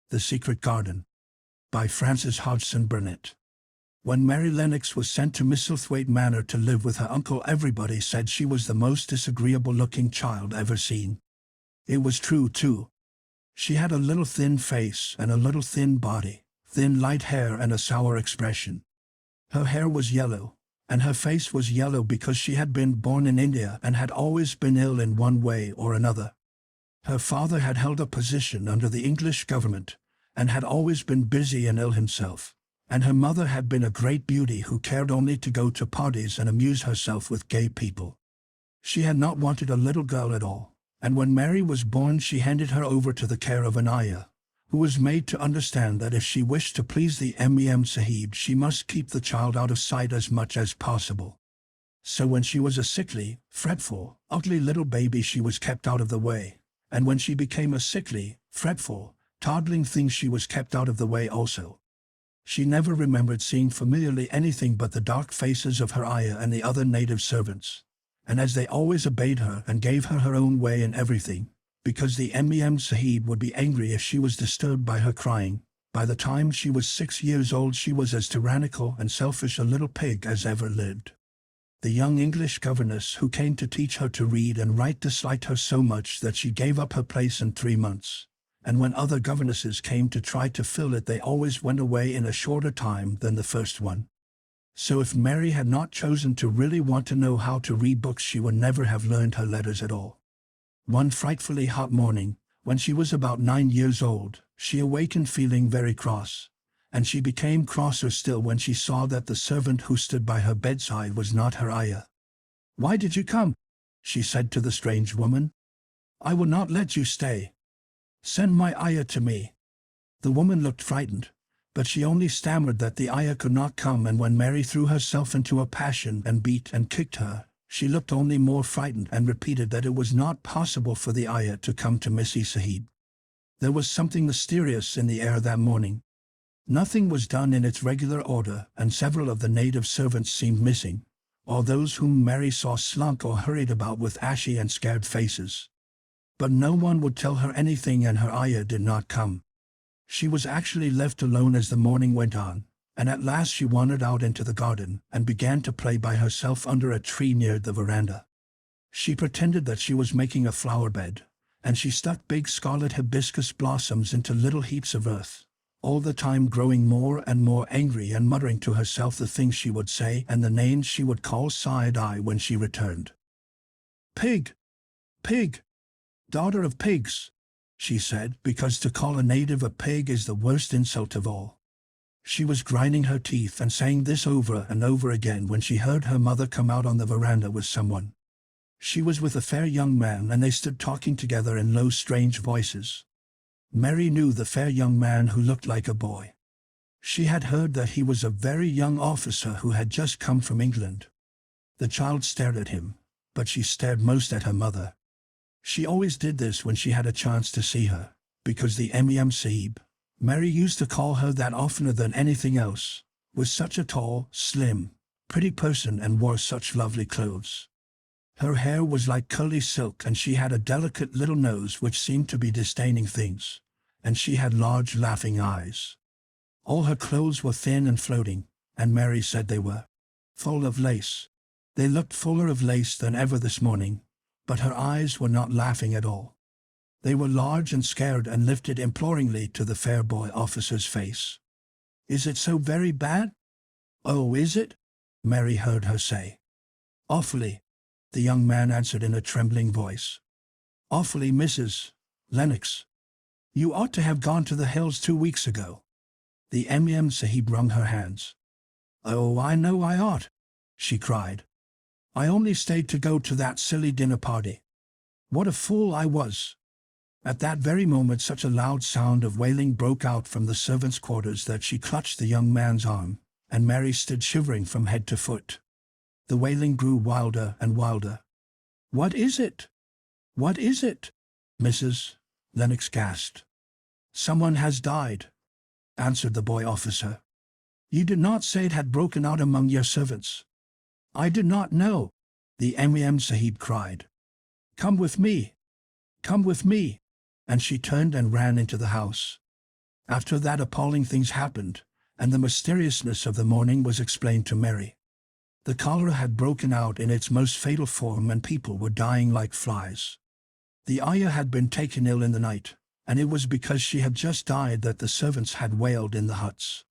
The Secret Garden by Frances Hodgson Burnett. When Mary Lennox was sent to Misselthwaite Manor to live with her uncle, everybody said she was the most disagreeable-looking child ever seen. It was true, too. She had a little thin face and a little thin body, thin light hair and a sour expression. Her hair was yellow, and her face was yellow because she had been born in India and had always been ill in one way or another. Her father had held a position under the English government, and had always been busy and ill himself, and her mother had been a great beauty who cared only to go to parties and amuse herself with gay people. She had not wanted a little girl at all, and when Mary was born she handed her over to the care of an ayah, who was made to understand that if she wished to please the Mem Sahib she must keep the child out of sight as much as possible. So when she was a sickly, fretful, ugly little baby she was kept out of the way, and when she became a sickly, fretful, toddling thing she was kept out of the way also. She never remembered seeing familiarly anything but the dark faces of her ayah and the other native servants, and as they always obeyed her and gave her her own way in everything, because the Mem Sahib would be angry if she was disturbed by her crying, by the time she was 6 years old she was as tyrannical and selfish a little pig as ever lived. The young English governess who came to teach her to read and write disliked her so much that she gave up her place in 3 months, and when other governesses came to try to fill it they always went away in a shorter time than the first one. So if Mary had not chosen to really want to know how to read books she would never have learned her letters at all. One frightfully hot morning, when she was about 9 years old, she awakened feeling very cross, and she became crosser still when she saw that the servant who stood by her bedside was not her ayah. "Why did you come?" she said to the strange woman. "I will not let you stay. Send my ayah to me." The woman looked frightened, but she only stammered that the ayah could not come, and when Mary threw herself into a passion and beat and kicked her, she looked only more frightened and repeated that it was not possible for the ayah to come to Missy Sahib. There was something mysterious in the air that morning. Nothing was done in its regular order, and several of the native servants seemed missing, or those whom Mary saw slunk or hurried about with ashy and scared faces. But no one would tell her anything, and her ayah did not come. She was actually left alone as the morning went on, and at last she wandered out into the garden and began to play by herself under a tree near the veranda. She pretended that she was making a flower bed, and she stuck big scarlet hibiscus blossoms into little heaps of earth, all the time growing more and more angry and muttering to herself the things she would say and the names she would call side-eye when she returned. "Pig! Pig! Daughter of pigs!" she said, because to call a native a pig is the worst insult of all. She was grinding her teeth and saying this over and over again when she heard her mother come out on the veranda with someone. She was with a fair young man, and they stood talking together in low, strange voices. Mary knew the fair young man who looked like a boy. She had heard that he was a very young officer who had just come from England. The child stared at him, but she stared most at her mother. She always did this when she had a chance to see her, because the Mem Sahib, Mary used to call her that oftener than anything else, was such a tall, slim, pretty person and wore such lovely clothes. Her hair was like curly silk, and she had a delicate little nose which seemed to be disdaining things, and she had large laughing eyes. All her clothes were thin and floating, and Mary said they were full of lace. They looked fuller of lace than ever this morning, but her eyes were not laughing at all. They were large and scared and lifted imploringly to the fair boy officer's face. "Is it so very bad?" "Oh, is it?" Mary heard her say. "Awfully," the young man answered in a trembling voice. "Awfully, Mrs. Lennox. You ought to have gone to the hills 2 weeks ago." The Mem Sahib wrung her hands. "Oh, I know I ought," she cried. "I only stayed to go to that silly dinner party. What a fool I was." At that very moment such a loud sound of wailing broke out from the servants' quarters that she clutched the young man's arm, and Mary stood shivering from head to foot. The wailing grew wilder and wilder. "What is it? What is it?" Mrs. Lennox gasped. "Someone has died," answered the boy officer. "You did not say it had broken out among your servants." "I did not know," the Mem Sahib cried. "Come with me. Come with me." And she turned and ran into the house. After that appalling things happened, and the mysteriousness of the morning was explained to Mary. The cholera had broken out in its most fatal form and people were dying like flies. The ayah had been taken ill in the night, and it was because she had just died that the servants had wailed in the huts.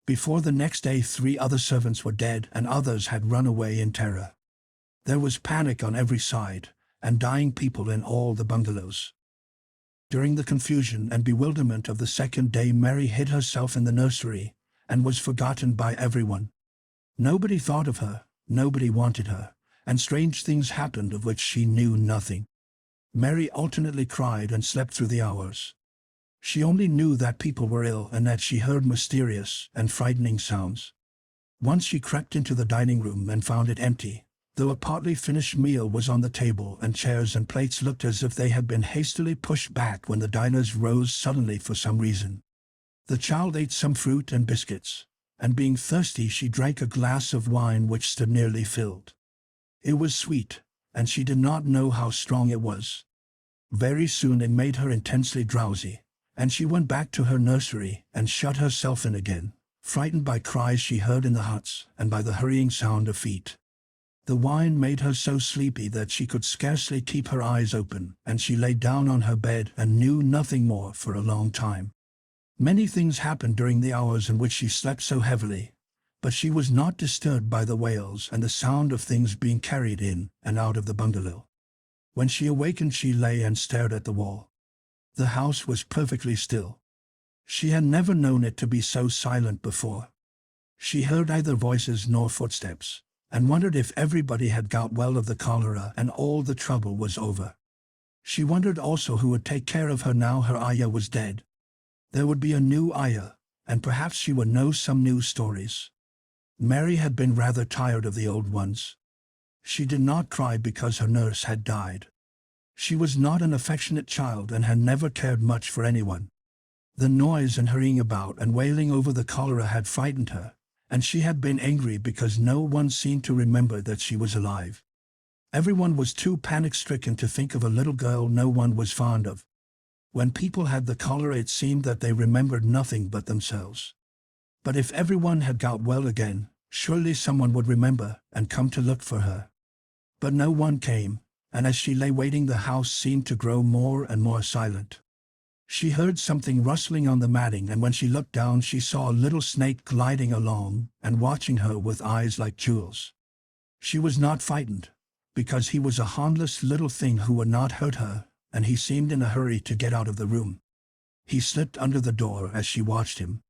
Before the next day 3 other servants were dead and others had run away in terror. There was panic on every side, and dying people in all the bungalows. During the confusion and bewilderment of the second day, Mary hid herself in the nursery, and was forgotten by everyone. Nobody thought of her, nobody wanted her, and strange things happened of which she knew nothing. Mary alternately cried and slept through the hours. She only knew that people were ill and that she heard mysterious and frightening sounds. Once she crept into the dining room and found it empty, though a partly finished meal was on the table and chairs and plates looked as if they had been hastily pushed back when the diners rose suddenly for some reason. The child ate some fruit and biscuits, and being thirsty she drank a glass of wine which stood nearly filled. It was sweet, and she did not know how strong it was. Very soon it made her intensely drowsy, and she went back to her nursery and shut herself in again, frightened by cries she heard in the huts and by the hurrying sound of feet. The wine made her so sleepy that she could scarcely keep her eyes open, and she lay down on her bed and knew nothing more for a long time. Many things happened during the hours in which she slept so heavily, but she was not disturbed by the wails and the sound of things being carried in and out of the bungalow. When she awakened she lay and stared at the wall. The house was perfectly still. She had never known it to be so silent before. She heard neither voices nor footsteps, and wondered if everybody had got well of the cholera and all the trouble was over. She wondered also who would take care of her now her ayah was dead. There would be a new ayah, and perhaps she would know some new stories. Mary had been rather tired of the old ones. She did not cry because her nurse had died. She was not an affectionate child and had never cared much for anyone. The noise and hurrying about and wailing over the cholera had frightened her, and she had been angry because no one seemed to remember that she was alive. Everyone was too panic-stricken to think of a little girl no one was fond of. When people had the cholera it seemed that they remembered nothing but themselves. But if everyone had got well again, surely someone would remember and come to look for her. But no one came, and as she lay waiting the house seemed to grow more and more silent. She heard something rustling on the matting, and when she looked down she saw a little snake gliding along and watching her with eyes like jewels. She was not frightened, because he was a harmless little thing who would not hurt her, and he seemed in a hurry to get out of the room. He slipped under the door as she watched him.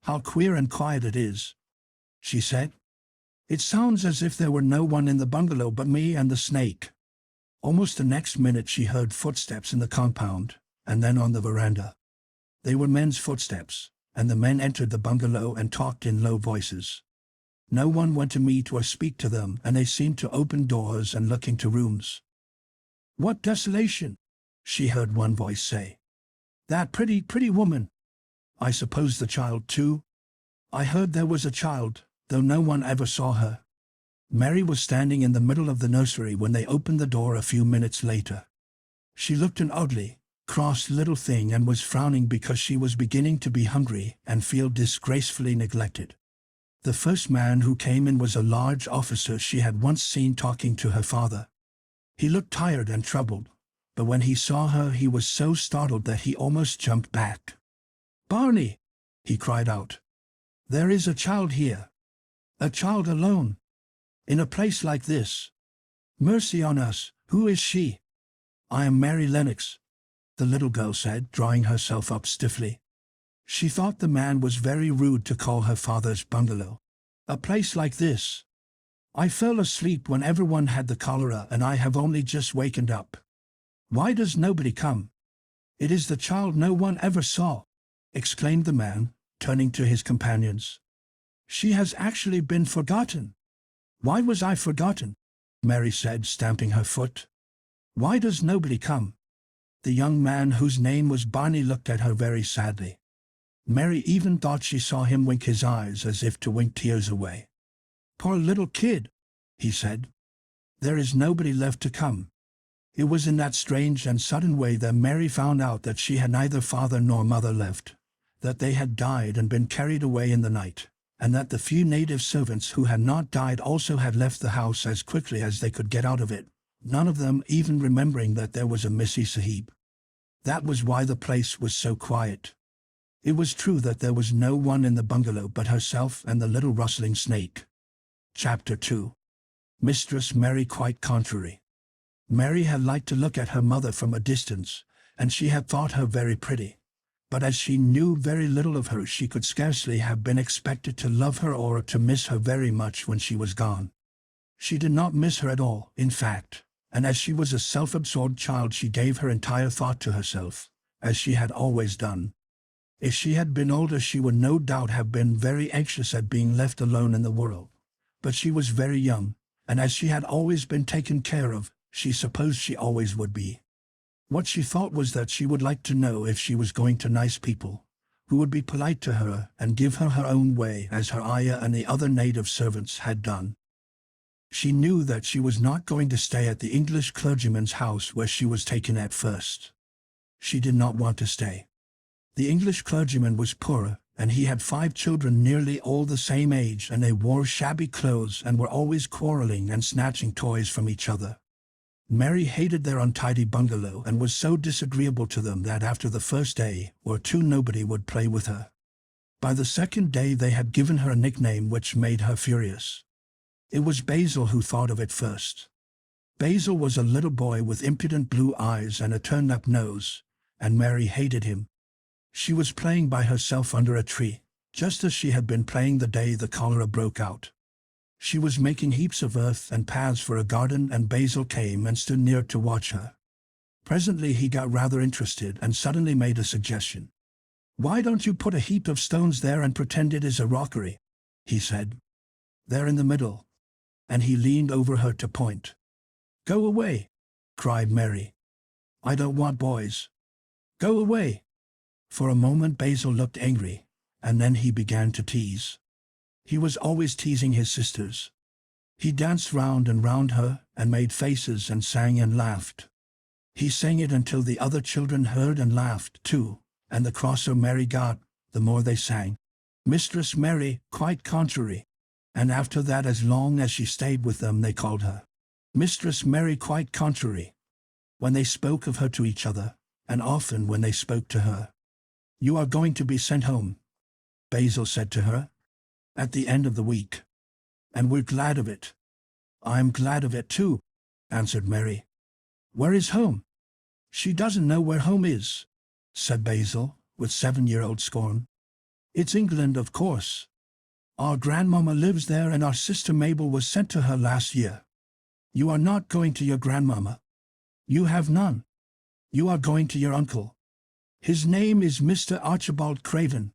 "How queer and quiet it is," she said. "It sounds as if there were no one in the bungalow but me and the snake." Almost the next minute she heard footsteps in the compound, and then on the veranda. They were men's footsteps, and the men entered the bungalow and talked in low voices. No one went to meet or speak to them, and they seemed to open doors and look into rooms. "What desolation!" she heard one voice say. "That pretty woman. I suppose the child too? I heard there was a child, though no one ever saw her." Mary was standing in the middle of the nursery when they opened the door a few minutes later. She looked an ugly, cross little thing and was frowning because she was beginning to be hungry and feel disgracefully neglected. The first man who came in was a large officer she had once seen talking to her father. He looked tired and troubled, but when he saw her he was so startled that he almost jumped back. "Barney!" he cried out. "There is a child here. A child alone. In a place like this. Mercy on us, who is she?" "I am Mary Lennox," the little girl said, drawing herself up stiffly. She thought the man was very rude to call her father's bungalow a place like this. "I fell asleep when everyone had the cholera and I have only just wakened up. Why does nobody come? It is the child no one ever saw," exclaimed the man, turning to his companions. "She has actually been forgotten." "Why was I forgotten?" Mary said, stamping her foot. "Why does nobody come?" The young man whose name was Barney looked at her very sadly. Mary even thought she saw him wink his eyes as if to wink tears away. "Poor little kid," he said. "There is nobody left to come." It was in that strange and sudden way that Mary found out that she had neither father nor mother left, that they had died and been carried away in the night, and that the few native servants who had not died also had left the house as quickly as they could get out of it, none of them even remembering that there was a Missy Sahib. That was why the place was so quiet. It was true that there was no one in the bungalow but herself and the little rustling snake. Chapter 2. Mistress Mary quite contrary. Mary had liked to look at her mother from a distance, and she had thought her very pretty. But as she knew very little of her, she could scarcely have been expected to love her or to miss her very much when she was gone. She did not miss her at all, in fact, and as she was a self-absorbed child she gave her entire thought to herself, as she had always done. If she had been older she would no doubt have been very anxious at being left alone in the world. But she was very young, and as she had always been taken care of, she supposed she always would be. What she thought was that she would like to know if she was going to nice people, who would be polite to her and give her her own way as her ayah and the other native servants had done. She knew that she was not going to stay at the English clergyman's house where she was taken at first. She did not want to stay. The English clergyman was poor, and he had 5 children nearly all the same age, and they wore shabby clothes and were always quarreling and snatching toys from each other. Mary hated their untidy bungalow and was so disagreeable to them that after the first day or two nobody would play with her. By the second day they had given her a nickname which made her furious. It was Basil who thought of it first. Basil was a little boy with impudent blue eyes and a turned-up nose, and Mary hated him. She was playing by herself under a tree, just as she had been playing the day the cholera broke out. She was making heaps of earth and paths for a garden, and Basil came and stood near to watch her. Presently he got rather interested and suddenly made a suggestion. "Why don't you put a heap of stones there and pretend it is a rockery?" he said. "There in the middle." And he leaned over her to point. "Go away!" cried Mary. "I don't want boys. Go away!" For a moment Basil looked angry, and then he began to tease. He was always teasing his sisters. He danced round and round her, and made faces and sang and laughed. He sang it until the other children heard and laughed too, and the crosser Mary got, the more they sang. Mistress Mary, quite contrary. And after that, as long as she stayed with them, they called her Mistress Mary quite contrary, when they spoke of her to each other, and often when they spoke to her. "You are going to be sent home," Basil said to her, "at the end of the week. And we're glad of it." "I'm glad of it too," answered Mary. "Where is home?" "She doesn't know where home is," said Basil, with 7-year-old scorn. "It's England, of course. Our grandmamma lives there, and our sister Mabel was sent to her last year. You are not going to your grandmamma. You have none. You are going to your uncle. His name is Mr. Archibald Craven."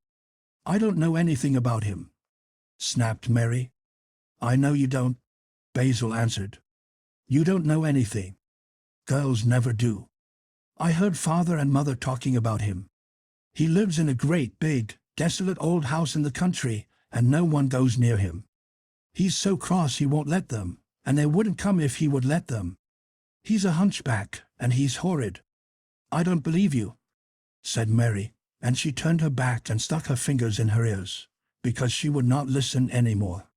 "I don't know anything about him," snapped Mary. "I know you don't," Basil answered. "You don't know anything. Girls never do. I heard father and mother talking about him. He lives in a great big, desolate old house in the country, and no one goes near him. He's so cross he won't let them, and they wouldn't come if he would let them. He's a hunchback, and he's horrid." "I don't believe you," said Mary, and she turned her back and stuck her fingers in her ears, because she would not listen any more.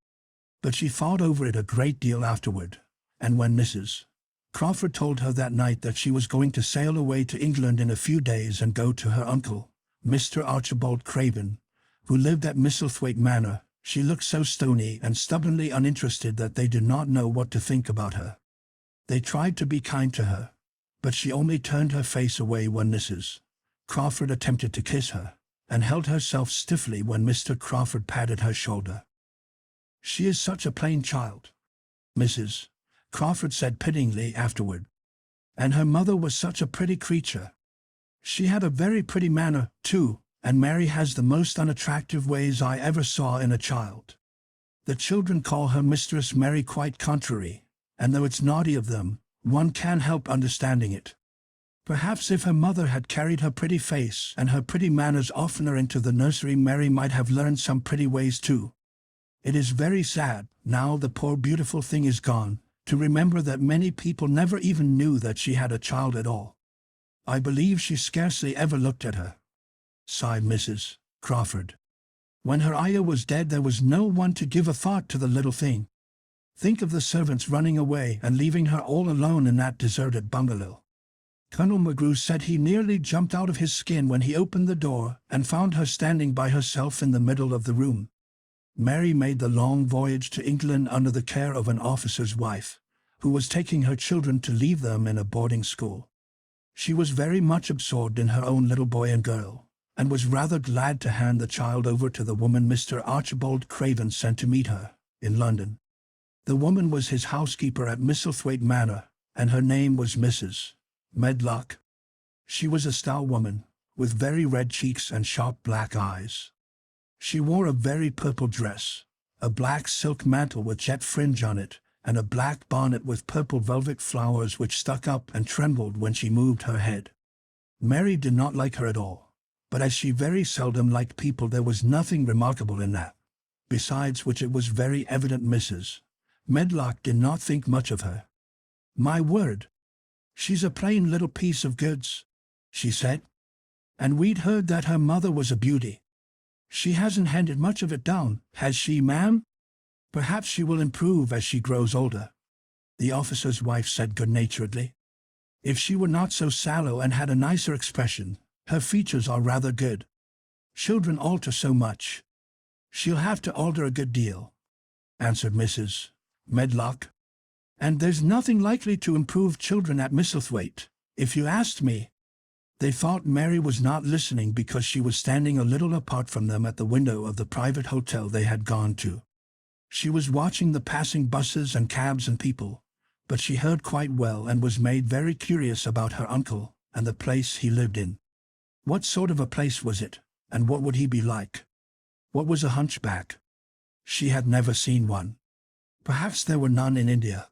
But she thought over it a great deal afterward, and when Mrs. Crawford told her that night that she was going to sail away to England in a few days and go to her uncle, Mr. Archibald Craven, who lived at Misselthwaite Manor, she looked so stony and stubbornly uninterested that they did not know what to think about her. They tried to be kind to her, but she only turned her face away when Mrs. Crawford attempted to kiss her, and held herself stiffly when Mr. Crawford patted her shoulder. "She is such a plain child," Mrs. Crawford said pityingly afterward. "And her mother was such a pretty creature. She had a very pretty manner, too, and Mary has the most unattractive ways I ever saw in a child. The children call her Mistress Mary quite contrary, and though it's naughty of them, one can't help understanding it. Perhaps if her mother had carried her pretty face and her pretty manners oftener into the nursery, Mary might have learned some pretty ways too. It is very sad, now the poor beautiful thing is gone, to remember that many people never even knew that she had a child at all. I believe she scarcely ever looked at her," sighed Mrs. Crawford. When her ayah was dead, there was no one to give a thought to the little thing. Think of the servants running away and leaving her all alone in that deserted bungalow. Colonel McGrew said he nearly jumped out of his skin when he opened the door and found her standing by herself in the middle of the room. Mary made the long voyage to England under the care of an officer's wife, who was taking her children to leave them in a boarding school. She was very much absorbed in her own little boy and girl, and was rather glad to hand the child over to the woman Mr. Archibald Craven sent to meet her, in London. The woman was his housekeeper at Misselthwaite Manor, and her name was Mrs. Medlock. She was a stout woman, with very red cheeks and sharp black eyes. She wore a very purple dress, a black silk mantle with jet fringe on it, and a black bonnet with purple velvet flowers which stuck up and trembled when she moved her head. Mary did not like her at all, but as she very seldom liked people, there was nothing remarkable in that. Besides which, it was very evident Mrs. Medlock did not think much of her. "My word, she's a plain little piece of goods," she said. "And we'd heard that her mother was a beauty. She hasn't handed much of it down, has she, ma'am? Perhaps she will improve as she grows older," the officer's wife said good-naturedly. "If she were not so sallow and had a nicer expression, her features are rather good. Children alter so much." "She'll have to alter a good deal," answered Mrs. Medlock. "And there's nothing likely to improve children at Misselthwaite, if you asked me." They thought Mary was not listening because she was standing a little apart from them at the window of the private hotel they had gone to. She was watching the passing buses and cabs and people, but she heard quite well and was made very curious about her uncle and the place he lived in. What sort of a place was it, and what would he be like? What was a hunchback? She had never seen one. Perhaps there were none in India.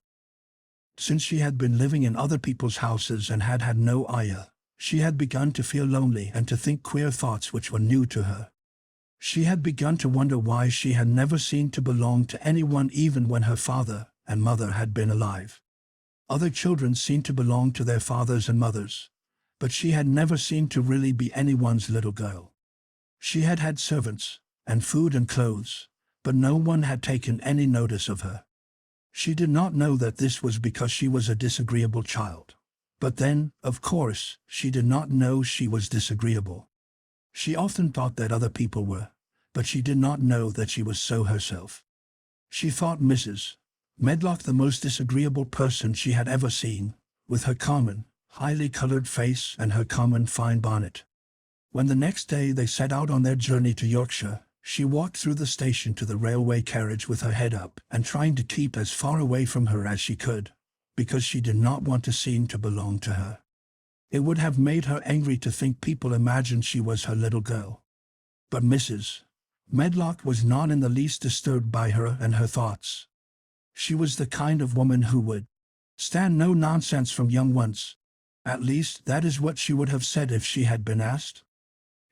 Since she had been living in other people's houses and had had no ayah, she had begun to feel lonely and to think queer thoughts which were new to her. She had begun to wonder why she had never seemed to belong to anyone even when her father and mother had been alive. Other children seemed to belong to their fathers and mothers, but she had never seemed to really be anyone's little girl. She had had servants, and food and clothes, but no one had taken any notice of her. She did not know that this was because she was a disagreeable child. But then, of course, she did not know she was disagreeable. She often thought that other people were, but she did not know that she was so herself. She thought Mrs. Medlock the most disagreeable person she had ever seen, with her common, highly colored face and her common fine bonnet. When the next day they set out on their journey to Yorkshire, she walked through the station to the railway carriage with her head up and trying to keep as far away from her as she could, because she did not want to seem to belong to her. It would have made her angry to think people imagined she was her little girl. But Mrs. Medlock was not in the least disturbed by her and her thoughts. She was the kind of woman who would stand no nonsense from young ones. At least, that is what she would have said if she had been asked.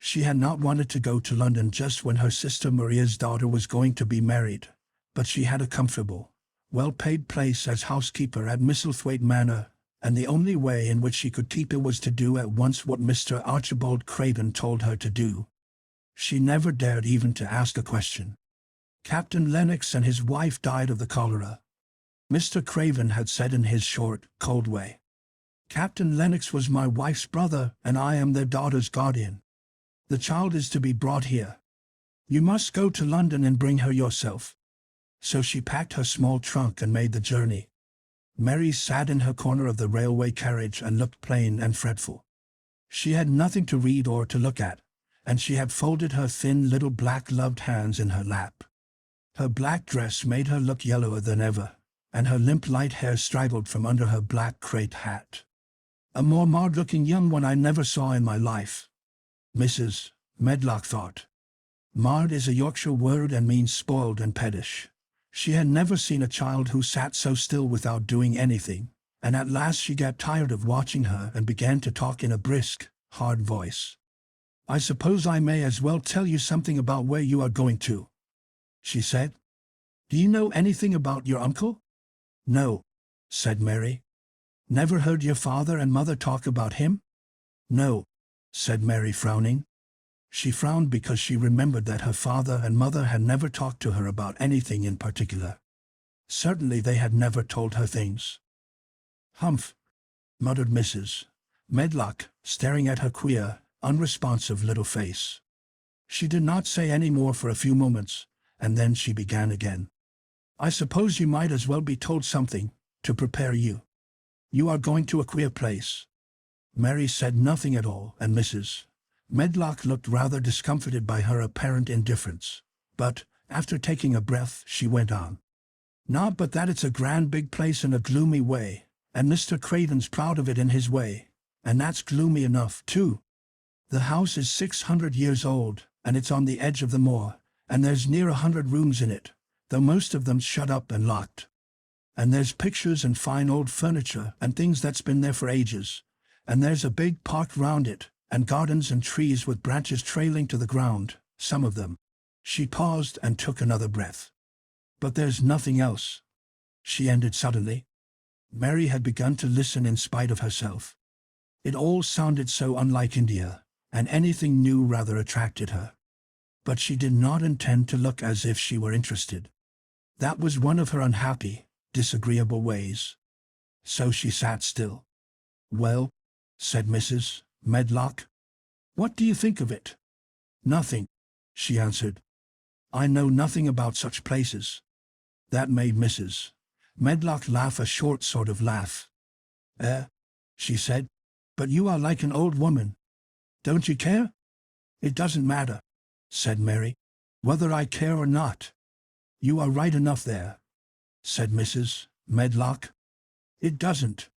She had not wanted to go to London just when her sister Maria's daughter was going to be married, but she had a comfortable, well-paid place as housekeeper at Misselthwaite Manor, and the only way in which she could keep it was to do at once what Mr. Archibald Craven told her to do. She never dared even to ask a question. Captain Lennox and his wife died of the cholera. Mr. Craven had said in his short, cold way, "Captain Lennox was my wife's brother, and I am their daughter's guardian. The child is to be brought here. You must go to London and bring her yourself." So she packed her small trunk and made the journey. Mary sat in her corner of the railway carriage and looked plain and fretful. She had nothing to read or to look at, and she had folded her thin little black gloved hands in her lap. Her black dress made her look yellower than ever, and her limp light hair straggled from under her black crape hat. "A more marred-looking young one I never saw in my life," Mrs. Medlock thought. Marred is a Yorkshire word and means spoiled and pettish. She had never seen a child who sat so still without doing anything, and at last she got tired of watching her and began to talk in a brisk, hard voice. "I suppose I may as well tell you something about where you are going to," she said. "Do you know anything about your uncle?" "No," said Mary. "Never heard your father and mother talk about him?" "No," said Mary, frowning. She frowned because she remembered that her father and mother had never talked to her about anything in particular. Certainly they had never told her things. "Humph," muttered Mrs. Medlock, staring at her queer, unresponsive little face. She did not say any more for a few moments, and then she began again. "I suppose you might as well be told something, to prepare you. You are going to a queer place." Mary said nothing at all, and Mrs. Medlock looked rather discomfited by her apparent indifference. But, after taking a breath, she went on. "Not but that it's a grand big place in a gloomy way, and Mr. Craven's proud of it in his way, and that's gloomy enough, too. The house is 600 years old, and it's on the edge of the moor, and there's near 100 rooms in it, though most of them's shut up and locked. And there's pictures and fine old furniture and things that's been there for ages, and there's a big park round it, and gardens and trees with branches trailing to the ground, some of them." She paused and took another breath. "But there's nothing else," she ended suddenly. Mary had begun to listen in spite of herself. It all sounded so unlike India, and anything new rather attracted her. But she did not intend to look as if she were interested. That was one of her unhappy, disagreeable ways. So she sat still. "Well," said Mrs. Medlock, "what do you think of it?" "Nothing," she answered. "I know nothing about such places." That made Mrs. Medlock laugh, a short sort of laugh. She said, "but you are like an old woman. Don't you care?" "It doesn't matter," said Mary, "whether I care or not." "You are right enough there," said Mrs. Medlock. "It doesn't.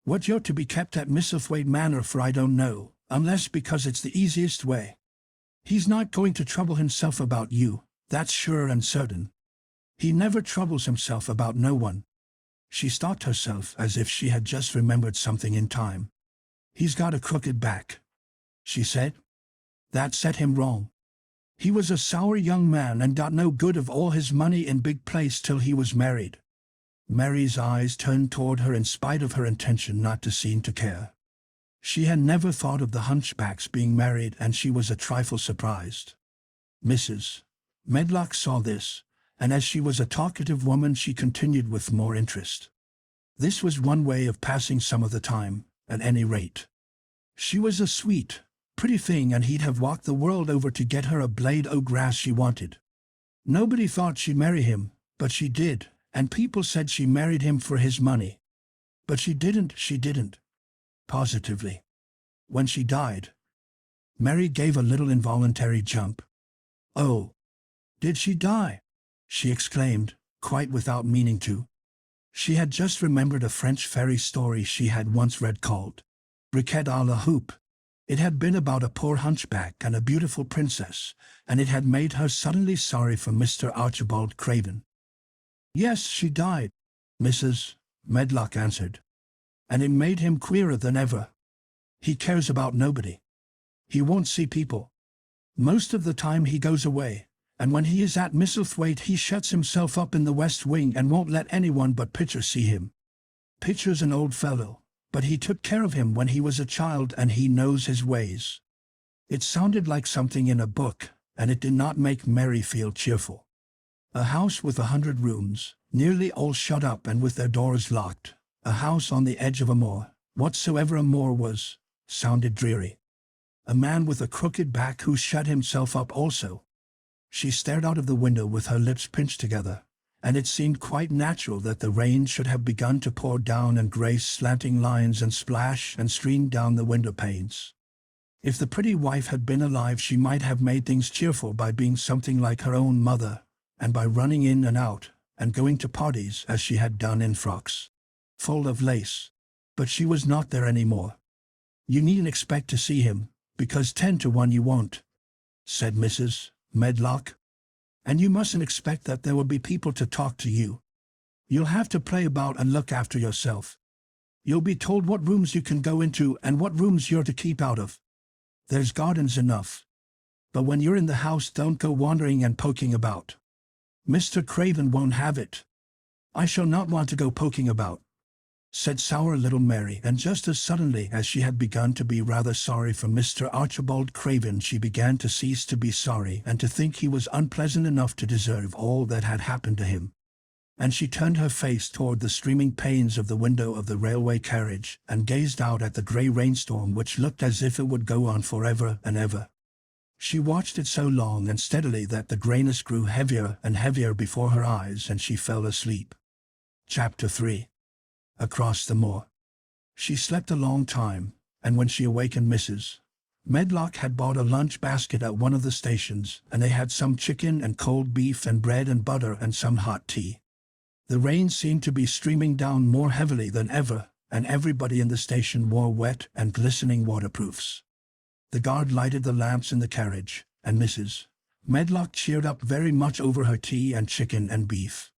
What you're to be kept at Misselthwaite Manor for I don't know, unless because it's the easiest way. He's not going to trouble himself about you, that's sure and certain. He never troubles himself about no one." She stopped herself as if she had just remembered something in time. "He's got a crooked back," she said. "That set him wrong. He was a sour young man and got no good of all his money in big place till he was married." Mary's eyes turned toward her in spite of her intention not to seem to care. She had never thought of the hunchbacks being married, and she was a trifle surprised. Mrs. Medlock saw this, and as she was a talkative woman she continued with more interest. This was one way of passing some of the time, at any rate. She was a sweet, pretty thing, and he'd have walked the world over to get her a blade o' grass she wanted. Nobody thought she'd marry him, but she did, and people said she married him for his money. But she didn't. Positively. When she died. Mary gave a little involuntary jump. "Oh, did she die?" she exclaimed, quite without meaning to. She had just remembered a French fairy story she had once read called Briquet à la Houpe. It had been about a poor hunchback and a beautiful princess, and it had made her suddenly sorry for Mr. Archibald Craven. "Yes, she died," Mrs. Medlock answered. "And it made him queerer than ever. He cares about nobody. He won't see people. Most of the time he goes away, and when he is at Misselthwaite he shuts himself up in the west wing and won't let anyone but Pitcher see him. Pitcher's an old fellow, but he took care of him when he was a child and he knows his ways." It sounded like something in a book, and it did not make Mary feel cheerful. A house with 100 rooms, nearly all shut up and with their doors locked, a house on the edge of a moor, whatsoever a moor was, sounded dreary. A man with a crooked back who shut himself up also. She stared out of the window with her lips pinched together, and it seemed quite natural that the rain should have begun to pour down and grace slanting lines and splash and stream down the window panes. If the pretty wife had been alive she might have made things cheerful by being something like her own mother, and by running in and out, and going to parties as she had done in frocks full of lace. But she was not there any more. "You needn't expect to see him, because 10 to 1 you won't," said Mrs. Medlock. "And you mustn't expect that there will be people to talk to you. You'll have to play about and look after yourself. You'll be told what rooms you can go into and what rooms you're to keep out of. There's gardens enough. But when you're in the house don't go wandering and poking about. Mr. Craven won't have it. I shall not want to go poking about." said sour little Mary, and just as suddenly as she had begun to be rather sorry for Mr. Archibald Craven, she began to cease to be sorry and to think he was unpleasant enough to deserve all that had happened to him. And she turned her face toward the streaming panes of the window of the railway carriage and gazed out at the grey rainstorm which looked as if it would go on forever and ever. She watched it so long and steadily that the greyness grew heavier and heavier before her eyes, and she fell asleep. Chapter 3. Across the moor. She slept a long time, and when she awakened Mrs. Medlock had bought a lunch basket at one of the stations, and they had some chicken and cold beef and bread and butter and some hot tea. The rain seemed to be streaming down more heavily than ever, and everybody in the station wore wet and glistening waterproofs. The guard lighted the lamps in the carriage, and Mrs. Medlock cheered up very much over her tea and chicken and beef.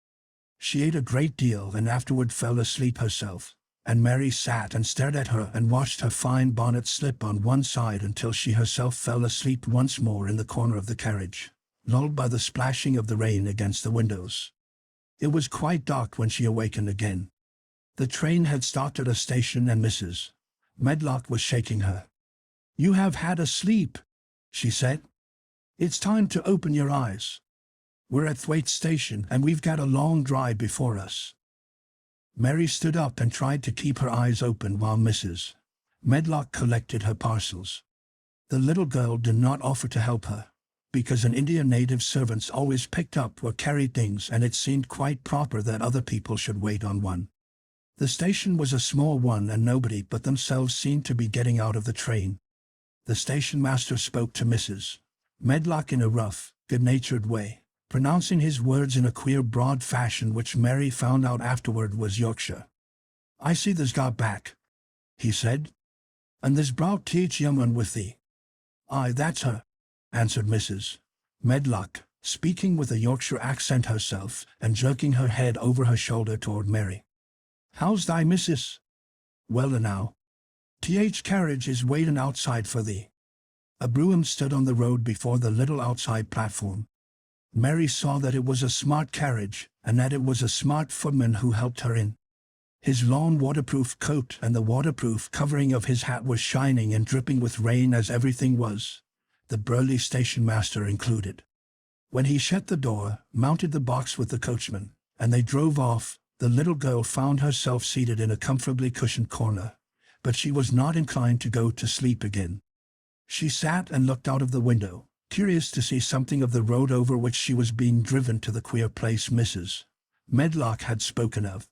She ate a great deal and afterward fell asleep herself, and Mary sat and stared at her and watched her fine bonnet slip on one side until she herself fell asleep once more in the corner of the carriage, lulled by the splashing of the rain against the windows. It was quite dark when she awakened again. The train had stopped at a station and Mrs. Medlock was shaking her. "You have had a sleep," she said. "It's time to open your eyes. We're at Thwaite Station and we've got a long drive before us." Mary stood up and tried to keep her eyes open while Mrs. Medlock collected her parcels. The little girl did not offer to help her, because an Indian native servants always picked up or carried things, and it seemed quite proper that other people should wait on one. The station was a small one and nobody but themselves seemed to be getting out of the train. The station master spoke to Mrs. Medlock in a rough, good-natured way, pronouncing his words in a queer broad fashion which Mary found out afterward was Yorkshire. "I see there's got back," he said, "and there's brought teach young'un with thee." "Aye, that's her," answered Mrs. Medlock, speaking with a Yorkshire accent herself, and jerking her head over her shoulder toward Mary. "How's thy missus?" "Well enow. Th carriage is waiting outside for thee." A brougham stood on the road before the little outside platform. Mary saw that it was a smart carriage, and that it was a smart footman who helped her in. His long waterproof coat and the waterproof covering of his hat was shining and dripping with rain, as everything was, the burly station master included. When he shut the door, mounted the box with the coachman, and they drove off, the little girl found herself seated in a comfortably cushioned corner, but she was not inclined to go to sleep again. She sat and looked out of the window, curious to see something of the road over which she was being driven to the queer place Mrs. Medlock had spoken of.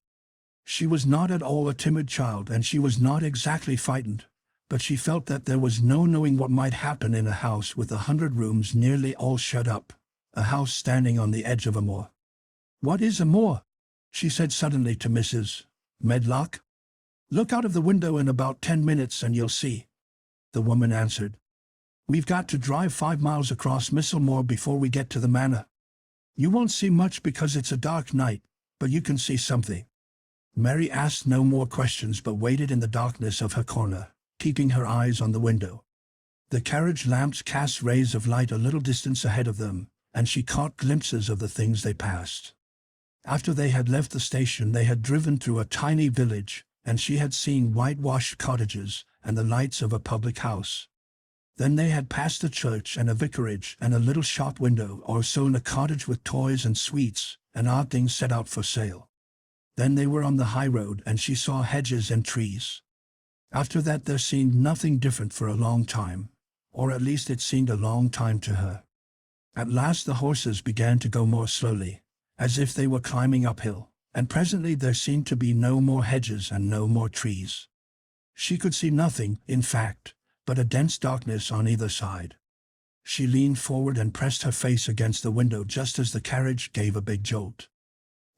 She was not at all a timid child, and she was not exactly frightened, but she felt that there was no knowing what might happen in a house with 100 rooms nearly all shut up, a house standing on the edge of a moor. "What is a moor?" she said suddenly to Mrs. Medlock. "Look out of the window in about 10 minutes and you'll see," the woman answered. "We've got to drive 5 miles across Misselmore before we get to the manor. You won't see much because it's a dark night, but you can see something." Mary asked no more questions but waited in the darkness of her corner, keeping her eyes on the window. The carriage lamps cast rays of light a little distance ahead of them, and she caught glimpses of the things they passed. After they had left the station they had driven through a tiny village, and she had seen whitewashed cottages and the lights of a public house. Then they had passed a church and a vicarage and a little shop window or so in a cottage with toys and sweets and odd things set out for sale. Then they were on the high road and she saw hedges and trees. After that there seemed nothing different for a long time, or at least it seemed a long time to her. At last the horses began to go more slowly, as if they were climbing uphill, and presently there seemed to be no more hedges and no more trees. She could see nothing, in fact, but a dense darkness on either side. She leaned forward and pressed her face against the window just as the carriage gave a big jolt.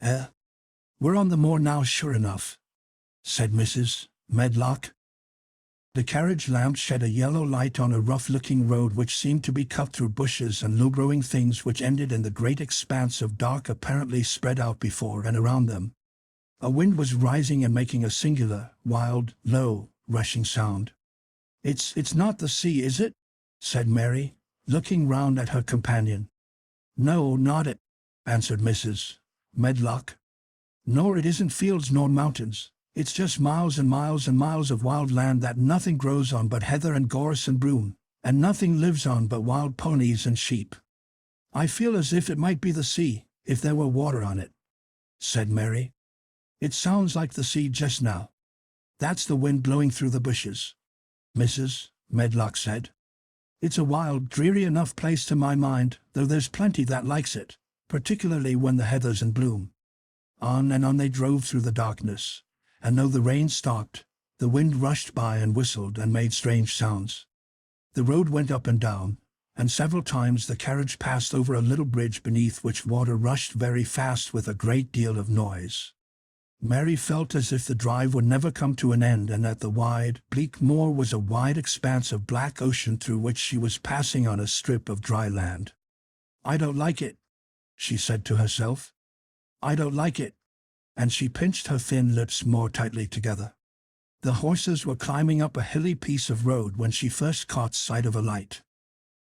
We're on the moor now, sure enough," said Mrs. Medlock. The carriage lamp shed a yellow light on a rough-looking road which seemed to be cut through bushes and low-growing things which ended in the great expanse of dark apparently spread out before and around them. A wind was rising and making a singular, wild, low, rushing sound. It's not the sea, is it?" said Mary, looking round at her companion. "No, not it," answered Mrs. Medlock. "Nor it isn't fields nor mountains, It's just miles and miles and miles of wild land that nothing grows on but heather and gorse and broom, and nothing lives on but wild ponies and sheep. I feel as if it might be the sea, if there were water on it," said Mary. "It sounds like the sea just now." "That's the wind blowing through the bushes," Mrs. Medlock said. "It's a wild, dreary enough place to my mind, though there's plenty that likes it, particularly when the heather's in bloom." On and on they drove through the darkness, and though the rain stopped, the wind rushed by and whistled and made strange sounds. The road went up and down, and several times the carriage passed over a little bridge beneath which water rushed very fast with a great deal of noise. Mary felt as if the drive would never come to an end, and that the wide, bleak moor was a wide expanse of black ocean through which she was passing on a strip of dry land. "I don't like it," she said to herself. "I don't like it," and she pinched her thin lips more tightly together. The horses were climbing up a hilly piece of road when she first caught sight of a light.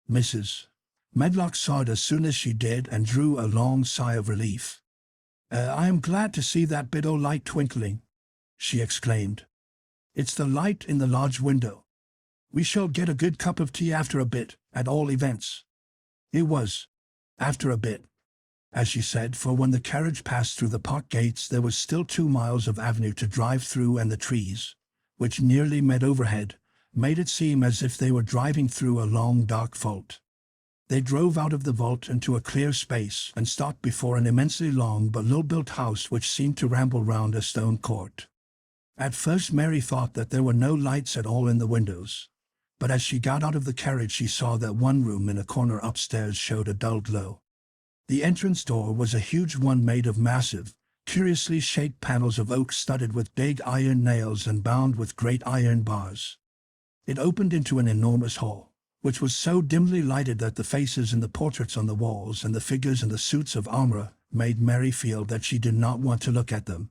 Mrs. Medlock saw it as soon as she did and drew a long sigh of relief. I am glad to see that bit o' light twinkling," she exclaimed. "It's the light in the lodge window. We shall get a good cup of tea after a bit, at all events." It was after a bit, as she said, for when the carriage passed through the park gates there was still 2 miles of avenue to drive through, and the trees, which nearly met overhead, made it seem as if they were driving through a long dark vault. They drove out of the vault into a clear space and stopped before an immensely long but low-built house which seemed to ramble round a stone court. At first Mary thought that there were no lights at all in the windows, but as she got out of the carriage she saw that one room in a corner upstairs showed a dull glow. The entrance door was a huge one made of massive, curiously shaped panels of oak studded with big iron nails and bound with great iron bars. It opened into an enormous hall, which was so dimly lighted that the faces in the portraits on the walls and the figures in the suits of armor made Mary feel that she did not want to look at them.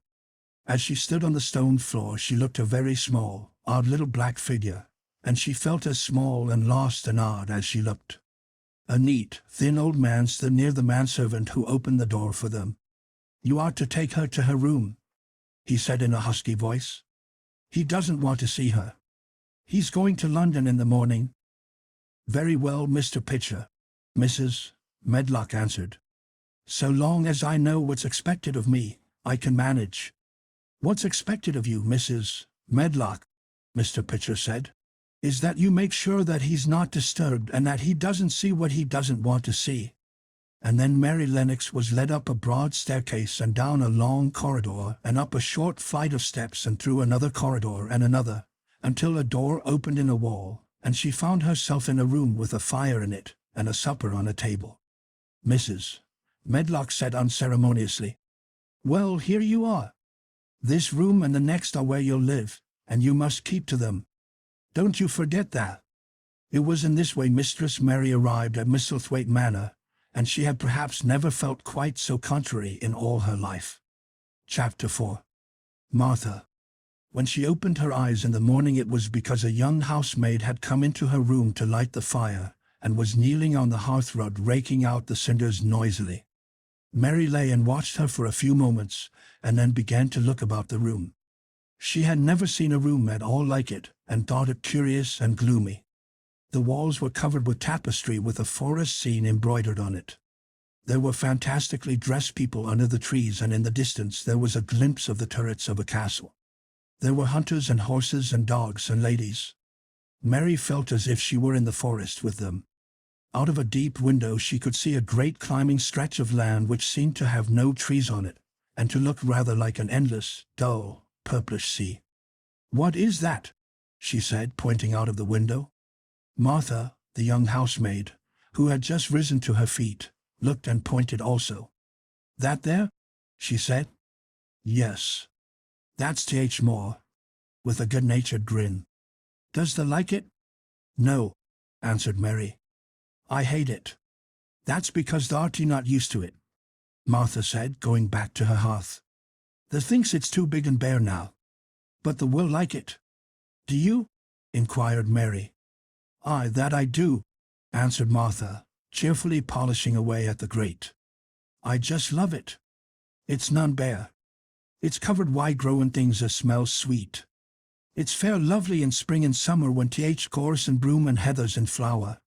As she stood on the stone floor she looked a very small, odd little black figure, and she felt as small and lost and odd as she looked. A neat, thin old man stood near the manservant who opened the door for them. "You are to take her to her room," he said in a husky voice. "He doesn't want to see her. He's going to London in the morning." "Very well, Mr. Pitcher," Mrs. Medlock answered. "So long as I know what's expected of me, I can manage." "What's expected of you, Mrs. Medlock," Mr. Pitcher said, "is that you make sure that he's not disturbed and that he doesn't see what he doesn't want to see." And then Mary Lennox was led up a broad staircase and down a long corridor and up a short flight of steps and through another corridor and another, until a door opened in a wall, and she found herself in a room with a fire in it and a supper on a table. Mrs. Medlock said unceremoniously, "Well, here you are. This room and the next are where you'll live, and you must keep to them. Don't you forget that." It was in this way Mistress Mary arrived at Misselthwaite Manor, and she had perhaps never felt quite so contrary in all her life. Chapter 4. Martha. When she opened her eyes in the morning it was because a young housemaid had come into her room to light the fire, and was kneeling on the hearthrug raking out the cinders noisily. Mary lay and watched her for a few moments, and then began to look about the room. She had never seen a room at all like it, and thought it curious and gloomy. The walls were covered with tapestry with a forest scene embroidered on it. There were fantastically dressed people under the trees, and in the distance there was a glimpse of the turrets of a castle. There were hunters and horses and dogs and ladies. Mary felt as if she were in the forest with them. Out of a deep window she could see a great climbing stretch of land which seemed to have no trees on it, and to look rather like an endless, dull, purplish sea. "What is that?" she said, pointing out of the window. Martha, the young housemaid, who had just risen to her feet, looked and pointed also. "That there?" she said. "Yes. That's Th. Moore," with a good-natured grin. "Does thee like it?" "No," answered Mary. "I hate it." "That's because thou'rt not used to it," Martha said, going back to her hearth. "Thee thinks it's too big and bare now. But thee will like it." "Do you?" inquired Mary. "Aye, that I do," answered Martha, cheerfully polishing away at the grate. "I just love it. It's none bare. It's covered wide growing things that smell sweet. It's fair lovely in spring and summer when gorse and broom and heathers in flower.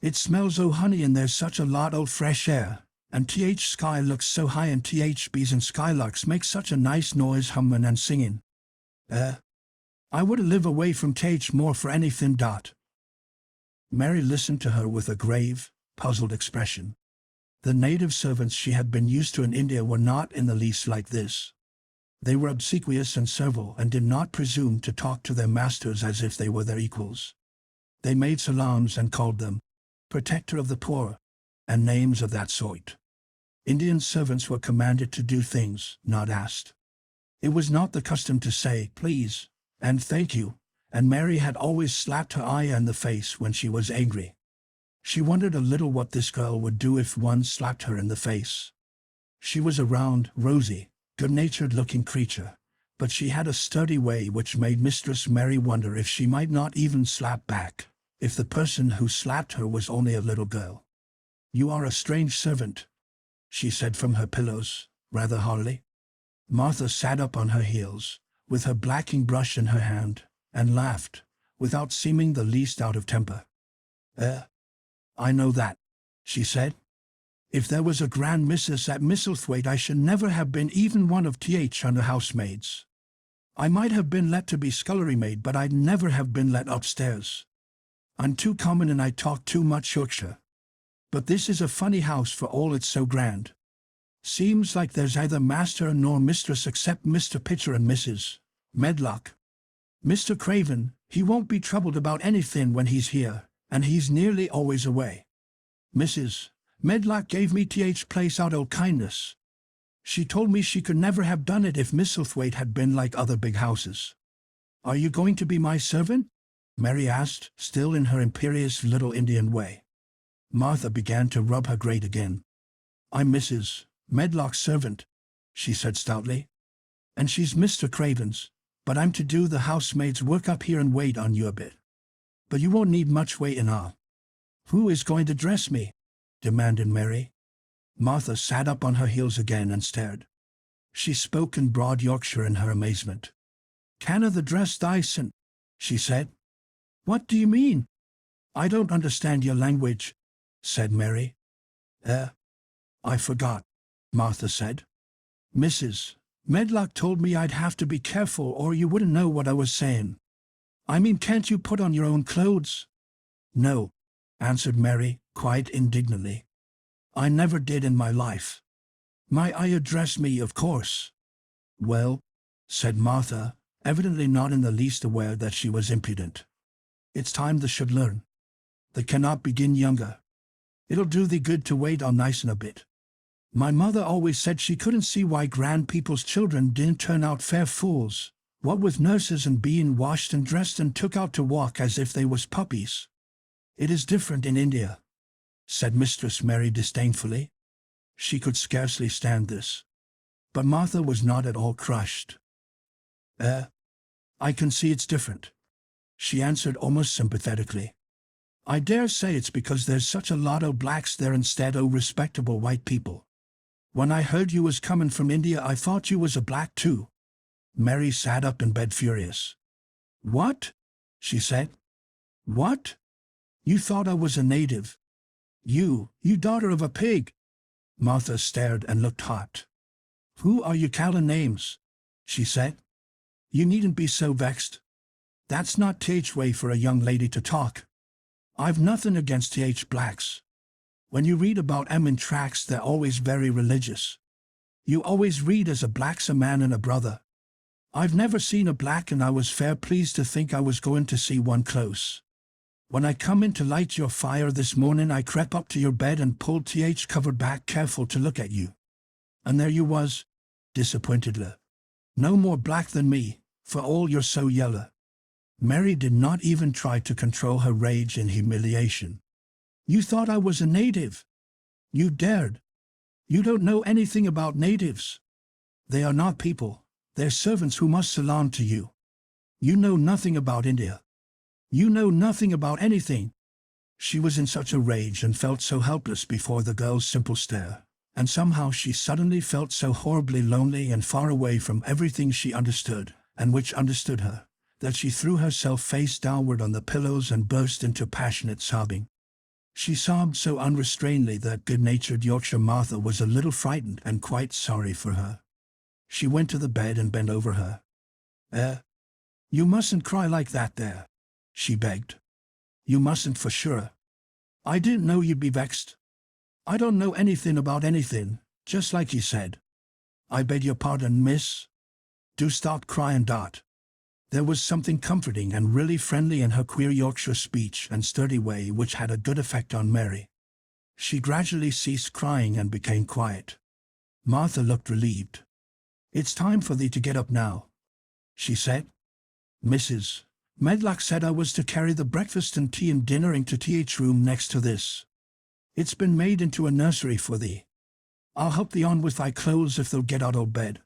It smells o' honey and there's such a lot o' fresh air, and sky looks so high and bees and skylarks make such a nice noise humming and singing. I wouldn't live away from more for anything. Mary listened to her with a grave, puzzled expression. The native servants she had been used to in India were not in the least like this. They were obsequious and servile and did not presume to talk to their masters as if they were their equals. They made salams and called them protector of the poor, and names of that sort. Indian servants were commanded to do things, not asked. It was not the custom to say, please, and thank you, and Mary had always slapped her Ayah in the face when she was angry. She wondered a little what this girl would do if one slapped her in the face. She was a round, rosy, good-natured-looking creature, but she had a sturdy way which made Mistress Mary wonder if she might not even slap back, if the person who slapped her was only a little girl. "You are a strange servant," she said from her pillows, rather haughtily. Martha sat up on her heels, with her blacking brush in her hand, and laughed, without seeming the least out of temper. I know that," she said. "If there was a grand missus at Misselthwaite I should never have been even one of under housemaids. I might have been let to be scullery maid, but I'd never have been let upstairs. I'm too common and I talk too much Yorkshire. But this is a funny house for all it's so grand. Seems like there's either master nor mistress except Mr. Pitcher and Mrs. Medlock. Mr. Craven, he won't be troubled about anything when he's here, and he's nearly always away. Mrs. Medlock gave me place out o' kindness. She told me she could never have done it if Misselthwaite had been like other big houses." "Are you going to be my servant?" Mary asked, still in her imperious little Indian way. Martha began to rub her grate again. "I'm Mrs. Medlock's servant," she said stoutly. "And she's Mr. Craven's, but I'm to do the housemaid's work up here and wait on you a bit. But you won't need much waiting on." "Who is going to dress me?" demanded Mary. Martha sat up on her heels again and stared. She spoke in broad Yorkshire in her amazement. "Canna the dress Dyson?" she said. "What do you mean?" "I don't understand your language," said Mary. I forgot," Martha said. "Mrs. Medlock told me I'd have to be careful or you wouldn't know what I was saying. I mean, can't you put on your own clothes?" "No," answered Mary, quite indignantly. "I never did in my life. My Ayah dressed me, of course." "Well," said Martha, evidently not in the least aware that she was impudent. "It's time they should learn. They cannot begin younger. It'll do thee good to wait on nice and a bit. My mother always said she couldn't see why grand people's children didn't turn out fair fools, what with nurses and being washed and dressed and took out to walk as if they was puppies. It is different in India," said Mistress Mary disdainfully. She could scarcely stand this. But Martha was not at all crushed. "I can see it's different," she answered almost sympathetically. "I dare say it's because there's such a lot o' blacks there instead o' respectable white people. When I heard you was coming from India I thought you was a black too." Mary sat up in bed furious. "What?" she said. "What? You thought I was a native? You daughter of a pig!" Martha stared and looked hot. "Who are you calling names?" she said. "You needn't be so vexed. That's not way for a young lady to talk. I've nothing against blacks. When you read about 'em in tracts they're always very religious. You always read as a black's a man and a brother. I've never seen a black and I was fair pleased to think I was going to see one close. When I come in to light your fire this morning I crept up to your bed and pulled covered back careful to look at you. And there you was, disappointedly. No more black than me, for all you're so yellow." Mary did not even try to control her rage and humiliation. "You thought I was a native? You dared. You don't know anything about natives. They are not people, they're servants who must salam to you. You know nothing about India. You know nothing about anything." She was in such a rage and felt so helpless before the girl's simple stare, And somehow she suddenly felt so horribly lonely and far away from everything she understood, and which understood her, that she threw herself face downward on the pillows and burst into passionate sobbing. She sobbed so unrestrainedly that good-natured Yorkshire Martha was a little frightened and quite sorry for her. She went to the bed and bent over her. You mustn't cry like that there," she begged. "You mustn't for sure. I didn't know you'd be vexed. I don't know anything about anything, just like you said. I beg your pardon, miss. Do stop crying, Dot." There was something comforting and really friendly in her queer Yorkshire speech and sturdy way which had a good effect on Mary. She gradually ceased crying and became quiet. Martha looked relieved. "It's time for thee to get up now," she said. "Mrs. Medlock said I was to carry the breakfast and tea and dinner into th room next to this. It's been made into a nursery for thee. I'll help thee on with thy clothes if they'll get out of bed.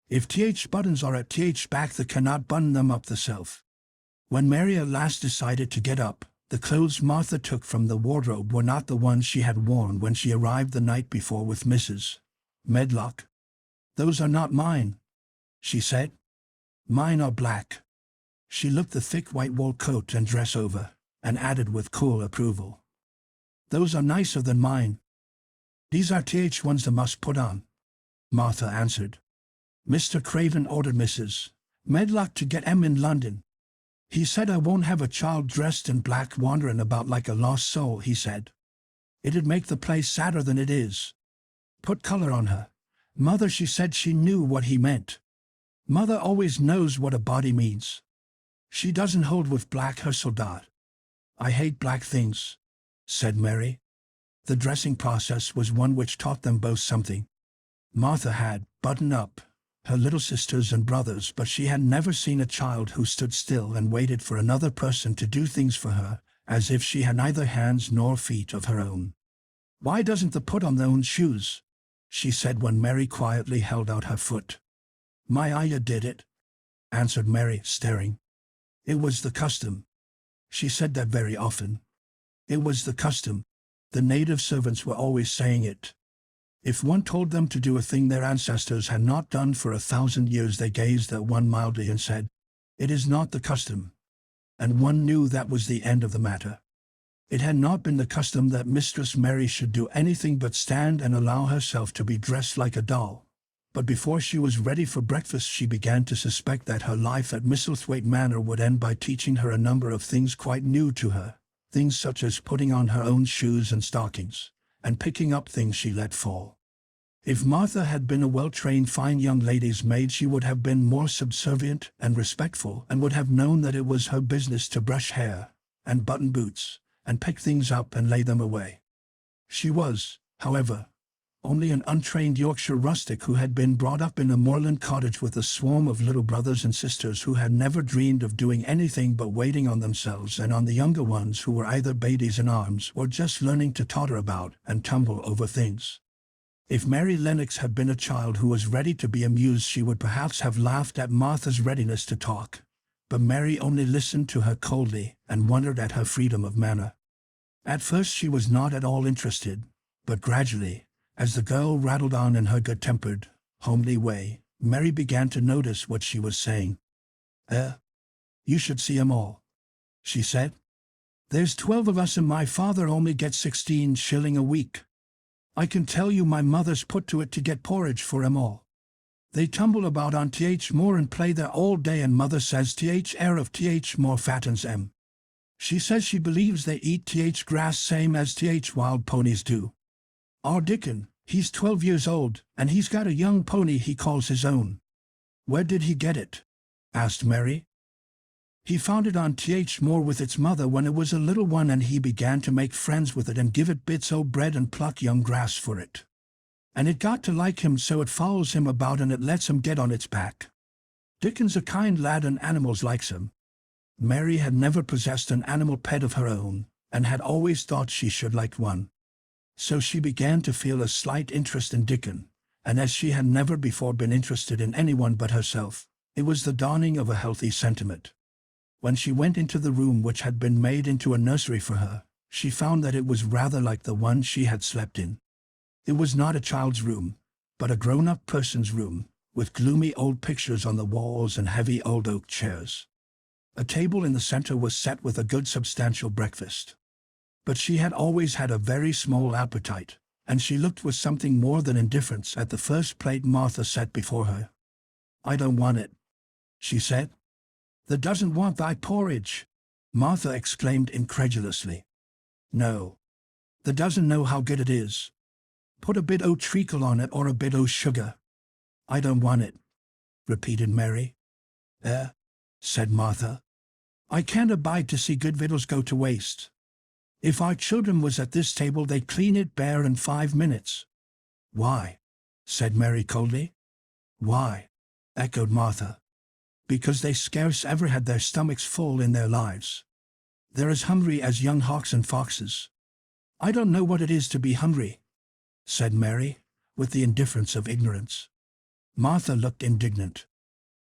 If th buttons are at th back thee cannot button them up thyself." When Mary at last decided to get up, the clothes Martha took from the wardrobe were not the ones she had worn when she arrived the night before with Mrs. Medlock. "Those are not mine," she said. "Mine are black." She looked the thick white wool coat and dress over, and added with cool approval, "Those are nicer than mine." "These are th ones thou must put on," Martha answered. "Mr. Craven ordered Mrs. Medlock to get 'em in London. He said I won't have a child dressed in black wandering about like a lost soul, he said. It'd make the place sadder than it is. Put color on her. Mother, she said she knew what he meant. Mother always knows what a body means. She doesn't hold with black her soldat." "I hate black things," said Mary. The dressing process was one which taught them both something. Martha had, buttoned up, her little sisters and brothers, but she had never seen a child who stood still and waited for another person to do things for her, as if she had neither hands nor feet of her own. "Why doesn't the put on their own shoes?" she said when Mary quietly held out her foot. "My ayah did it," answered Mary, staring. "It was the custom." She said that very often. It was the custom. The native servants were always saying it. If one told them to do a thing their ancestors had not done for 1,000 years, they gazed at one mildly and said, "It is not the custom." And one knew that was the end of the matter. It had not been the custom that Mistress Mary should do anything but stand and allow herself to be dressed like a doll. But before she was ready for breakfast she began to suspect that her life at Misselthwaite Manor would end by teaching her a number of things quite new to her, things such as putting on her own shoes and stockings, and picking up things she let fall. If Martha had been a well-trained fine young lady's maid she would have been more subservient and respectful, and would have known that it was her business to brush hair, and button boots, and pick things up and lay them away. She was, however, only an untrained Yorkshire rustic who had been brought up in a moorland cottage with a swarm of little brothers and sisters who had never dreamed of doing anything but waiting on themselves and on the younger ones who were either babies in arms or just learning to totter about and tumble over things. If Mary Lennox had been a child who was ready to be amused she would perhaps have laughed at Martha's readiness to talk, but Mary only listened to her coldly and wondered at her freedom of manner. At first she was not at all interested, but gradually, as the girl rattled on in her good-tempered, homely way, Mary began to notice what she was saying. You should see 'em all," she said. "There's 12 of us and my father only gets 16 shilling a week. I can tell you my mother's put to it to get porridge for 'em all. They tumble about on th moor and play there all day, and mother says th air of th moor fattens 'em. She says she believes they eat th grass same as th wild ponies do. Our Dickon, he's 12 years old, and he's got a young pony he calls his own." "Where did he get it?" asked Mary. "He found it on th moor with its mother when it was a little one, and he began to make friends with it and give it bits o' bread and pluck young grass for it. And it got to like him so it follows him about and it lets him get on its back. Dickon's a kind lad and animals likes him." Mary had never possessed an animal pet of her own, and had always thought she should like one. So she began to feel a slight interest in Dickon, and as she had never before been interested in anyone but herself, it was the dawning of a healthy sentiment. When she went into the room which had been made into a nursery for her, she found that it was rather like the one she had slept in. It was not a child's room, but a grown-up person's room, with gloomy old pictures on the walls and heavy old oak chairs. A table in the center was set with a good substantial breakfast. But she had always had a very small appetite, and she looked with something more than indifference at the first plate Martha set before her. "I don't want it," she said. "Thee doesn't want thy porridge," Martha exclaimed incredulously. "No. Thee doesn't know how good it is. Put a bit o' treacle on it or a bit o' sugar." "I don't want it," repeated Mary. Said Martha. "I can't abide to see good victuals go to waste. If our children was at this table they'd clean it bare in 5 minutes." "Why?" said Mary coldly. "Why?" echoed Martha. "Because they scarce ever had their stomachs full in their lives. They're as hungry as young hawks and foxes." "I don't know what it is to be hungry," said Mary, with the indifference of ignorance. Martha looked indignant.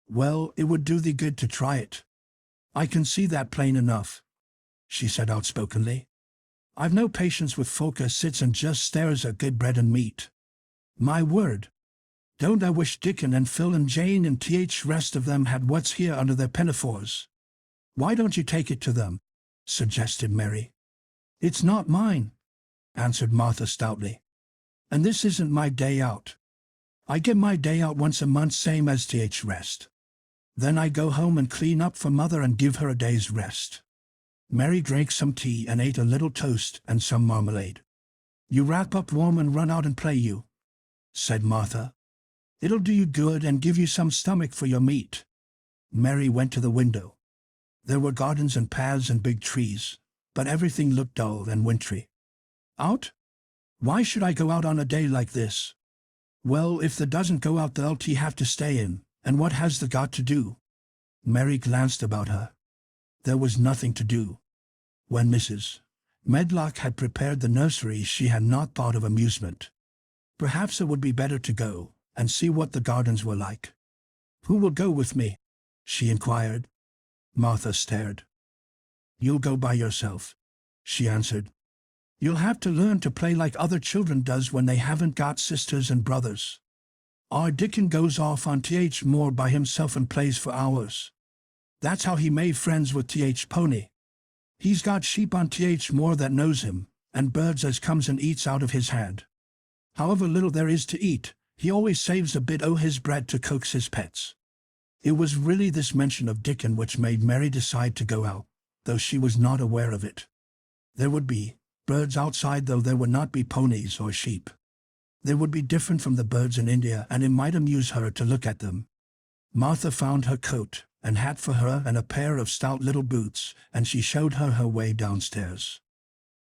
"Well, it would do thee good to try it. I can see that plain enough," she said outspokenly. "I've no patience with folk as sits and just stares at good bread and meat. My word! Don't I wish Dickon and Phil and Jane and rest of them had what's here under their pinafores." "Why don't you take it to them?" suggested Mary. "It's not mine," answered Martha stoutly. "And this isn't my day out. I get my day out once a month same as rest. Then I go home and clean up for Mother and give her a day's rest." Mary drank some tea and ate a little toast and some marmalade. "You wrap up warm and run out and play, you," said Martha. "It'll do you good and give you some stomach for your meat." Mary went to the window. There were gardens and paths and big trees, but everything looked dull and wintry. "Out? Why should I go out on a day like this?" "Well, if thee doesn't go out there'll have to stay in, and what has thee got to do?" Mary glanced about her. There was nothing to do. When Mrs. Medlock had prepared the nursery she had not thought of amusement. Perhaps it would be better to go and see what the gardens were like. "Who will go with me?" she inquired. Martha stared. "You'll go by yourself," she answered. "You'll have to learn to play like other children does when they haven't got sisters and brothers. Our Dickon goes off on more by himself and plays for hours. That's how he made friends with Pony. He's got sheep on more that knows him, and birds as comes and eats out of his hand. However little there is to eat, he always saves a bit o' his bread to coax his pets." It was really this mention of Dickon which made Mary decide to go out, though she was not aware of it. There would be birds outside, though there would not be ponies or sheep. They would be different from the birds in India, and it might amuse her to look at them. Martha found her coat and hat for her and a pair of stout little boots, and she showed her way downstairs.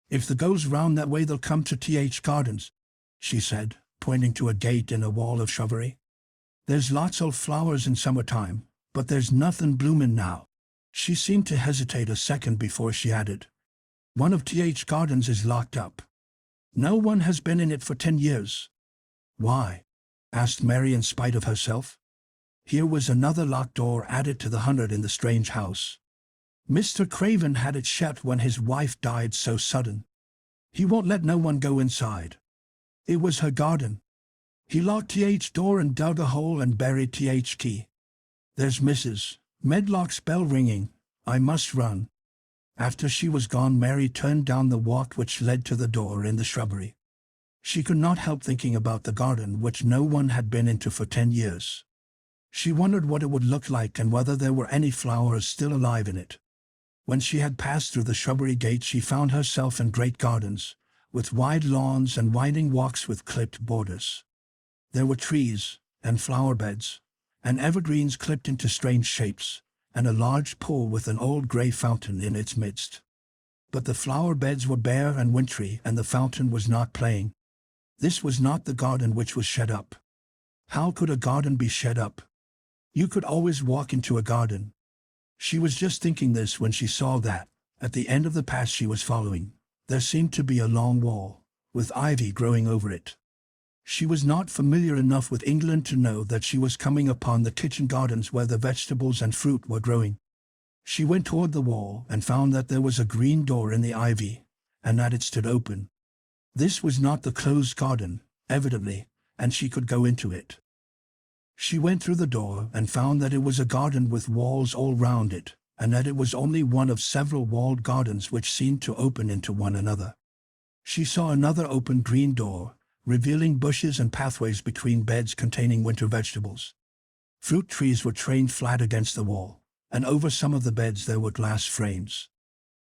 "If the goes round that way they'll come to Gardens," she said, pointing to a gate in a wall of shrubbery. "There's lots o' flowers in summertime, but there's nothing bloomin' now." She seemed to hesitate a second before she added, "One of Gardens is locked up. No one has been in it for 10 years. "Why?" asked Mary in spite of herself. Here was another locked door added to the 100 in the strange house. "Mr. Craven had it shut when his wife died so sudden. He won't let no one go inside. It was her garden. He locked door and dug a hole and buried key. There's Mrs. Medlock's bell ringing. I must run." After she was gone, Mary turned down the walk which led to the door in the shrubbery. She could not help thinking about the garden which no one had been into for 10 years. She wondered what it would look like and whether there were any flowers still alive in it. When she had passed through the shrubbery gate she found herself in great gardens, with wide lawns and winding walks with clipped borders. There were trees, and flower beds, and evergreens clipped into strange shapes, and a large pool with an old grey fountain in its midst. But the flower beds were bare and wintry, and the fountain was not playing. This was not the garden which was shed up. How could a garden be shed up? You could always walk into a garden. She was just thinking this when she saw that, at the end of the path she was following, there seemed to be a long wall, with ivy growing over it. She was not familiar enough with England to know that she was coming upon the kitchen gardens where the vegetables and fruit were growing. She went toward the wall and found that there was a green door in the ivy, and that it stood open. This was not the closed garden, evidently, and she could go into it. She went through the door and found that it was a garden with walls all round it, and that it was only one of several walled gardens which seemed to open into one another. She saw another open green door, revealing bushes and pathways between beds containing winter vegetables. Fruit trees were trained flat against the wall, and over some of the beds there were glass frames.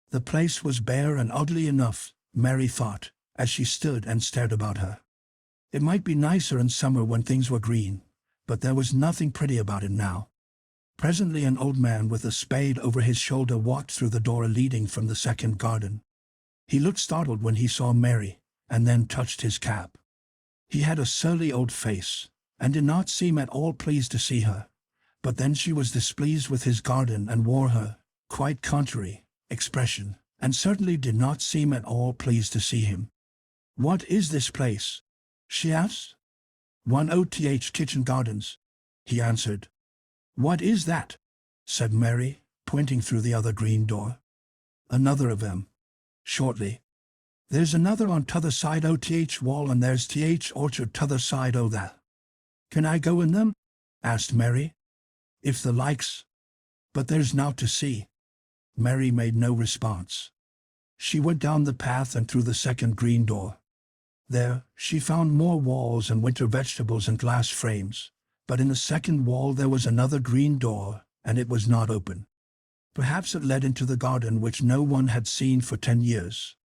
The place was bare and ugly enough, Mary thought, as she stood and stared about her. It might be nicer in summer when things were green, but there was nothing pretty about it now. Presently an old man with a spade over his shoulder walked through the door leading from the second garden. He looked startled when he saw Mary, and then touched his cap. He had a surly old face, and did not seem at all pleased to see her, but then she was displeased with his garden and wore her, quite contrary, expression, and certainly did not seem at all pleased to see him. "What is this place?" she asked. "One OTH Kitchen Gardens," he answered. "What is that?" said Mary, pointing through the other green door. "Another of them," shortly. "There's another on t'other side o' th wall, and there's th orchard t'other side o' that." "Can I go in them?" asked Mary. "If the likes. But there's naught to see." Mary made no response. She went down the path and through the second green door. There, she found more walls and winter vegetables and glass frames, but in the second wall there was another green door, and it was not open. Perhaps it led into the garden which no one had seen for 10 years.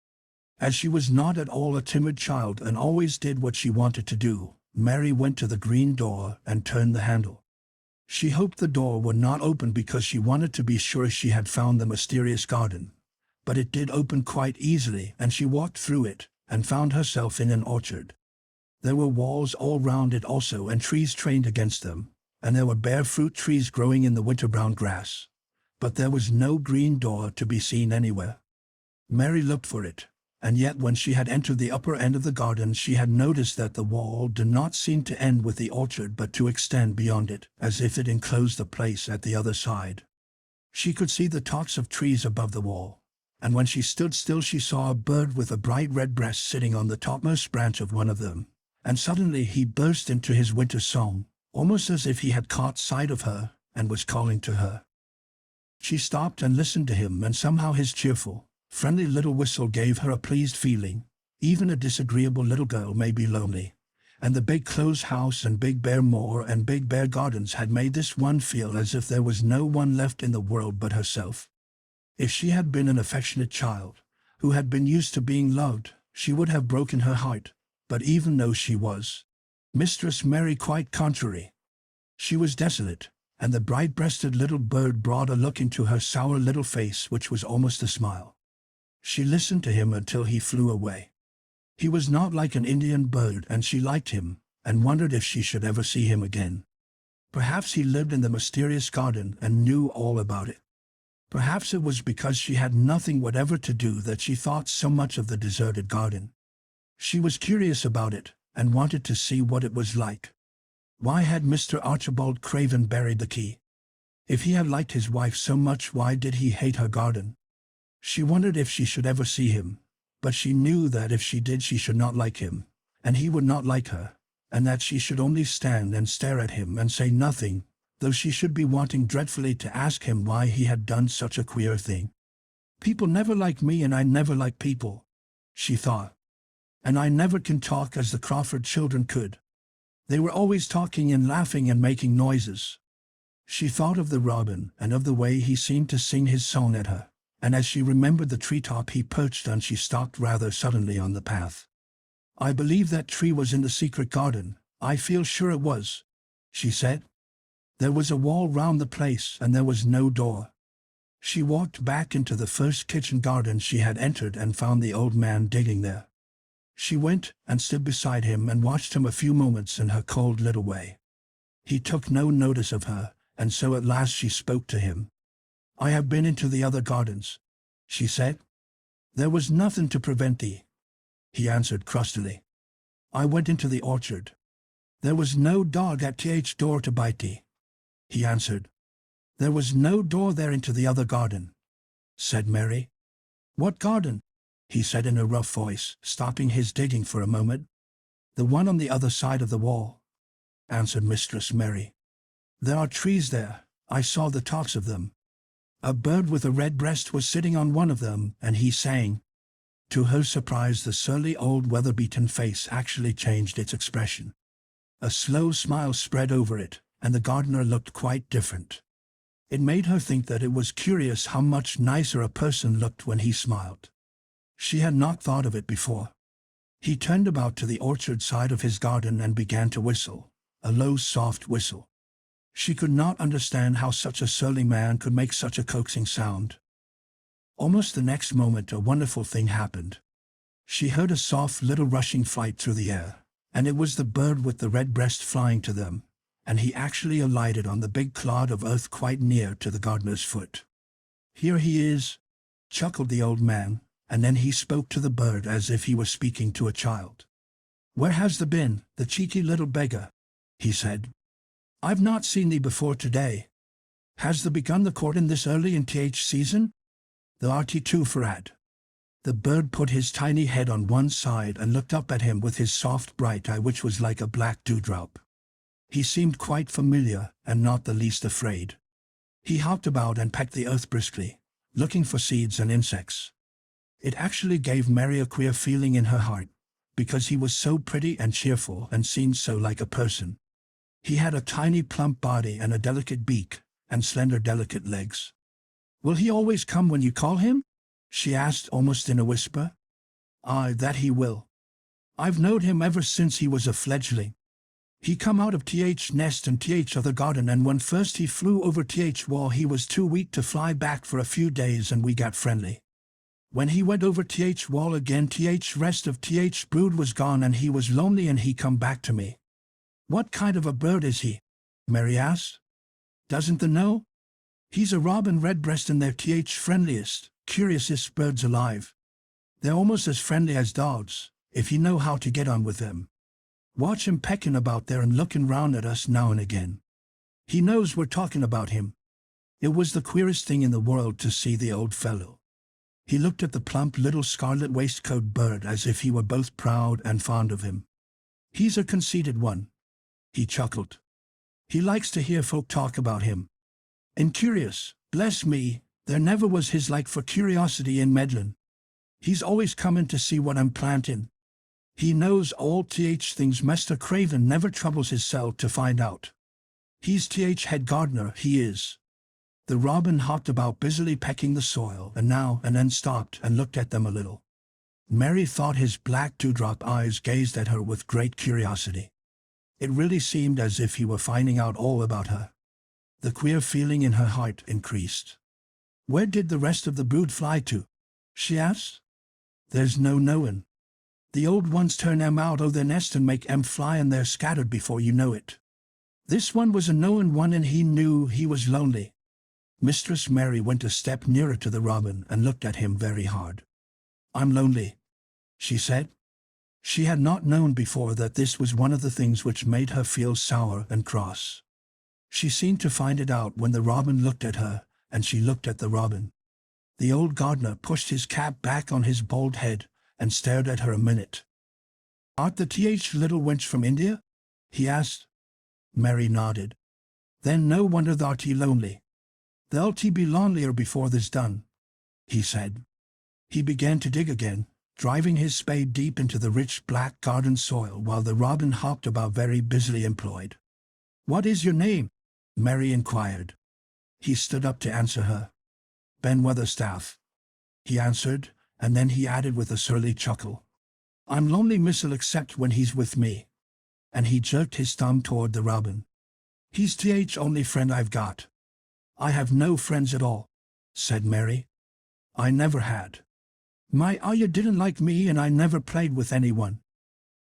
As she was not at all a timid child and always did what she wanted to do, Mary went to the green door and turned the handle. She hoped the door would not open because she wanted to be sure she had found the mysterious garden. But it did open quite easily, and she walked through it and found herself in an orchard. There were walls all round it also, and trees trained against them, and there were bare fruit trees growing in the winter-brown grass. But there was no green door to be seen anywhere. Mary looked for it, and yet when she had entered the upper end of the garden she had noticed that the wall did not seem to end with the orchard but to extend beyond it, as if it enclosed the place at the other side. She could see the tops of trees above the wall, and when she stood still she saw a bird with a bright red breast sitting on the topmost branch of one of them, and suddenly he burst into his winter song, almost as if he had caught sight of her and was calling to her. She stopped and listened to him, and somehow his cheerful, friendly little whistle gave her a pleased feeling. Even a disagreeable little girl may be lonely, and the big closed house and big bare moor and big bare gardens had made this one feel as if there was no one left in the world but herself. If she had been an affectionate child, who had been used to being loved, she would have broken her heart, but even though she was Mistress Mary quite contrary, she was desolate, and the bright-breasted little bird brought a look into her sour little face which was almost a smile. She listened to him until he flew away. He was not like an Indian bird, and she liked him, and wondered if she should ever see him again. Perhaps he lived in the mysterious garden and knew all about it. Perhaps it was because she had nothing whatever to do that she thought so much of the deserted garden. She was curious about it, and wanted to see what it was like. Why had Mr. Archibald Craven buried the key? If he had liked his wife so much, why did he hate her garden? She wondered if she should ever see him, but she knew that if she did she should not like him, and he would not like her, and that she should only stand and stare at him and say nothing, though she should be wanting dreadfully to ask him why he had done such a queer thing. "People never like me, and I never like people," she thought. "And I never can talk as the Crawford children could. They were always talking and laughing and making noises." She thought of the robin and of the way he seemed to sing his song at her, and as she remembered the treetop he perched on she stopped rather suddenly on the path. "I believe that tree was in the secret garden. I feel sure it was," she said. "There was a wall round the place, and there was no door." She walked back into the first kitchen garden she had entered and found the old man digging there. She went and stood beside him and watched him a few moments in her cold little way. He took no notice of her, and so at last she spoke to him. "I have been into the other gardens," she said. "There was nothing to prevent thee," he answered crustily. "I went into the orchard. There was no dog at th door to bite thee," he answered. "There was no door there into the other garden," said Mary. "What garden?" he said in a rough voice, stopping his digging for a moment. "The one on the other side of the wall," answered Mistress Mary. "There are trees there. I saw the tops of them. A bird with a red breast was sitting on one of them, and he sang." To her surprise, the surly old weather-beaten face actually changed its expression. A slow smile spread over it, and the gardener looked quite different. It made her think that it was curious how much nicer a person looked when he smiled. She had not thought of it before. He turned about to the orchard side of his garden and began to whistle, a low, soft whistle. She could not understand how such a surly man could make such a coaxing sound. Almost the next moment a wonderful thing happened. She heard a soft little rushing flight through the air, and it was the bird with the red breast flying to them, and he actually alighted on the big clod of earth quite near to the gardener's foot. "Here he is," chuckled the old man, and then he spoke to the bird as if he were speaking to a child. "Where has thee been, the cheeky little beggar?" he said. "I've not seen thee before today. Has thee begun the courting this early in th season? Thou art too forad." The bird put his tiny head on one side and looked up at him with his soft bright eye, which was like a black dewdrop. He seemed quite familiar and not the least afraid. He hopped about and pecked the earth briskly, looking for seeds and insects. It actually gave Mary a queer feeling in her heart, because he was so pretty and cheerful and seemed so like a person. He had a tiny plump body and a delicate beak, and slender delicate legs. "Will he always come when you call him?" she asked almost in a whisper. "Aye, that he will. I've knowed him ever since he was a fledgling. He come out of th nest and th other garden, and when first he flew over th wall he was too weak to fly back for a few days, and we got friendly. When he went over th wall again, th rest of th brood was gone, and he was lonely, and he come back to me." "What kind of a bird is he?" Mary asked. "Doesn't thee know? He's a robin redbreast, and they're th friendliest, curiousest birds alive. They're almost as friendly as dogs, if you know how to get on with them. Watch him pecking about there and looking round at us now and again. He knows we're talking about him." It was the queerest thing in the world to see the old fellow. He looked at the plump little scarlet waistcoat bird as if he were both proud and fond of him. "He's a conceited one," he chuckled. "He likes to hear folk talk about him. And curious, bless me, there never was his like for curiosity in Medlin. He's always coming to see what I'm planting. He knows all th things Mr. Craven never troubles hisself to find out. He's th head gardener, he is." The robin hopped about busily pecking the soil, and now and then stopped and looked at them a little. Mary thought his black dewdrop eyes gazed at her with great curiosity. It really seemed as if he were finding out all about her. The queer feeling in her heart increased. "Where did the rest of the brood fly to?" she asked. "There's no knowin'. The old ones turn 'em out o' their nest and make 'em fly, and they're scattered before you know it. This one was a knowin' one, and he knew he was lonely." Mistress Mary went a step nearer to the robin and looked at him very hard. "I'm lonely," she said. She had not known before that this was one of the things which made her feel sour and cross. She seemed to find it out when the robin looked at her, and she looked at the robin. The old gardener pushed his cap back on his bald head and stared at her a minute. "Art the th little wench from India?" he asked. Mary nodded. "Then no wonder thou'rt ye lonely. Thou'lt be lonelier before this done," he said. He began to dig again, driving his spade deep into the rich black garden soil while the robin hopped about very busily employed. "What is your name?" Mary inquired. He stood up to answer her. "Ben Weatherstaff," he answered, and then he added with a surly chuckle, "I'm lonely, missile, except when he's with me." And he jerked his thumb toward the robin. "He's th only friend I've got." "I have no friends at all," said Mary. "I never had. My Aya didn't like me, and I never played with anyone.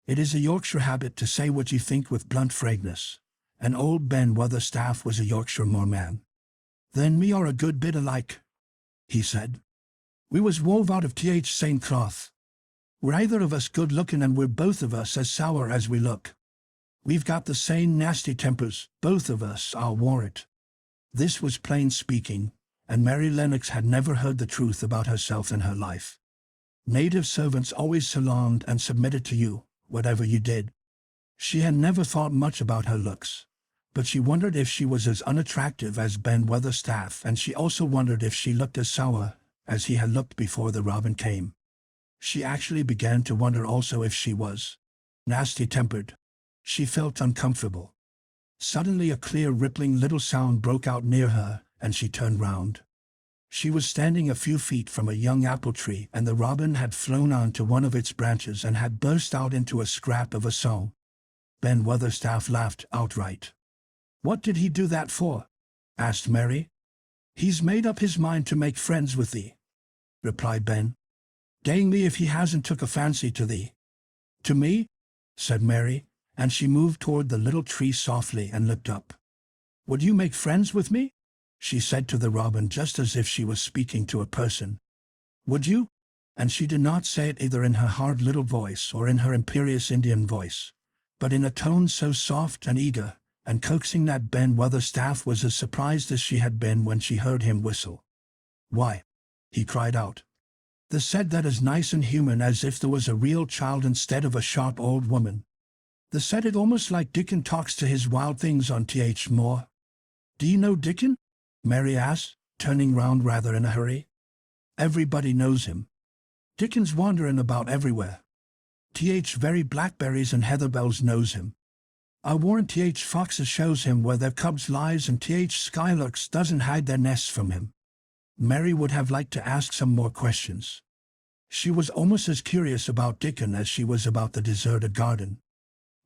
It is a Yorkshire habit to say what you think with blunt frankness, and old Ben Weatherstaff was a Yorkshire moorman. "Then me are a good bit alike," he said. "We was wove out of th same cloth. We're either of us good-looking, and we're both of us as sour as we look. We've got the same nasty tempers, both of us, I'll warrant." This was plain speaking, and Mary Lennox had never heard the truth about herself in her life. Native servants always salaamed and submitted to you, whatever you did. She had never thought much about her looks, but she wondered if she was as unattractive as Ben Weatherstaff, and she also wondered if she looked as sour as he had looked before the robin came. She actually began to wonder also if she was nasty-tempered. She felt uncomfortable. Suddenly a clear rippling little sound broke out near her, and she turned round. She was standing a few feet from a young apple tree, and the robin had flown onto one of its branches and had burst out into a scrap of a song. Ben Weatherstaff laughed outright. "What did he do that for?" asked Mary. "He's made up his mind to make friends with thee," replied Ben. "Dang me if he hasn't took a fancy to thee." "To me?" said Mary, and she moved toward the little tree softly and looked up. "Would you make friends with me?" she said to the robin, just as if she was speaking to a person. "Would you?" And she did not say it either in her hard little voice or in her imperious Indian voice, but in a tone so soft and eager and coaxing that Ben Weatherstaff was as surprised as she had been when she heard him whistle. "Why," he cried out, "they said that as nice and human as if there was a real child instead of a sharp old woman. They said it almost like Dickon talks to his wild things on Th. Moor." "Do you know Dickon?" Mary asked, turning round rather in a hurry. "Everybody knows him. Dickon's wandering about everywhere. Very blackberries and heatherbells knows him. I warrant foxes shows him where their cubs lies, and skylarks doesn't hide their nests from him." Mary would have liked to ask some more questions. She was almost as curious about Dickon as she was about the deserted garden.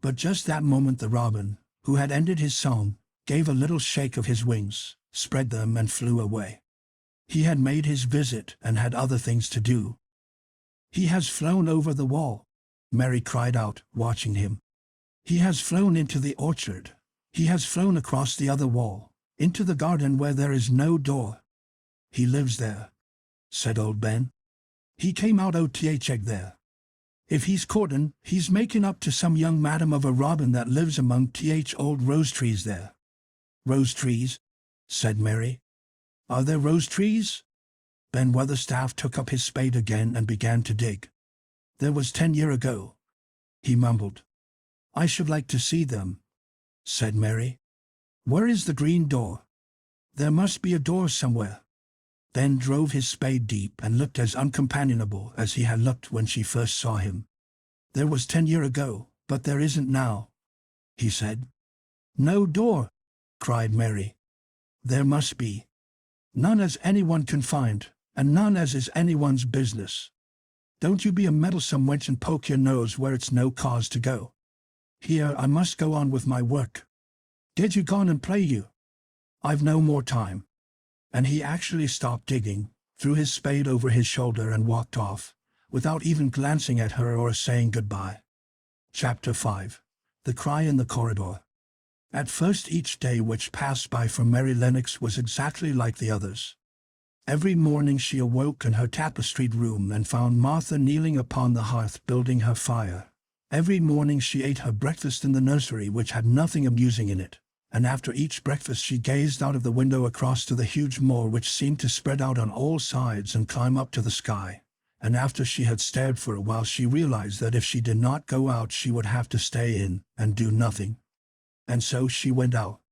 But just that moment the robin, who had ended his song, gave a little shake of his wings, spread them, and flew away. He had made his visit and had other things to do. "He has flown over the wall," Mary cried out, watching him. "He has flown into the orchard. He has flown across the other wall, into the garden where there is no door." "He lives there," said old Ben. "He came out o' egg there. If he's courtin', he's making up to some young madam of a robin that lives among old rose trees there." "Rose trees?" said Mary. "Are there rose trees?" Ben Weatherstaff took up his spade again and began to dig. "There was 10 year ago," he mumbled. "I should like to see them," said Mary. "Where is the green door? There must be a door somewhere." Ben drove his spade deep and looked as uncompanionable as he had looked when she first saw him. "There was 10 year ago, but there isn't now," he said. "No door!" cried Mary. "There must be. None as anyone can find, and none as is anyone's business. Don't you be a meddlesome wench and poke your nose where it's no cause to go. Here, I must go on with my work. Get you gone and play you. I've no more time." And he actually stopped digging, threw his spade over his shoulder and walked off, without even glancing at her or saying goodbye. Chapter 5. The Cry in the Corridor. At first each day which passed by for Mary Lennox was exactly like the others. Every morning she awoke in her tapestried room and found Martha kneeling upon the hearth building her fire. Every morning she ate her breakfast in the nursery, which had nothing amusing in it, and after each breakfast she gazed out of the window across to the huge moor which seemed to spread out on all sides and climb up to the sky, and after she had stared for a while she realized that if she did not go out she would have to stay in and do nothing. And so she went out.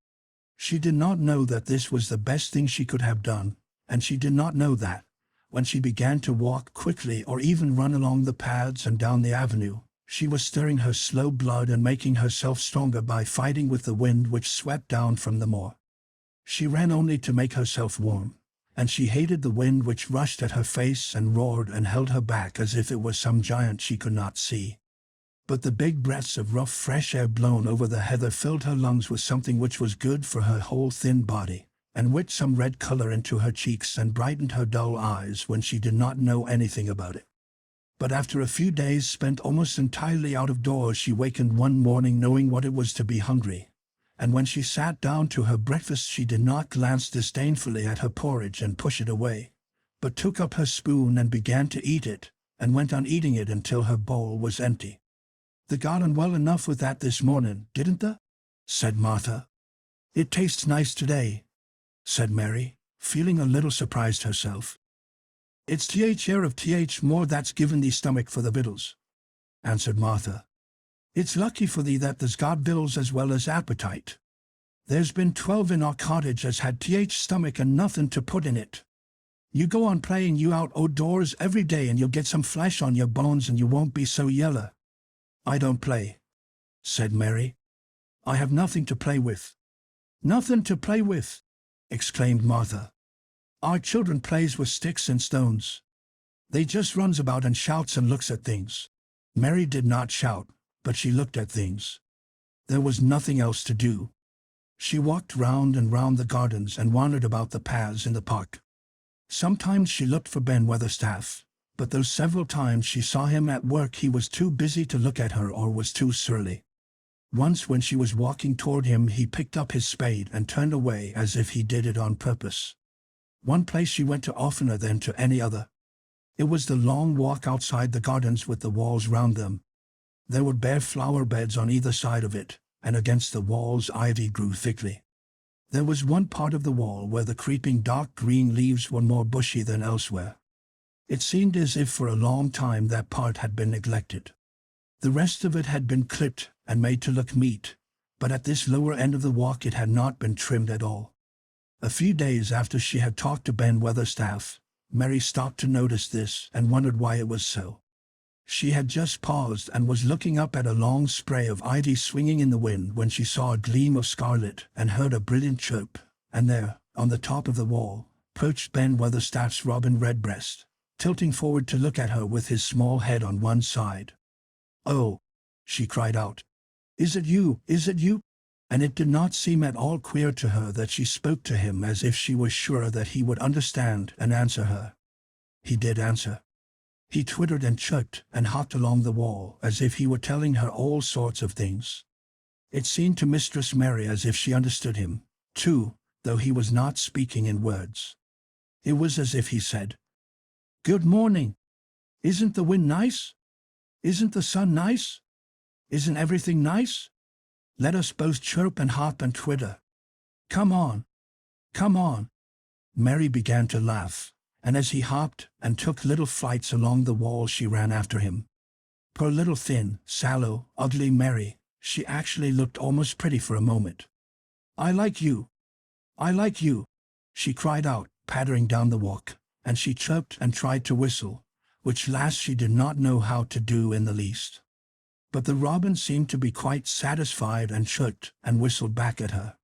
She did not know that this was the best thing she could have done, and she did not know that, when she began to walk quickly or even run along the paths and down the avenue, she was stirring her slow blood and making herself stronger by fighting with the wind which swept down from the moor. She ran only to make herself warm, and she hated the wind which rushed at her face and roared and held her back as if it was some giant she could not see. But the big breaths of rough fresh air blown over the heather filled her lungs with something which was good for her whole thin body, and whipped some red color into her cheeks and brightened her dull eyes when she did not know anything about it. But after a few days spent almost entirely out of doors she wakened one morning knowing what it was to be hungry, and when she sat down to her breakfast she did not glance disdainfully at her porridge and push it away, but took up her spoon and began to eat it, and went on eating it until her bowl was empty. "They got on well enough with that this morning, didn't they?" said Martha. "It tastes nice today," said Mary, feeling a little surprised herself. "It's air of Moor that's given thee stomach for the victuals," answered Martha. It's lucky for thee that there's got bills as well as appetite. There's been 12 in our cottage as had stomach and nothing to put in it. You go on playing you out outdoors every day and you'll get some flesh on your bones and you won't be so yellow. I don't play, said Mary. I have nothing to play with. Nothing to play with, exclaimed Martha. Our children plays with sticks and stones. They just runs about and shouts and looks at things. Mary did not shout, but she looked at things. There was nothing else to do. She walked round and round the gardens and wandered about the paths in the park. Sometimes she looked for Ben Weatherstaff, but those several times she saw him at work he was too busy to look at her or was too surly. Once when she was walking toward him he picked up his spade and turned away as if he did it on purpose. One place she went to oftener than to any other. It was the long walk outside the gardens with the walls round them. There were bare flower beds on either side of it, and against the walls ivy grew thickly. There was one part of the wall where the creeping dark green leaves were more bushy than elsewhere. It seemed as if for a long time that part had been neglected. The rest of it had been clipped and made to look neat, but at this lower end of the walk it had not been trimmed at all. A few days after she had talked to Ben Weatherstaff, Mary stopped to notice this and wondered why it was so. She had just paused and was looking up at a long spray of ivy swinging in the wind when she saw a gleam of scarlet and heard a brilliant chirp, and there, on the top of the wall, perched Ben Weatherstaff's robin redbreast, tilting forward to look at her with his small head on one side. "Oh," she cried out. "Is it you? Is it you?" And it did not seem at all queer to her that she spoke to him as if she was sure that he would understand and answer her. He did answer. He twittered and chirped and hopped along the wall as if he were telling her all sorts of things. It seemed to Mistress Mary as if she understood him, too, though he was not speaking in words. It was as if he said, "Good morning. Isn't the wind nice? Isn't the sun nice? Isn't everything nice? Let us both chirp and hop and twitter. Come on. Come on." Mary began to laugh, and as he hopped and took little flights along the wall she ran after him. Poor little thin, sallow, ugly Mary, she actually looked almost pretty for a moment. "I like you. I like you," she cried out, pattering down the walk, and she chirped and tried to whistle, which last she did not know how to do in the least. But the robin seemed to be quite satisfied and chirped and whistled back at her.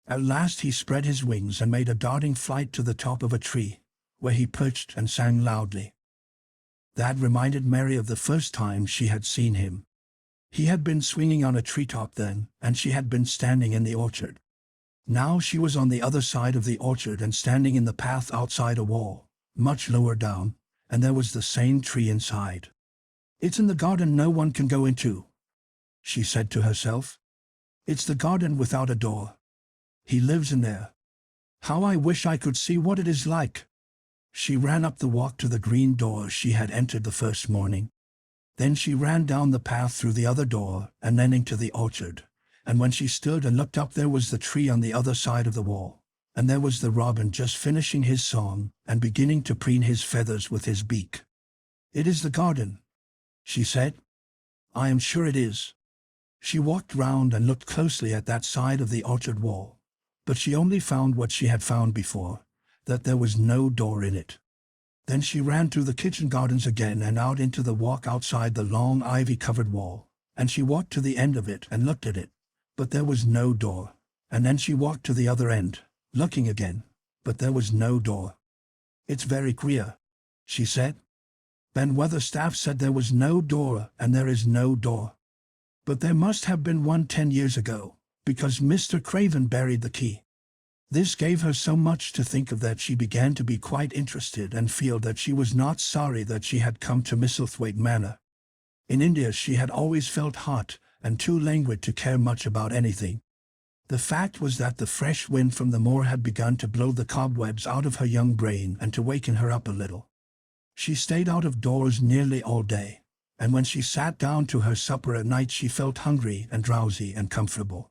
At last he spread his wings and made a darting flight to the top of a tree, where he perched and sang loudly. That reminded Mary of the first time she had seen him. He had been swinging on a treetop then, and she had been standing in the orchard. Now she was on the other side of the orchard and standing in the path outside a wall, much lower down, and there was the same tree inside. "It's in the garden no one can go into," she said to herself. "It's the garden without a door. He lives in there. How I wish I could see what it is like." She ran up the walk to the green door she had entered the first morning. Then she ran down the path through the other door and then into the orchard, and when she stood and looked up there was the tree on the other side of the wall, and there was the robin just finishing his song and beginning to preen his feathers with his beak. "It is the garden," she said. "I am sure it is." She walked round and looked closely at that side of the orchard wall, but she only found what she had found before, that there was no door in it. Then she ran through the kitchen gardens again and out into the walk outside the long ivy-covered wall, and she walked to the end of it and looked at it, but there was no door, and then she walked to the other end, looking again, but there was no door. "It's very queer," she said. "Ben Weatherstaff said there was no door, and there is no door. But there must have been one 10 years ago, because Mr. Craven buried the key." This gave her so much to think of that she began to be quite interested and feel that she was not sorry that she had come to Misselthwaite Manor. In India she had always felt hot and too languid to care much about anything. The fact was that the fresh wind from the moor had begun to blow the cobwebs out of her young brain and to waken her up a little. She stayed out of doors nearly all day, and when she sat down to her supper at night she felt hungry and drowsy and comfortable.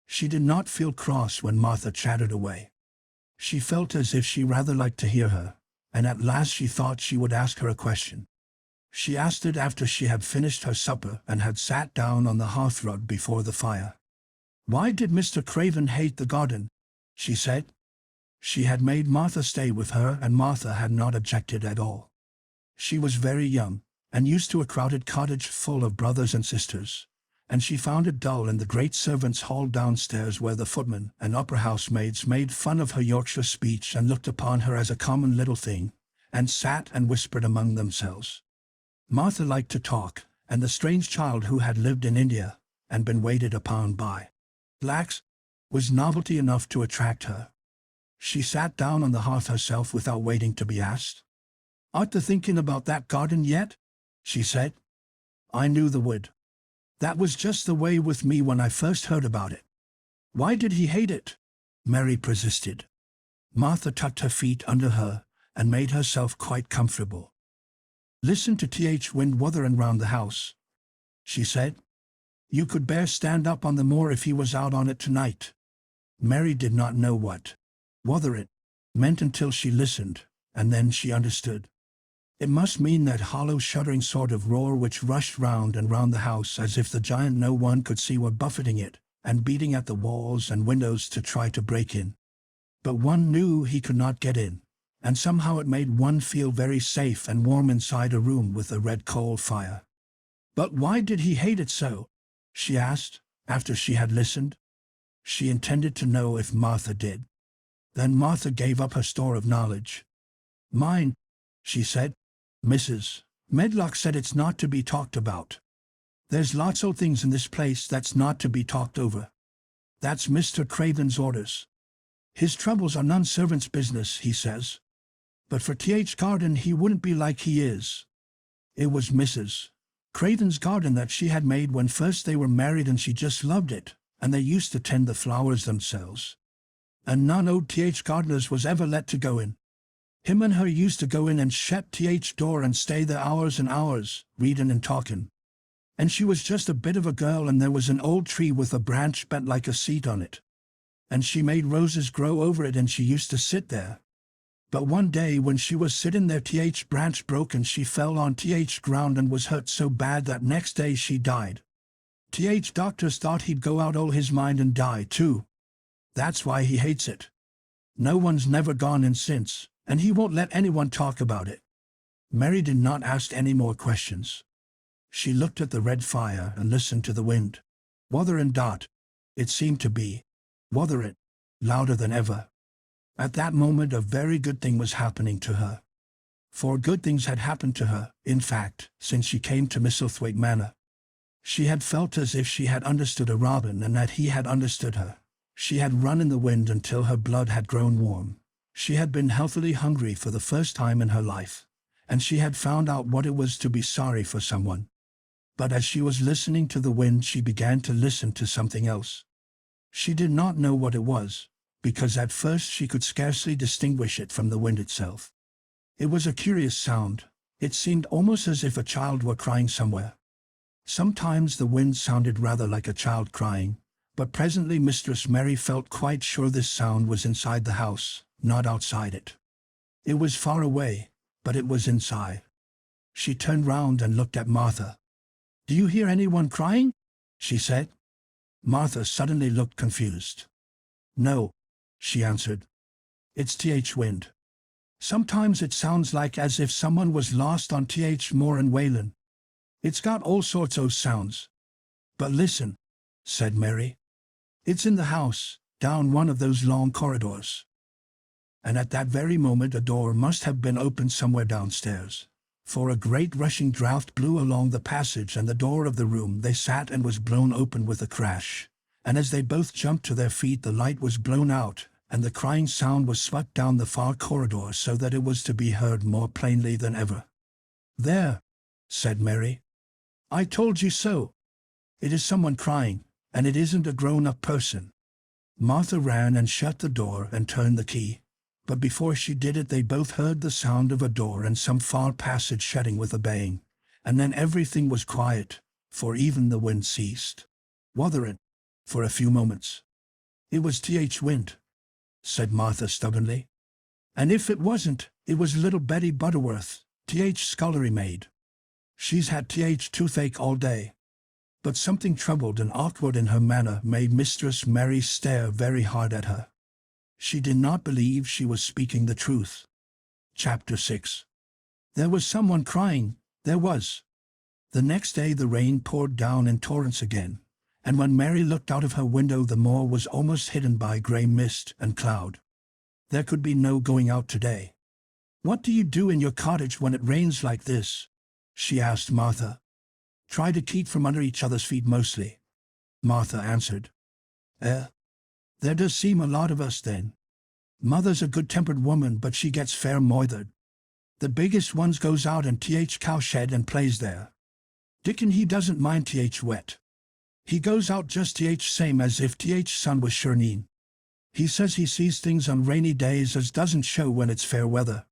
She did not feel cross when Martha chattered away. She felt as if she rather liked to hear her, and at last she thought she would ask her a question. She asked it after she had finished her supper and had sat down on the hearthrug before the fire. "Why did Mr. Craven hate the garden?" she said. She had made Martha stay with her, and Martha had not objected at all. She was very young, and used to a crowded cottage full of brothers and sisters, and she found it dull in the great servants' hall downstairs, where the footmen and upper housemaids made fun of her Yorkshire speech and looked upon her as a common little thing, and sat and whispered among themselves. Martha liked to talk, and the strange child who had lived in India, and been waited upon by blacks, was novelty enough to attract her. She sat down on the hearth herself without waiting to be asked. "Art thou thinking about that garden yet?" she said. "I knew thou would. That was just the way with me when I first heard about it." "Why did he hate it?" Mary persisted. Martha tucked her feet under her and made herself quite comfortable. "Listen to th wind wuthering round the house," she said. "You could bear stand up on the moor if he was out on it tonight." Mary did not know what "wuther it" meant until she listened, and then she understood. It must mean that hollow, shuddering sort of roar which rushed round and round the house as if the giant no one could see were buffeting it, and beating at the walls and windows to try to break in. But one knew he could not get in, and somehow it made one feel very safe and warm inside a room with a red coal fire. "But why did he hate it so?" she asked, after she had listened. She intended to know if Martha did. Then Martha gave up her store of knowledge. "Mine," she said. "Mrs. Medlock said it's not to be talked about. There's lots o' things in this place that's not to be talked over. That's Mr. Craven's orders. His troubles are none servant's business, he says. But for th garden he wouldn't be like he is." It was Mrs. Craven's garden that she had made when first they were married, and she just loved it, and they used to tend the flowers themselves. And none o' th gardeners was ever let to go in. Him and her used to go in and shet th door and stay there hours and hours, readin' and talkin'. And she was just a bit of a girl, and there was an old tree with a branch bent like a seat on it. And she made roses grow over it, and she used to sit there. But one day when she was sitting there, th branch broke and she fell on th ground and was hurt so bad that next day she died. Th doctors thought he'd go out o' his mind and die too. That's why he hates it. No one's never gone in since, and he won't let anyone talk about it. Mary did not ask any more questions. She looked at the red fire and listened to the wind. Wuther and dot. It seemed to be. Wuther it. Louder than ever. At that moment a very good thing was happening to her. For good things had happened to her, in fact, since she came to Misselthwaite Manor. She had felt as if she had understood a robin and that he had understood her. She had run in the wind until her blood had grown warm. She had been healthily hungry for the first time in her life, and she had found out what it was to be sorry for someone. But as she was listening to the wind, she began to listen to something else. She did not know what it was, because at first she could scarcely distinguish it from the wind itself. It was a curious sound. It seemed almost as if a child were crying somewhere. Sometimes the wind sounded rather like a child crying, but presently Mistress Mary felt quite sure this sound was inside the house, not outside it. It was far away, but it was inside. She turned round and looked at Martha. "Do you hear anyone crying?" she said. Martha suddenly looked confused. "No," she answered. "It's th wind. Sometimes it sounds like as if someone was lost on th moor and wailin'. It's got all sorts o' sounds. But listen," said Mary. "It's in the house, down one of those long corridors." And at that very moment a door must have been opened somewhere downstairs, for a great rushing draught blew along the passage, and the door of the room they sat in was blown open with a crash, and as they both jumped to their feet the light was blown out, and the crying sound was swept down the far corridor so that it was to be heard more plainly than ever. "There," said Mary. "I told you so. It is someone crying, and it isn't a grown-up person." Martha ran and shut the door and turned the key, but before she did it they both heard the sound of a door in some far passage shutting with a bang, and then everything was quiet, for even the wind ceased. "Wuther it," for a few moments. "It was th wind," said Martha stubbornly. "And if it wasn't, it was little Betty Butterworth, th scullery maid." She's had toothache all day. But something troubled and awkward in her manner made Mistress Mary stare very hard at her. She did not believe she was speaking the truth. Chapter 6. There was someone crying, there was. The next day the rain poured down in torrents again, and when Mary looked out of her window the moor was almost hidden by grey mist and cloud. There could be no going out today. "What do you do in your cottage when it rains like this?" she asked Martha. "Try to keep from under each other's feet mostly," Martha answered. There does seem a lot of us then. Mother's a good-tempered woman, but she gets fair moithered. The biggest ones goes out and cowshed and plays there. Dickon he doesn't mind wet. He goes out just same as if sun was shireen. He says he sees things on rainy days as doesn't show when it's fair weather.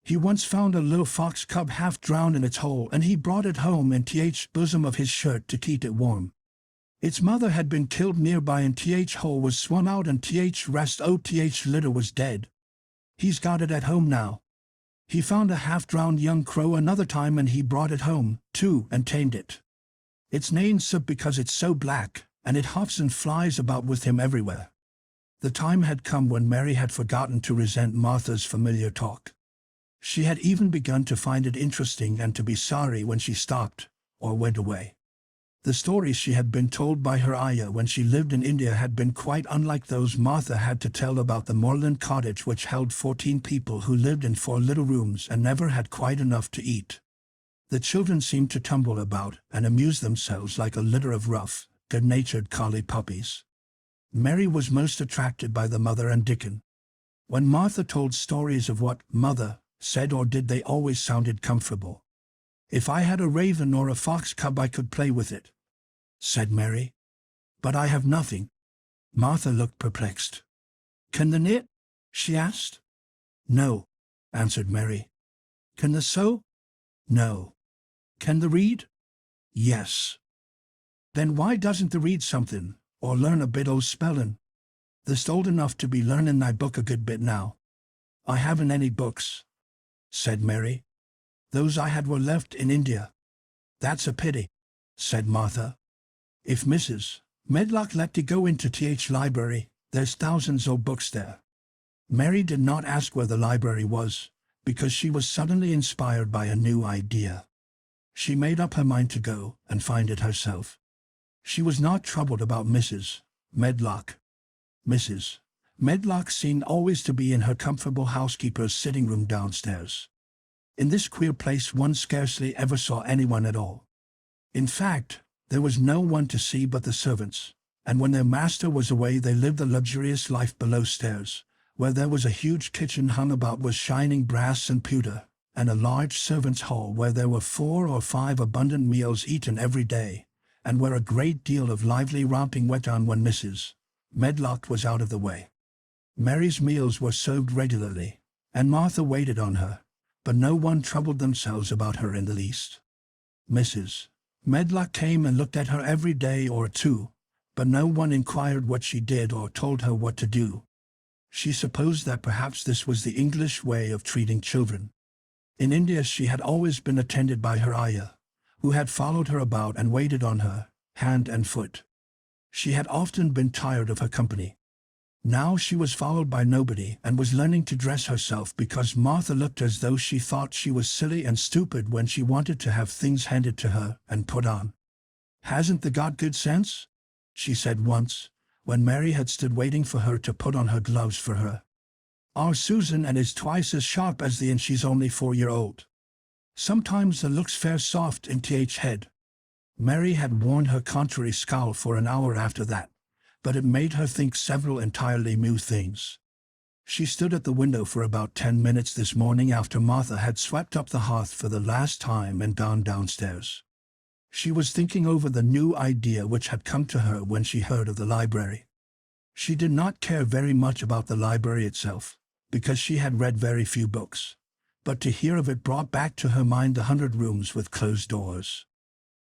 He once found a little fox cub half drowned in its hole, and he brought it home in bosom of his shirt to keep it warm. Its mother had been killed nearby, and hole was swum out, and rest litter was dead. He's got it at home now. He found a half-drowned young crow another time, and he brought it home, too, and tamed it. It's named Sub because it's so black, and it huffs and flies about with him everywhere. The time had come when Mary had forgotten to resent Martha's familiar talk. She had even begun to find it interesting and to be sorry when she stopped or went away. The stories she had been told by her ayah when she lived in India had been quite unlike those Martha had to tell about the moorland cottage which held 14 people who lived in 4 little rooms and never had quite enough to eat. The children seemed to tumble about and amuse themselves like a litter of rough, good-natured collie puppies. Mary was most attracted by the mother and Dickon. When Martha told stories of what Mother said or did, they always sounded comfortable. "If I had a raven or a fox cub I could play with it," said Mary. "But I have nothing." Martha looked perplexed. "Can the knit?" she asked. "No," answered Mary. "Can the sew?" "No." "Can the read?" "Yes." "Then why doesn't the read something, or learn a bit o' spellin'? Th'st old enough to be learnin' thy book a good bit now." "I haven't any books," said Mary. "Those I had were left in India." "That's a pity," said Martha. "If Mrs. Medlock let thee go into library, there's thousands o' books there." Mary did not ask where the library was, because she was suddenly inspired by a new idea. She made up her mind to go and find it herself. She was not troubled about Mrs. Medlock. Mrs. Medlock seemed always to be in her comfortable housekeeper's sitting room downstairs. In this queer place one scarcely ever saw anyone at all. In fact, there was no one to see but the servants, and when their master was away they lived a luxurious life below stairs, where there was a huge kitchen hung about with shining brass and pewter, and a large servants' hall where there were 4 or 5 abundant meals eaten every day, and where a great deal of lively romping went on when Mrs. Medlock was out of the way. Mary's meals were served regularly, and Martha waited on her, but no one troubled themselves about her in the least. Mrs. Medlock came and looked at her every day or two, but no one inquired what she did or told her what to do. She supposed that perhaps this was the English way of treating children. In India she had always been attended by her ayah, who had followed her about and waited on her, hand and foot. She had often been tired of her company. Now she was followed by nobody and was learning to dress herself because Martha looked as though she thought she was silly and stupid when she wanted to have things handed to her and put on. "Hasn't the got good sense?" she said once, when Mary had stood waiting for her to put on her gloves for her. "Our Susan and is twice as sharp as thee, and she's only 4-year-old. Sometimes the looks fair soft in head." Mary had worn her contrary scowl for an hour after that, but it made her think several entirely new things. She stood at the window for about 10 minutes this morning after Martha had swept up the hearth for the last time and gone downstairs. She was thinking over the new idea which had come to her when she heard of the library. She did not care very much about the library itself, because she had read very few books, but to hear of it brought back to her mind the 100 rooms with closed doors.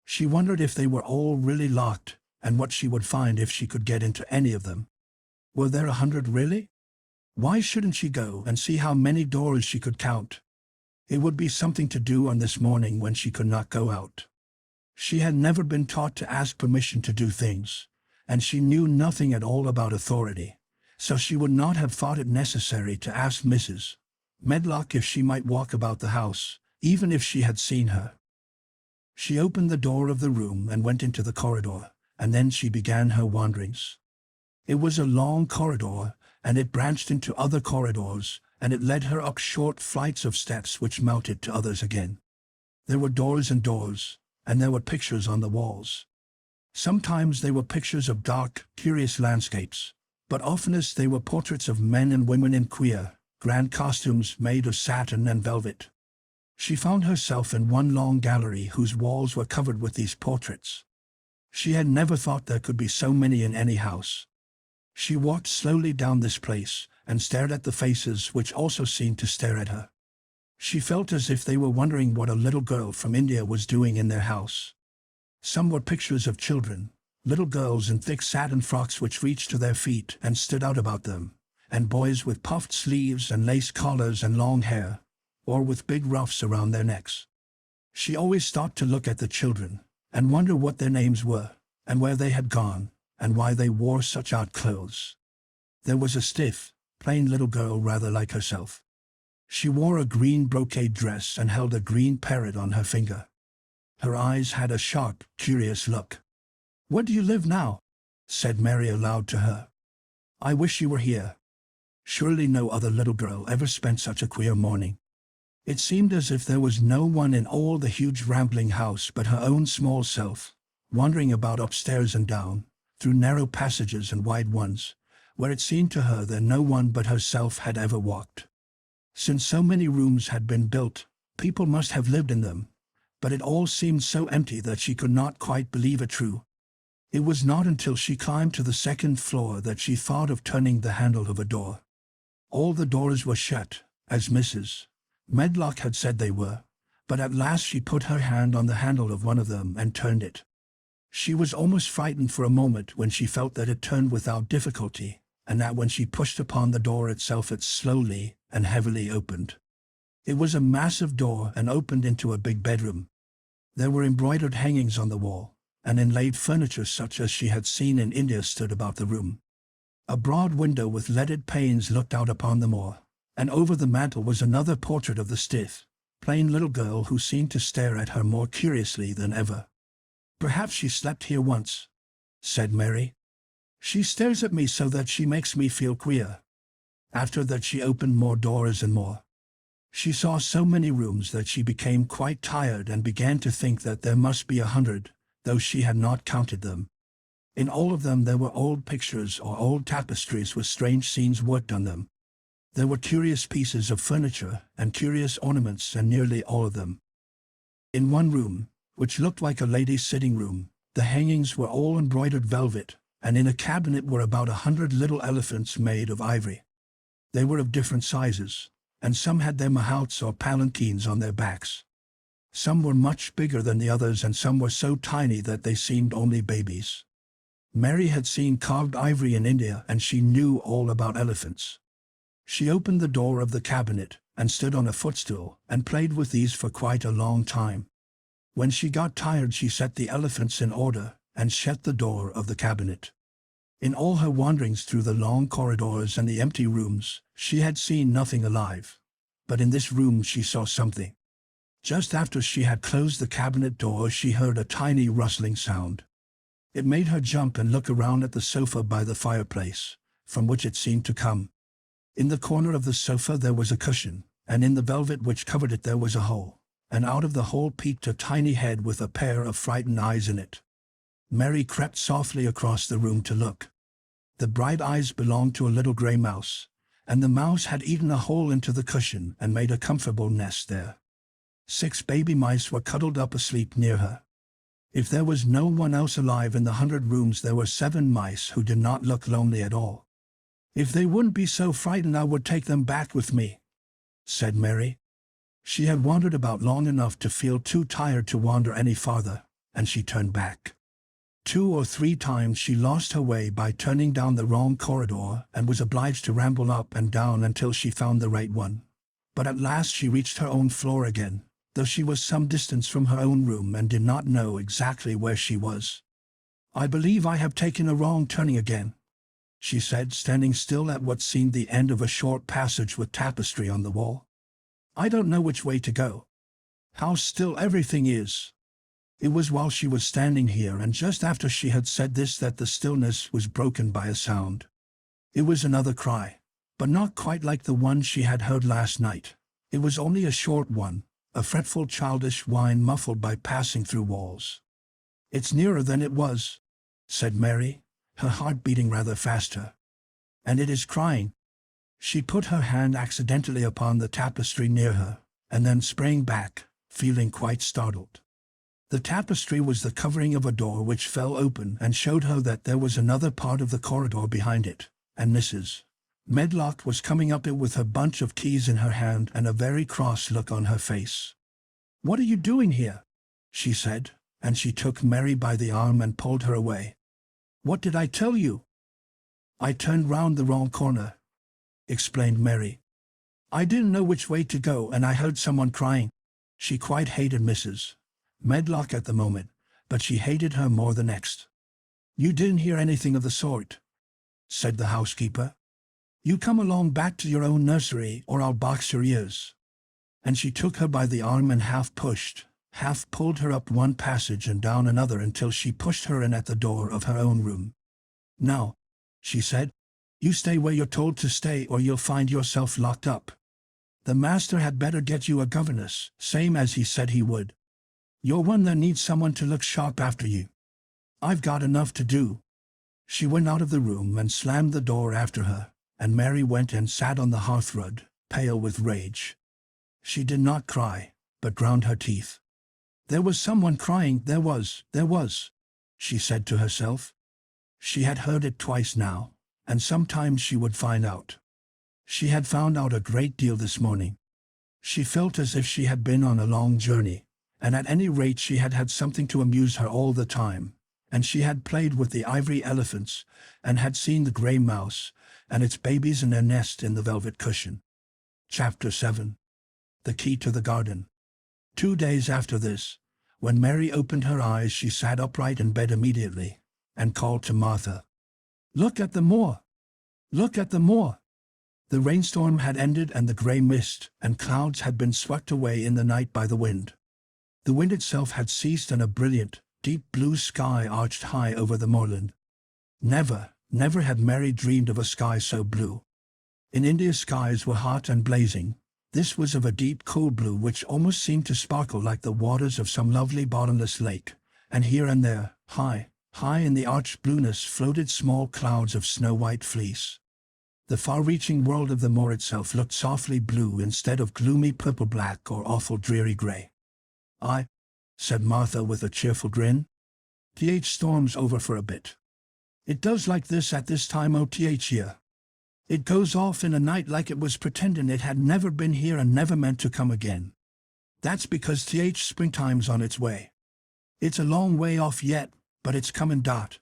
She wondered if they were all really locked, and what she would find if she could get into any of them. Were there 100 really? Why shouldn't she go and see how many doors she could count? It would be something to do on this morning when she could not go out. She had never been taught to ask permission to do things, and she knew nothing at all about authority, so she would not have thought it necessary to ask Mrs. Medlock if she might walk about the house, even if she had seen her. She opened the door of the room and went into the corridor, and then she began her wanderings. It was a long corridor, and it branched into other corridors, and it led her up short flights of steps which mounted to others again. There were doors and doors, and there were pictures on the walls. Sometimes they were pictures of dark, curious landscapes, but oftenest they were portraits of men and women in queer, grand costumes made of satin and velvet. She found herself in one long gallery whose walls were covered with these portraits. She had never thought there could be so many in any house. She walked slowly down this place and stared at the faces which also seemed to stare at her. She felt as if they were wondering what a little girl from India was doing in their house. Some were pictures of children, little girls in thick satin frocks which reached to their feet and stood out about them, and boys with puffed sleeves and lace collars and long hair, or with big ruffs around their necks. She always stopped to look at the children and wonder what their names were, and where they had gone, and why they wore such odd clothes. There was a stiff, plain little girl rather like herself. She wore a green brocade dress and held a green parrot on her finger. Her eyes had a sharp, curious look. "Where do you live now?" said Mary aloud to her. "I wish you were here." Surely no other little girl ever spent such a queer morning. It seemed as if there was no one in all the huge rambling house but her own small self, wandering about upstairs and down, through narrow passages and wide ones, where it seemed to her that no one but herself had ever walked. Since so many rooms had been built, people must have lived in them, but it all seemed so empty that she could not quite believe it true. It was not until she climbed to the second floor that she thought of turning the handle of a door. All the doors were shut, as Mrs. Medlock had said they were, but at last she put her hand on the handle of one of them and turned it. She was almost frightened for a moment when she felt that it turned without difficulty, and that when she pushed upon the door itself it slowly and heavily opened. It was a massive door and opened into a big bedroom. There were embroidered hangings on the wall, and inlaid furniture such as she had seen in India stood about the room. A broad window with leaded panes looked out upon the moor, and over the mantel was another portrait of the stiff, plain little girl who seemed to stare at her more curiously than ever. "Perhaps she slept here once," said Mary. "She stares at me so that she makes me feel queer." After that she opened more doors and more. She saw so many rooms that she became quite tired and began to think that there must be 100, though she had not counted them. In all of them there were old pictures or old tapestries with strange scenes worked on them. There were curious pieces of furniture and curious ornaments in nearly all of them. In one room, which looked like a lady's sitting room, the hangings were all embroidered velvet, and in a cabinet were about 100 little elephants made of ivory. They were of different sizes, and some had their mahouts or palanquins on their backs. Some were much bigger than the others, and some were so tiny that they seemed only babies. Mary had seen carved ivory in India, and she knew all about elephants. She opened the door of the cabinet and stood on a footstool and played with these for quite a long time. When she got tired she set the elephants in order and shut the door of the cabinet. In all her wanderings through the long corridors and the empty rooms, she had seen nothing alive. But in this room she saw something. Just after she had closed the cabinet door she heard a tiny rustling sound. It made her jump and look around at the sofa by the fireplace, from which it seemed to come. In the corner of the sofa there was a cushion, and in the velvet which covered it there was a hole, and out of the hole peeped a tiny head with a pair of frightened eyes in it. Mary crept softly across the room to look. The bright eyes belonged to a little grey mouse, and the mouse had eaten a hole into the cushion and made a comfortable nest there. 6 baby mice were cuddled up asleep near her. If there was no one else alive in the 100 rooms there were 7 mice who did not look lonely at all. "If they wouldn't be so frightened I would take them back with me," said Mary. She had wandered about long enough to feel too tired to wander any farther, and she turned back. 2 or 3 times she lost her way by turning down the wrong corridor and was obliged to ramble up and down until she found the right one. But at last she reached her own floor again, though she was some distance from her own room and did not know exactly where she was. "I believe I have taken a wrong turning again," she said, standing still at what seemed the end of a short passage with tapestry on the wall. "I don't know which way to go. How still everything is." It was while she was standing here and just after she had said this that the stillness was broken by a sound. It was another cry, but not quite like the one she had heard last night. It was only a short one, a fretful childish whine muffled by passing through walls. "It's nearer than it was," said Mary, her heart beating rather faster. "And it is crying." She put her hand accidentally upon the tapestry near her, and then sprang back, feeling quite startled. The tapestry was the covering of a door which fell open and showed her that there was another part of the corridor behind it, and Mrs. Medlock was coming up it with her bunch of keys in her hand and a very cross look on her face. "What are you doing here?" she said, and she took Mary by the arm and pulled her away. "What did I tell you?" "I turned round the wrong corner," explained Mary. "I didn't know which way to go and I heard someone crying." She quite hated Mrs. Medlock at the moment, but she hated her more the next. "You didn't hear anything of the sort," said the housekeeper. "You come along back to your own nursery or I'll box your ears." And she took her by the arm and half pushed, half pulled her up one passage and down another until she pushed her in at the door of her own room. "Now," she said, "you stay where you're told to stay or you'll find yourself locked up. The master had better get you a governess, same as he said he would. You're one that needs someone to look sharp after you. I've got enough to do." She went out of the room and slammed the door after her, and Mary went and sat on the hearthrug, pale with rage. She did not cry, but ground her teeth. "There was someone crying, there was, she said to herself. She had heard it twice now, and sometimes she would find out. She had found out a great deal this morning. She felt as if she had been on a long journey, and at any rate she had had something to amuse her all the time, and she had played with the ivory elephants, and had seen the grey mouse, and its babies in their nest in the velvet cushion. Chapter 7. The Key to the Garden. 2 days after this, when Mary opened her eyes she sat upright in bed immediately, and called to Martha. "Look at the moor! Look at the moor!" The rainstorm had ended and the grey mist and clouds had been swept away in the night by the wind. The wind itself had ceased and a brilliant, deep blue sky arched high over the moorland. Never had Mary dreamed of a sky so blue. In India skies were hot and blazing. This was of a deep cool blue which almost seemed to sparkle like the waters of some lovely bottomless lake, and here and there, high in the arched blueness floated small clouds of snow-white fleece. The far-reaching world of the moor itself looked softly blue instead of gloomy purple-black or awful dreary grey. "I," said Martha with a cheerful grin. "Storm's over for a bit. It does like this at this time o' year. It goes off in a night like it was pretending it had never been here and never meant to come again. That's because springtime's on its way. It's a long way off yet, but it's coming dot."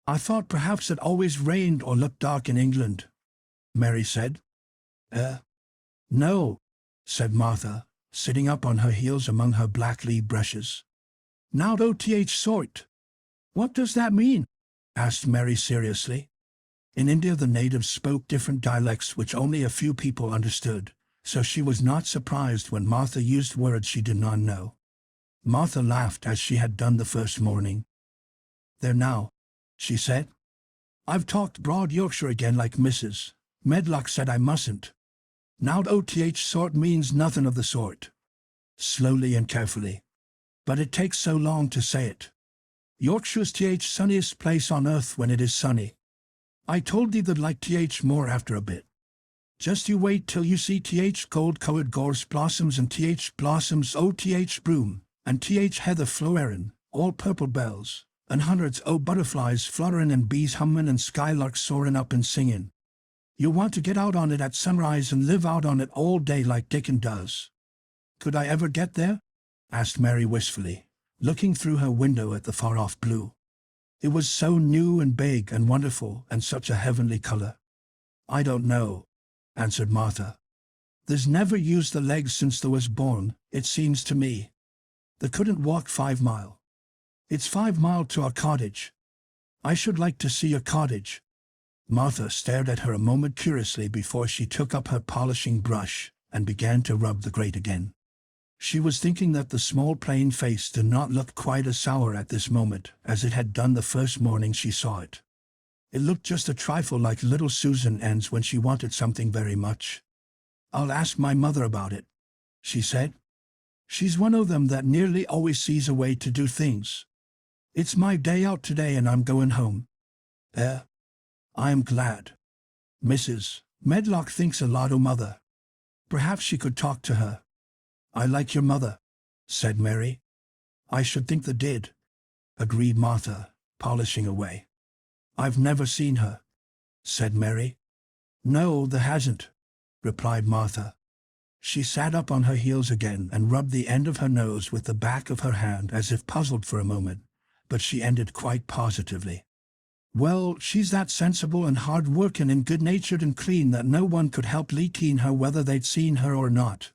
"I thought perhaps it always rained or looked dark in England," Mary said. No," said Martha, sitting up on her heels among her black lead brushes. "Nowt o' sort." "What does that mean?" asked Mary seriously. In India the natives spoke different dialects which only a few people understood, so she was not surprised when Martha used words she did not know. Martha laughed as she had done the first morning. "There now," she said. "I've talked broad Yorkshire again like Mrs. Medlock said I mustn't. Nowt o' sort means nothing of the sort." Slowly and carefully. "But it takes so long to say it. Yorkshire's sunniest place on earth when it is sunny. I told thee they'd like more after a bit. Just you wait till you see gold-coloured gorse blossoms and blossoms o' broom, and heather flowerin', all purple bells, and hundreds o' butterflies flutterin' and bees hummin' and skylarks soarin' up and singin'. You'll want to get out on it at sunrise and live out on it all day like Dickon does." "Could I ever get there?" asked Mary wistfully, looking through her window at the far-off blue. It was so new and big and wonderful and such a heavenly color. "I don't know," answered Martha. There's never used the legs since they was born, it seems to me. They couldn't walk 5 mile. It's 5 mile to our cottage. I should like to see your cottage. Martha stared at her a moment curiously before she took up her polishing brush and began to rub the grate again. She was thinking that the small plain face did not look quite as sour at this moment as it had done the first morning she saw it. It looked just a trifle like little Susan Ann's when she wanted something very much. "I'll ask my mother about it," she said. "She's one of them that nearly always sees a way to do things. It's my day out today and I'm going home." I am glad. Mrs. Medlock thinks a lot o' mother. Perhaps she could talk to her." "I like your mother," said Mary. "I should think they did," agreed Martha, polishing away. "I've never seen her," said Mary. "No, there hasn't," replied Martha. She sat up on her heels again and rubbed the end of her nose with the back of her hand as if puzzled for a moment, but she ended quite positively. "Well, she's that sensible and hard-working and good-natured and clean that no one could help liking her whether they'd seen her or not.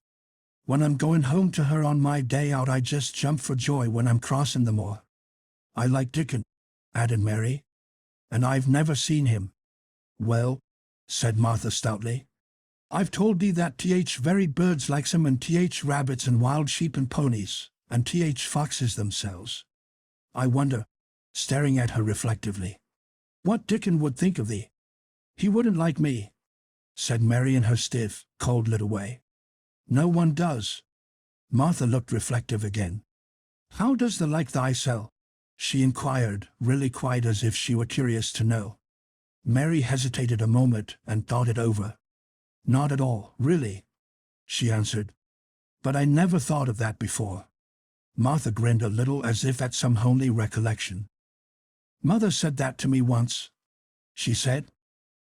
When I'm going home to her on my day out I just jump for joy when I'm crossing the moor. I like Dickon," added Mary, "and I've never seen him." "Well," said Martha stoutly, "I've told thee that very birds likes 'em and rabbits and wild sheep and ponies, and foxes themselves. I wonder," staring at her reflectively, "what Dickon would think of thee." "He wouldn't like me," said Mary in her stiff, cold little way. "No one does." Martha looked reflective again. "How does the like thyself?" she inquired, really quite as if she were curious to know. Mary hesitated a moment and thought it over. "Not at all, really," she answered. "But I never thought of that before." Martha grinned a little as if at some homely recollection. "Mother said that to me once," she said.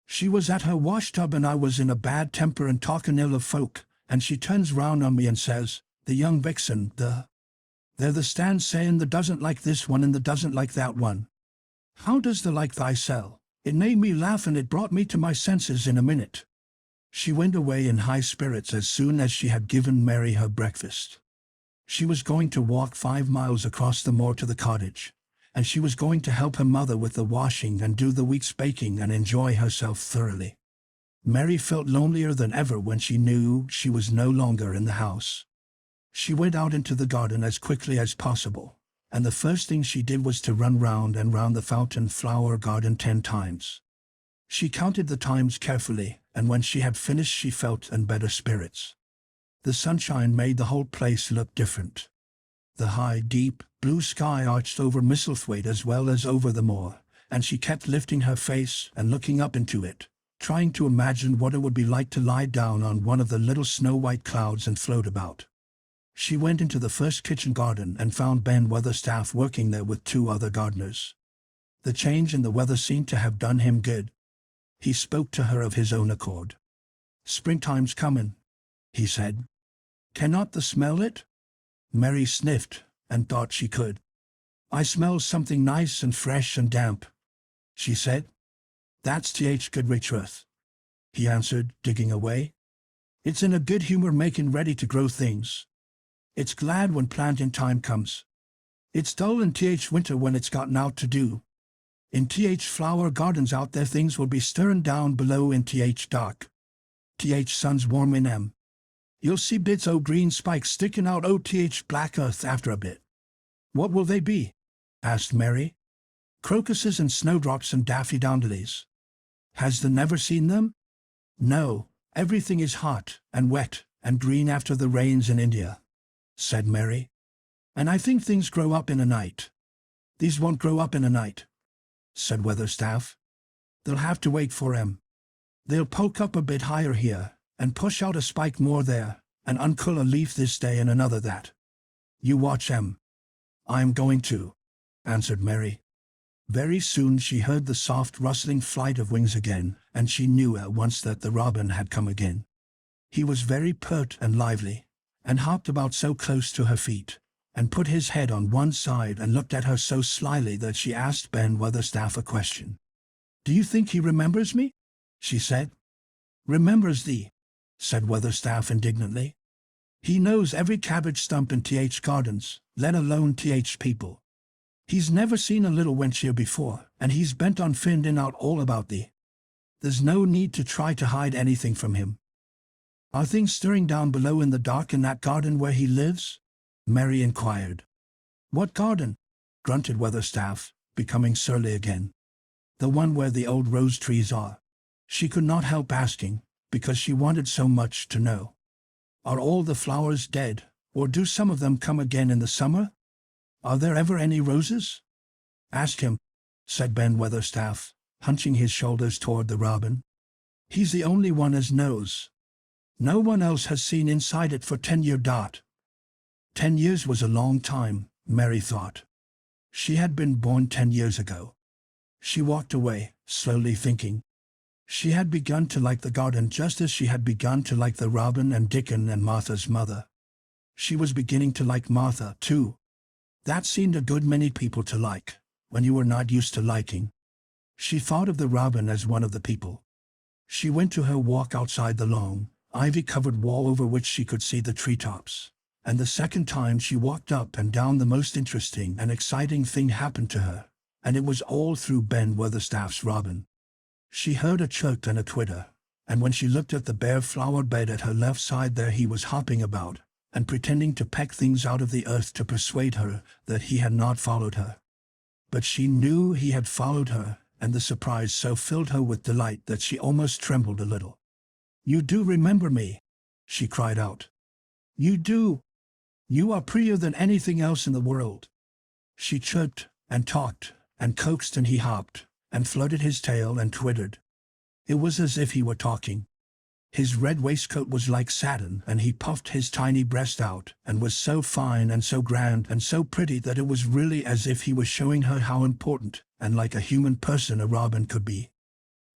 "She was at her wash-tub and I was in a bad temper and talking ill of folk, and she turns round on me and says, 'The young vixen, there the stand saying the doesn't like this one and the doesn't like that one. How does the like thyself?' It made me laugh and it brought me to my senses in a minute." She went away in high spirits as soon as she had given Mary her breakfast. She was going to walk 5 miles across the moor to the cottage, and she was going to help her mother with the washing and do the week's baking and enjoy herself thoroughly. Mary felt lonelier than ever when she knew she was no longer in the house. She went out into the garden as quickly as possible, and the first thing she did was to run round and round the fountain flower garden 10 times. She counted the times carefully, and when she had finished she felt in better spirits. The sunshine made the whole place look different. The high, deep, blue sky arched over Misselthwaite as well as over the moor, and she kept lifting her face and looking up into it, trying to imagine what it would be like to lie down on one of the little snow-white clouds and float about. She went into the first kitchen garden and found Ben Weatherstaff working there with 2 other gardeners. The change in the weather seemed to have done him good. He spoke to her of his own accord. "Springtime's comin'," he said. "Cannot thee smell it?" Mary sniffed and thought she could. "I smell something nice and fresh and damp," she said. "That's good truth," he answered, digging away. "It's in a good humour making ready to grow things. It's glad when planting time comes. It's dull in winter when it's got naught to do. In flower gardens out there things will be stirring down below in dark. Sun's warm in 'em. You'll see bits o' green spikes sticking out o' black earth after a bit." "What will they be?" asked Mary. "Crocuses and snowdrops and daffodils. Has thee never seen them?" "No, everything is hot and wet and green after the rains in India," said Mary. "And I think things grow up in a night." "These won't grow up in a night," said Weatherstaff. "They'll have to wait for 'em. They'll poke up a bit higher here, and push out a spike more there, and uncull a leaf this day and another that. You watch 'em." "I am going to," answered Mary. Very soon she heard the soft rustling flight of wings again, and she knew at once that the robin had come again. He was very pert and lively, and hopped about so close to her feet, and put his head on one side and looked at her so slyly that she asked Ben Weatherstaff a question. "Do you think he remembers me?" she said. "Remembers thee?" said Weatherstaff indignantly. "He knows every cabbage stump in TH Gardens, let alone TH people. He's never seen a little wench here before, and he's bent on finding out all about thee. There's no need to try to hide anything from him." "Are things stirring down below in the dark in that garden where he lives?" Mary inquired. "What garden?" grunted Weatherstaff, becoming surly again. "The one where the old rose trees are." She could not help asking, because she wanted so much to know. "Are all the flowers dead, or do some of them come again in the summer? Are there ever any roses?" "Ask him," said Ben Weatherstaff, hunching his shoulders toward the robin. "He's the only one as knows. No one else has seen inside it for 10 year dot." 10 years was a long time, Mary thought. She had been born 10 years ago. She walked away, slowly thinking. She had begun to like the garden just as she had begun to like the robin and Dickon and Martha's mother. She was beginning to like Martha, too. That seemed a good many people to like, when you were not used to liking. She thought of the robin as one of the people. She went to her walk outside the long, ivy-covered wall over which she could see the treetops, and the second time she walked up and down the most interesting and exciting thing happened to her, and it was all through Ben Weatherstaff's robin. She heard a chirp and a twitter, and when she looked at the bare flower bed at her left side, there he was hopping about, and pretending to peck things out of the earth to persuade her that he had not followed her. But she knew he had followed her, and the surprise so filled her with delight that she almost trembled a little. "You do remember me," she cried out. "You do. You are prettier than anything else in the world." She chirped, and talked, and coaxed, and he hopped, and flirted his tail and twittered. It was as if he were talking. His red waistcoat was like satin, and he puffed his tiny breast out, and was so fine and so grand and so pretty that it was really as if he was showing her how important and like a human person a robin could be.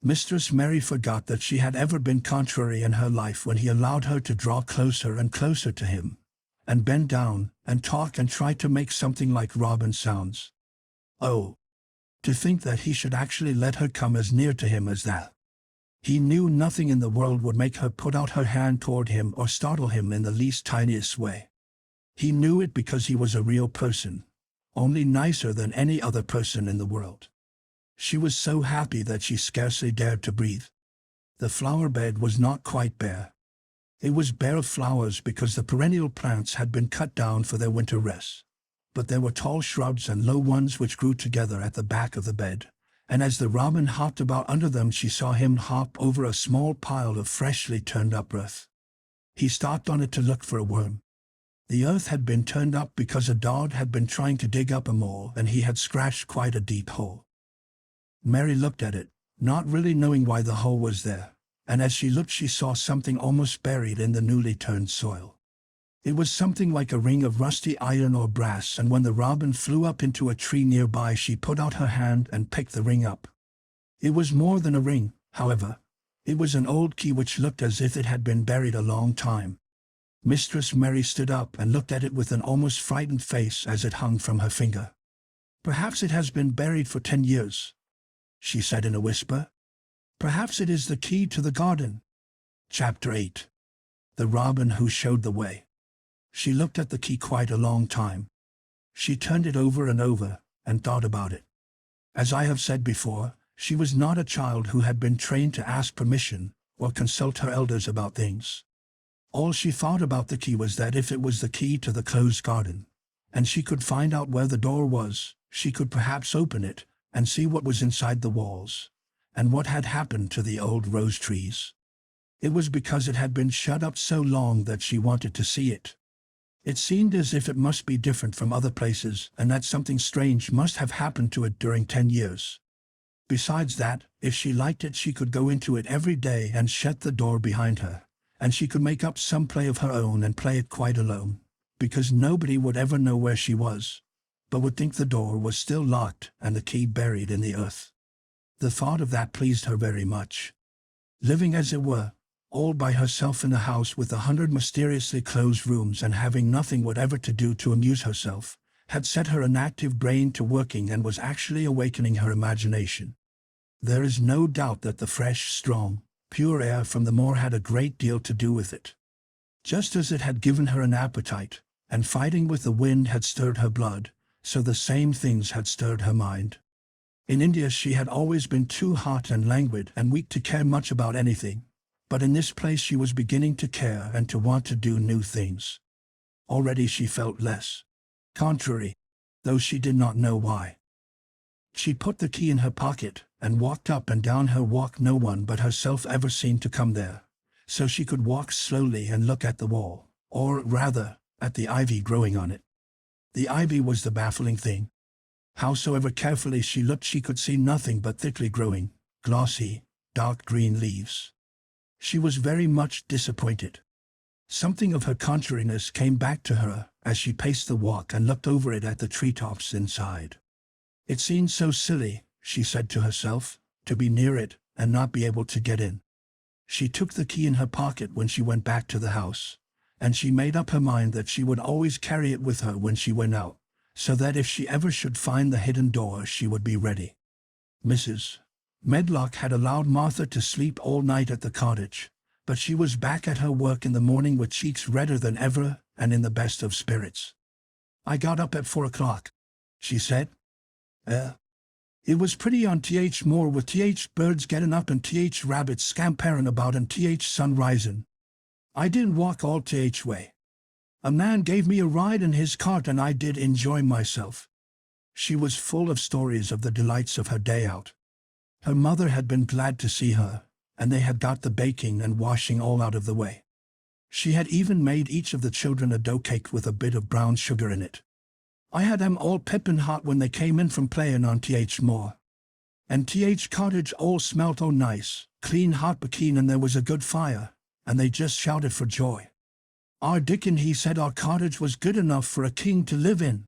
Mistress Mary forgot that she had ever been contrary in her life when he allowed her to draw closer and closer to him, and bend down, and talk and try to make something like robin sounds. Oh, to think that he should actually let her come as near to him as that. He knew nothing in the world would make her put out her hand toward him or startle him in the least tiniest way. He knew it because he was a real person, only nicer than any other person in the world. She was so happy that she scarcely dared to breathe. The flower bed was not quite bare. It was bare of flowers because the perennial plants had been cut down for their winter rest. But there were tall shrubs and low ones which grew together at the back of the bed, and as the robin hopped about under them she saw him hop over a small pile of freshly turned up earth. He stopped on it to look for a worm. The earth had been turned up because a dog had been trying to dig up a mole, and he had scratched quite a deep hole. Mary looked at it, not really knowing why the hole was there, and as she looked she saw something almost buried in the newly turned soil. It was something like a ring of rusty iron or brass, and when the robin flew up into a tree nearby she put out her hand and picked the ring up. It was more than a ring, however. It was an old key which looked as if it had been buried a long time. Mistress Mary stood up and looked at it with an almost frightened face as it hung from her finger. "Perhaps it has been buried for 10 years, she said in a whisper. "Perhaps it is the key to the garden." Chapter 8. The Robin Who Showed the Way. She looked at the key quite a long time. She turned it over and over, and thought about it. As I have said before, she was not a child who had been trained to ask permission or consult her elders about things. All she thought about the key was that if it was the key to the closed garden, and she could find out where the door was, she could perhaps open it and see what was inside the walls, and what had happened to the old rose trees. It was because it had been shut up so long that she wanted to see it. It seemed as if it must be different from other places, and that something strange must have happened to it during 10 years. Besides that, if she liked it she could go into it every day and shut the door behind her, and she could make up some play of her own and play it quite alone, because nobody would ever know where she was, but would think the door was still locked and the key buried in the earth. The thought of that pleased her very much. Living as it were, all by herself in a house with 100 mysteriously closed rooms and having nothing whatever to do to amuse herself, had set her inactive brain to working and was actually awakening her imagination. There is no doubt that the fresh, strong, Pure air from the moor had a great deal to do with it. Just as it had given her an appetite, and fighting with the wind had stirred her blood, so the same things had stirred her mind. In India she had always been too hot and languid and weak to care much about anything, but in this place she was beginning to care and to want to do new things. Already she felt less contrary, though she did not know why. She put the key in her pocket and walked up and down her walk. No one but herself ever seemed to come there, so she could walk slowly and look at the wall, or rather, at the ivy growing on it. The ivy was the baffling thing. Howsoever carefully she looked, she could see nothing but thickly growing, glossy, dark green leaves. She was very much disappointed. Something of her contrariness came back to her as she paced the walk and looked over it at the treetops inside. It seemed so silly, she said to herself, to be near it and not be able to get in. She took the key in her pocket when she went back to the house, and she made up her mind that she would always carry it with her when she went out, so that if she ever should find the hidden door she would be ready. Mrs. Medlock had allowed Martha to sleep all night at the cottage, but she was back at her work in the morning with cheeks redder than ever and in the best of spirits. "I got up at 4 o'clock," she said. It was pretty on moor with birds getting up and rabbits scampering about and sun rising. I didn't walk all way. A man gave me a ride in his cart and I did enjoy myself." She was full of stories of the delights of her day out. Her mother had been glad to see her, and they had got the baking and washing all out of the way. She had even made each of the children a dough cake with a bit of brown sugar in it. "I had 'em all pippin' hot when they came in from playin' on moor. And cottage all smelt oh nice, clean hot bacon, and there was a good fire, and they just shouted for joy. Our Dickon, he said our cottage was good enough for a king to live in."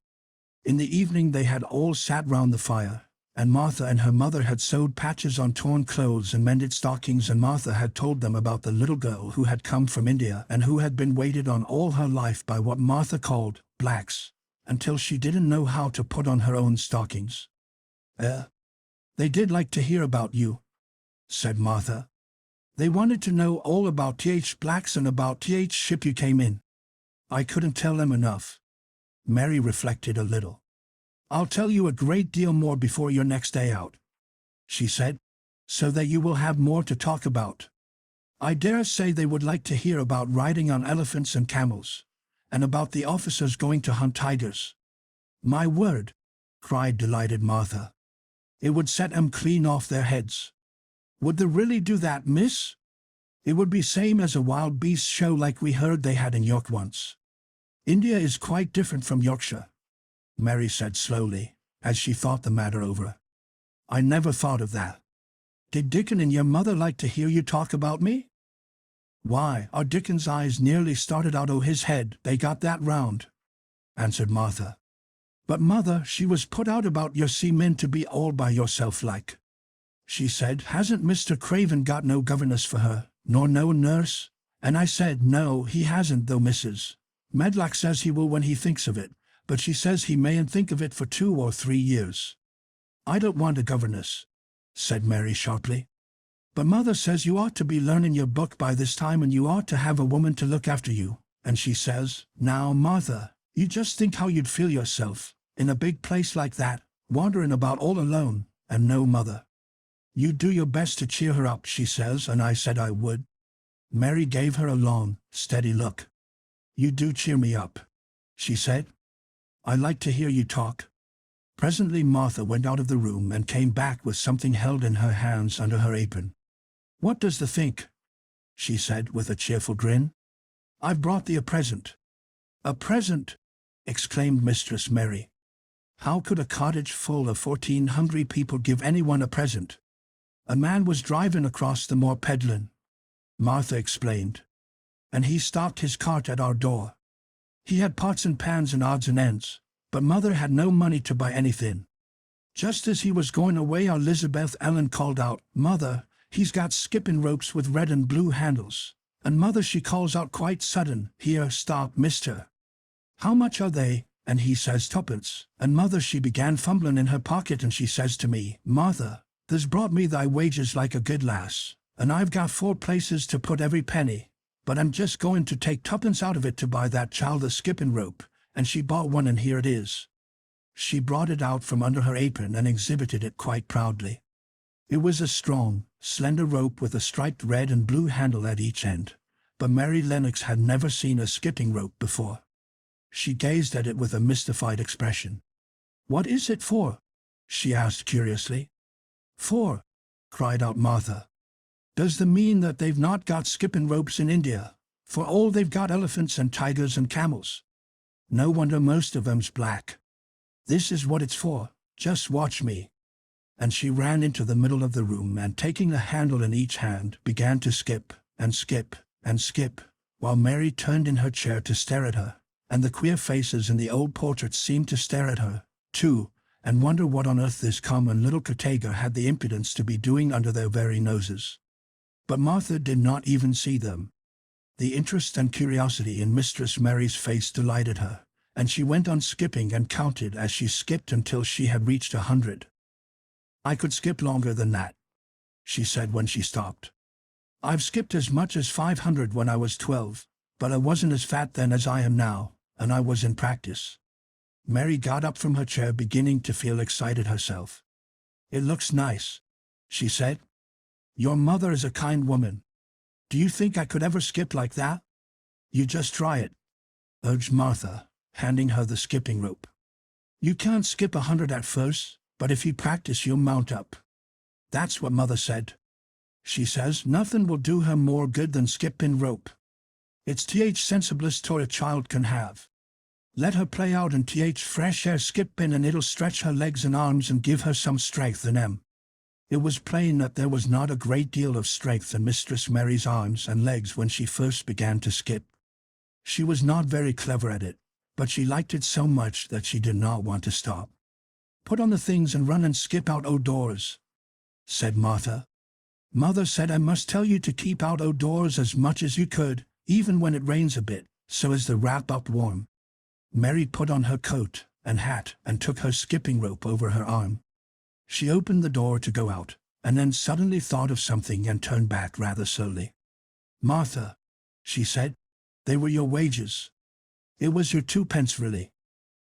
In the evening they had all sat round the fire, and Martha and her mother had sewed patches on torn clothes and mended stockings, and Martha had told them about the little girl who had come from India and who had been waited on all her life by what Martha called blacks, until she didn't know how to put on her own stockings. They did like to hear about you," said Martha. "They wanted to know all about blacks and about ship you came in. I couldn't tell them enough." Mary reflected a little. "I'll tell you a great deal more before your next day out," she said, "so that you will have more to talk about. I dare say they would like to hear about riding on elephants and camels, and about the officers going to hunt tigers." "My word!" cried delighted Martha. "It would set 'em clean off their heads." "Would they really do that, miss?" "It would be same as a wild beast show like we heard they had in York once. India is quite different from Yorkshire," Mary said slowly, as she thought the matter over. "I never thought of that. Did Dickon and your mother like to hear you talk about me?" "Why, our Dickon's eyes nearly started out o' his head, they got that round," answered Martha. "But mother, she was put out about your men to be all by yourself like. She said, 'Hasn't Mr. Craven got no governess for her, nor no nurse?' And I said, 'No, he hasn't, though Mrs. Medlock says he will when he thinks of it, but she says he mayn't think of it for 2 or 3 years. "I don't want a governess," said Mary sharply. "But mother says you ought to be learning your book by this time and you ought to have a woman to look after you, and she says, now, Martha, you just think how you'd feel yourself, in a big place like that, wandering about all alone, and no mother. You do your best to cheer her up,' she says, and I said I would." Mary gave her a long, steady look. "You do cheer me up," she said. "I like to hear you talk." Presently Martha went out of the room and came back with something held in her hands under her apron. "What does thee think?" she said with a cheerful grin. "I've brought thee a present." "A present!" exclaimed Mistress Mary. How could a cottage full of 14 hungry people give anyone a present? "A man was driving across the moor peddling," Martha explained, "and he stopped his cart at our door. He had pots and pans and odds and ends, but mother had no money to buy anything. Just as he was going away, our Elizabeth Ellen called out, 'Mother, he's got skipping ropes with red and blue handles.' And mother, she calls out quite sudden, 'Here, stop, mister. How much are they?' And he says 2pence. And mother, she began fumbling in her pocket, and she says to me, 'Martha, there's brought me thy wages like a good lass, and I've got 4 places to put every penny, but I'm just going to take 2pence out of it to buy that child a skipping rope, and she bought one, and here it is." She brought it out from under her apron and exhibited it quite proudly. It was a strong, slender rope with a striped red and blue handle at each end, but Mary Lennox had never seen a skipping rope before. She gazed at it with a mystified expression. "What is it for?" she asked curiously. "For?" cried out Martha. "Does that mean that they've not got skipping ropes in India? For all they've got elephants and tigers and camels. No wonder most of 'em's black. This is what it's for, just watch me." And she ran into the middle of the room and, taking a handle in each hand, began to skip and skip and skip, while Mary turned in her chair to stare at her, and the queer faces in the old portraits seemed to stare at her, too, and wonder what on earth this common little caretaker had the impudence to be doing under their very noses. But Martha did not even see them. The interest and curiosity in Mistress Mary's face delighted her, and she went on skipping and counted as she skipped until she had reached 100. "I could skip longer than that," she said when she stopped. "I've skipped as much as 500 when I was 12, but I wasn't as fat then as I am now, and I was in practice." Mary got up from her chair, beginning to feel excited herself. "It looks nice," she said. "Your mother is a kind woman. Do you think I could ever skip like that?" "You just try it," urged Martha, handing her the skipping rope. "You can't skip 100 at first, but if you practice you'll mount up. That's what Mother said. She says nothing will do her more good than skipping rope. It's the sensiblest toy a child can have. Let her play out in fresh air skipping, and it'll stretch her legs and arms and give her some strength in 'em." It was plain that there was not a great deal of strength in Mistress Mary's arms and legs when she first began to skip. She was not very clever at it, but she liked it so much that she did not want to stop. "Put on the things and run and skip out o'doors," said Martha. "Mother said I must tell you to keep out o'doors as much as you could, even when it rains a bit, so as to wrap up warm." Mary put on her coat and hat and took her skipping rope over her arm. She opened the door to go out, and then suddenly thought of something and turned back rather slowly. "Martha," she said, "they were your wages. It was your 2pence really."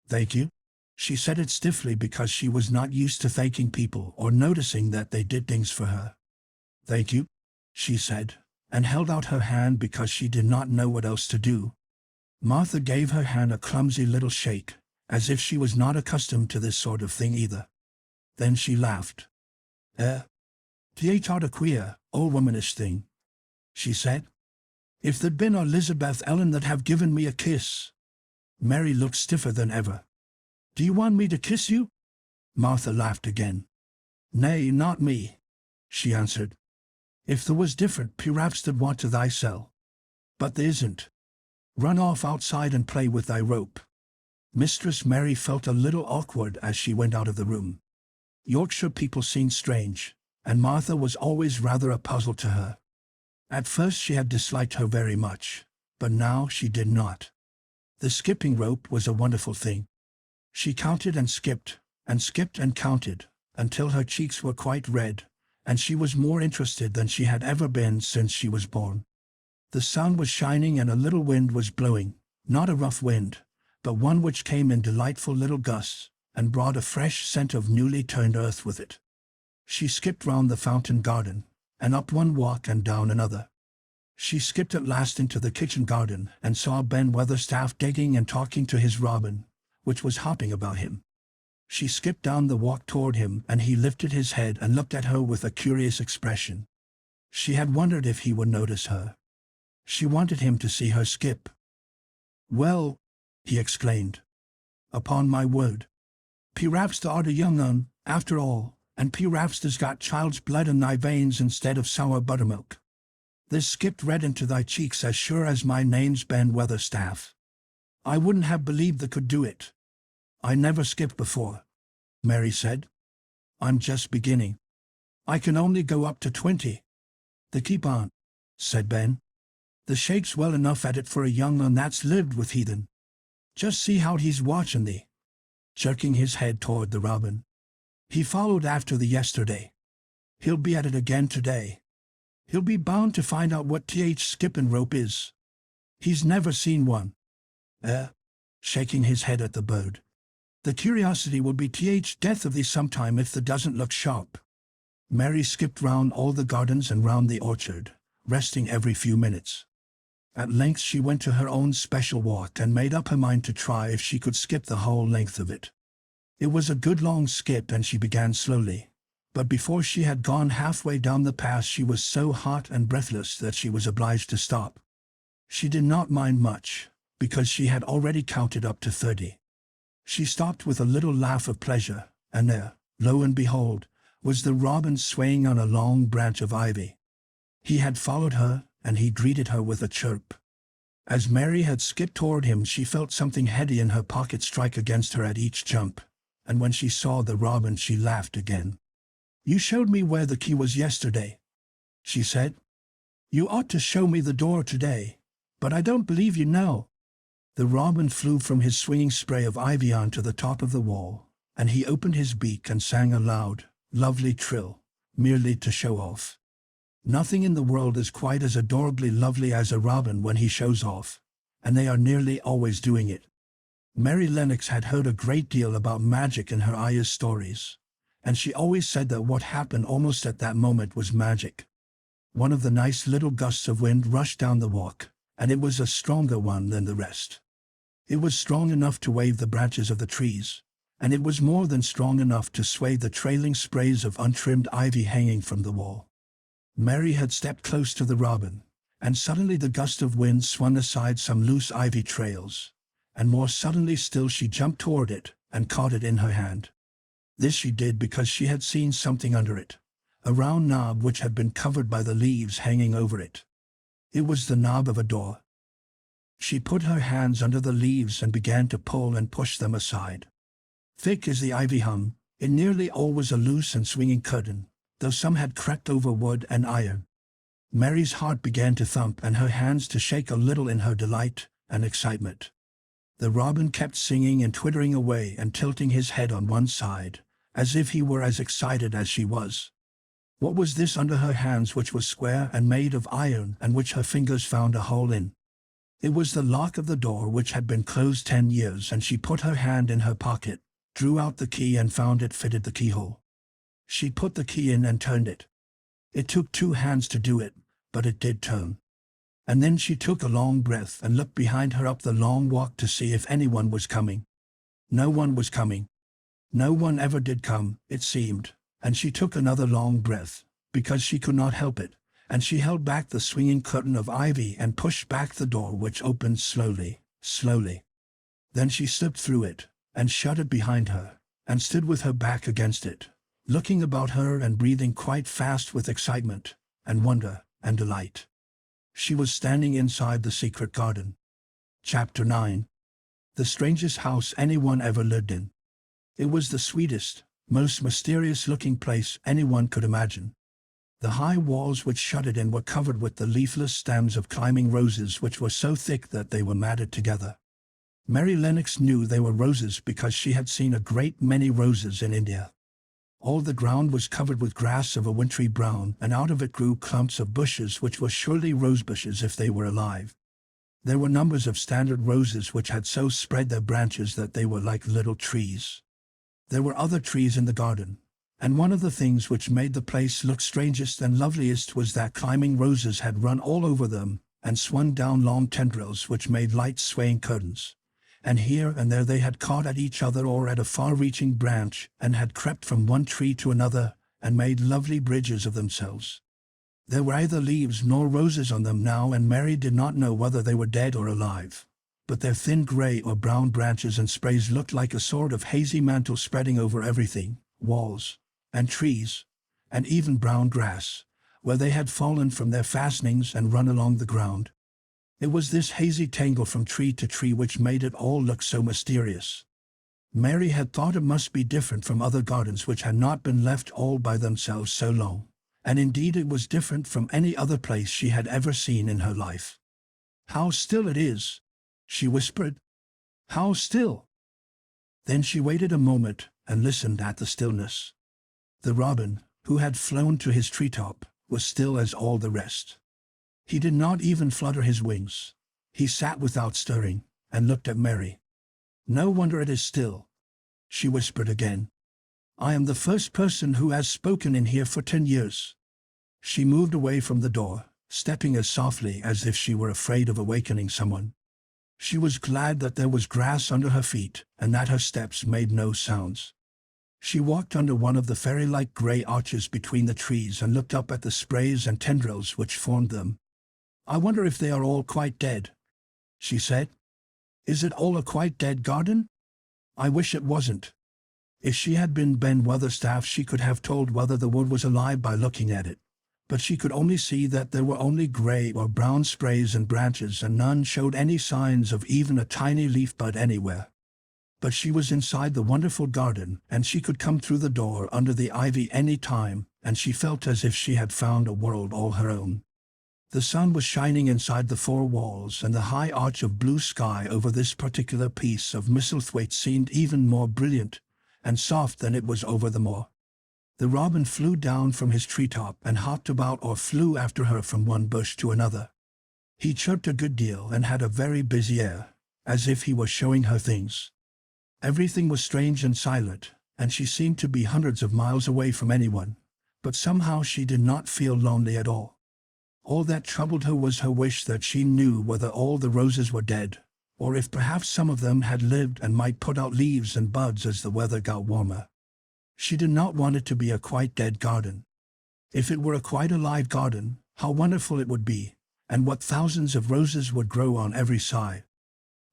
"Thank you." She said it stiffly because she was not used to thanking people or noticing that they did things for her. "Thank you," she said, and held out her hand because she did not know what else to do. Martha gave her hand a clumsy little shake, as if she was not accustomed to this sort of thing either. Then she laughed. "'Th' a queer, old womanish thing," she said. "If there'd been Elizabeth Ellen that'd have given me a kiss." Mary looked stiffer than ever. "Do you want me to kiss you?" Martha laughed again. "Nay, not me," she answered. "If there was different, perhaps they'd want to thyself. But there isn't. Run off outside and play with thy rope." Mistress Mary felt a little awkward as she went out of the room. Yorkshire people seemed strange, and Martha was always rather a puzzle to her. At first she had disliked her very much, but now she did not. The skipping rope was a wonderful thing. She counted and skipped and counted, until her cheeks were quite red, and she was more interested than she had ever been since she was born. The sun was shining and a little wind was blowing, not a rough wind, but one which came in delightful little gusts, and brought a fresh scent of newly turned earth with it. She skipped round the fountain garden, and up one walk and down another. She skipped at last into the kitchen garden, and saw Ben Weatherstaff digging and talking to his robin, which was hopping about him. She skipped down the walk toward him, and he lifted his head and looked at her with a curious expression. She had wondered if he would notice her. She wanted him to see her skip. "Well," he exclaimed, "upon my word. Perhaps thou art a young un, after all, and perhaps there's got child's blood in thy veins instead of sour buttermilk. There's skipped red into thy cheeks as sure as my name's Ben Weatherstaff. I wouldn't have believed they could do it." "I never skipped before," Mary said. "I'm just beginning. I can only go up to 20. "They keep on," said Ben. "The shake's well enough at it for a young un that's lived with heathen. Just see how he's watching thee," jerking his head toward the robin. "He followed after thee yesterday. He'll be at it again today. He'll be bound to find out what skipping rope is. He's never seen one. Shaking his head at the bird. The curiosity will be death of thee sometime if the doesn't look sharp. Mary skipped round all the gardens and round the orchard, resting every few minutes. At length she went to her own special walk and made up her mind to try if she could skip the whole length of it. It was a good long skip and she began slowly, but before she had gone halfway down the path she was so hot and breathless that she was obliged to stop. She did not mind much, because she had already counted up to 30. She stopped with a little laugh of pleasure, and there, lo and behold, was the robin swaying on a long branch of ivy. He had followed her, and he greeted her with a chirp. As Mary had skipped toward him she felt something heady in her pocket strike against her at each jump, and when she saw the robin she laughed again. "You showed me where the key was yesterday," she said. "You ought to show me the door today, but I don't believe you know." The robin flew from his swinging spray of ivy on to the top of the wall, and he opened his beak and sang a loud, lovely trill, merely to show off. Nothing in the world is quite as adorably lovely as a robin when he shows off, and they are nearly always doing it. Mary Lennox had heard a great deal about magic in her ayah's stories, and she always said that what happened almost at that moment was magic. One of the nice little gusts of wind rushed down the walk, and it was a stronger one than the rest. It was strong enough to wave the branches of the trees, and it was more than strong enough to sway the trailing sprays of untrimmed ivy hanging from the wall. Mary had stepped close to the robin, and suddenly the gust of wind swung aside some loose ivy trails, and more suddenly still she jumped toward it and caught it in her hand. This she did because she had seen something under it, a round knob which had been covered by the leaves hanging over it. It was the knob of a door. She put her hands under the leaves and began to pull and push them aside. Thick as the ivy hung, it nearly all was a loose and swinging curtain, though some had cracked over wood and iron. Mary's heart began to thump and her hands to shake a little in her delight and excitement. The robin kept singing and twittering away and tilting his head on one side, as if he were as excited as she was. What was this under her hands which was square and made of iron and which her fingers found a hole in? It was the lock of the door which had been closed 10 years, and she put her hand in her pocket, drew out the key and found it fitted the keyhole. She put the key in and turned it. It took 2 hands to do it, but it did turn. And then she took a long breath and looked behind her up the long walk to see if anyone was coming. No one was coming. No one ever did come, it seemed, and she took another long breath, because she could not help it, and she held back the swinging curtain of ivy and pushed back the door, which opened slowly, slowly. Then she slipped through it, and shut it behind her, and stood with her back against it, looking about her and breathing quite fast with excitement, and wonder, and delight. She was standing inside the secret garden. Chapter 9. The strangest house anyone ever lived in. It was the sweetest, most mysterious-looking place anyone could imagine. The high walls which shut it in were covered with the leafless stems of climbing roses which were so thick that they were matted together. Mary Lennox knew they were roses because she had seen a great many roses in India. All the ground was covered with grass of a wintry brown, and out of it grew clumps of bushes which were surely rose bushes if they were alive. There were numbers of standard roses which had so spread their branches that they were like little trees. There were other trees in the garden, and one of the things which made the place look strangest and loveliest was that climbing roses had run all over them and swung down long tendrils which made light swaying curtains, and here and there they had caught at each other or at a far-reaching branch and had crept from one tree to another and made lovely bridges of themselves. There were neither leaves nor roses on them now, and Mary did not know whether they were dead or alive, but their thin gray or brown branches and sprays looked like a sort of hazy mantle spreading over everything, walls, and trees, and even brown grass, where they had fallen from their fastenings and run along the ground. It was this hazy tangle from tree to tree which made it all look so mysterious. Mary had thought it must be different from other gardens which had not been left all by themselves so long, and indeed it was different from any other place she had ever seen in her life. "How still it is," she whispered. "How still!" Then she waited a moment and listened at the stillness. The robin, who had flown to his treetop, was still as all the rest. He did not even flutter his wings. He sat without stirring, and looked at Mary. "No wonder it is still," she whispered again. "I am the first person who has spoken in here for 10 years. She moved away from the door, stepping as softly as if she were afraid of awakening someone. She was glad that there was grass under her feet and that her steps made no sounds. She walked under one of the fairy-like grey arches between the trees and looked up at the sprays and tendrils which formed them. "I wonder if they are all quite dead," she said. "Is it all a quite dead garden? I wish it wasn't." If she had been Ben Weatherstaff, she could have told whether the wood was alive by looking at it, but she could only see that there were only grey or brown sprays and branches, and none showed any signs of even a tiny leaf bud anywhere. But she was inside the wonderful garden, and she could come through the door under the ivy any time, and she felt as if she had found a world all her own. The sun was shining inside the four walls, and the high arch of blue sky over this particular piece of Misselthwaite seemed even more brilliant and soft than it was over the moor. The robin flew down from his treetop and hopped about or flew after her from one bush to another. He chirped a good deal and had a very busy air, as if he was showing her things. Everything was strange and silent, and she seemed to be hundreds of miles away from anyone, but somehow she did not feel lonely at all. All that troubled her was her wish that she knew whether all the roses were dead, or if perhaps some of them had lived and might put out leaves and buds as the weather got warmer. She did not want it to be a quite dead garden. If it were a quite alive garden, how wonderful it would be, and what thousands of roses would grow on every side.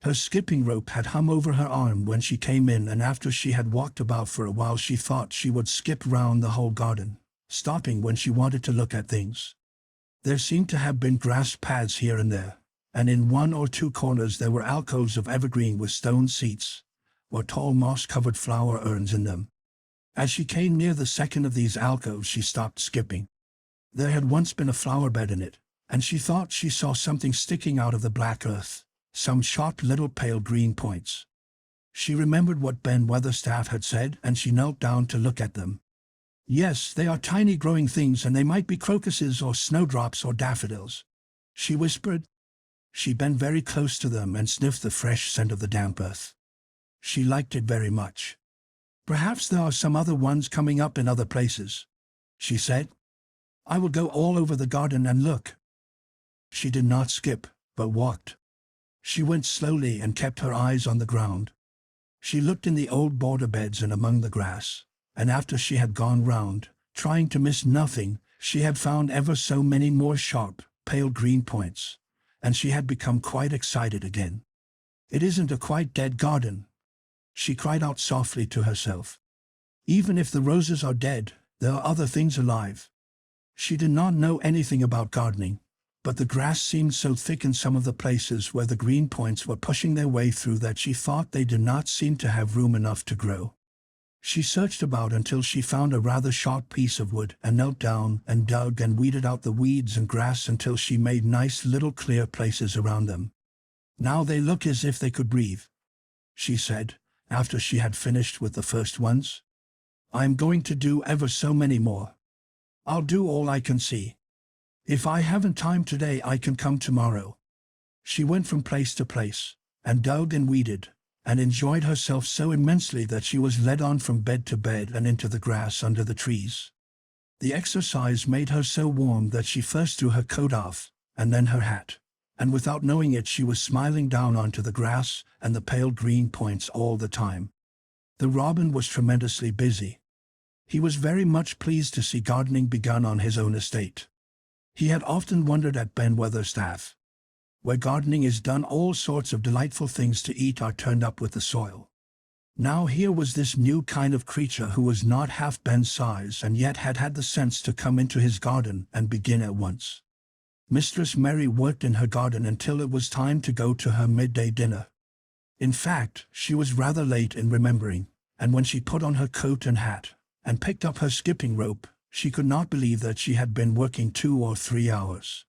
Her skipping rope had hung over her arm when she came in, and after she had walked about for a while she thought she would skip round the whole garden, stopping when she wanted to look at things. There seemed to have been grass paths here and there, and in one or two corners there were alcoves of evergreen with stone seats, or tall moss-covered flower urns in them. As she came near the second of these alcoves she stopped skipping. There had once been a flower bed in it, and she thought she saw something sticking out of the black earth, some sharp little pale green points. She remembered what Ben Weatherstaff had said, and she knelt down to look at them. "Yes, they are tiny growing things, and they might be crocuses or snowdrops or daffodils," she whispered. She bent very close to them and sniffed the fresh scent of the damp earth. She liked it very much. "Perhaps there are some other ones coming up in other places," she said. "I will go all over the garden and look." She did not skip, but walked. She went slowly and kept her eyes on the ground. She looked in the old border beds and among the grass, and after she had gone round, trying to miss nothing, she had found ever so many more sharp, pale green points, and she had become quite excited again. "It isn't a quite dead garden," she cried out softly to herself. "Even if the roses are dead, there are other things alive." She did not know anything about gardening, but the grass seemed so thick in some of the places where the green points were pushing their way through that she thought they did not seem to have room enough to grow. She searched about until she found a rather sharp piece of wood and knelt down and dug and weeded out the weeds and grass until she made nice little clear places around them. "Now they look as if they could breathe," she said, after she had finished with the first ones. "I am going to do ever so many more. I'll do all I can see. If I haven't time today, I can come tomorrow." She went from place to place, and dug and weeded, and enjoyed herself so immensely that she was led on from bed to bed and into the grass under the trees. The exercise made her so warm that she first threw her coat off, and then her hat, and without knowing it she was smiling down onto the grass and the pale green points all the time. The robin was tremendously busy. He was very much pleased to see gardening begun on his own estate. He had often wondered at Ben Weatherstaff. Where gardening is done, all sorts of delightful things to eat are turned up with the soil. Now here was this new kind of creature who was not half Ben's size and yet had had the sense to come into his garden and begin at once. Mistress Mary worked in her garden until it was time to go to her midday dinner. In fact, she was rather late in remembering, and when she put on her coat and hat and picked up her skipping rope, she could not believe that she had been working 2 or 3 hours.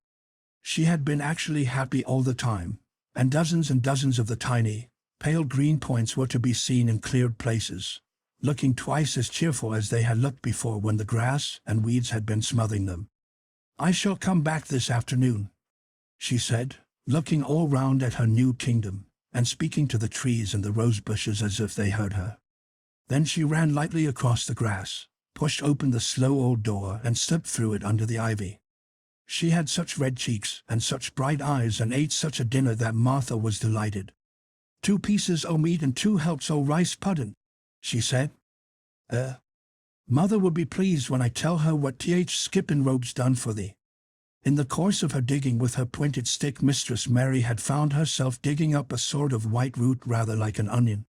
She had been actually happy all the time, and dozens of the tiny, pale green points were to be seen in cleared places, looking twice as cheerful as they had looked before when the grass and weeds had been smothering them. I shall come back this afternoon, she said, looking all round at her new kingdom, and speaking to the trees and the rose bushes as if they heard her. Then she ran lightly across the grass, pushed open the slow old door and slipped through it under the ivy. She had such red cheeks and such bright eyes and ate such a dinner that Martha was delighted. 2 pieces o' meat and 2 helps o' rice pudding, she said. Mother will be pleased when I tell her what Skipping Rope's done for thee. In the course of her digging with her pointed stick, Mistress Mary had found herself digging up a sort of white root rather like an onion.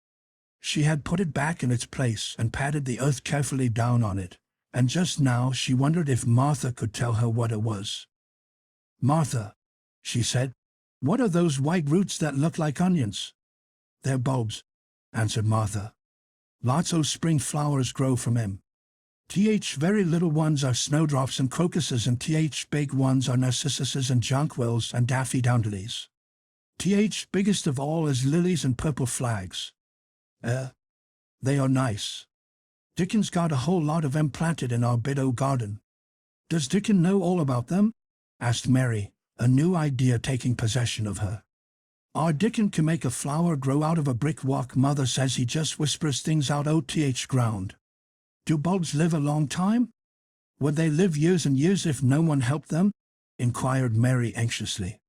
She had put it back in its place and patted the earth carefully down on it, and just now she wondered if Martha could tell her what it was. "Martha," she said, "what are those white roots that look like onions?" "They're bulbs," answered Martha. "Lots o' spring flowers grow from 'em. Very little ones are snowdrops and crocuses, and big ones are narcissuses and jonquils and daffodils. Biggest of all is lilies and purple flags. They are nice. Dickon's got a whole lot of 'em planted in our bit o' garden." "Does Dickon know all about them?" asked Mary, a new idea taking possession of her. "Our Dickon can make a flower grow out of a brick walk. Mother says he just whispers things out o' ground." "Do bulbs live a long time? Would they live years and years if no one helped them?" inquired Mary anxiously.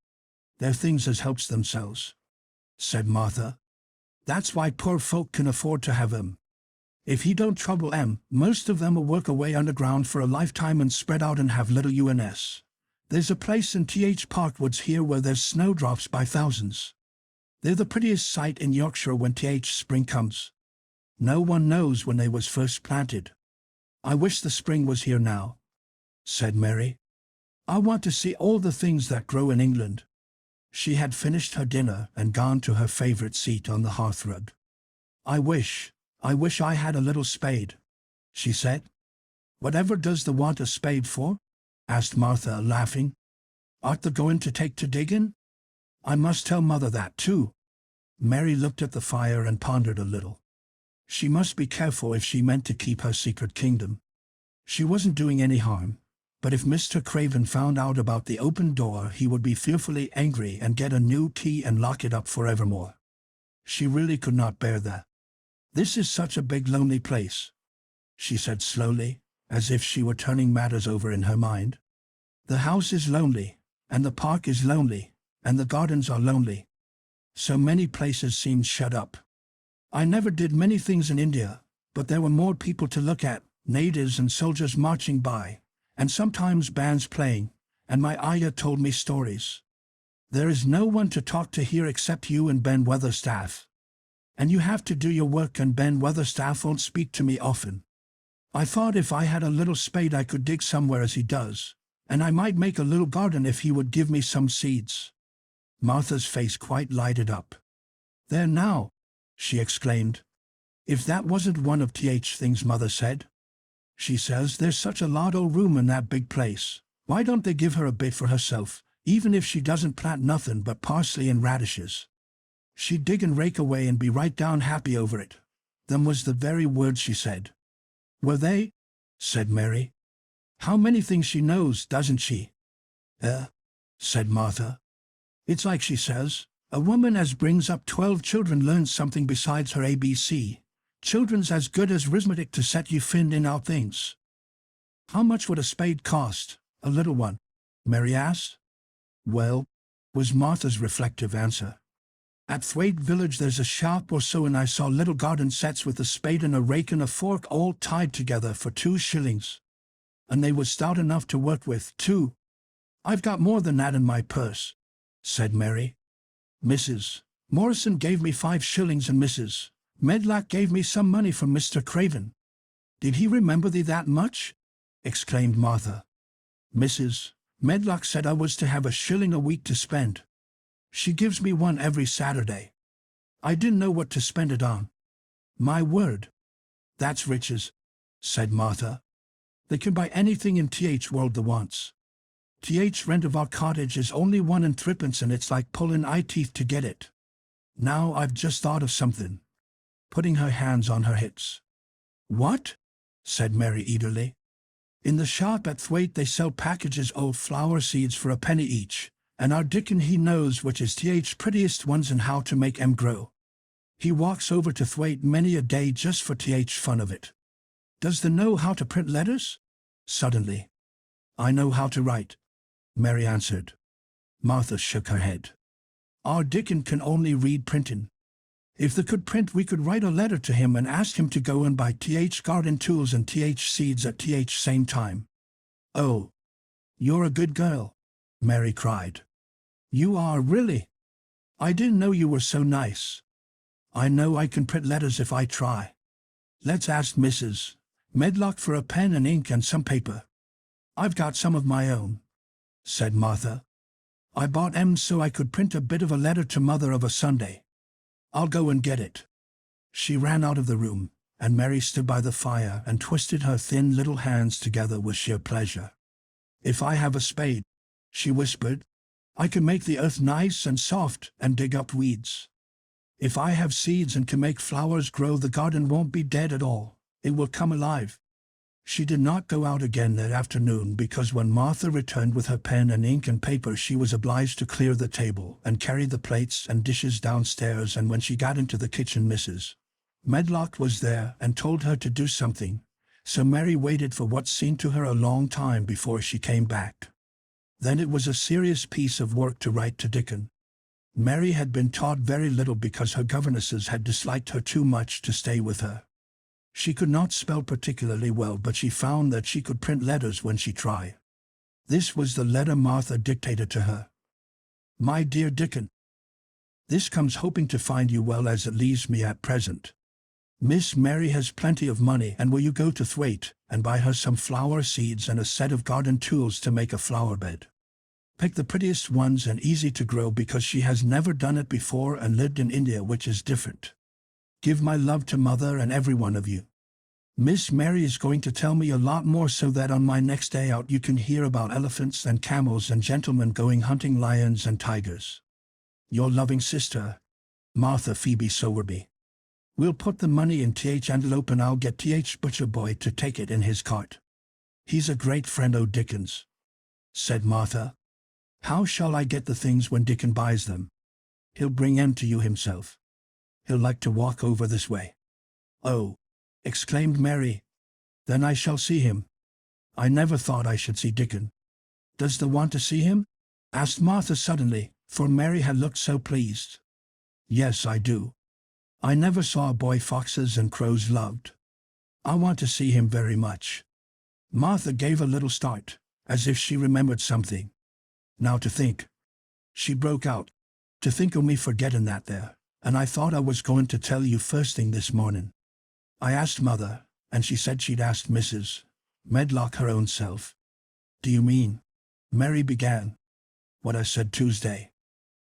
"They're things as helps themselves," said Martha. "That's why poor folk can afford to have 'em. If he don't trouble 'em, most of them'll work away underground for a lifetime and spread out and have little UNS. There's a place in Parkwoods here where there's snowdrops by thousands. They're the prettiest sight in Yorkshire when spring comes. No one knows when they was first planted. I wish the spring was here now," said Mary. "I want to see all the things that grow in England." She had finished her dinner and gone to her favorite seat on the hearthrug. I wish I had a little spade," she said. "Whatever does the want a spade for?" asked Martha, laughing. "Art the going to take to digging? I must tell Mother that too." Mary looked at the fire and pondered a little. She must be careful if she meant to keep her secret kingdom. She wasn't doing any harm, but if Mr. Craven found out about the open door he would be fearfully angry and get a new key and lock it up forevermore. She really could not bear that. "This is such a big lonely place," she said slowly, as if she were turning matters over in her mind. "The house is lonely, and the park is lonely, and the gardens are lonely. So many places seem shut up. I never did many things in India, but there were more people to look at, natives and soldiers marching by, and sometimes bands playing, and my ayah told me stories. There is no one to talk to here except you and Ben Weatherstaff. And you have to do your work, and Ben Weatherstaff won't speak to me often. I thought if I had a little spade I could dig somewhere as he does, and I might make a little garden if he would give me some seeds." Martha's face quite lighted up. "There now!" she exclaimed. "If that wasn't one of things Mother said. She says there's such a lot o' room in that big place. Why don't they give her a bit for herself, even if she doesn't plant nothing but parsley and radishes? She'd dig and rake away and be right down happy over it. Them was the very words she said." "Were they?" said Mary. "How many things she knows, doesn't she?" Said Martha. "It's like she says, a woman as brings up 12 children learns something besides her ABC. Children's as good as arithmetic to set you find in out things." "How much would a spade cost, a little one?" Mary asked. "Well," was Martha's reflective answer, "at Thwaite village there's a shop or so, and I saw little garden sets with a spade and a rake and a fork all tied together for 2 shillings. And they was stout enough to work with, too. I've got more than that in my purse," said Mary. "Mrs. Morrison gave me 5 shillings, and Mrs. Medlock gave me some money from Mr. Craven." "Did he remember thee that much?" exclaimed Martha. "Mrs. Medlock said I was to have a shilling a week to spend. She gives me one every Saturday. I didn't know what to spend it on." "My word! That's riches," said Martha. "They can buy anything in world the wants. Rent of our cottage is only 1 and 3pence, and it's like pulling eye teeth to get it. Now I've just thought of something," putting her hands on her hips. "What?" said Mary eagerly. In the shop at Thwaite they sell packages old flower seeds for a penny each, and our Dickon he knows which is th prettiest ones and how to make 'em grow. He walks over to Thwaite many a day just for th fun of it. Does thee know how to print letters? Suddenly. I know how to write, Mary answered. Martha shook her head. Our Dickon can only read printin'. If they could print we could write a letter to him and ask him to go and buy th garden tools and th seeds at th same time. Oh, you're a good girl, Mary cried. You are really. I didn't know you were so nice. I know I can print letters if I try. Let's ask Mrs. Medlock for a pen and ink and some paper. I've got some of my own, said Martha. I bought 'em so I could print a bit of a letter to Mother of a Sunday. I'll go and get it. She ran out of the room, and Mary stood by the fire and twisted her thin little hands together with sheer pleasure. If I have a spade, she whispered, I can make the earth nice and soft and dig up weeds. If I have seeds and can make flowers grow, the garden won't be dead at all. It will come alive. She did not go out again that afternoon because when Martha returned with her pen and ink and paper she was obliged to clear the table and carry the plates and dishes downstairs, and when she got into the kitchen Mrs. Medlock was there and told her to do something, so Mary waited for what seemed to her a long time before she came back. Then it was a serious piece of work to write to Dickon. Mary had been taught very little because her governesses had disliked her too much to stay with her. She could not spell particularly well, but she found that she could print letters when she tried. This was the letter Martha dictated to her. My dear Dickon, this comes hoping to find you well as it leaves me at present. Miss Mary has plenty of money, and will you go to Thwaite and buy her some flower seeds and a set of garden tools to make a flower bed. Pick the prettiest ones and easy to grow because she has never done it before and lived in India, which is different. Give my love to Mother and every one of you. Miss Mary is going to tell me a lot more so that on my next day out you can hear about elephants and camels and gentlemen going hunting lions and tigers. Your loving sister, Martha Phoebe Sowerby. We'll put the money in th envelope and I'll get th butcher boy to take it in his cart. He's a great friend o' Dickon's, said Martha. How shall I get the things when Dickon buys them? He'll bring 'em to you himself. He'll like to walk over this way. Oh, exclaimed Mary. Then I shall see him. I never thought I should see Dickon. Does thee want to see him? Asked Martha suddenly, for Mary had looked so pleased. Yes, I do. I never saw a boy foxes and crows loved. I want to see him very much. Martha gave a little start, as if she remembered something. Now to think, she broke out, to think o' me forgetting that there, and I thought I was going to tell you first thing this morning. I asked Mother, and she said she'd asked Mrs. Medlock her own self. Do you mean? Mary began. What I said Tuesday.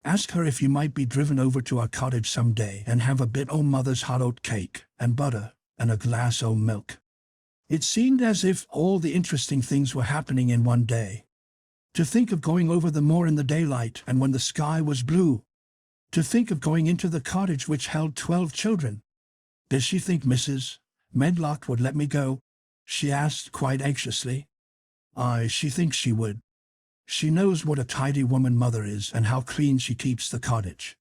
Ask her if you might be driven over to our cottage some day and have a bit o' Mother's hot oat cake and butter and a glass o' milk. It seemed as if all the interesting things were happening in one day. To think of going over the moor in the daylight and when the sky was blue. To think of going into the cottage which held 12 children. Does she think Mrs. Medlock would let me go? She asked quite anxiously. Aye, she thinks she would. She knows what a tidy woman Mother is and how clean she keeps the cottage.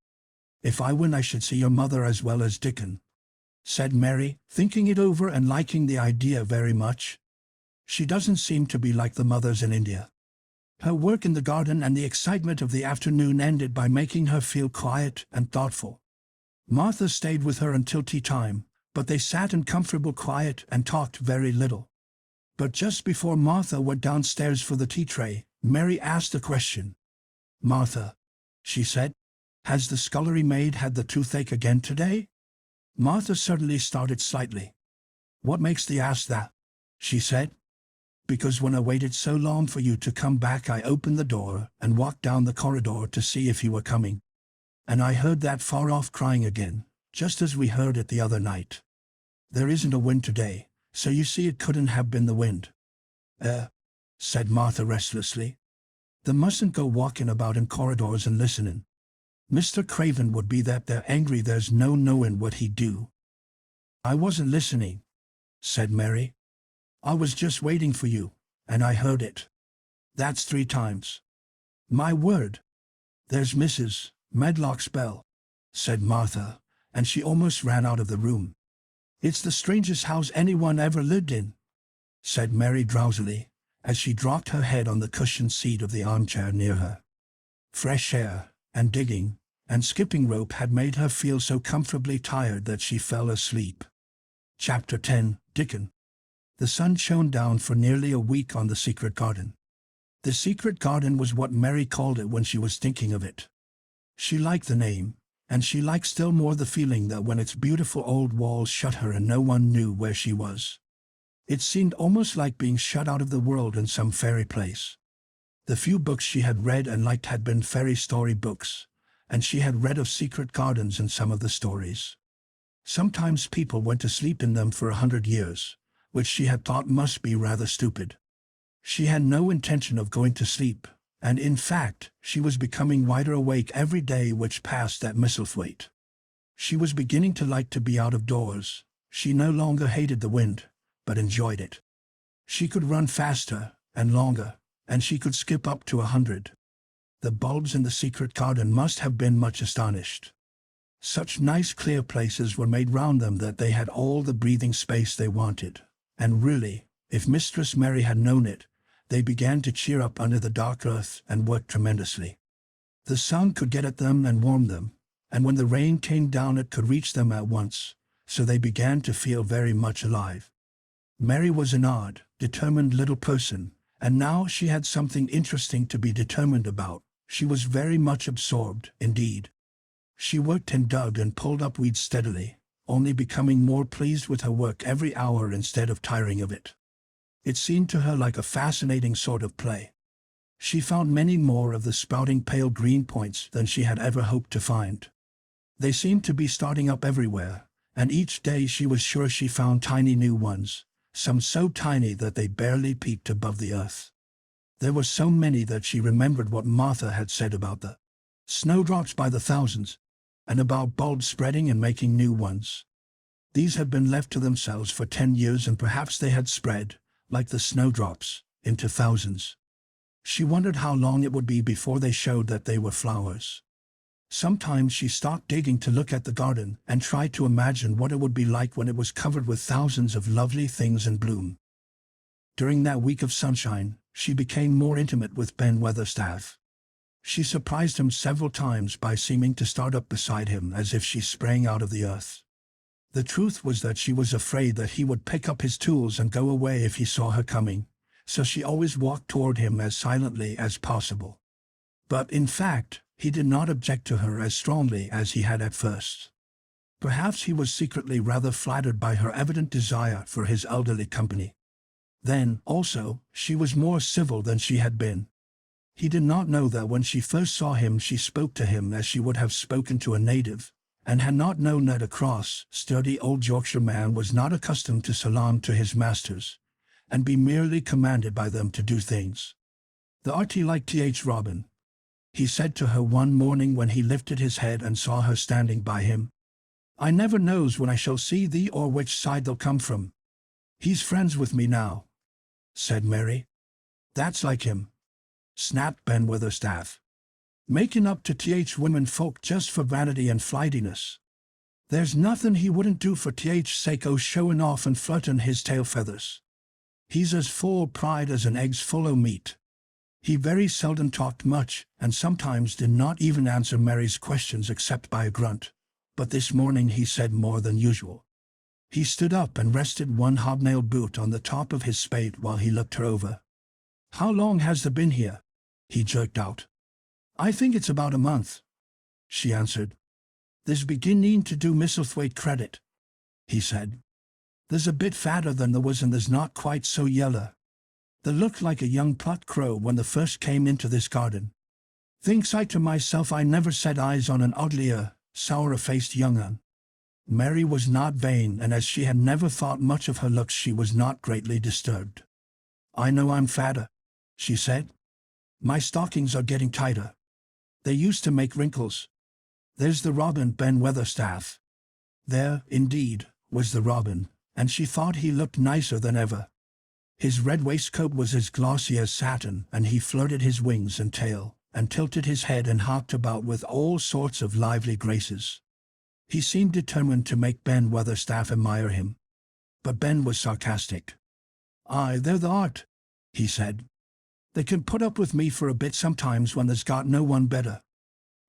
If I win I should see your mother as well as Dickon, said Mary, thinking it over and liking the idea very much. She doesn't seem to be like the mothers in India. Her work in the garden and the excitement of the afternoon ended by making her feel quiet and thoughtful. Martha stayed with her until tea time, but they sat in comfortable quiet and talked very little. But just before Martha went downstairs for the tea tray, Mary asked a question. Martha, she said, has the scullery maid had the toothache again today? Martha suddenly started slightly. What makes thee ask that? She said. Because when I waited so long for you to come back I opened the door and walked down the corridor to see if you were coming. And I heard that far-off crying again, just as we heard it the other night. There isn't a wind today, so you see it couldn't have been the wind. Said Martha restlessly. They mustn't go walking about in corridors and listening. Mr. Craven would be that they're angry there's no knowing what he'd do. I wasn't listening, said Mary. I was just waiting for you, and I heard it. That's 3 times. My word. There's Mrs. Medlock's bell, said Martha, and she almost ran out of the room. It's the strangest house anyone ever lived in, said Mary drowsily, as she dropped her head on the cushioned seat of the armchair near her. Fresh air, and digging, and skipping rope had made her feel so comfortably tired that she fell asleep. Chapter 10, Dickon. The sun shone down for nearly a week on the secret garden. The secret garden was what Mary called it when she was thinking of it. She liked the name, and she liked still more the feeling that when its beautiful old walls shut her and no one knew where she was. It seemed almost like being shut out of the world in some fairy place. The few books she had read and liked had been fairy story books, and she had read of secret gardens in some of the stories. Sometimes people went to sleep in them for 100 years, which she had thought must be rather stupid. She had no intention of going to sleep, and in fact, she was becoming wider awake every day which passed at Misselthwaite. She was beginning to like to be out of doors. She no longer hated the wind, but enjoyed it. She could run faster and longer, and she could skip up to 100. The bulbs in the secret garden must have been much astonished. Such nice clear places were made round them that they had all the breathing space they wanted, and really, if Mistress Mary had known it, they began to cheer up under the dark earth and work tremendously. The sun could get at them and warm them, and when the rain came down it could reach them at once, so they began to feel very much alive. Mary was an odd, determined little person, and now she had something interesting to be determined about. She was very much absorbed, indeed. She worked and dug and pulled up weeds steadily, only becoming more pleased with her work every hour instead of tiring of it. It seemed to her like a fascinating sort of play. She found many more of the sprouting pale green points than she had ever hoped to find. They seemed to be starting up everywhere, and each day she was sure she found tiny new ones, some so tiny that they barely peeped above the earth. There were so many that she remembered what Martha had said about the snowdrops by the thousands, and about bulbs spreading and making new ones. These had been left to themselves for 10 years, and perhaps they had spread, like the snowdrops, into thousands. She wondered how long it would be before they showed that they were flowers. Sometimes she stopped digging to look at the garden and tried to imagine what it would be like when it was covered with thousands of lovely things in bloom. During that week of sunshine, she became more intimate with Ben Weatherstaff. She surprised him several times by seeming to start up beside him as if she sprang out of the earth. The truth was that she was afraid that he would pick up his tools and go away if he saw her coming, so she always walked toward him as silently as possible. But in fact, he did not object to her as strongly as he had at first. Perhaps he was secretly rather flattered by her evident desire for his elderly company. Then, also, she was more civil than she had been. He did not know that when she first saw him she spoke to him as she would have spoken to a native, and had not known that a cross, sturdy old Yorkshire man was not accustomed to salaam to his masters, and be merely commanded by them to do things. The Artie like Th. Robin, he said to her one morning when he lifted his head and saw her standing by him. I never knows when I shall see thee or which side they'll come from. He's friends with me now, said Mary. That's like him, snapped Ben Weatherstaff. Making up to women folk just for vanity and flightiness. There's nothing he wouldn't do for sake o' showing off and flirting his tail feathers. He's as full o' pride as an egg's full o' meat. He very seldom talked much, and sometimes did not even answer Mary's questions except by a grunt, but this morning he said more than usual. He stood up and rested one hobnailed boot on the top of his spade while he looked her over. How long has thee been here? He jerked out. I think it's about a month, she answered. There's beginning to do Misselthwaite credit, he said. There's a bit fatter than there was and there's not quite so yeller. They looked like a young plucked crow when they first came into this garden. Thinks I to myself I never set eyes on an uglier, sour-faced young un. Mary was not vain, and as she had never thought much of her looks she was not greatly disturbed. I know I'm fatter, she said. My stockings are getting tighter. They used to make wrinkles. There's the robin, Ben Weatherstaff. There, indeed, was the robin, and she thought he looked nicer than ever. His red waistcoat was as glossy as satin, and he flirted his wings and tail, and tilted his head and hopped about with all sorts of lively graces. He seemed determined to make Ben Weatherstaff admire him. But Ben was sarcastic. "Aye, they're the art," he said. "They can put up with me for a bit sometimes when there's got no one better.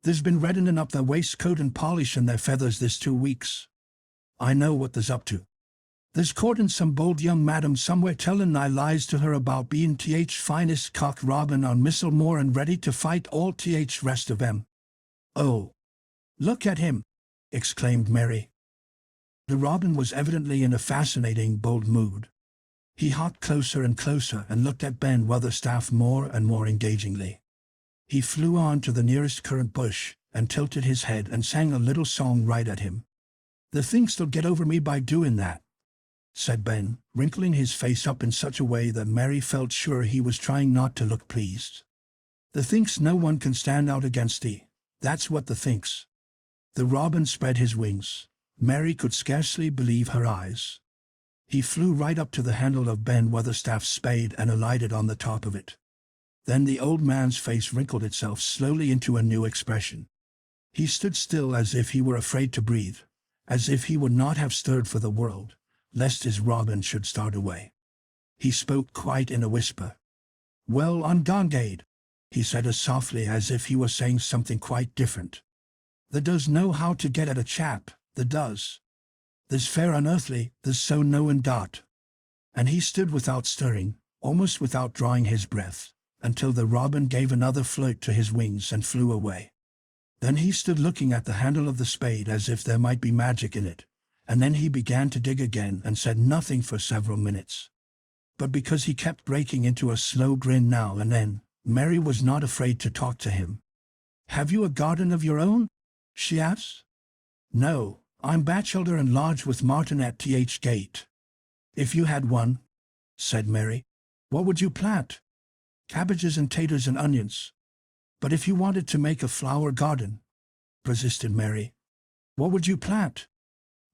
There's been reddening up their waistcoat and polishing their feathers this 2 weeks. I know what there's up to. There's courting some bold young madam somewhere telling I lies to her about being finest cock robin on Misselmore and ready to fight all rest of 'em." "Oh, look at him!" exclaimed Mary. The robin was evidently in a fascinating, bold mood. He hopped closer and closer and looked at Ben Weatherstaff more and more engagingly. He flew on to the nearest currant bush and tilted his head and sang a little song right at him. "The thinks they'll get over me by doing that," said Ben, wrinkling his face up in such a way that Mary felt sure he was trying not to look pleased. "The thinks no one can stand out against thee, that's what the thinks." The robin spread his wings. Mary could scarcely believe her eyes. He flew right up to the handle of Ben Weatherstaff's spade and alighted on the top of it. Then the old man's face wrinkled itself slowly into a new expression. He stood still as if he were afraid to breathe, as if he would not have stirred for the world, lest his robin should start away. He spoke quite in a whisper. "Well, I'm gongade," he said as softly as if he was saying something quite different. "The does know how to get at a chap, the does. There's fair unearthly, there's so knowin' dot." And he stood without stirring, almost without drawing his breath, until the robin gave another flirt to his wings and flew away. Then he stood looking at the handle of the spade as if there might be magic in it, and then he began to dig again and said nothing for several minutes. But because he kept breaking into a slow grin now and then, Mary was not afraid to talk to him. "Have you a garden of your own?" she asked. "No, I'm bachelor and lodge with Martin at Gate." "If you had one," said Mary, "what would you plant?" "Cabbages and taters and onions." "But if you wanted to make a flower garden," persisted Mary, "what would you plant?"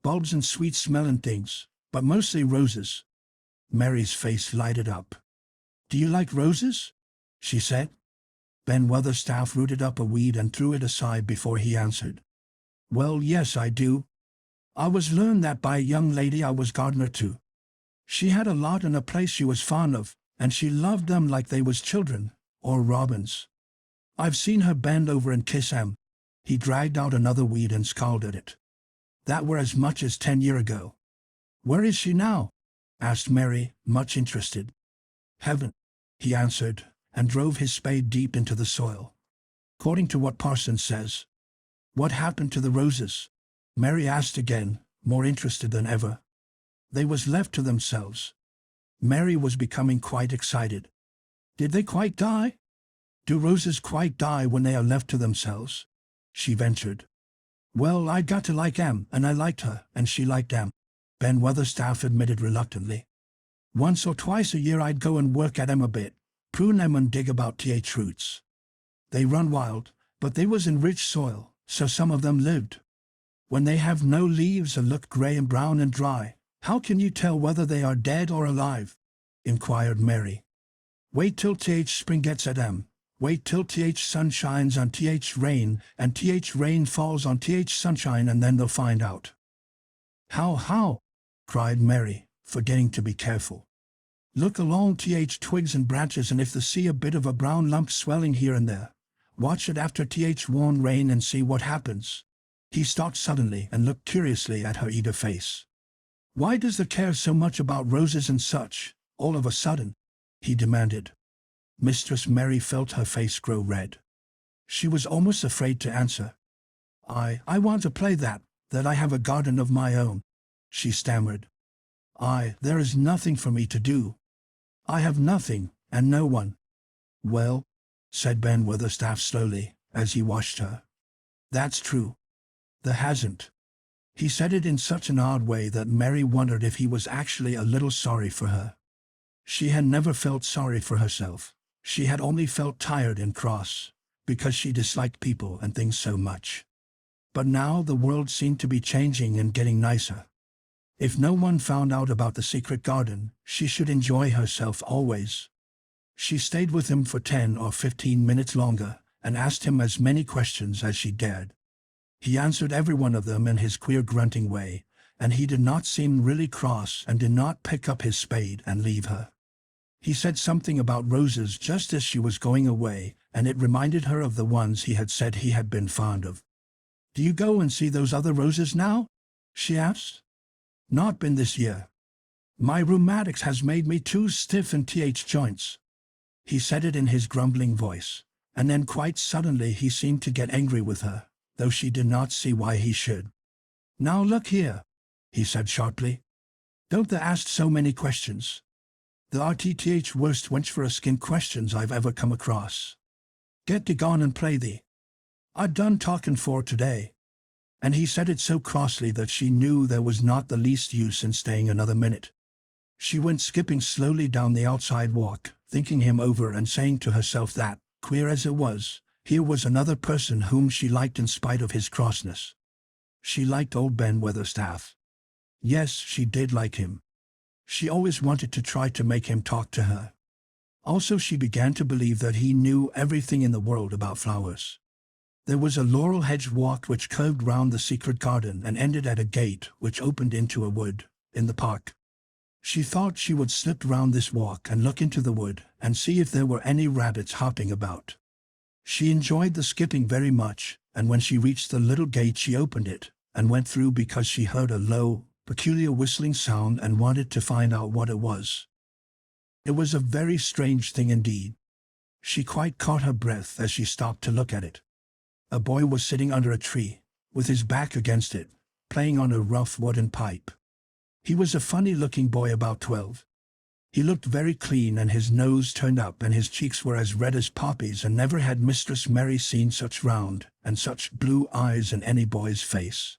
"Bulbs and sweet-smelling things, but mostly roses." Mary's face lighted up. "Do you like roses?" she said. Ben Weatherstaff rooted up a weed and threw it aside before he answered. "Well, yes, I do. I was learned that by a young lady I was gardener to. She had a lot in a place she was fond of, and she loved them like they was children, or robins. I've seen her bend over and kiss 'em." He dragged out another weed and scowled at it. "That were as much as 10 year ago." "Where is she now?" asked Mary, much interested. "Heaven," he answered, and drove his spade deep into the soil. "According to what parson says." "What happened to the roses?" Mary asked again, more interested than ever. "They was left to themselves." Mary was becoming quite excited. "Did they quite die?" "Do roses quite die when they are left to themselves?" she ventured. "Well, I got to like 'em, and I liked her, and she liked 'em," Ben Weatherstaff admitted reluctantly. "Once or twice a year I'd go and work at 'em a bit, prune 'em and dig about roots. They run wild, but they was in rich soil, so some of them lived. When they have no leaves and look gray and brown and dry, how can you tell whether they are dead or alive?" inquired Mary. "Wait till spring gets at 'em. Wait till sun shines on rain, and rain falls on sunshine, and then they'll find out." How?" cried Mary, forgetting to be careful. "Look along twigs and branches, and if they see a bit of a brown lump swelling here and there, watch it after warm rain and see what happens." He stopped suddenly and looked curiously at her eager face. "Why does they care so much about roses and such, all of a sudden?" he demanded. Mistress Mary felt her face grow red. She was almost afraid to answer. I want to play that I have a garden of my own," she stammered. There is nothing for me to do. I have nothing, and no one." "Well," said Ben Weatherstaff slowly, as he watched her, "that's true. There hasn't." He said it in such an odd way that Mary wondered if he was actually a little sorry for her. She had never felt sorry for herself. She had only felt tired and cross, because she disliked people and things so much. But now the world seemed to be changing and getting nicer. If no one found out about the secret garden, she should enjoy herself always. She stayed with him for 10 or 15 minutes longer, and asked him as many questions as she dared. He answered every one of them in his queer grunting way, and he did not seem really cross and did not pick up his spade and leave her. He said something about roses just as she was going away, and it reminded her of the ones he had said he had been fond of. "Do you go and see those other roses now?" she asked. "Not been this year. My rheumatics has made me too stiff in th joints." He said it in his grumbling voice, and then quite suddenly he seemed to get angry with her, though she did not see why he should. "Now look here," he said sharply. "Don't they ask so many questions? The RTTH worst wench for a skin questions I've ever come across. Get to gone and play thee. I'd done talking for today." And he said it so crossly that she knew there was not the least use in staying another minute. She went skipping slowly down the outside walk, thinking him over and saying to herself that, queer as it was, here was another person whom she liked in spite of his crossness. She liked old Ben Weatherstaff. Yes, she did like him. She always wanted to try to make him talk to her. Also, she began to believe that he knew everything in the world about flowers. There was a laurel hedge walk which curved round the secret garden and ended at a gate which opened into a wood, in the park. She thought she would slip round this walk and look into the wood and see if there were any rabbits hopping about. She enjoyed the skipping very much, and when she reached the little gate she opened it, and went through because she heard a low, peculiar whistling sound and wanted to find out what it was. It was a very strange thing indeed. She quite caught her breath as she stopped to look at it. A boy was sitting under a tree, with his back against it, playing on a rough wooden pipe. He was a funny-looking boy about 12. He looked very clean and his nose turned up and his cheeks were as red as poppies, and never had Mistress Mary seen such round and such blue eyes in any boy's face.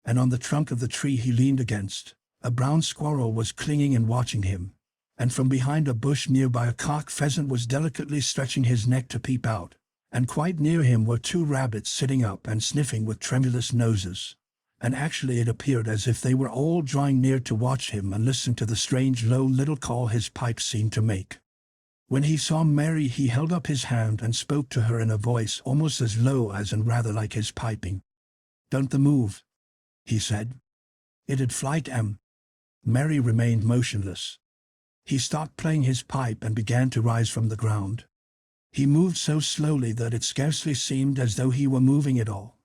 And on the trunk of the tree he leaned against, a brown squirrel was clinging and watching him, and from behind a bush nearby a cock pheasant was delicately stretching his neck to peep out, and quite near him were 2 rabbits sitting up and sniffing with tremulous noses. And actually it appeared as if they were all drawing near to watch him and listen to the strange low little call his pipe seemed to make. When he saw Mary he held up his hand and spoke to her in a voice almost as low as and rather like his piping. "Don't the move," he said. "It'd flight 'em." Mary remained motionless. He stopped playing his pipe and began to rise from the ground. He moved so slowly that it scarcely seemed as though he were moving at all.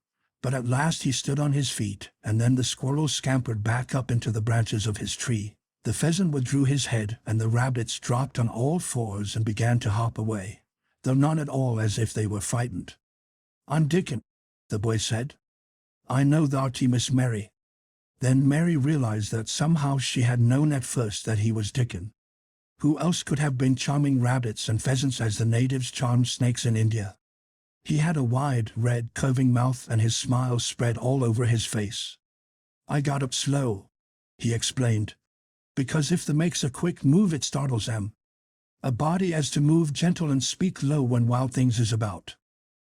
But at last he stood on his feet, and then the squirrel scampered back up into the branches of his tree. The pheasant withdrew his head, and the rabbits dropped on all fours and began to hop away, though not at all as if they were frightened. "I'm Dickon," the boy said. "I know thou'rt Miss Mary." Then Mary realized that somehow she had known at first that he was Dickon. Who else could have been charming rabbits and pheasants as the natives charmed snakes in India? He had a wide, red, curving mouth and his smile spread all over his face. "I got up slow," he explained, "because if they makes a quick move it startles 'em. A body as to move gentle and speak low when wild things is about."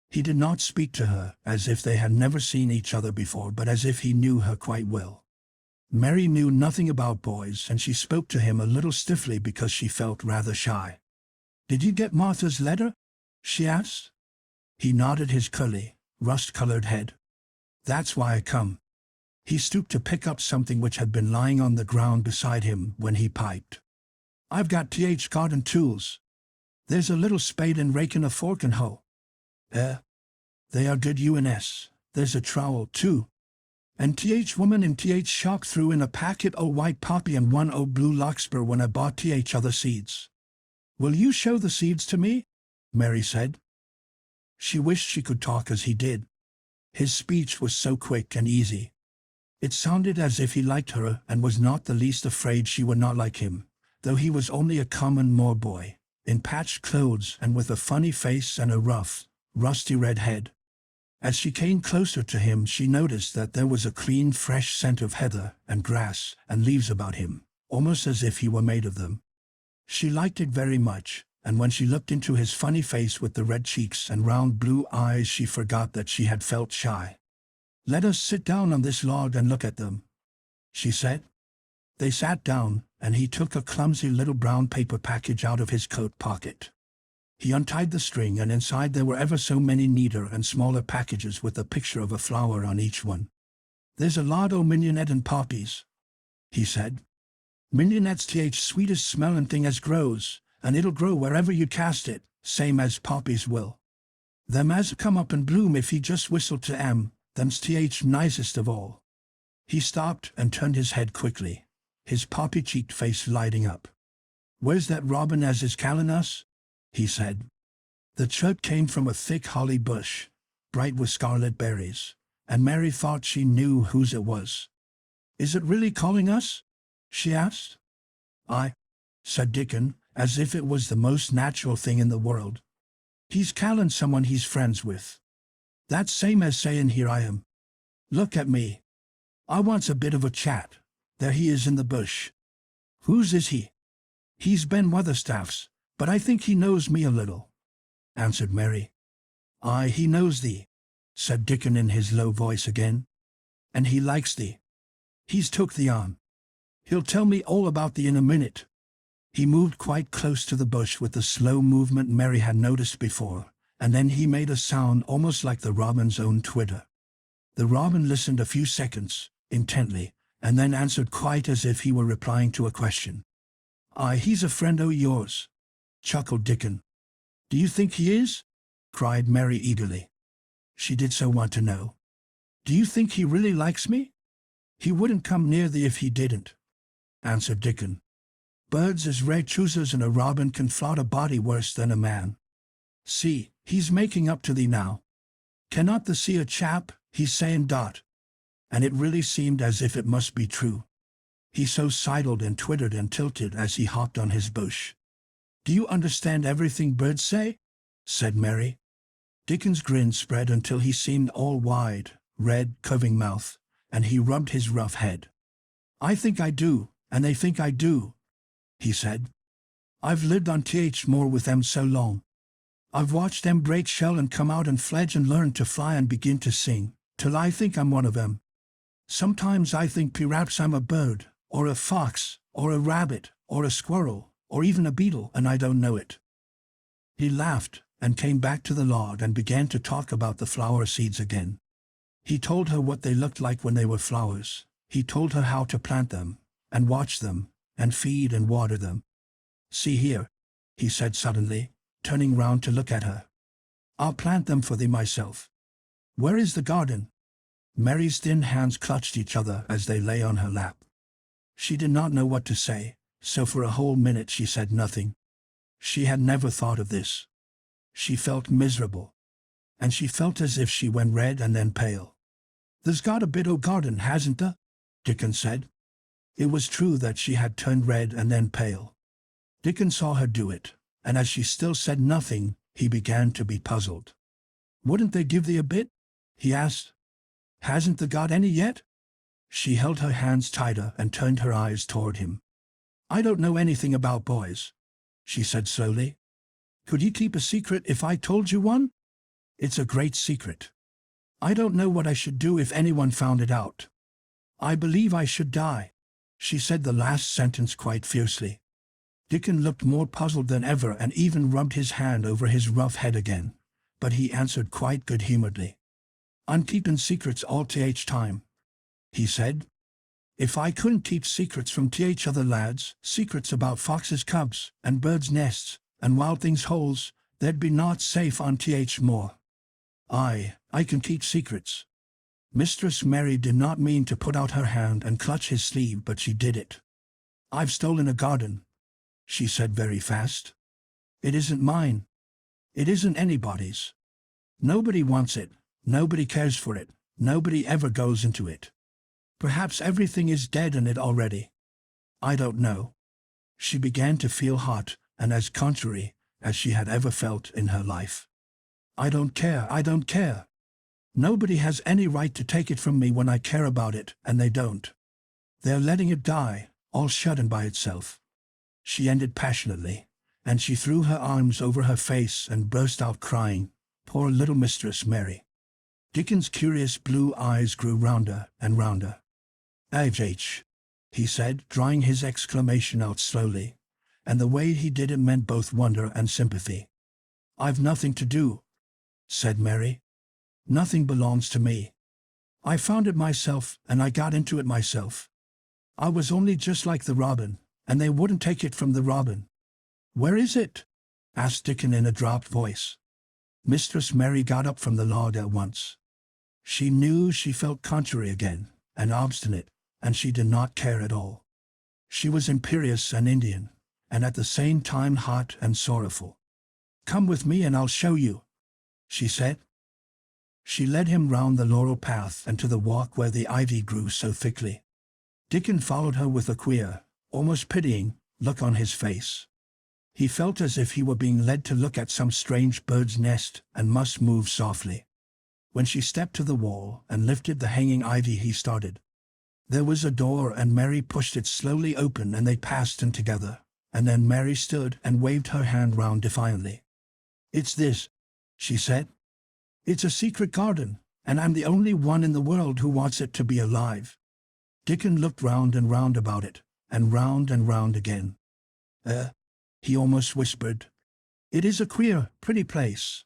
He did not speak to her as if they had never seen each other before, but as if he knew her quite well. Mary knew nothing about boys, and she spoke to him a little stiffly because she felt rather shy. "Did you get Martha's letter?" she asked. He nodded his curly, rust-colored head. "That's why I come." He stooped to pick up something which had been lying on the ground beside him when he piped. "I've got garden tools. There's a little spade and rake and a fork and hoe." They are good UNS. There's a trowel, too. And woman in shock threw in a packet o' white poppy and one o' blue larkspur when I bought other seeds." "Will you show the seeds to me?" Mary said. She wished she could talk as he did. His speech was so quick and easy. It sounded as if he liked her and was not the least afraid she would not like him, though he was only a common moor boy, in patched clothes and with a funny face and a rough, rusty red head. As she came closer to him she noticed that there was a clean, fresh scent of heather and grass and leaves about him, almost as if he were made of them. She liked it very much, and when she looked into his funny face with the red cheeks and round blue eyes she forgot that she had felt shy. "Let us sit down on this log and look at them," she said. They sat down, and he took a clumsy little brown paper package out of his coat pocket. He untied the string, and inside there were ever so many neater and smaller packages with a picture of a flower on each one. "There's a lot o' mignonette and poppies," he said. "Mignonette's the sweetest smellin' thing as grows, and it'll grow wherever you cast it, same as poppies will. Them as come up and bloom if he just whistled to 'em, them's the nicest of all." He stopped and turned his head quickly, his poppy-cheeked face lighting up. "Where's that robin as is calling us?" he said. The chirp came from a thick holly bush, bright with scarlet berries, and Mary thought she knew whose it was. "Is it really calling us?" she asked. "Aye," said Dickon, as if it was the most natural thing in the world. "He's calling someone he's friends with. That's same as saying here I am. Look at me. I wants a bit of a chat. There he is in the bush." "Whose is he?" "He's Ben Weatherstaff's, but I think he knows me a little," answered Mary. "Aye, he knows thee," said Dickon in his low voice again. "And he likes thee. He's took thee on. He'll tell me all about thee in a minute." He moved quite close to the bush with the slow movement Mary had noticed before, and then he made a sound almost like the robin's own twitter. The robin listened a few seconds, intently, and then answered quite as if he were replying to a question. "Aye, he's a friend o' yours," chuckled Dickon. "Do you think he is?" cried Mary eagerly. She did so want to know. "Do you think he really likes me?" "He wouldn't come near thee if he didn't," answered Dickon. "Birds is rare choosers, and a robin can flout a body worse than a man. See, he's making up to thee now. Cannot thee see a chap, he's saying dot." And it really seemed as if it must be true. He so sidled and twittered and tilted as he hopped on his bush. "Do you understand everything birds say?" said Mary. Dickon's grin spread until he seemed all wide, red, curving mouth, and he rubbed his rough head. "I think I do, and they think I do," he said. "I've lived on th moor with them so long. I've watched them break shell and come out and fledge and learn to fly and begin to sing, till I think I'm one of them. Sometimes I think perhaps I'm a bird, or a fox, or a rabbit, or a squirrel, or even a beetle, and I don't know it." He laughed, and came back to the log and began to talk about the flower seeds again. He told her what they looked like when they were flowers. He told her how to plant them, and watch them, and feed and water them. "See here," he said suddenly, turning round to look at her. "I'll plant them for thee myself. Where is the garden?" Mary's thin hands clutched each other as they lay on her lap. She did not know what to say, so for a whole minute she said nothing. She had never thought of this. She felt miserable, and she felt as if she went red and then pale. "There's got a bit o' garden, hasn't there?" Dickon said. It was true that she had turned red and then pale. Dickon saw her do it, and as she still said nothing, he began to be puzzled. "Wouldn't they give thee a bit?" he asked. "Hasn't thee got any yet?" She held her hands tighter and turned her eyes toward him. "I don't know anything about boys," she said slowly. "Could you keep a secret if I told you one?" "It's a great secret. I don't know what I should do if anyone found it out. I believe I should die." She said the last sentence quite fiercely. Dickon looked more puzzled than ever and even rubbed his hand over his rough head again, but he answered quite good-humoredly. "I'm keeping secrets all th time," he said. "If I couldn't keep secrets from th other lads, secrets about foxes' cubs, and birds' nests, and wild things' holes, there'd be naught safe on th moor. Aye, I can keep secrets." Mistress Mary did not mean to put out her hand and clutch his sleeve, but she did it. "I've stolen a garden," she said very fast. "It isn't mine. It isn't anybody's. Nobody wants it, nobody cares for it, nobody ever goes into it. Perhaps everything is dead in it already. I don't know." She began to feel hot and as contrary as she had ever felt in her life. "I don't care, I don't care. Nobody has any right to take it from me when I care about it, and they don't. They're letting it die, all shut in by itself." She ended passionately, and she threw her arms over her face and burst out crying. Poor little Mistress Mary. Dickon's curious blue eyes grew rounder and rounder. "H. he said, drawing his exclamation out slowly, and the way he did it meant both wonder and sympathy. "I've nothing to do," said Mary. "Nothing belongs to me. I found it myself, and I got into it myself. I was only just like the robin, and they wouldn't take it from the robin." "Where is it?" asked Dickon in a dropped voice. Mistress Mary got up from the log at once. She knew she felt contrary again, and obstinate, and she did not care at all. She was imperious and Indian, and at the same time hot and sorrowful. "Come with me and I'll show you," she said. She led him round the laurel path and to the walk where the ivy grew so thickly. Dickon followed her with a queer, almost pitying, look on his face. He felt as if he were being led to look at some strange bird's nest and must move softly. When she stepped to the wall and lifted the hanging ivy, he started. There was a door and Mary pushed it slowly open and they passed in together, and then Mary stood and waved her hand round defiantly. "It's this," she said. "It's a secret garden, and I'm the only one in the world who wants it to be alive." Dickon looked round and round about it, and round again. He almost whispered. "It is a queer, pretty place.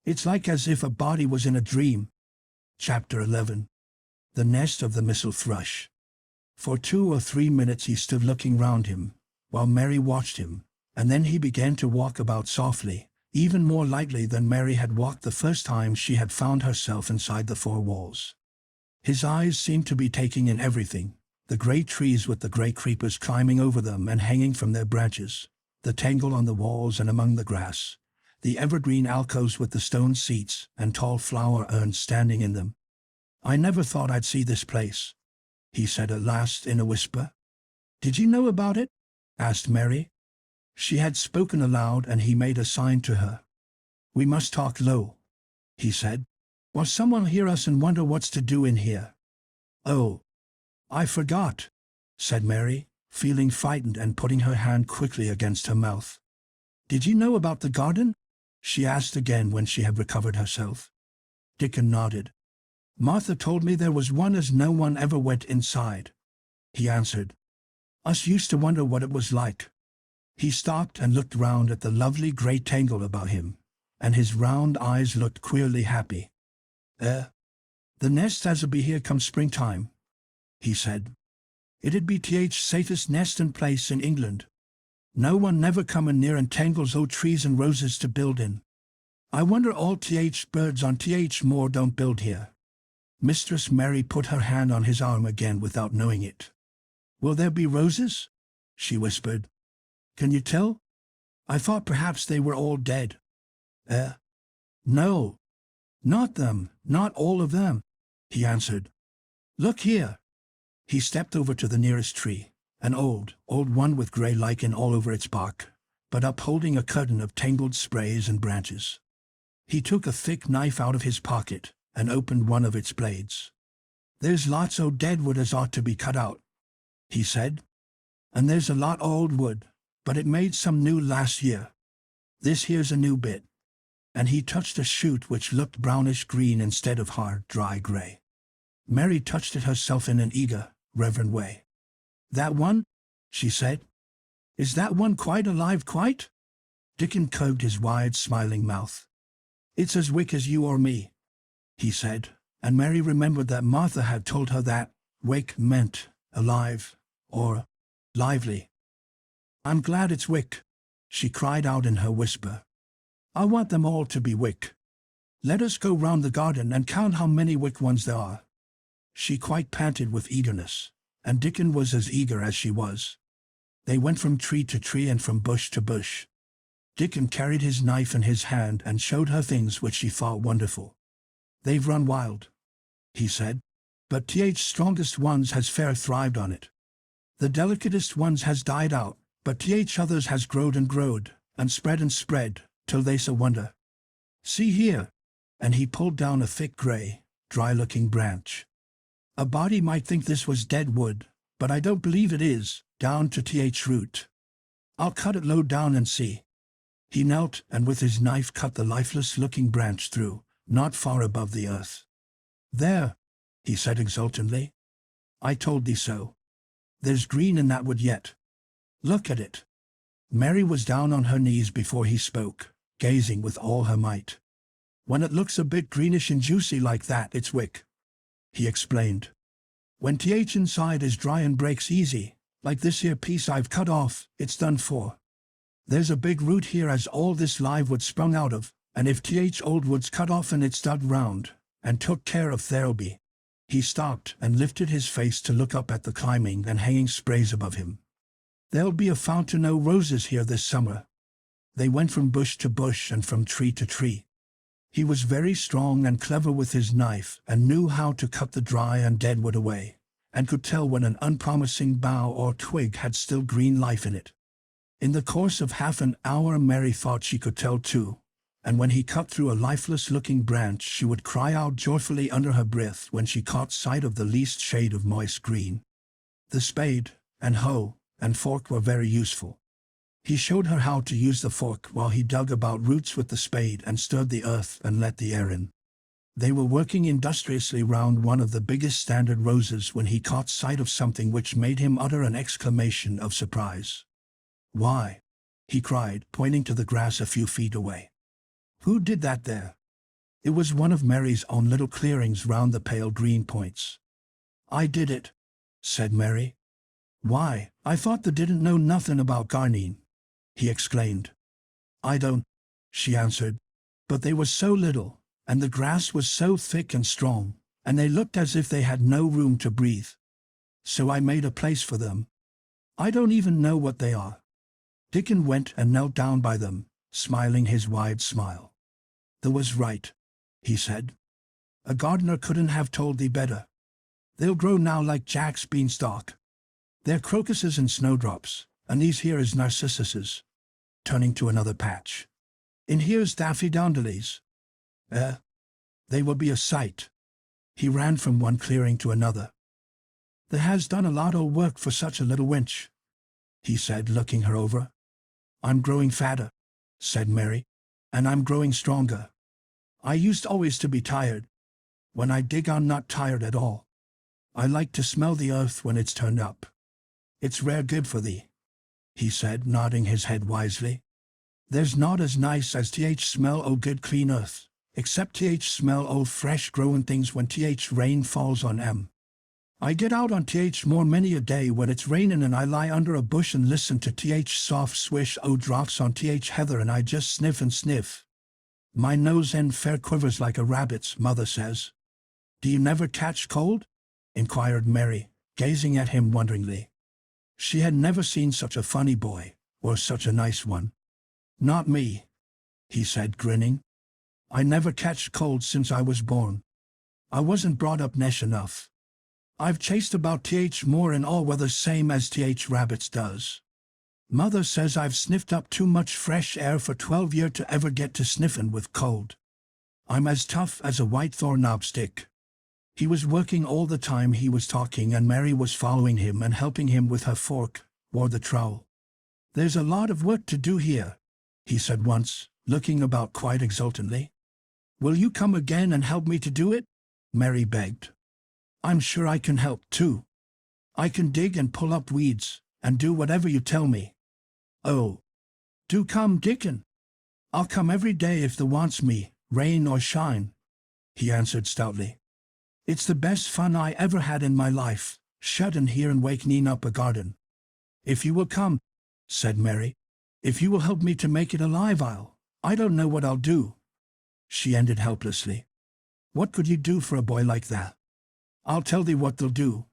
It's like as if a body was in a dream." Chapter 11. The Nest of the Missel Thrush. For 2 or 3 minutes he stood looking round him, while Mary watched him, and then he began to walk about softly, even more lightly than Mary had walked the first time she had found herself inside the 4 walls. His eyes seemed to be taking in everything, the great trees with the grey creepers climbing over them and hanging from their branches, the tangle on the walls and among the grass, the evergreen alcoves with the stone seats and tall flower urns standing in them. "I never thought I'd see this place," he said at last in a whisper. "Did you know about it?" asked Mary. She had spoken aloud and he made a sign to her. "We must talk low," he said, "or someone will hear us and wonder what's to do in here." "Oh, I forgot," said Mary, feeling frightened and putting her hand quickly against her mouth. "Did you know about the garden?" she asked again when she had recovered herself. Dickon nodded. "Martha told me there was one as no one ever went inside," he answered. "Us used to wonder what it was like." He stopped and looked round at the lovely grey tangle about him, and his round eyes looked queerly happy. The nest as'll be here come springtime," he said. "It'd be safest nest and place in England. No one never comin' near and tangles o' trees and roses to build in. I wonder all birds on moor don't build here." Mistress Mary put her hand on his arm again without knowing it. "Will there be roses?" she whispered. "Can you tell? I thought perhaps they were all dead." "No, not them, not all of them," he answered. "Look here." He stepped over to the nearest tree, an old one with grey lichen all over its bark, but upholding a curtain of tangled sprays and branches. He took a thick knife out of his pocket and opened one of its blades. "There's lots o' dead wood as ought to be cut out," he said, "and there's a lot o' old wood, but it made some new last year. This here's a new bit," and he touched a shoot which looked brownish-green instead of hard, dry grey. Mary touched it herself in an eager, reverent way. "That one?" she said. "Is that one quite alive, quite?" Dickon curved his wide, smiling mouth. "It's as wick as you or me," he said, and Mary remembered that Martha had told her that wick meant alive, or lively. "I'm glad it's wick," she cried out in her whisper. "I want them all to be wick. Let us go round the garden and count how many wick ones there are." She quite panted with eagerness, and Dickon was as eager as she was. They went from tree to tree and from bush to bush. Dickon carried his knife in his hand and showed her things which she thought wonderful. "They've run wild," he said, "but strongest ones has fair thrived on it. The delicatest ones has died out, but others has growed and spread, till they's a wonder. See here," and he pulled down a thick grey, dry-looking branch. "A body might think this was dead wood, but I don't believe it is, down to root. I'll cut it low down and see." He knelt and with his knife cut the lifeless-looking branch through, not far above the earth. "There," he said exultantly. "I told thee so. There's green in that wood yet. Look at it. Mary was down on her knees before he spoke, gazing with all her might. When it looks a bit greenish and juicy like that, it's wick, he explained. When th inside is dry and breaks easy, like this here piece I've cut off, it's done for. There's a big root here as all this live wood sprung out of, and if th old wood's cut off and it's dug round, and took care of, there'll be. He stopped and lifted his face to look up at the climbing and hanging sprays above him. There'll be a fountain o' roses here this summer. They went from bush to bush and from tree to tree. He was very strong and clever with his knife and knew how to cut the dry and dead wood away, and could tell when an unpromising bough or twig had still green life in it. In the course of half an hour Mary thought she could tell too, and when he cut through a lifeless-looking branch she would cry out joyfully under her breath when she caught sight of the least shade of moist green. The spade, and hoe, and fork were very useful. He showed her how to use the fork while he dug about roots with the spade and stirred the earth and let the air in. They were working industriously round one of the biggest standard roses when he caught sight of something which made him utter an exclamation of surprise. "Why!" he cried, pointing to the grass a few feet away. "Who did that there?" It was one of Mary's own little clearings round the pale green points. "I did it," said Mary. "Why, I thought thee didn't know nothing about gardening," he exclaimed. "I don't," she answered, "but they were so little, and the grass was so thick and strong, and they looked as if they had no room to breathe. So I made a place for them. I don't even know what they are." Dickon went and knelt down by them, smiling his wide smile. "Thou was right," he said. "A gardener couldn't have told thee better. They'll grow now like Jack's beanstalk. They're crocuses and snowdrops, and these here is narcissuses," turning to another patch. "And here's daffodillies. They will be a sight." He ran from one clearing to another. "Thee has done a lot o' work for such a little wench," he said, looking her over. "I'm growing fatter," said Mary, "and I'm growing stronger. I used always to be tired. When I dig I'm not tired at all. I like to smell the earth when it's turned up. It's rare good for thee," he said, nodding his head wisely. "There's naught as nice as th smell o' good clean earth, except th smell o' fresh growing things when th rain falls on 'em. I get out on th more many a day when it's rainin' and I lie under a bush and listen to th soft swish o' drops on th heather and I just sniff and sniff. My nose end fair quivers like a rabbit's, mother says." "Do you never catch cold?" inquired Mary, gazing at him wonderingly. She had never seen such a funny boy, or such a nice one. "Not me," he said, grinning. "I never catched cold since I was born. I wasn't brought up nesh enough. I've chased about th more in all weathers same as th rabbits does. Mother says I've sniffed up too much fresh air for 12 year to ever get to sniffin' with cold. I'm as tough as a white thorn-knob stick." He was working all the time he was talking, and Mary was following him and helping him with her fork or the trowel. "There's a lot of work to do here," he said once, looking about quite exultantly. "Will you come again and help me to do it?" Mary begged. "I'm sure I can help, too. I can dig and pull up weeds, and do whatever you tell me." "Oh, do come, Dickon. I'll come every day if thee wants me, rain or shine," he answered stoutly. "It's the best fun I ever had in my life, shuttin' here and wakening up a garden." "If you will come," said Mary. "If you will help me to make it alive, I don't know what I'll do," she ended helplessly. "What could you do for a boy like that?" "I'll tell thee what they'll do,"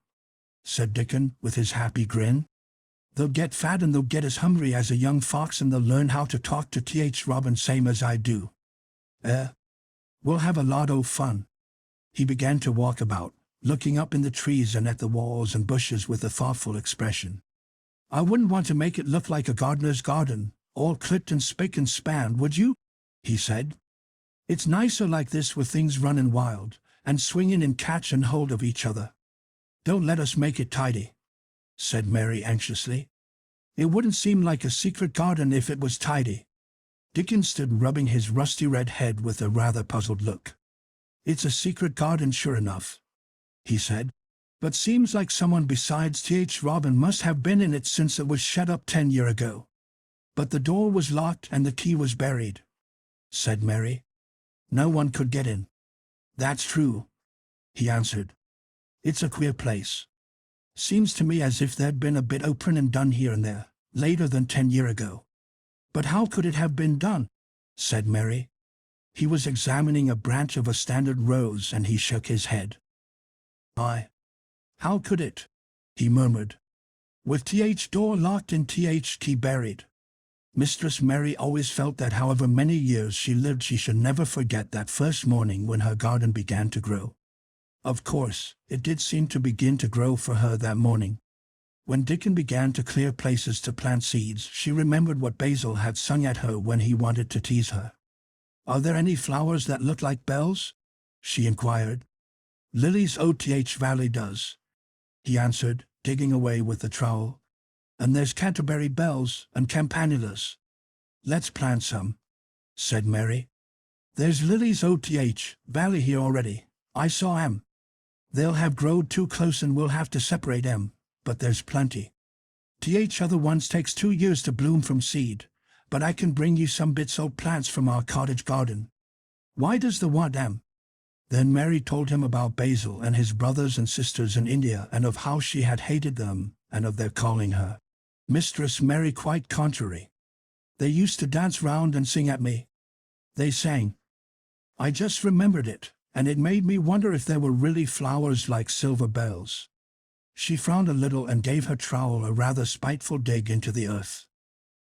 said Dickon with his happy grin. "They'll get fat and they'll get as hungry as a young fox and they'll learn how to talk to th robin same as I do. We'll have a lot o' fun." He began to walk about, looking up in the trees and at the walls and bushes with a thoughtful expression. "I wouldn't want to make it look like a gardener's garden, all clipped and spick and span, would you?" he said. "It's nicer like this with things running wild, and swinging and catching hold of each other." "Don't let us make it tidy," said Mary anxiously. "It wouldn't seem like a secret garden if it was tidy." Dickon stood rubbing his rusty red head with a rather puzzled look. "It's a secret garden sure enough," he said. But seems like someone besides Th Robin must have been in it since it was shut up 10 years ago. But the door was locked and the key was buried, said Mary. No one could get in. That's true, he answered. It's a queer place. Seems to me as if there'd been a bit open and done here and there, later than 10 years ago. But how could it have been done? Said Mary. He was examining a branch of a standard rose and he shook his head. How could it? He murmured. With Th door locked and Th key buried. Mistress Mary always felt that however many years she lived she should never forget that first morning when her garden began to grow. Of course, it did seem to begin to grow for her that morning. When Dickon began to clear places to plant seeds, she remembered what Basil had sung at her when he wanted to tease her. Are there any flowers that look like bells? She inquired. Lilies Oth Valley does, he answered, digging away with the trowel. And there's Canterbury bells and campanulas. Let's plant some, said Mary. There's lilies Oth Valley here already. I saw 'em. They'll have growed too close and we'll have to separate 'em, but there's plenty. Th other ones takes 2 years to bloom from seed, but I can bring you some bits old plants from our cottage garden. Why does the want 'em? Then Mary told him about Basil and his brothers and sisters in India and of how she had hated them and of their calling her Mistress Mary quite contrary. They used to dance round and sing at me. They sang. I just remembered it, and it made me wonder if there were really flowers like silver bells. She frowned a little and gave her trowel a rather spiteful dig into the earth.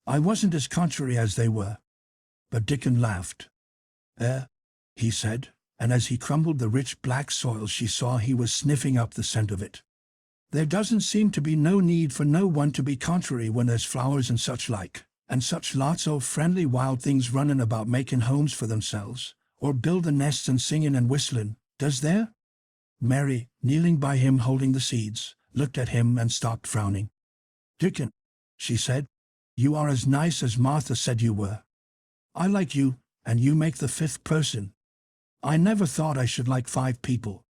I wasn't as contrary as they were. But Dickon laughed. He said, and as he crumbled the rich black soil she saw he was sniffing up the scent of it. There doesn't seem to be no need for no one to be contrary when there's flowers and such like, and such lots o' friendly wild things running about making homes for themselves, or building nests and singing and whistling, does there? Mary, kneeling by him holding the seeds, looked at him and stopped frowning. Dickon, she said, you are as nice as Martha said you were. I like you, and you make the 5th person. I never thought I should like 5 people.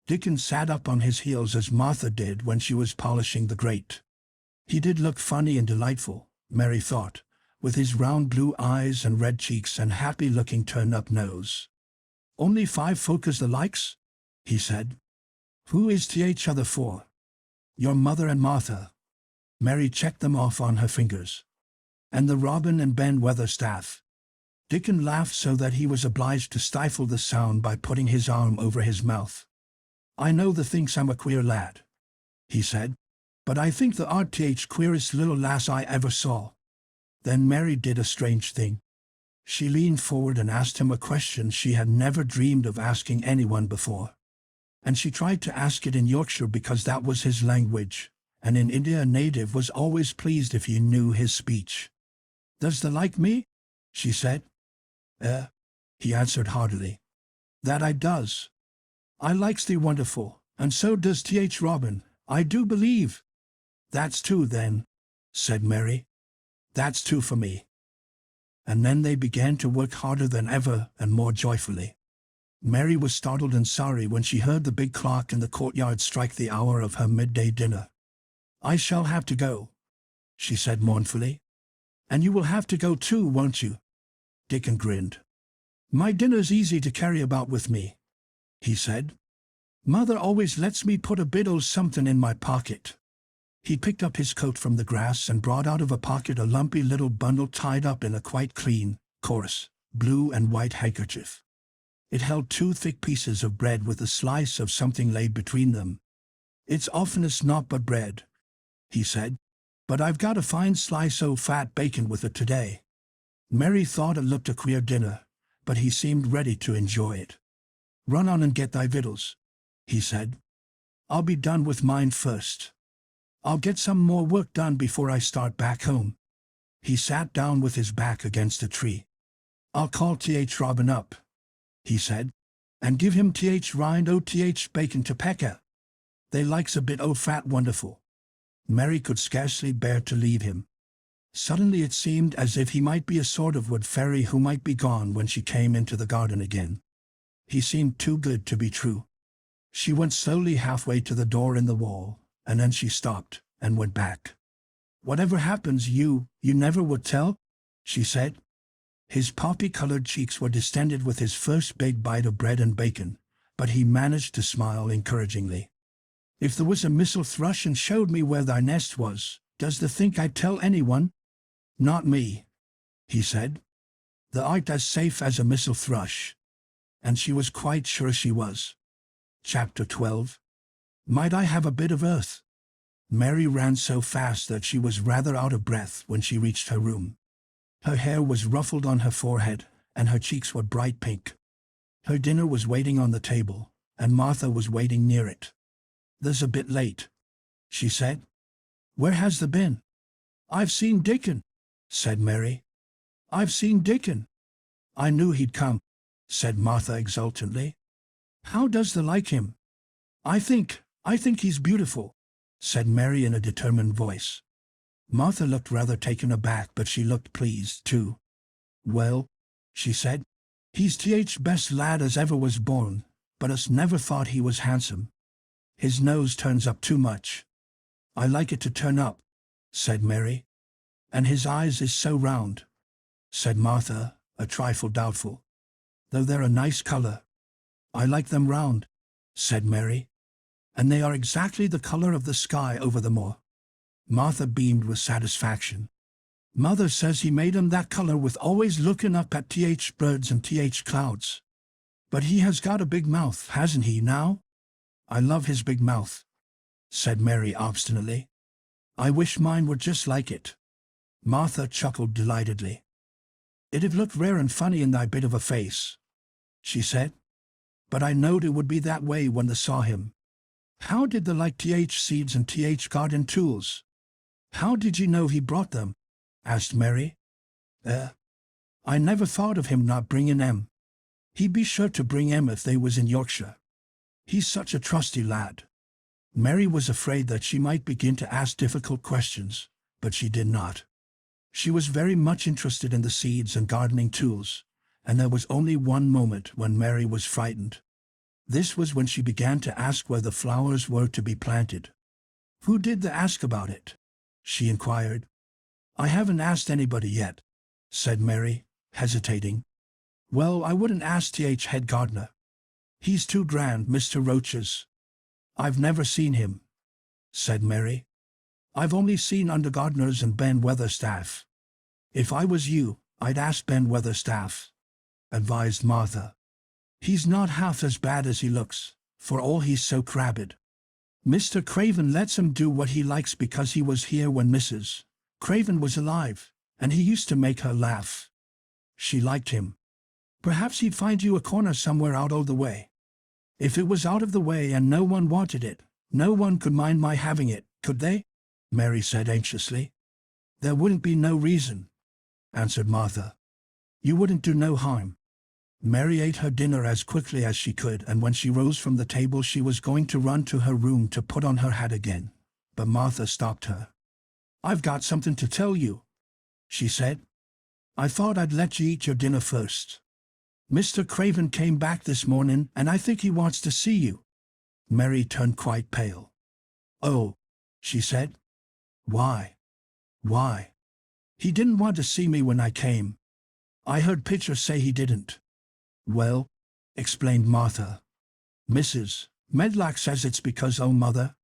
Dickon sat up on his heels as Martha did when she was polishing the grate. He did look funny and delightful, Mary thought, with his round blue eyes and red cheeks and happy-looking turn-up nose. Only 5 folk as the likes? He said. Who is Th other for? Your mother and Martha. Mary checked them off on her fingers. And the Robin and Ben Weatherstaff. Dickon laughed so that he was obliged to stifle the sound by putting his arm over his mouth. I know the thinks I'm a queer lad, he said, but I think the art queerest little lass I ever saw. Then Mary did a strange thing. She leaned forward and asked him a question she had never dreamed of asking anyone before. And she tried to ask it in Yorkshire because that was his language, and in India a native was always pleased if you knew his speech. Does thee like me? She said. He answered heartily. That I does. I likes thee wonderful, and so does Th Robin, I do believe. That's 2 then, said Mary. That's 2 for me. And then they began to work harder than ever and more joyfully. Mary was startled and sorry when she heard the big clock in the courtyard strike the hour of her midday dinner. I shall have to go, she said mournfully. And you will have to go too, won't you? Dickon grinned. My dinner's easy to carry about with me, he said. Mother always lets me put a bit o' something in my pocket. He picked up his coat from the grass and brought out of a pocket a lumpy little bundle tied up in a quite clean, coarse, blue and white handkerchief. It held 2 thick pieces of bread with a slice of something laid between them. It's oftenest not but bread, he said, but I've got a fine slice o' fat bacon with it today. Mary thought it looked a queer dinner, but he seemed ready to enjoy it. Run on and get thy victuals, he said. I'll be done with mine first. I'll get some more work done before I start back home. He sat down with his back against a tree. I'll call Th Robin up, he said, and give him Th rind o' Th bacon to peck at. They likes a bit o' fat wonderful. Mary could scarcely bear to leave him. Suddenly it seemed as if he might be a sort of wood fairy who might be gone when she came into the garden again. He seemed too good to be true. She went slowly halfway to the door in the wall, and then she stopped and went back. "Whatever happens, you never would tell?" she said. His poppy-colored cheeks were distended with his first big bite of bread and bacon, but he managed to smile encouragingly. "If there was a missile thrush and showed me where thy nest was, does thee think I'd tell anyone?" "Not me," he said. "Thee art as safe as a missile thrush." And she was quite sure she was. Chapter 12. Might I have a bit of earth? Mary ran so fast that she was rather out of breath when she reached her room. Her hair was ruffled on her forehead, and her cheeks were bright pink. Her dinner was waiting on the table, and Martha was waiting near it. "There's a bit late," she said. "Where has thee been?" "I've seen Dickon," said Mary. "I've seen Dickon." "I knew he'd come," said Martha exultantly. "How does thee like him?" I think he's beautiful," said Mary in a determined voice. Martha looked rather taken aback, but she looked pleased, too. "Well," she said, "he's Th's best lad as ever was born, but us never thought he was handsome. His nose turns up too much." "I like it to turn up," said Mary. "And his eyes is so round," said Martha, a trifle doubtful. "Though they're a nice colour." "I like them round," said Mary. "And they are exactly the colour of the sky over the moor." Martha beamed with satisfaction. "Mother says he made 'em that colour with always looking up at birds and clouds. But he has got a big mouth, hasn't he, now?" "I love his big mouth," said Mary obstinately. "I wish mine were just like it." Martha chuckled delightedly. "It'd have looked rare and funny in thy bit of a face," she said. "But I knowed it would be that way when they saw him." "How did they like seeds and garden tools? How did you know he brought them?" asked Mary. I never thought of him not bringing 'em. He'd be sure to bring 'em if they was in Yorkshire. He's such a trusty lad." Mary was afraid that she might begin to ask difficult questions, but she did not. She was very much interested in the seeds and gardening tools, and there was only one moment when Mary was frightened. This was when she began to ask where the flowers were to be planted. "Who did they ask about it?" she inquired. "I haven't asked anybody yet," said Mary, hesitating. "Well, I wouldn't ask head gardener. He's too grand, Mr. Roach's." "I've never seen him," said Mary. "I've only seen under gardeners and Ben Weatherstaff." "If I was you, I'd ask Ben Weatherstaff," advised Martha. "He's not half as bad as he looks, for all he's so crabbed. Mr. Craven lets him do what he likes because he was here when Mrs. Craven was alive, and he used to make her laugh. She liked him. Perhaps he'd find you a corner somewhere out of the way." "If it was out of the way and no one wanted it, no one could mind my having it, could they?" Mary said anxiously. "There wouldn't be no reason," answered Martha. "You wouldn't do no harm." Mary ate her dinner as quickly as she could, and when she rose from the table she was going to run to her room to put on her hat again, but Martha stopped her. "I've got something to tell you," she said. "I thought I'd let you eat your dinner first. Mr. Craven came back this morning, and I think he wants to see you." Mary turned quite pale. "Oh," she said. "Why?" "Why? He didn't want to see me when I came. I heard Pitcher say he didn't." "Well," explained Martha, "Mrs. Medlock says it's because, oh, Mother,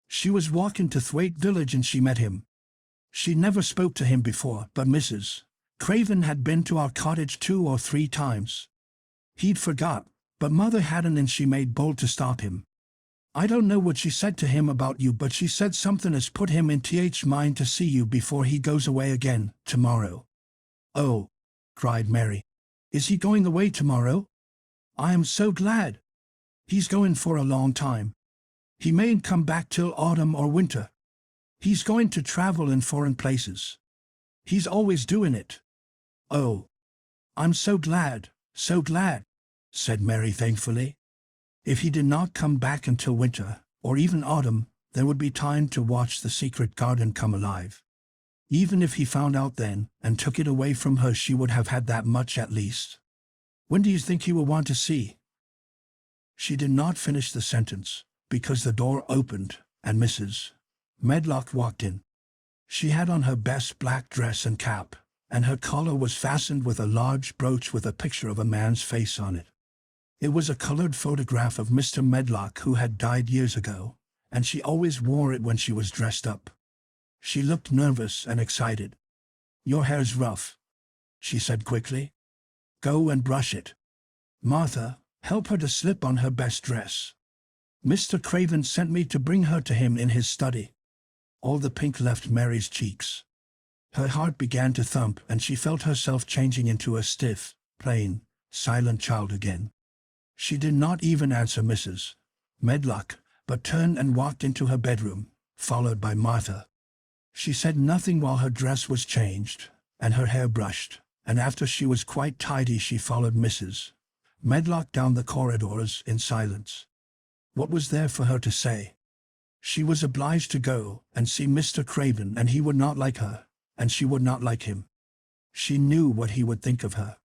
she was walking to Thwaite village and she met him. She never spoke to him before, but Mrs. Craven had been to our cottage 2 or 3 times. He'd forgot, but Mother hadn't, and she made bold to stop him. I don't know what she said to him about you, but she said something has put him in mind to see you before he goes away again, tomorrow." "Oh," cried Mary. "Is he going away tomorrow? I am so glad. He's going for a long time. He mayn't come back till autumn or winter. He's going to travel in foreign places. He's always doing it." "Oh, I'm so glad, said Mary thankfully. If he did not come back until winter, or even autumn, there would be time to watch the secret garden come alive. Even if he found out then, and took it away from her, she would have had that much at least. "When do you think he will want to see?" She did not finish the sentence, because the door opened, and Mrs. Medlock walked in. She had on her best black dress and cap, and her collar was fastened with a large brooch with a picture of a man's face on it. It was a colored photograph of Mr. Medlock, who had died years ago, and she always wore it when she was dressed up. She looked nervous and excited. "Your hair's rough," she said quickly. "Go and brush it. Martha, help her to slip on her best dress. Mr. Craven sent me to bring her to him in his study." All the pink left Mary's cheeks. Her heart began to thump, and she felt herself changing into a stiff, plain, silent child again. She did not even answer Mrs. Medlock, but turned and walked into her bedroom, followed by Martha. She said nothing while her dress was changed, and her hair brushed, and after she was quite tidy she followed Mrs. Medlock down the corridors in silence. What was there for her to say? She was obliged to go and see Mr. Craven, and he would not like her, and she would not like him. She knew what he would think of her.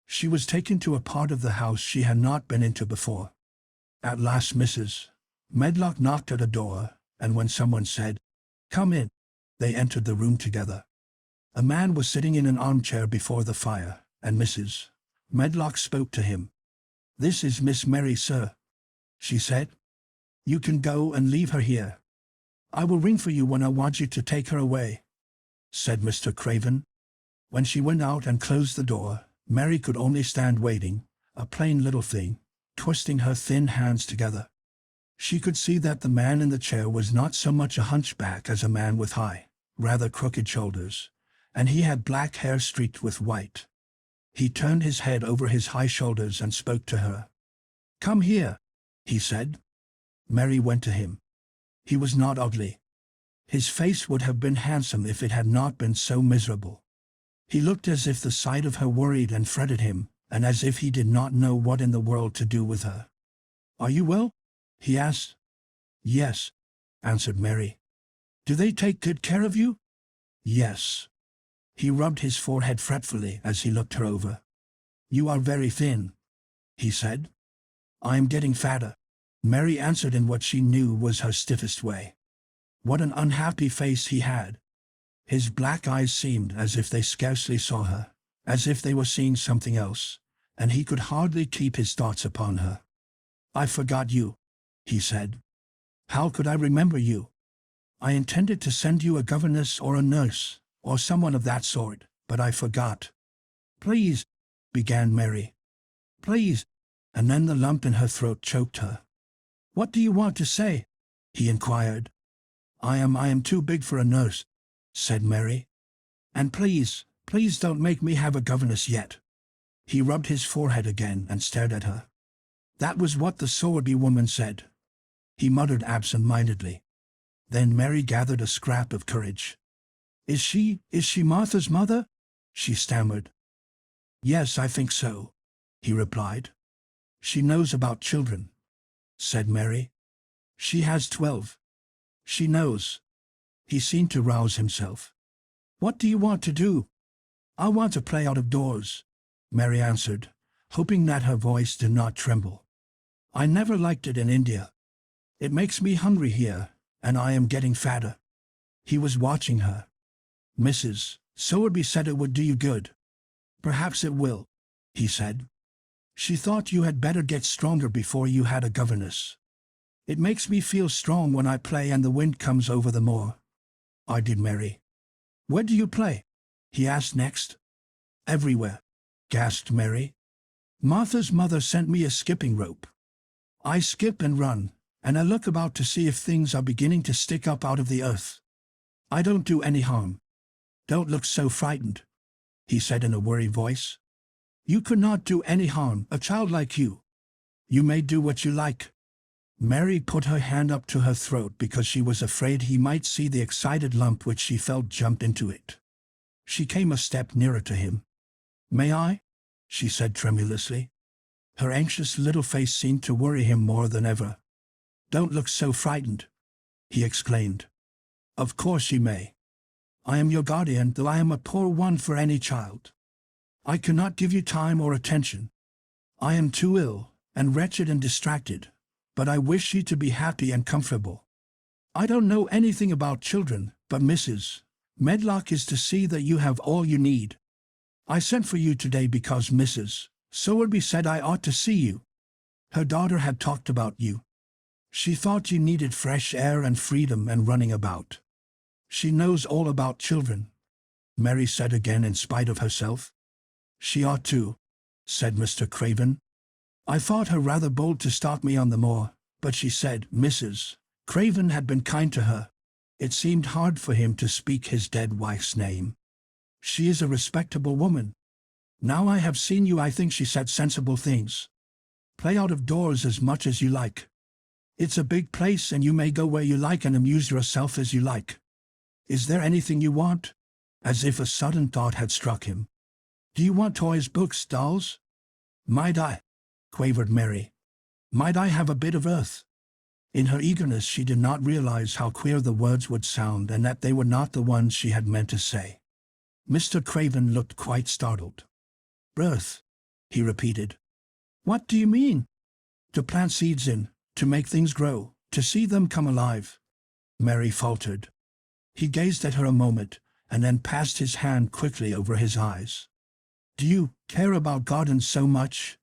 She was taken to a part of the house she had not been into before. At last Mrs. Medlock knocked at a door, and when someone said, "Come in," they entered the room together. A man was sitting in an armchair before the fire, and Mrs. Medlock spoke to him. "This is Miss Mary, sir," she said. "You can go and leave her here. I will ring for you when I want you to take her away," said Mr. Craven. When she went out and closed the door, Mary could only stand waiting, a plain little thing, twisting her thin hands together. She could see that the man in the chair was not so much a hunchback as a man with high, rather crooked shoulders, and he had black hair streaked with white. He turned his head over his high shoulders and spoke to her. "Come here," he said. Mary went to him. He was not ugly. His face would have been handsome if it had not been so miserable. He looked as if the sight of her worried and fretted him, and as if he did not know what in the world to do with her. "Are you well?" he asked. "Yes," answered Mary. "Do they take good care of you?" "Yes." He rubbed his forehead fretfully as he looked her over. "You are very thin," he said. "I am getting fatter," Mary answered in what she knew was her stiffest way. What an unhappy face he had! His black eyes seemed as if they scarcely saw her, as if they were seeing something else, and he could hardly keep his thoughts upon her. "I forgot you," he said. "How could I remember you? I intended to send you a governess or a nurse, or someone of that sort, but I forgot." "Please," began Mary. "Please," and then the lump in her throat choked her. "What do you want to say?" he inquired. I am too big for a nurse," said Mary. "And please don't make me have a governess yet." He rubbed his forehead again and stared at her. "That was what the Sowerby woman said," he muttered absent-mindedly. Then Mary gathered a scrap of courage. Is she Martha's mother?" she stammered. "Yes, I think so," he replied. "She knows about children," said Mary. "She has 12. She knows." He seemed to rouse himself. "What do you want to do?" "I want to play out of doors," Mary answered, hoping that her voice did not tremble. "I never liked it in India. It makes me hungry here, and I am getting fatter." He was watching her. "Mrs. Sowerby said it would do you good." "Perhaps it will," he said. "She thought you had better get stronger before you had a governess." "It makes me feel strong when I play and the wind comes over the moor," argued Mary. "Where do you play?" he asked next. "Everywhere," gasped Mary. "Martha's mother sent me a skipping rope. I skip and run, and I look about to see if things are beginning to stick up out of the earth. I don't do any harm. Don't look so frightened," he said in a worried voice. "You could not do any harm, a child like you. You may do what you like." Mary put her hand up to her throat because she was afraid he might see the excited lump which she felt jump into it. She came a step nearer to him. "May I?" she said tremulously. Her anxious little face seemed to worry him more than ever. "Don't look so frightened," he exclaimed. "Of course you may. I am your guardian, though I am a poor one for any child. I cannot give you time or attention. I am too ill, and wretched and distracted, but I wish you to be happy and comfortable. I don't know anything about children, but Mrs. Medlock is to see that you have all you need. I sent for you today because Mrs. Sowerby said I ought to see you. Her daughter had talked about you. She thought you needed fresh air and freedom and running about. She knows all about children, Mary said again in spite of herself. She ought to, said Mr. Craven. I thought her rather bold to start me on the moor, but she said Mrs. Craven had been kind to her. It seemed hard for him to speak his dead wife's name. She is a respectable woman. Now I have seen you, I think she said sensible things. Play out of doors as much as you like. It's a big place and you may go where you like and amuse yourself as you like. Is there anything you want? As if a sudden thought had struck him. Do you want toys, books, dolls? Might I? Quavered Mary. Might I have a bit of earth? In her eagerness she did not realize how queer the words would sound and that they were not the ones she had meant to say. Mr. Craven looked quite startled. Earth, he repeated. What do you mean? To plant seeds in, to make things grow, to see them come alive. Mary faltered. He gazed at her a moment, and then passed his hand quickly over his eyes. Do you care about gardens so much?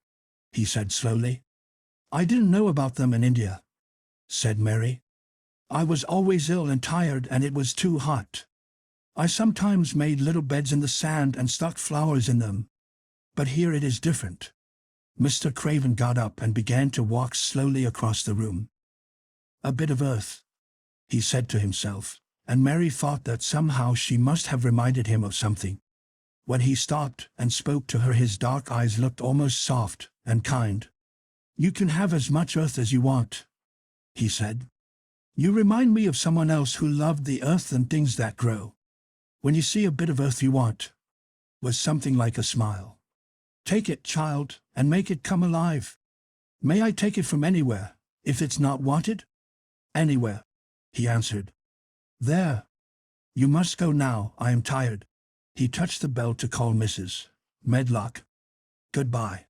He said slowly. I didn't know about them in India, said Mary. I was always ill and tired and it was too hot. I sometimes made little beds in the sand and stuck flowers in them. But here it is different. Mr. Craven got up and began to walk slowly across the room. A bit of earth, he said to himself, and Mary thought that somehow she must have reminded him of something. When he stopped and spoke to her, his dark eyes looked almost soft and kind. You can have as much earth as you want, he said. You remind me of someone else who loved the earth and things that grow. When you see a bit of earth you want, was something like a smile. Take it, child, and make it come alive. May I take it from anywhere, if it's not wanted? Anywhere, he answered. There. You must go now, I am tired. He touched the bell to call Mrs. Medlock. Goodbye.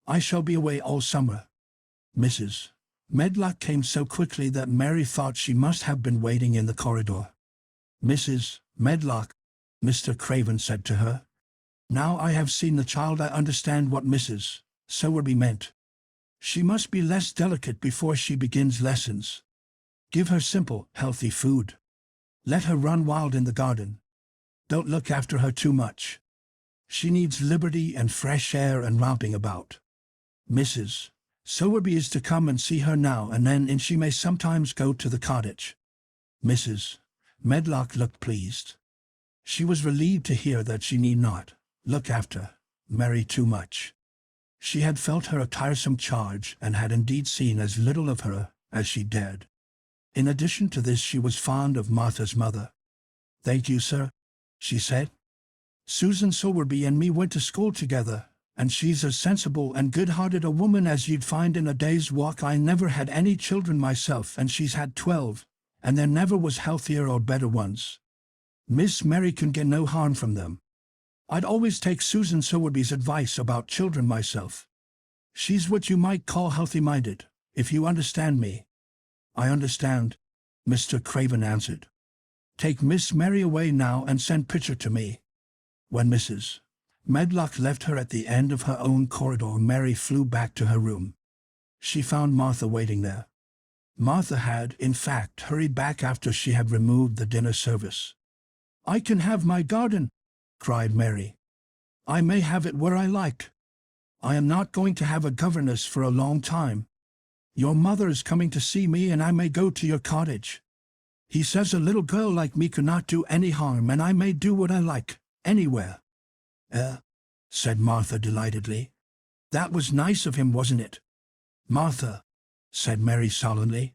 I shall be away all summer. Mrs. Medlock came so quickly that Mary thought she must have been waiting in the corridor. Mrs. Medlock, Mr. Craven said to her. Now I have seen the child I understand what Mrs. Sowerby meant. She must be less delicate before she begins lessons. Give her simple, healthy food. Let her run wild in the garden. Don't look after her too much. She needs liberty and fresh air and romping about. Mrs. Sowerby is to come and see her now and then, and she may sometimes go to the cottage. Mrs. Medlock looked pleased. She was relieved to hear that she need not look after Mary too much. She had felt her a tiresome charge and had indeed seen as little of her as she dared. In addition to this, she was fond of Martha's mother. Thank you, sir, she said. Susan Sowerby and me went to school together, and she's as sensible and good-hearted a woman as you'd find in a day's walk. I never had any children myself, and she's had 12, and there never was healthier or better ones. Miss Mary can get no harm from them. I'd always take Susan Sowerby's advice about children myself. She's what you might call healthy-minded, if you understand me. I understand, Mr. Craven answered. Take Miss Mary away now and send Pitcher to me. When Mrs. Medlock left her at the end of her own corridor, Mary flew back to her room. She found Martha waiting there. Martha had, in fact, hurried back after she had removed the dinner service. I can have my garden, cried Mary. I may have it where I like. I am not going to have a governess for a long time. Your mother is coming to see me and I may go to your cottage. He says a little girl like me could not do any harm and I may do what I like, anywhere. Said Martha delightedly. That was nice of him, wasn't it? Martha, said Mary solemnly.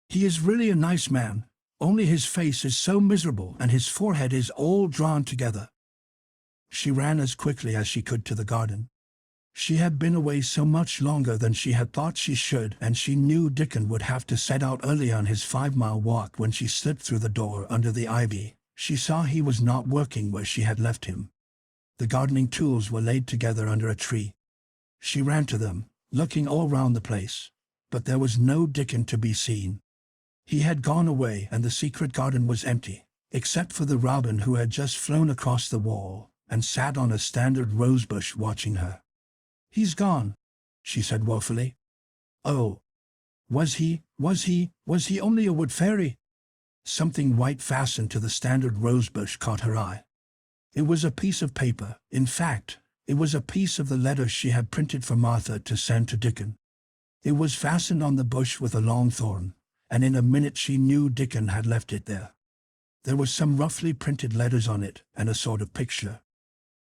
He is really a nice man, only his face is so miserable and his forehead is all drawn together. She ran as quickly as she could to the garden. She had been away so much longer than she had thought she should, and she knew Dickon would have to set out early on his 5-mile walk. When she slipped through the door under the ivy, she saw he was not working where she had left him. The gardening tools were laid together under a tree. She ran to them, looking all round the place, but there was no Dickon to be seen. He had gone away, and the secret garden was empty, except for the robin who had just flown across the wall and sat on a standard rosebush watching her. "He's gone," she said woefully. "Oh, was he only a wood fairy?" Something white fastened to the standard rosebush caught her eye. It was a piece of paper. In fact, it was a piece of the letter she had printed for Martha to send to Dickon. It was fastened on the bush with a long thorn, and in a minute she knew Dickon had left it there. There were some roughly printed letters on it and a sort of picture.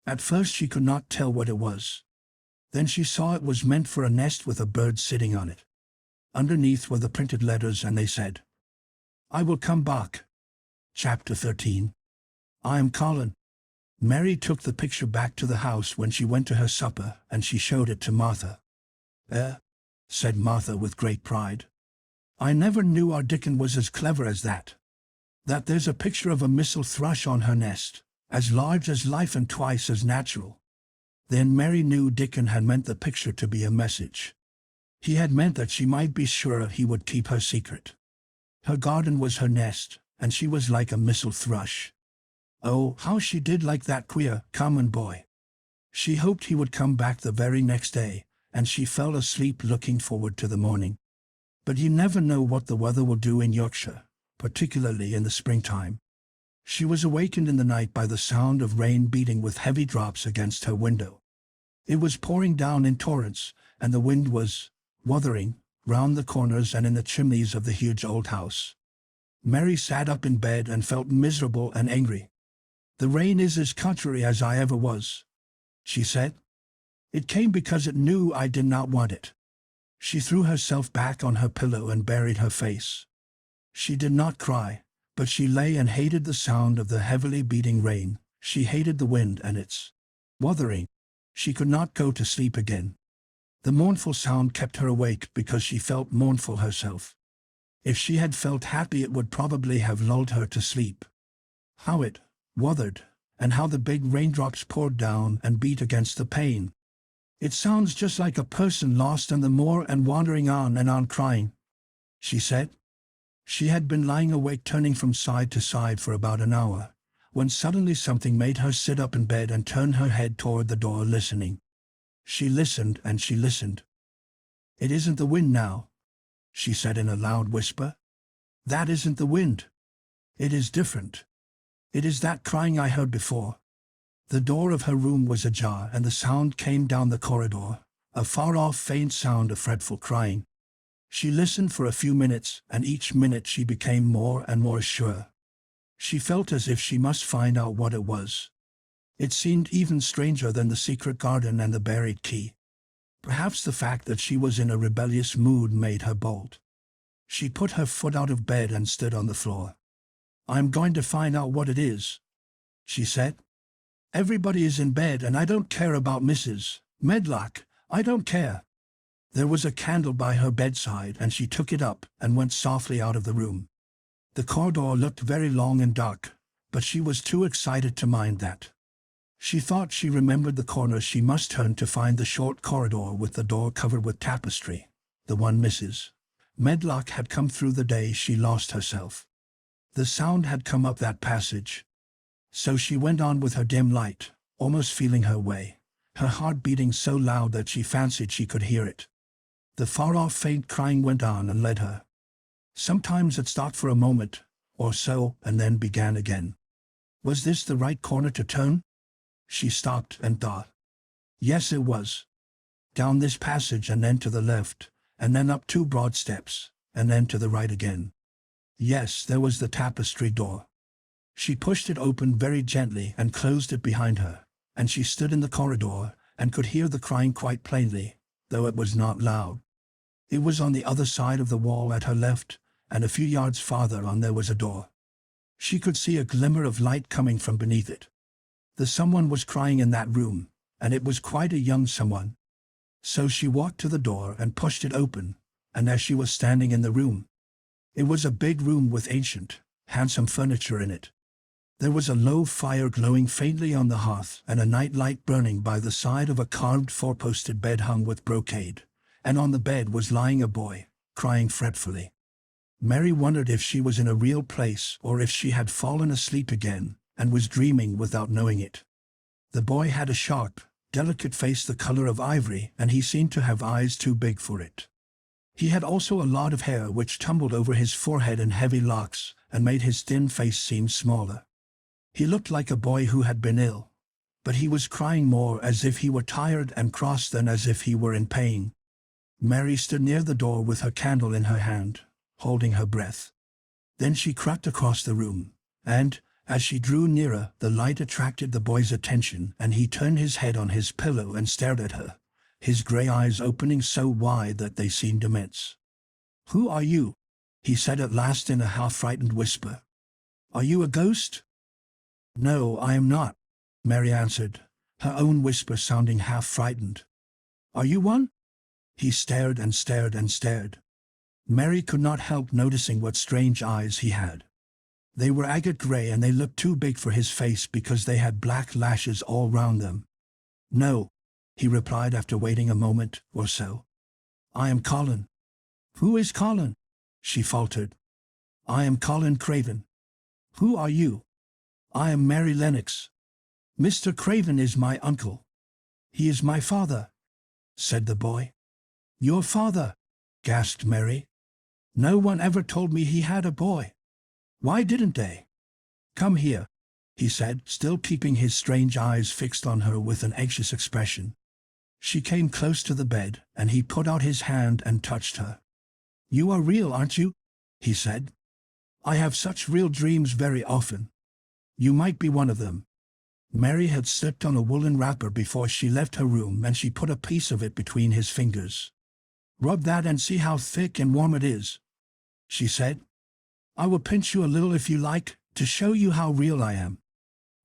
At first she could not tell what it was. Then she saw it was meant for a nest with a bird sitting on it. Underneath were the printed letters, and they said, "I will come back." Chapter 13. I am Colin. Mary took the picture back to the house when she went to her supper, and she showed it to Martha. Said Martha with great pride. "I never knew our Dickon was as clever as that. That there's a picture of a missel thrush on her nest, as large as life and twice as natural." Then Mary knew Dickon had meant the picture to be a message. He had meant that she might be sure he would keep her secret. Her garden was her nest, and she was like a missel thrush. Oh, how she did like that queer, common boy. She hoped he would come back the very next day, and she fell asleep looking forward to the morning. But you never know what the weather will do in Yorkshire, particularly in the springtime. She was awakened in the night by the sound of rain beating with heavy drops against her window. It was pouring down in torrents, and the wind was wuthering round the corners and in the chimneys of the huge old house. Mary sat up in bed and felt miserable and angry. "The rain is as contrary as I ever was," she said. "It came because it knew I did not want it." She threw herself back on her pillow and buried her face. She did not cry, but she lay and hated the sound of the heavily beating rain. She hated the wind and its wuthering. She could not go to sleep again. The mournful sound kept her awake because she felt mournful herself. If she had felt happy, it would probably have lulled her to sleep. How it wuthered, and how the big raindrops poured down and beat against the pane. "It sounds just like a person lost on the moor and wandering on and on crying," she said. She had been lying awake turning from side to side for about an hour, when suddenly something made her sit up in bed and turn her head toward the door, listening. She listened and she listened. "It isn't the wind now," she said in a loud whisper. "That isn't the wind. It is different. It is that crying I heard before." The door of her room was ajar, and the sound came down the corridor, a far-off faint sound of fretful crying. She listened for a few minutes, and each minute she became more and more sure. She felt as if she must find out what it was. It seemed even stranger than the secret garden and the buried key. Perhaps the fact that she was in a rebellious mood made her bold. She put her foot out of bed and stood on the floor. "I'm going to find out what it is," she said. "Everybody is in bed, and I don't care about Mrs. Medlock. I don't care." There was a candle by her bedside, and she took it up and went softly out of the room. The corridor looked very long and dark, but she was too excited to mind that. She thought she remembered the corner she must turn to find the short corridor with the door covered with tapestry, the one Mrs. Medlock had come through the day she lost herself. The sound had come up that passage. So she went on with her dim light, almost feeling her way, her heart beating so loud that she fancied she could hear it. The far-off faint crying went on and led her. Sometimes it stopped for a moment or so and then began again. Was this the right corner to turn? She stopped and thought. Yes, it was. Down this passage and then to the left, and then up 2 broad steps, and then to the right again. Yes, there was the tapestry door. She pushed it open very gently and closed it behind her, and she stood in the corridor and could hear the crying quite plainly, though it was not loud. It was on the other side of the wall at her left, and a few yards farther on there was a door. She could see a glimmer of light coming from beneath it. The someone was crying in that room, and it was quite a young someone. So she walked to the door and pushed it open, and as she was standing in the room. It was a big room with ancient, handsome furniture in it. There was a low fire glowing faintly on the hearth and a night light burning by the side of a carved 4-posted bed hung with brocade, and on the bed was lying a boy, crying fretfully. Mary wondered if she was in a real place or if she had fallen asleep again and was dreaming without knowing it. The boy had a sharp, delicate face the color of ivory, and he seemed to have eyes too big for it. He had also a lot of hair which tumbled over his forehead in heavy locks and made his thin face seem smaller. He looked like a boy who had been ill, but he was crying more as if he were tired and cross than as if he were in pain. Mary stood near the door with her candle in her hand, holding her breath. Then she crept across the room, and, as she drew nearer, the light attracted the boy's attention, and he turned his head on his pillow and stared at her, his gray eyes opening so wide that they seemed immense. "Who are you?" he said at last in a half-frightened whisper. "Are you a ghost?" "No, I am not," Mary answered, her own whisper sounding half-frightened. "Are you one?" He stared and stared and stared. Mary could not help noticing what strange eyes he had. They were agate gray and they looked too big for his face because they had black lashes all round them. "No," he replied after waiting a moment or so. "I am Colin." "Who is Colin?" she faltered. "I am Colin Craven." "Who are you?" "I am Mary Lennox." "Mr. Craven is my uncle." "He is my father," said the boy. "Your father?" gasped Mary. "No one ever told me he had a boy. Why didn't they?" "Come here," he said, still keeping his strange eyes fixed on her with an anxious expression. She came close to the bed, and he put out his hand and touched her. "You are real, aren't you?" he said. "I have such real dreams very often. You might be one of them." Mary had slipped on a woolen wrapper before she left her room, and she put a piece of it between his fingers. "Rub that and see how thick and warm it is," she said. "I will pinch you a little if you like, to show you how real I am.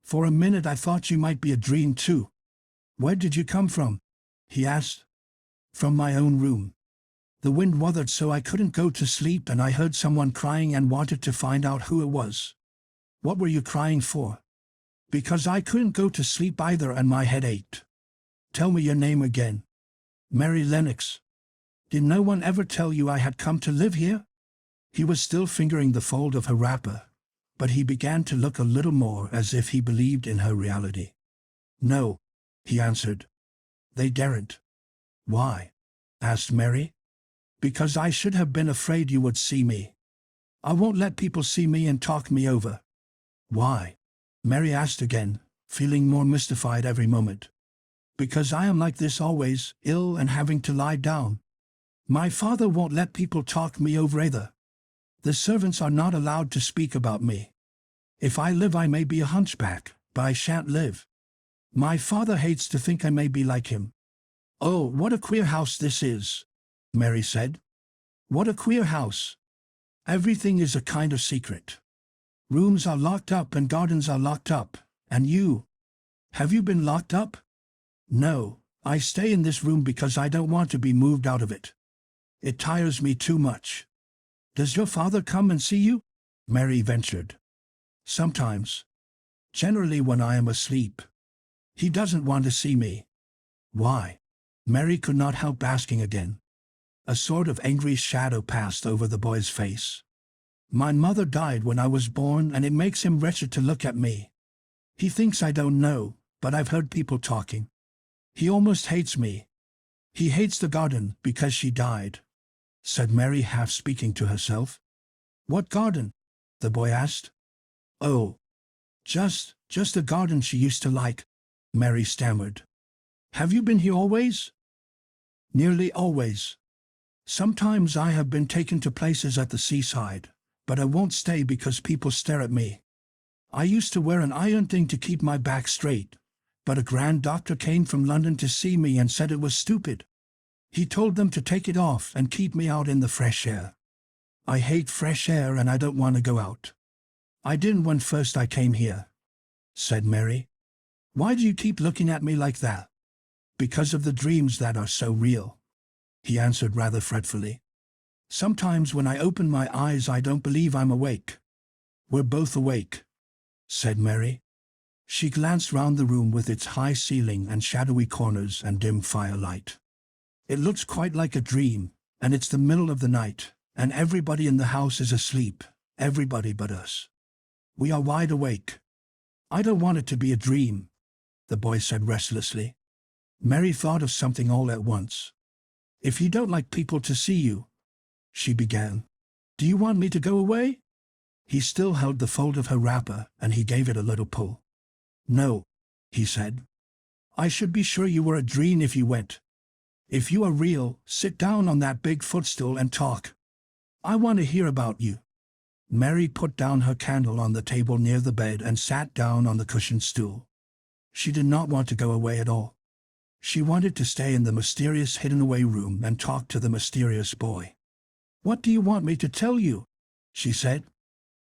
For a minute I thought you might be a dream too." "Where did you come from?" he asked. "From my own room. The wind wuthered so I couldn't go to sleep, and I heard someone crying and wanted to find out who it was." "What were you crying for?" "Because I couldn't go to sleep either and my head ached." "Tell me your name again." "Mary Lennox." "Did no one ever tell you I had come to live here?" He was still fingering the fold of her wrapper, but he began to look a little more as if he believed in her reality. "No," he answered. "They daren't." "Why?" asked Mary. "Because I should have been afraid you would see me. I won't let people see me and talk me over." "Why?" Mary asked again, feeling more mystified every moment. "Because I am like this always, ill and having to lie down. My father won't let people talk me over either. The servants are not allowed to speak about me. If I live I may be a hunchback, but I shan't live. My father hates to think I may be like him." "Oh, what a queer house this is," Mary said. "What a queer house. Everything is a kind of secret. Rooms are locked up and gardens are locked up, and have you been locked up?" "No, I stay in this room because I don't want to be moved out of it. It tires me too much." "Does your father come and see you?" Mary ventured. "Sometimes. Generally when I am asleep. He doesn't want to see me." "Why?" Mary could not help asking again. A sort of angry shadow passed over the boy's face. "My mother died when I was born, and it makes him wretched to look at me. He thinks I don't know, but I've heard people talking. He almost hates me. He hates the garden because she died," said Mary, half speaking to herself. "What garden?" the boy asked. "Oh, just a garden she used to like," Mary stammered. "Have you been here always?" "Nearly always. Sometimes I have been taken to places at the seaside, but I won't stay because people stare at me. I used to wear an iron thing to keep my back straight, but a grand doctor came from London to see me and said it was stupid. He told them to take it off and keep me out in the fresh air. I hate fresh air and I don't want to go out. I didn't when first I came here," said Mary. "Why do you keep looking at me like that?" "Because of the dreams that are so real," he answered rather fretfully. "Sometimes when I open my eyes I don't believe I'm awake." "We're both awake," said Mary. She glanced round the room with its high ceiling and shadowy corners and dim firelight. It looks quite like a dream, and it's the middle of the night, and everybody in the house is asleep, everybody but us. We are wide awake. I don't want it to be a dream, the boy said restlessly. Mary thought of something all at once. If you don't like people to see you, she began. Do you want me to go away? He still held the fold of her wrapper, and he gave it a little pull. No, he said. I should be sure you were a dream if you went. If you are real, sit down on that big footstool and talk. I want to hear about you. Mary put down her candle on the table near the bed and sat down on the cushioned stool. She did not want to go away at all. She wanted to stay in the mysterious hidden-away room and talk to the mysterious boy. What do you want me to tell you? She said.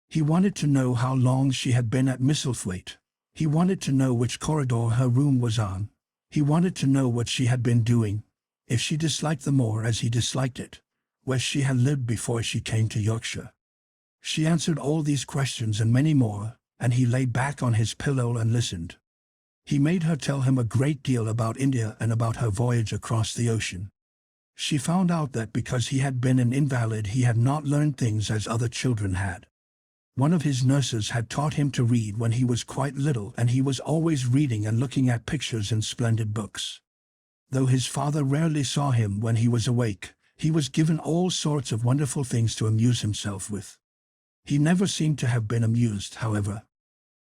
He wanted to know how long she had been at Misselthwaite. He wanted to know which corridor her room was on. He wanted to know what she had been doing, if she disliked the moor as he disliked it, where she had lived before she came to Yorkshire. She answered all these questions and many more, and he lay back on his pillow and listened. He made her tell him a great deal about India and about her voyage across the ocean. She found out that because he had been an invalid he had not learned things as other children had. One of his nurses had taught him to read when he was quite little, and he was always reading and looking at pictures in splendid books. Though his father rarely saw him when he was awake, he was given all sorts of wonderful things to amuse himself with. He never seemed to have been amused, however.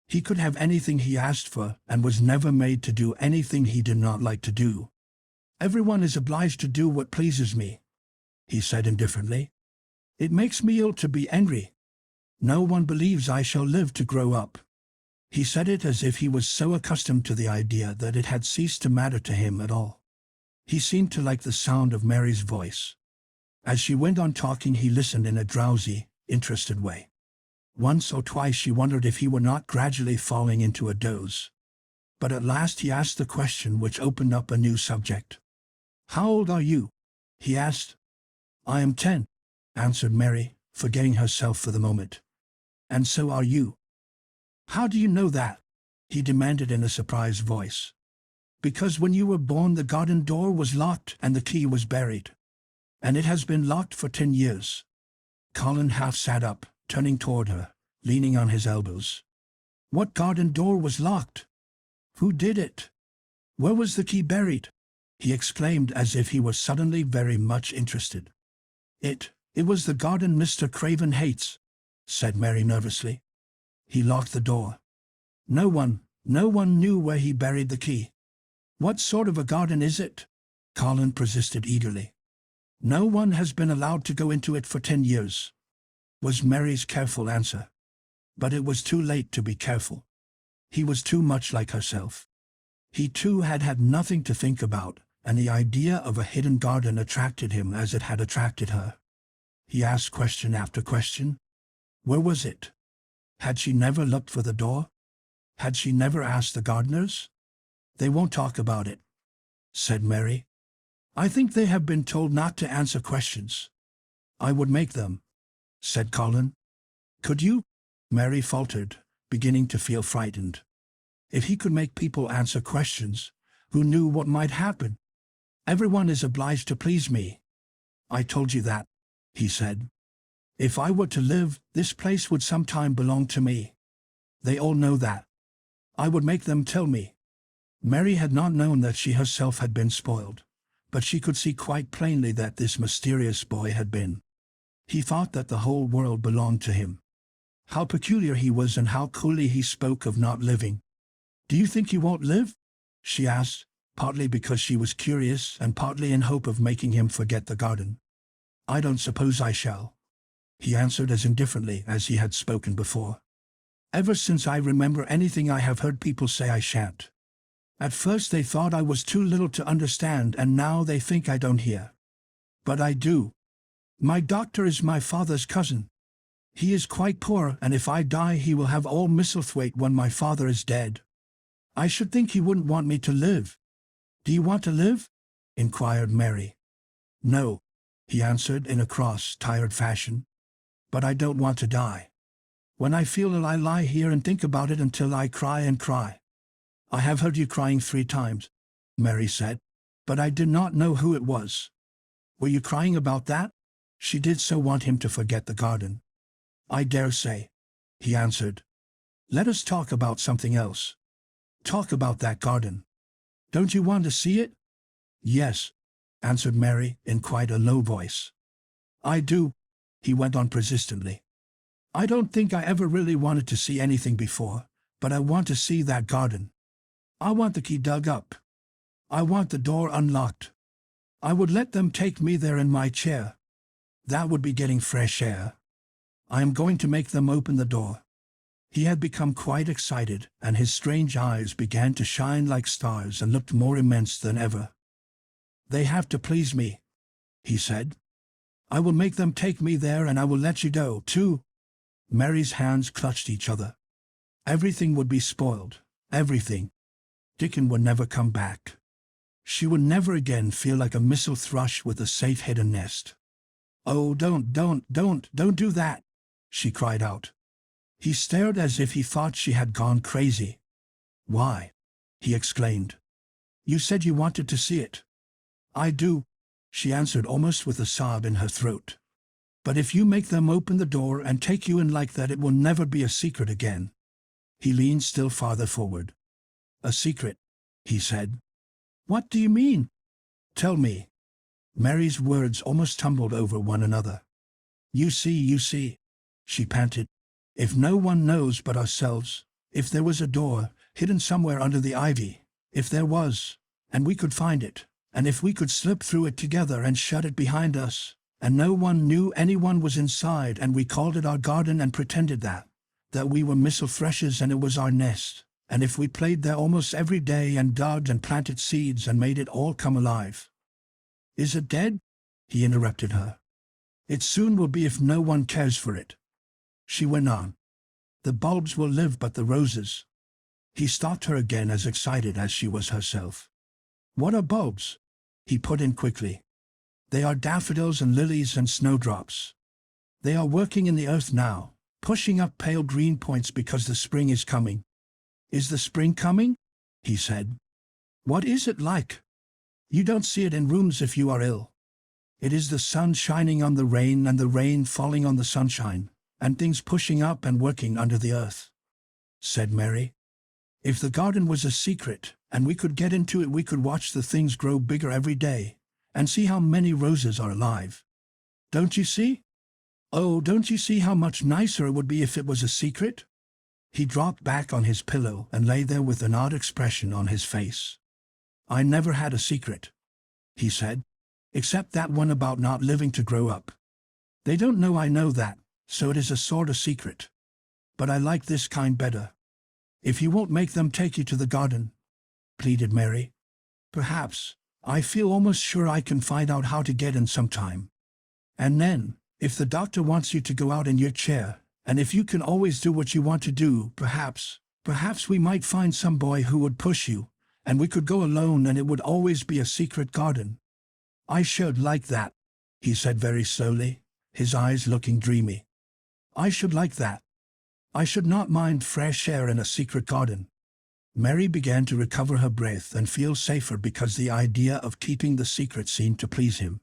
He could have anything he asked for, and was never made to do anything he did not like to do. Everyone is obliged to do what pleases me, he said indifferently. It makes me ill to be angry. No one believes I shall live to grow up. He said it as if he was so accustomed to the idea that it had ceased to matter to him at all. He seemed to like the sound of Mary's voice. As she went on talking he listened in a drowsy, interested way. Once or twice she wondered if he were not gradually falling into a doze. But at last he asked the question which opened up a new subject. How old are you? He asked. I am 10, answered Mary, forgetting herself for the moment. And so are you. How do you know that? He demanded in a surprised voice. Because when you were born the garden door was locked and the key was buried. And it has been locked for 10 years. Colin half sat up, turning toward her, leaning on his elbows. What garden door was locked? Who did it? Where was the key buried? He exclaimed as if he were suddenly very much interested. It was the garden Mr. Craven hates, said Mary nervously. He locked the door. No one knew where he buried the key. What sort of a garden is it? Colin persisted eagerly. No one has been allowed to go into it for 10 years, was Mary's careful answer. But it was too late to be careful. He was too much like herself. He too had had nothing to think about, and the idea of a hidden garden attracted him as it had attracted her. He asked question after question. Where was it? Had she never looked for the door? Had she never asked the gardeners? They won't talk about it, said Mary. I think they have been told not to answer questions. I would make them, said Colin. Could you? Mary faltered, beginning to feel frightened. If he could make people answer questions, who knew what might happen? Everyone is obliged to please me. I told you that, he said. If I were to live, this place would sometime belong to me. They all know that. I would make them tell me. Mary had not known that she herself had been spoiled, but she could see quite plainly that this mysterious boy had been. He thought that the whole world belonged to him. How peculiar he was and how coolly he spoke of not living. Do you think you won't live? She asked, partly because she was curious and partly in hope of making him forget the garden. I don't suppose I shall, he answered as indifferently as he had spoken before. Ever since I remember anything I have heard people say I shan't. At first they thought I was too little to understand, and now they think I don't hear. But I do. My doctor is my father's cousin. He is quite poor, and if I die he will have all Misselthwaite when my father is dead. I should think he wouldn't want me to live. Do you want to live? Inquired Mary. No, he answered in a cross, tired fashion. But I don't want to die. When I feel ill I lie here and think about it until I cry and cry. I have heard you crying 3 times, Mary said. But I did not know who it was. Were you crying about that? She did so want him to forget the garden. I dare say, he answered. Let us talk about something else. Talk about that garden. Don't you want to see it? Yes, answered Mary in quite a low voice. I do, he went on persistently. I don't think I ever really wanted to see anything before, but I want to see that garden. I want the key dug up. I want the door unlocked. I would let them take me there in my chair. That would be getting fresh air. I am going to make them open the door. He had become quite excited, and his strange eyes began to shine like stars and looked more immense than ever. They have to please me, he said. I will make them take me there, and I will let you go, too. Mary's hands clutched each other. Everything would be spoiled, everything. Dickon would never come back. She would never again feel like a missel thrush with a safe hidden nest. Oh, don't do that, she cried out. He stared as if he thought she had gone crazy. Why? He exclaimed. You said you wanted to see it. I do, she answered almost with a sob in her throat. But if you make them open the door and take you in like that, it will never be a secret again. He leaned still farther forward. A secret, he said. What do you mean? Tell me. Mary's words almost tumbled over one another. You see, she panted. If no one knows but ourselves, if there was a door, hidden somewhere under the ivy, if there was, and we could find it, and if we could slip through it together and shut it behind us, and no one knew anyone was inside, and we called it our garden and pretended that we were missel thrushes and it was our nest, and if we played there almost every day and dug and planted seeds and made it all come alive. Is it dead? He interrupted her. It soon will be if no one cares for it. She went on. The bulbs will live, but the roses. He stopped her again, as excited as she was herself. What are bulbs? He put in quickly. They are daffodils and lilies and snowdrops. They are working in the earth now, pushing up pale green points because the spring is coming. Is the spring coming? He said. What is it like? You don't see it in rooms if you are ill. It is the sun shining on the rain and the rain falling on the sunshine, and things pushing up and working under the earth, said Mary. If the garden was a secret, and we could get into it, we could watch the things grow bigger every day, and see how many roses are alive. Don't you see? Oh, don't you see how much nicer it would be if it was a secret? He dropped back on his pillow and lay there with an odd expression on his face. I never had a secret, he said, except that one about not living to grow up. They don't know I know that, so it is a sort of secret. But I like this kind better. If you won't make them take you to the garden, pleaded Mary. Perhaps. I feel almost sure I can find out how to get in some time. And then, if the doctor wants you to go out in your chair, and if you can always do what you want to do, perhaps we might find some boy who would push you, and we could go alone, and it would always be a secret garden. I should like that, he said very slowly, his eyes looking dreamy. I should like that. I should not mind fresh air in a secret garden. Mary began to recover her breath and feel safer because the idea of keeping the secret seemed to please him.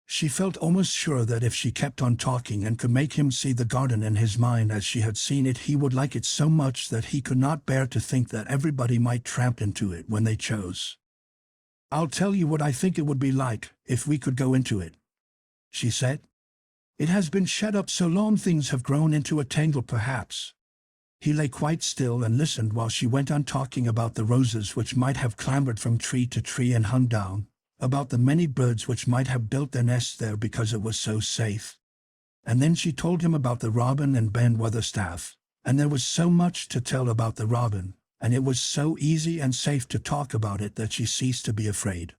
She felt almost sure that if she kept on talking and could make him see the garden in his mind as she had seen it, he would like it so much that he could not bear to think that everybody might tramp into it when they chose. I'll tell you what I think it would be like if we could go into it, she said. It has been shut up so long, things have grown into a tangle perhaps. He lay quite still and listened while she went on talking about the roses which might have clambered from tree to tree and hung down, about the many birds which might have built their nests there because it was so safe. And then she told him about the robin and Ben Weatherstaff, and there was so much to tell about the robin, and it was so easy and safe to talk about it that she ceased to be afraid.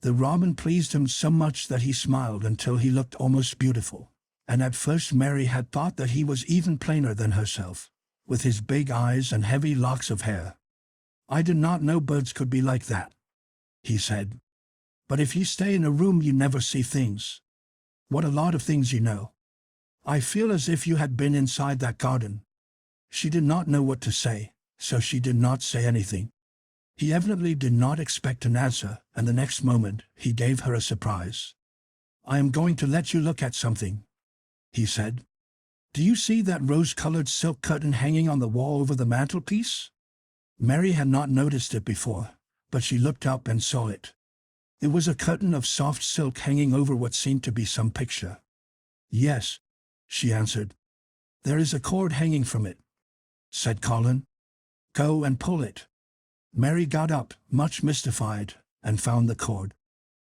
The robin pleased him so much that he smiled until he looked almost beautiful, and at first Mary had thought that he was even plainer than herself, with his big eyes and heavy locks of hair. I did not know birds could be like that, he said. But if you stay in a room you never see things. What a lot of things you know. I feel as if you had been inside that garden. She did not know what to say, so she did not say anything. He evidently did not expect an answer, and the next moment he gave her a surprise. "I am going to let you look at something," he said. "Do you see that rose-colored silk curtain hanging on the wall over the mantelpiece?" Mary had not noticed it before, but she looked up and saw it. It was a curtain of soft silk hanging over what seemed to be some picture. "Yes," she answered. "There is a cord hanging from it," said Colin. "Go and pull it." Mary got up, much mystified, and found the cord.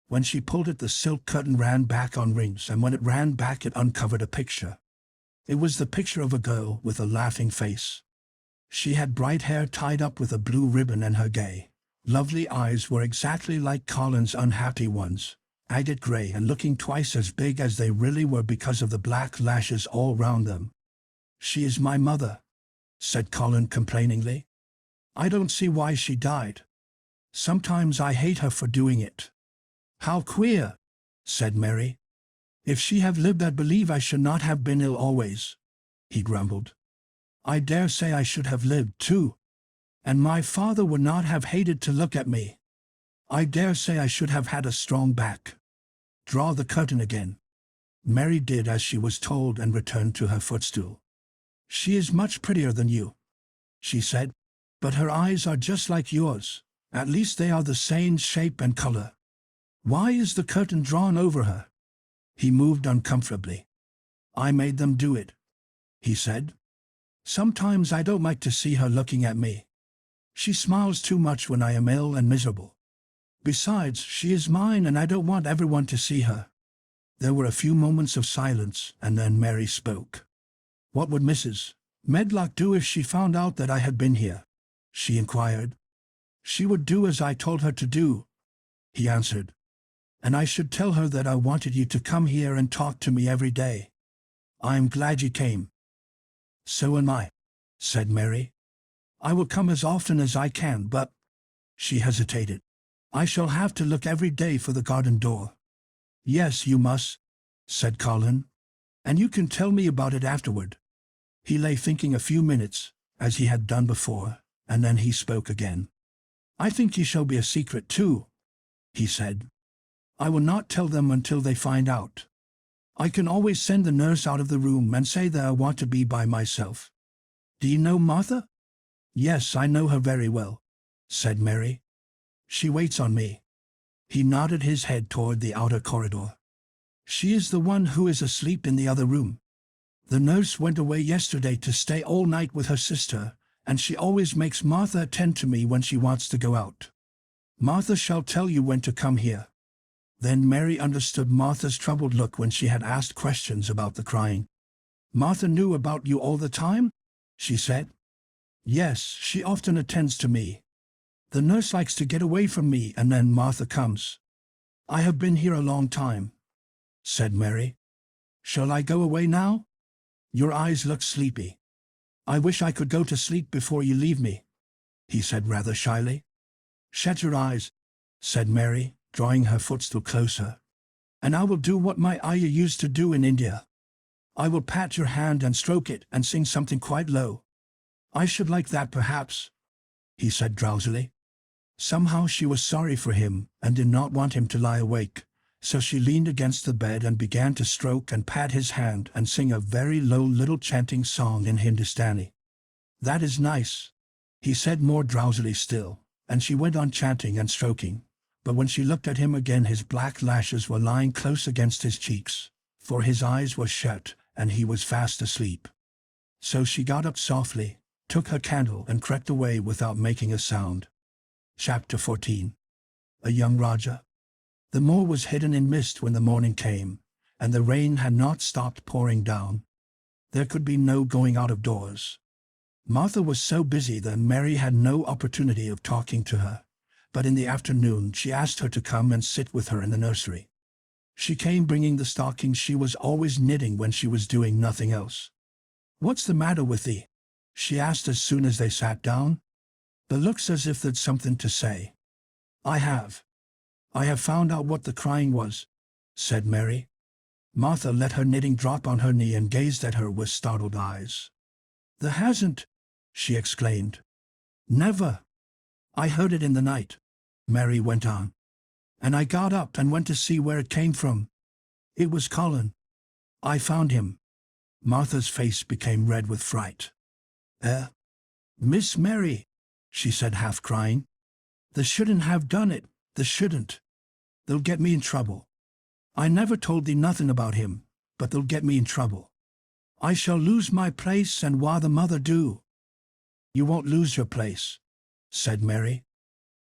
When she pulled it, the silk curtain ran back on rings, and when it ran back it uncovered a picture. It was the picture of a girl with a laughing face. She had bright hair tied up with a blue ribbon, and her gay, lovely eyes were exactly like Colin's unhappy ones, agate gray and looking twice as big as they really were because of the black lashes all round them. "She is my mother," said Colin complainingly. "I don't see why she died. Sometimes I hate her for doing it." "How queer," said Mary. "If she have lived, I believe I should not have been ill always," he grumbled. "I dare say I should have lived too, and my father would not have hated to look at me. I dare say I should have had a strong back." "Draw the curtain again." Mary did as she was told and returned to her footstool. "She is much prettier than you," she said, "but her eyes are just like yours. At least they are the same shape and color. Why is the curtain drawn over her?" He moved uncomfortably. "I made them do it," he said. "Sometimes I don't like to see her looking at me. She smiles too much when I am ill and miserable. Besides, she is mine, and I don't want everyone to see her." There were a few moments of silence, and then Mary spoke. "What would Mrs. Medlock do if she found out that I had been here?" she inquired. "She would do as I told her to do," he answered. "And I should tell her that I wanted you to come here and talk to me every day. I am glad you came." "So am I," said Mary. "I will come as often as I can, but—" she hesitated. "I shall have to look every day for the garden door." "Yes, you must," said Colin. "And you can tell me about it afterward." He lay thinking a few minutes, as he had done before, and then he spoke again. "I think you shall be a secret too," he said. "I will not tell them until they find out. I can always send the nurse out of the room and say that I want to be by myself. Do you know Martha?" "Yes, I know her very well," said Mary. "She waits on me." He nodded his head toward the outer corridor. "She is the one who is asleep in the other room. The nurse went away yesterday to stay all night with her sister, and she always makes Martha attend to me when she wants to go out. Martha shall tell you when to come here." Then Mary understood Martha's troubled look when she had asked questions about the crying. "Martha knew about you all the time?" she said. "Yes, she often attends to me. The nurse likes to get away from me, and then Martha comes." "I have been here a long time," said Mary. "Shall I go away now? Your eyes look sleepy." "I wish I could go to sleep before you leave me," he said rather shyly. "Shut your eyes," said Mary, drawing her footstool closer, "and I will do what my ayah used to do in India. I will pat your hand and stroke it and sing something quite low. I should like that perhaps," he said drowsily. Somehow she was sorry for him and did not want him to lie awake, so she leaned against the bed and began to stroke and pat his hand and sing a very low little chanting song in Hindustani. "That is nice," he said more drowsily still, and she went on chanting and stroking. But when she looked at him again, his black lashes were lying close against his cheeks, for his eyes were shut and he was fast asleep. So she got up softly, took her candle and crept away without making a sound. Chapter 14. A Young Raja. The moor was hidden in mist when the morning came, and the rain had not stopped pouring down. There could be no going out of doors. Martha was so busy that Mary had no opportunity of talking to her, but in the afternoon she asked her to come and sit with her in the nursery. She came bringing the stockings she was always knitting when she was doing nothing else. "What's the matter with thee?" she asked as soon as they sat down. "But looks as if there'd something to say." I have found out what the crying was," said Mary. Martha let her knitting drop on her knee and gazed at her with startled eyes. "There hasn't," she exclaimed. "Never." I heard it in the night, Mary went on. And I got up and went to see where it came from. It was Colin. I found him. Martha's face became red with fright. Miss Mary, she said half crying. They shouldn't have done it, they shouldn't. They'll get me in trouble. I never told thee nothing about him, but they'll get me in trouble. I shall lose my place, and what the mother do? You won't lose your place, said Mary.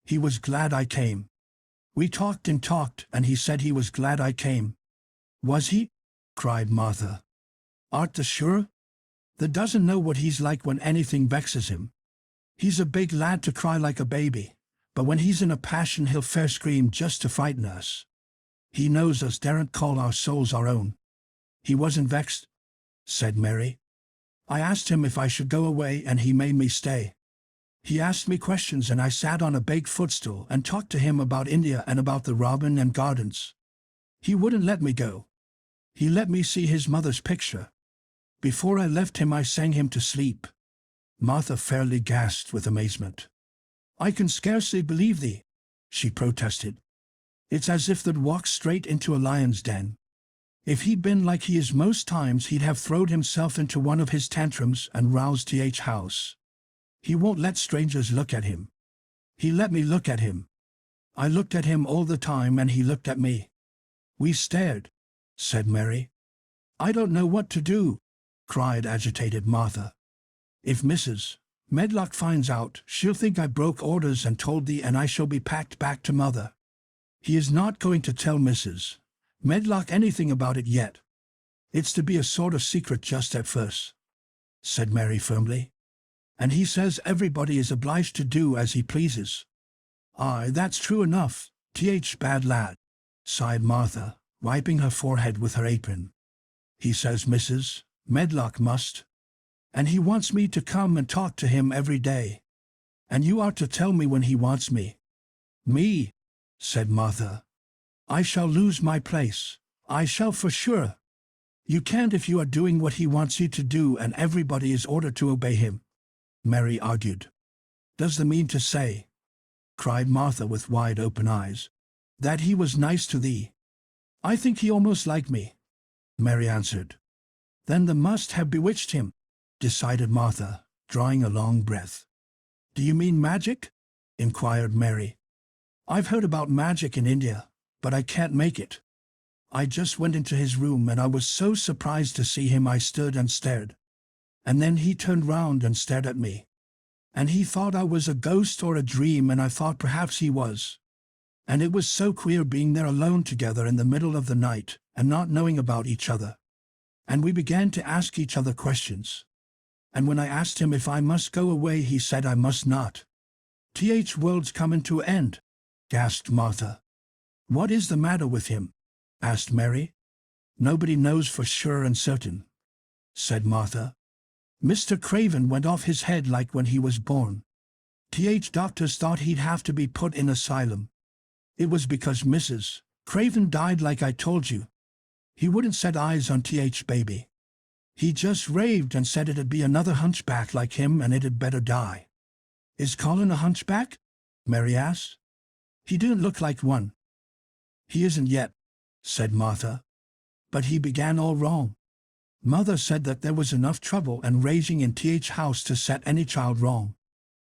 He was glad I came. We talked and talked, and he said he was glad I came. Was he? Cried Martha. Art thou sure? Thou doesn't know what he's like when anything vexes him. He's a big lad to cry like a baby, but when he's in a passion he'll fair scream just to frighten us. He knows us daren't call our souls our own. He wasn't vexed, said Mary. I asked him if I should go away, and he made me stay. He asked me questions, and I sat on a big footstool and talked to him about India and about the robin and gardens. He wouldn't let me go. He let me see his mother's picture. Before I left him I sang him to sleep. Martha fairly gasped with amazement. I can scarcely believe thee, she protested. It's as if they'd walked straight into a lion's den. If he'd been like he is most times, he'd have throwed himself into one of his tantrums and roused T.H. house. He won't let strangers look at him. He let me look at him. I looked at him all the time, and he looked at me. We stared, said Mary. I don't know what to do, cried agitated Martha. If Mrs. Medlock finds out, she'll think I broke orders and told thee, and I shall be packed back to mother. He is not going to tell Mrs. Medlock anything about it yet. It's to be a sort of secret just at first, said Mary firmly. And he says everybody is obliged to do as he pleases. Aye, that's true enough, T.H. bad lad, sighed Martha, wiping her forehead with her apron. He says Mrs. Medlock must. And he wants me to come and talk to him every day. And you are to tell me when he wants me. Me, said Martha. I shall lose my place. I shall for sure. You can't if you are doing what he wants you to do, and everybody is ordered to obey him, Mary argued. Does thou mean to say, cried Martha with wide open eyes, that he was nice to thee? I think he almost liked me, Mary answered. Then thou must have bewitched him, decided Martha, drawing a long breath. Do you mean magic? Inquired Mary. I've heard about magic in India, but I can't make it. I just went into his room, and I was so surprised to see him I stood and stared. And then he turned round and stared at me. And he thought I was a ghost or a dream, and I thought perhaps he was. And it was so queer being there alone together in the middle of the night, and not knowing about each other. And we began to ask each other questions. And when I asked him if I must go away, he said I must not. T.H. world's coming to an end, gasped Martha. What is the matter with him? Asked Mary. Nobody knows for sure and certain, said Martha. Mr. Craven went off his head like when he was born. T.H. doctors thought he'd have to be put in asylum. It was because Mrs. Craven died, like I told you. He wouldn't set eyes on T.H. baby. He just raved and said it'd be another hunchback like him, and it'd better die. Is Colin a hunchback? Mary asked. He didn't look like one. He isn't yet, said Martha. But he began all wrong. Mother said that there was enough trouble and raging in T.H. house to set any child wrong.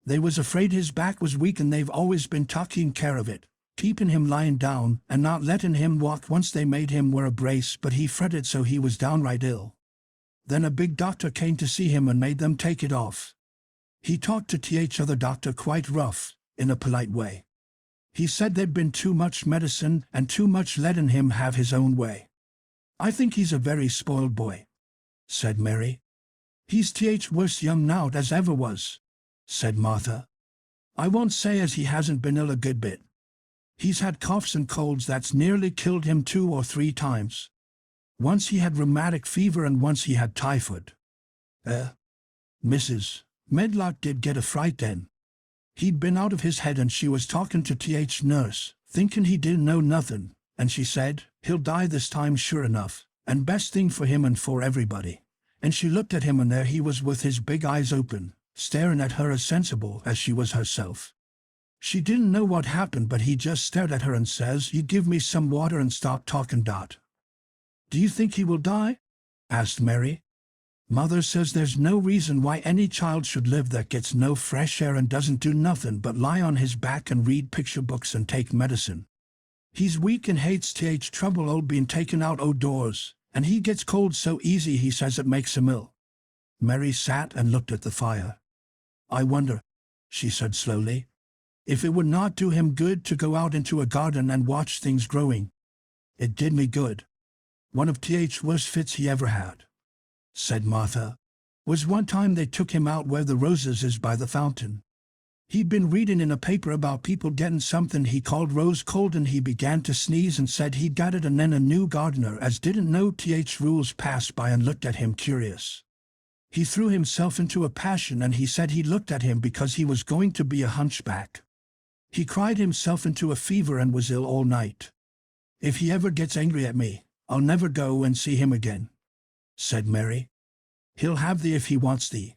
They was afraid his back was weak, and they've always been taking care of it, keeping him lying down and not letting him walk. Once they made him wear a brace, but he fretted so he was downright ill. Then a big doctor came to see him and made them take it off. He talked to T.H. other doctor quite rough, in a polite way. He said there'd been too much medicine and too much letting him have his own way. I think he's a very spoiled boy, said Mary. He's T.H. worst young nowt as ever was, said Martha. I won't say as he hasn't been ill a good bit. He's had coughs and colds that's nearly killed him 2 or 3 times. Once he had rheumatic fever, and once he had typhoid. Mrs. Medlock did get a fright then. He'd been out of his head, and she was talking to T.H. nurse, thinking he didn't know nothing, and she said, he'll die this time sure enough, and best thing for him and for everybody. And she looked at him, and there he was with his big eyes open, staring at her as sensible as she was herself. She didn't know what happened, but he just stared at her and says, "You give me some water and stop talking, Dot." "Do you think he will die?" asked Mary. "Mother says there's no reason why any child should live that gets no fresh air and doesn't do nothing but lie on his back and read picture books and take medicine. He's weak and hates trouble old being taken out o'doors, and he gets cold so easy he says it makes him ill." Mary sat and looked at the fire. "I wonder," she said slowly, "if it would not do him good to go out into a garden and watch things growing. It did me good. One of worst fits he ever had," said Martha, "was one time they took him out where the roses is by the fountain. He'd been reading in a paper about people getting something he called rose cold, and he began to sneeze and said he'd got it, and then a new gardener as didn't know rules passed by and looked at him curious. He threw himself into a passion, and he said he looked at him because he was going to be a hunchback. He cried himself into a fever and was ill all night. If he ever gets angry at me, I'll never go and see him again," said Mary. "He'll have thee if he wants thee,"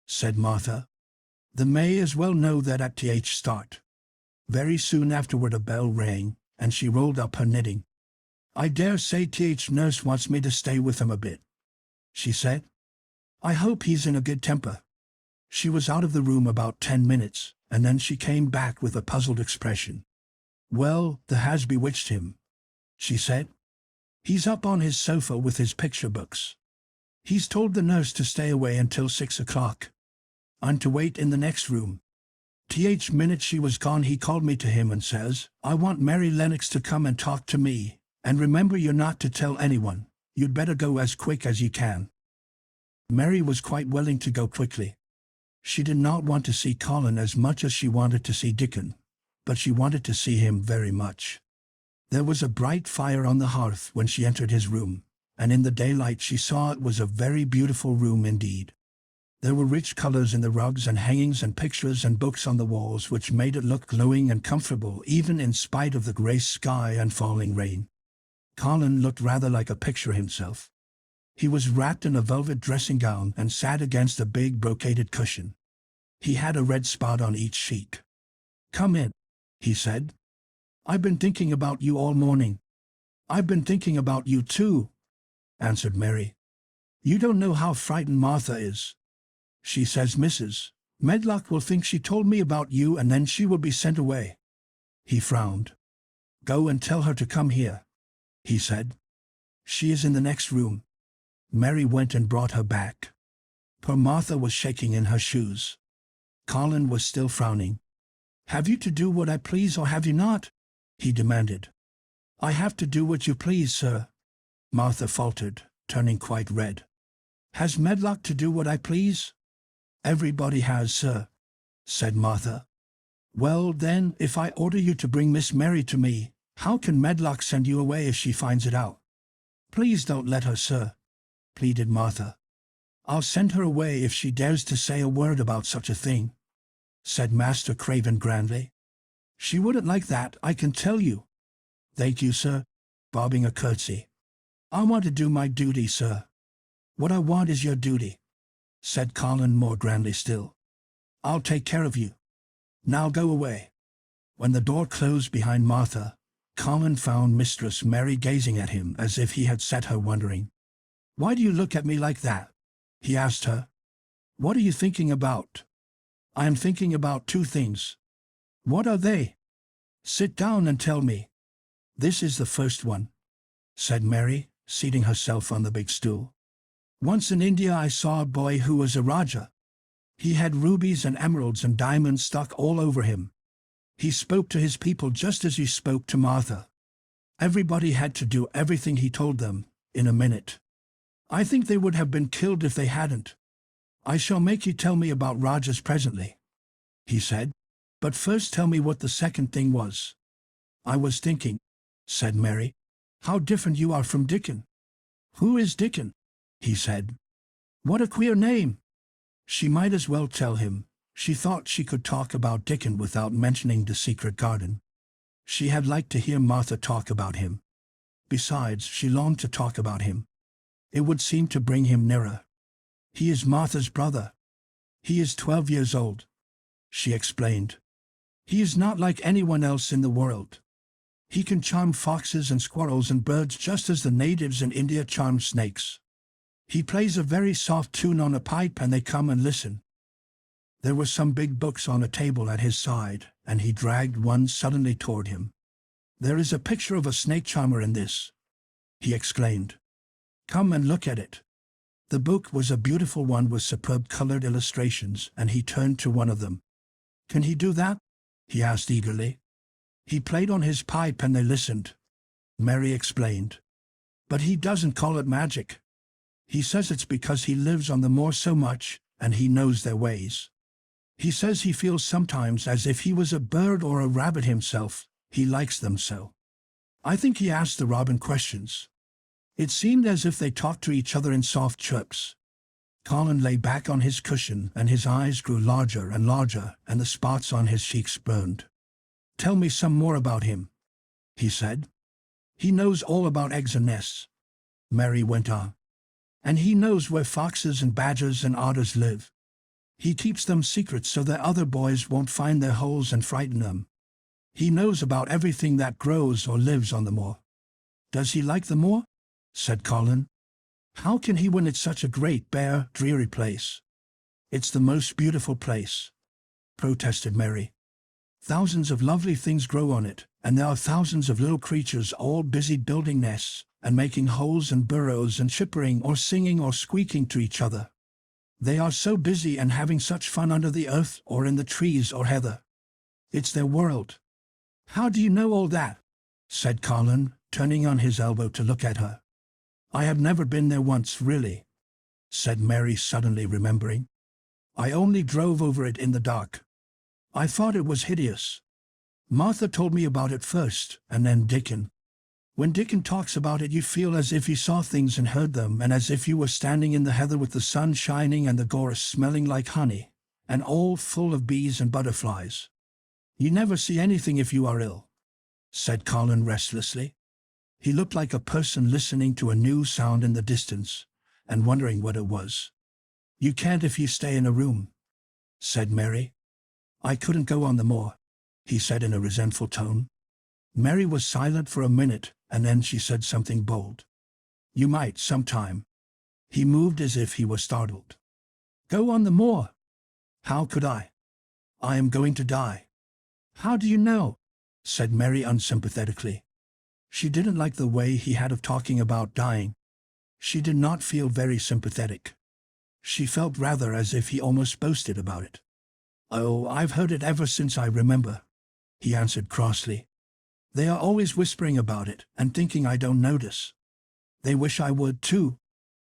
said Martha. "The may as well know that at start." Very soon afterward a bell rang, and she rolled up her knitting. "I dare say nurse wants me to stay with him a bit," she said. "I hope he's in a good temper." She was out of the room about 10 minutes, and then she came back with a puzzled expression. "Well, the has bewitched him," she said. "He's up on his sofa with his picture books. He's told the nurse to stay away until 6 o'clock. I'm to wait in the next room. Minute she was gone he called me to him and says, 'I want Mary Lennox to come and talk to me, and remember you're not to tell anyone. You'd better go as quick as you can.'" Mary was quite willing to go quickly. She did not want to see Colin as much as she wanted to see Dickon, but she wanted to see him very much. There was a bright fire on the hearth when she entered his room, and in the daylight she saw it was a very beautiful room indeed. There were rich colors in the rugs and hangings and pictures and books on the walls, which made it look glowing and comfortable even in spite of the grey sky and falling rain. Colin looked rather like a picture himself. He was wrapped in a velvet dressing gown and sat against a big brocaded cushion. He had a red spot on each cheek. "Come in," he said. "I've been thinking about you all morning." "I've been thinking about you too," answered Mary. "You don't know how frightened Martha is. She says Mrs. Medlock will think she told me about you, and then she will be sent away." He frowned. "Go and tell her to come here," he said. "She is in the next room." Mary went and brought her back. Poor Martha was shaking in her shoes. Colin was still frowning. "Have you to do what I please or have you not?" he demanded. "I have to do what you please, sir," Martha faltered, turning quite red. "Has Medlock to do what I please?" "Everybody has, sir," said Martha. "Well, then, if I order you to bring Miss Mary to me, how can Medlock send you away if she finds it out?" "Please don't let her, sir," pleaded Martha. "I'll send her away if she dares to say a word about such a thing," said Master Craven grandly. "She wouldn't like that, I can tell you." "Thank you, sir," bobbing a curtsy. "I want to do my duty, sir." "What I want is your duty," said Colin more grandly still. "I'll take care of you. Now go away." When the door closed behind Martha, Colin found Mistress Mary gazing at him as if he had set her wondering. "Why do you look at me like that?" he asked her. "What are you thinking about?" "I am thinking about two things." "What are they?" "Sit down and tell me." "This is the first one," said Mary, seating herself on the big stool. "Once in India I saw a boy who was a Rajah. He had rubies and emeralds and diamonds stuck all over him. He spoke to his people just as he spoke to Martha. Everybody had to do everything he told them, in a minute. I think they would have been killed if they hadn't. I shall make you tell me about Rajahs presently," he said. "But first tell me what the second thing was." "I was thinking," said Mary, "how different you are from Dickon." "Who is Dickon?" he said. "What a queer name." She might as well tell him. She thought she could talk about Dickon without mentioning the secret garden. She had liked to hear Martha talk about him. Besides, she longed to talk about him. It would seem to bring him nearer. "He is Martha's brother. He is 12 years old," she explained. He is not like anyone else in the world. He can charm foxes and squirrels and birds just as the natives in India charm snakes. He plays a very soft tune on a pipe and they come and listen. There were some big books on a table at his side, and he dragged one suddenly toward him. "There is a picture of a snake charmer in this," he exclaimed. "Come and look at it." The book was a beautiful one with superb colored illustrations, and he turned to one of them. "Can he do that?" he asked eagerly. "He played on his pipe and they listened," Mary explained. "But he doesn't call it magic. He says it's because he lives on the moor so much, and he knows their ways. He says he feels sometimes as if he was a bird or a rabbit himself. He likes them so. I think he asked the robin questions. It seemed as if they talked to each other in soft chirps." Colin lay back on his cushion, and his eyes grew larger and larger, and the spots on his cheeks burned. "Tell me some more about him," he said. "He knows all about eggs and nests," Mary went on. "And he knows where foxes and badgers and otters live. He keeps them secret so that other boys won't find their holes and frighten them. He knows about everything that grows or lives on the moor." "Does he like the moor?" said Colin. "How can he when it's such a great, bare, dreary place?" "It's the most beautiful place," protested Mary. "Thousands of lovely things grow on it, and there are thousands of little creatures all busy building nests, and making holes and burrows and chippering or singing or squeaking to each other. They are so busy and having such fun under the earth or in the trees or heather. It's their world." "How do you know all that?" said Colin, turning on his elbow to look at her. "I have never been there once, really," said Mary, suddenly remembering. "I only drove over it in the dark. I thought it was hideous. Martha told me about it first, and then Dickon. When Dickon talks about it you feel as if you saw things and heard them, and as if you were standing in the heather with the sun shining and the gorse smelling like honey, and all full of bees and butterflies. You never see anything if you are ill," said Colin restlessly. He looked like a person listening to a new sound in the distance, and wondering what it was. "You can't if you stay in a room," said Mary. "I couldn't go on the moor," he said in a resentful tone. Mary was silent for a minute, and then she said something bold. "You might, sometime." He moved as if he were startled. "Go on the moor? How could I? I am going to die." "How do you know?" said Mary unsympathetically. She didn't like the way he had of talking about dying. She did not feel very sympathetic. She felt rather as if he almost boasted about it. "Oh, I've heard it ever since I remember," he answered crossly. "They are always whispering about it and thinking I don't notice. They wish I would, too."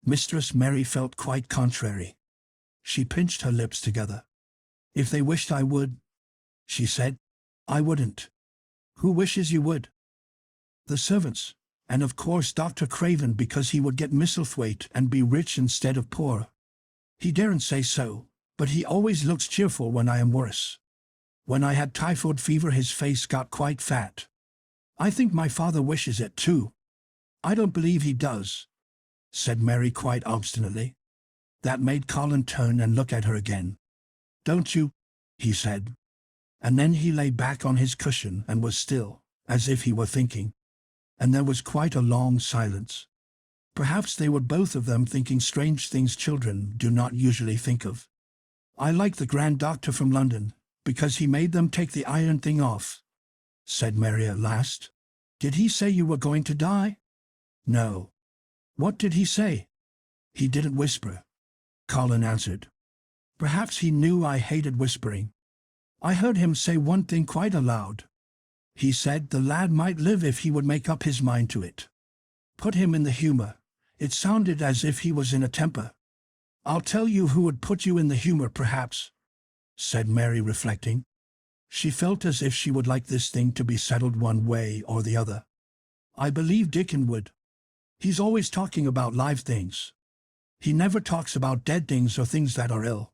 Mistress Mary felt quite contrary. She pinched her lips together. "If they wished I would," she said, "I wouldn't." "Who wishes you would?" "The servants, and of course Dr. Craven, because he would get Misselthwaite and be rich instead of poor. He daren't say so, but he always looks cheerful when I am worse. When I had typhoid fever his face got quite fat. I think my father wishes it too." "I don't believe he does," said Mary quite obstinately. That made Colin turn and look at her again. "Don't you?" he said. And then he lay back on his cushion and was still, as if he were thinking. And there was quite a long silence. Perhaps they were both of them thinking strange things children do not usually think of. "I like the grand doctor from London, because he made them take the iron thing off," said Mary at last. "Did he say you were going to die?" "No." "What did he say?" "He didn't whisper," Colin answered. "Perhaps he knew I hated whispering. I heard him say one thing quite aloud. He said the lad might live if he would make up his mind to it. Put him in the humor. It sounded as if he was in a temper." "I'll tell you who would put you in the humor, perhaps," said Mary, reflecting. She felt as if she would like this thing to be settled one way or the other. "I believe Dickon would. He's always talking about live things. He never talks about dead things or things that are ill.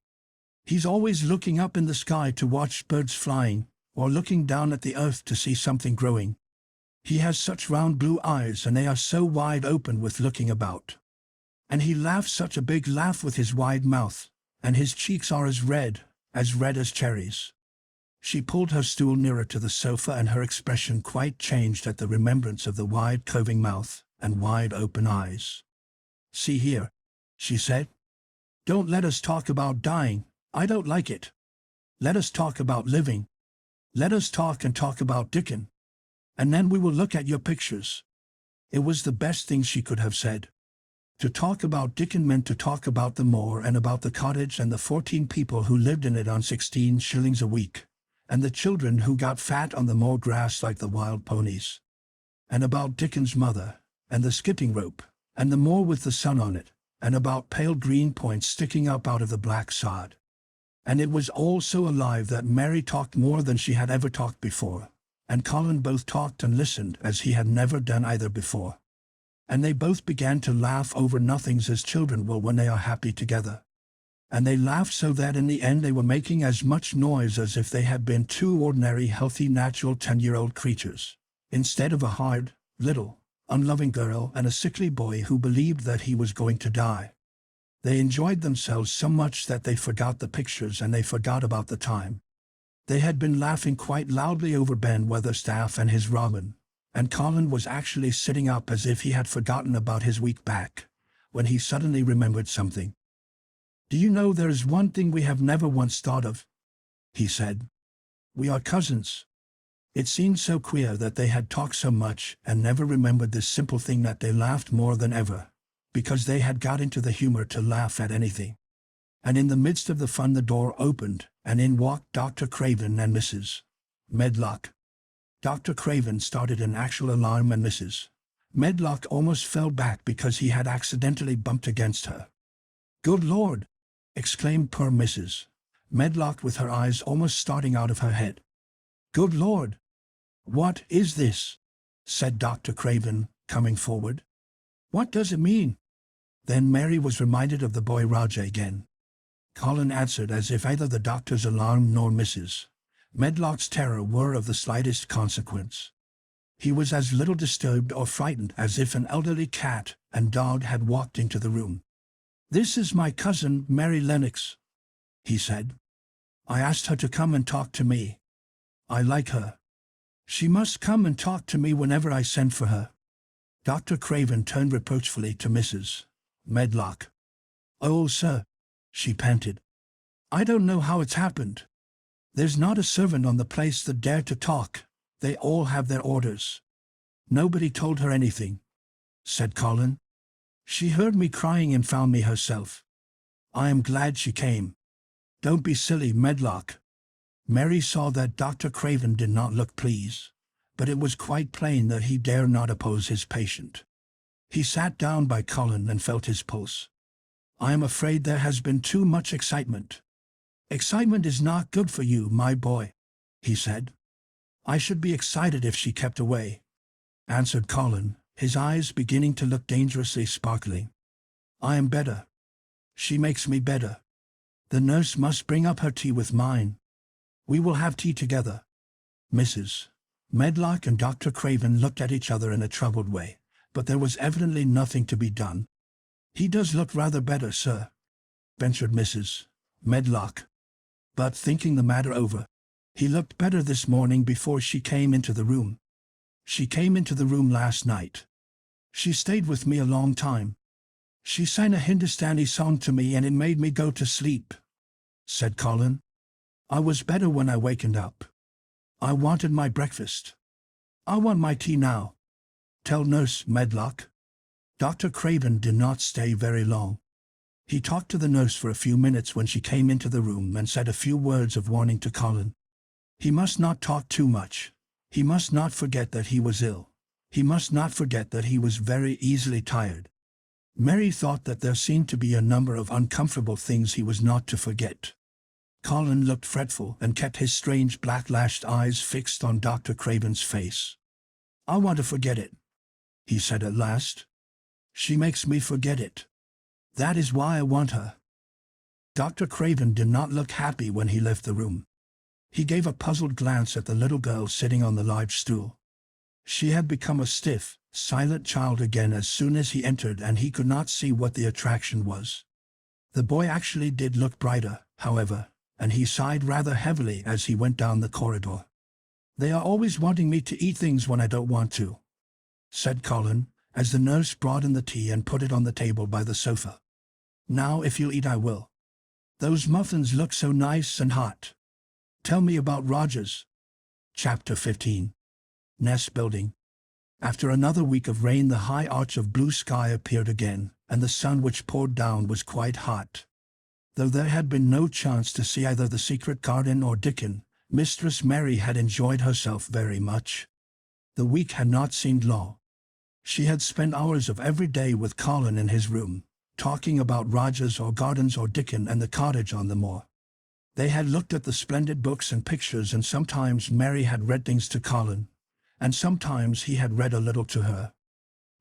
He's always looking up in the sky to watch birds flying, or looking down at the earth to see something growing. He has such round blue eyes, and they are so wide open with looking about. And he laughs such a big laugh with his wide mouth, and his cheeks are as red as cherries." She pulled her stool nearer to the sofa, and her expression quite changed at the remembrance of the wide curving mouth and wide open eyes. "See here," she said. "Don't let us talk about dying. I don't like it. Let us talk about living. Let us talk and talk about Dickon. And then we will look at your pictures." It was the best thing she could have said. To talk about Dickon meant to talk about the moor and about the cottage and the 14 people who lived in it on 16 shillings a week, and the children who got fat on the moor grass like the wild ponies, and about Dickon's mother, and the skipping rope, and the moor with the sun on it, and about pale green points sticking up out of the black sod. And it was all so alive that Mary talked more than she had ever talked before, and Colin both talked and listened as he had never done either before. And they both began to laugh over nothings as children will when they are happy together. And they laughed so that in the end they were making as much noise as if they had been two ordinary, healthy, natural 10-year-old creatures, instead of a hard, little, unloving girl and a sickly boy who believed that he was going to die. They enjoyed themselves so much that they forgot the pictures and they forgot about the time. They had been laughing quite loudly over Ben Weatherstaff and his robin, and Colin was actually sitting up as if he had forgotten about his weak back, when he suddenly remembered something. "Do you know there is one thing we have never once thought of?" he said. "We are cousins." It seemed so queer that they had talked so much and never remembered this simple thing that they laughed more than ever, because they had got into the humor to laugh at anything. And in the midst of the fun the door opened, and in walked Dr. Craven and Mrs. Medlock. Dr. Craven started an actual alarm, and Mrs. Medlock almost fell back because he had accidentally bumped against her. "Good Lord!" exclaimed poor Mrs. Medlock with her eyes almost starting out of her head. "Good Lord! What is this?" said Dr. Craven, coming forward. "What does it mean?" Then Mary was reminded of the boy Roger again. Colin answered as if either the doctor's alarm nor Mrs. Medlock's terror were of the slightest consequence. He was as little disturbed or frightened as if an elderly cat and dog had walked into the room. "This is my cousin, Mary Lennox," he said. "I asked her to come and talk to me. I like her. She must come and talk to me whenever I send for her." Dr. Craven turned reproachfully to Mrs. Medlock. "Oh, sir," she panted. "I don't know how it's happened. There's not a servant on the place that dared to talk. They all have their orders." "Nobody told her anything," said Colin. "She heard me crying and found me herself. I am glad she came." "Don't be silly, Medlock." Mary saw that Dr. Craven did not look pleased, but it was quite plain that he dare not oppose his patient. He sat down by Colin and felt his pulse. "I am afraid there has been too much excitement." "Excitement is not good for you, my boy," he said. "I should be excited if she kept away," answered Colin, his eyes beginning to look dangerously sparkling. "I am better. She makes me better. The nurse must bring up her tea with mine. We will have tea together." Mrs. Medlock and Dr. Craven looked at each other in a troubled way, but there was evidently nothing to be done. "He does look rather better, sir," ventured Mrs. Medlock. But thinking the matter over, "He looked better this morning before she came into the room. She came into the room last night. She stayed with me a long time. She sang a Hindustani song to me and it made me go to sleep," said Colin. "I was better when I wakened up. I wanted my breakfast. I want my tea now. Tell Nurse Medlock." Dr. Craven did not stay very long. He talked to the nurse for a few minutes when she came into the room and said a few words of warning to Colin. He must not talk too much. He must not forget that he was ill. He must not forget that he was very easily tired. Mary thought that there seemed to be a number of uncomfortable things he was not to forget. Colin looked fretful and kept his strange black-lashed eyes fixed on Dr. Craven's face. "I want to forget it," he said at last. "She makes me forget it. That is why I want her." Dr. Craven did not look happy when he left the room. He gave a puzzled glance at the little girl sitting on the large stool. She had become a stiff, silent child again as soon as he entered, and he could not see what the attraction was. The boy actually did look brighter, however, and he sighed rather heavily as he went down the corridor. "They are always wanting me to eat things when I don't want to," said Colin, as the nurse brought in the tea and put it on the table by the sofa. "Now if you'll eat I will. Those muffins look so nice and hot. Tell me about Rogers." Chapter 15. Nest Building. After another week of rain, the high arch of blue sky appeared again, and the sun which poured down was quite hot. Though there had been no chance to see either the secret garden or Dickon, Mistress Mary had enjoyed herself very much. The week had not seemed long. She had spent hours of every day with Colin in his room, talking about Rogers or gardens or Dickon and the cottage on the moor. They had looked at the splendid books and pictures, and sometimes Mary had read things to Colin, and sometimes he had read a little to her.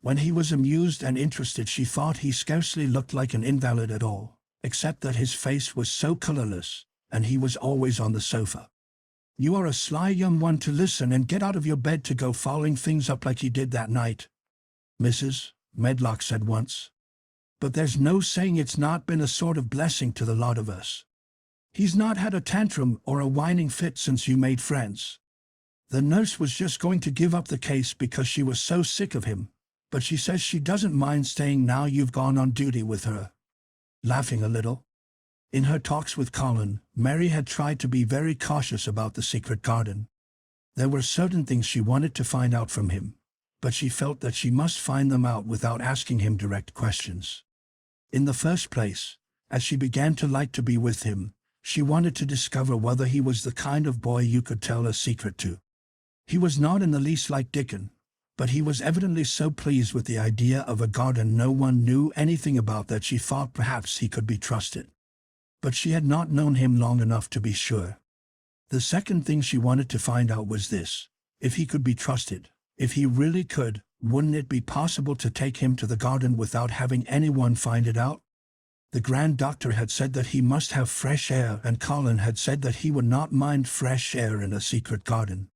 When he was amused and interested, she thought he scarcely looked like an invalid at all, except that his face was so colorless, and he was always on the sofa. "You are a sly young one to listen and get out of your bed to go following things up like you did that night," Mrs. Medlock said once. "But there's no saying it's not been a sort of blessing to the lot of us. He's not had a tantrum or a whining fit since you made friends. The nurse was just going to give up the case because she was so sick of him, but she says she doesn't mind staying now you've gone on duty with her," laughing a little. In her talks with Colin, Mary had tried to be very cautious about the secret garden. There were certain things she wanted to find out from him, but she felt that she must find them out without asking him direct questions. In the first place, as she began to like to be with him, she wanted to discover whether he was the kind of boy you could tell a secret to. He was not in the least like Dickon, but he was evidently so pleased with the idea of a garden no one knew anything about that she thought perhaps he could be trusted. But she had not known him long enough to be sure. The second thing she wanted to find out was this: if he could be trusted, if he really could, wouldn't it be possible to take him to the garden without having anyone find it out? The Grand Doctor had said that he must have fresh air, and Colin had said that he would not mind fresh air in a secret garden.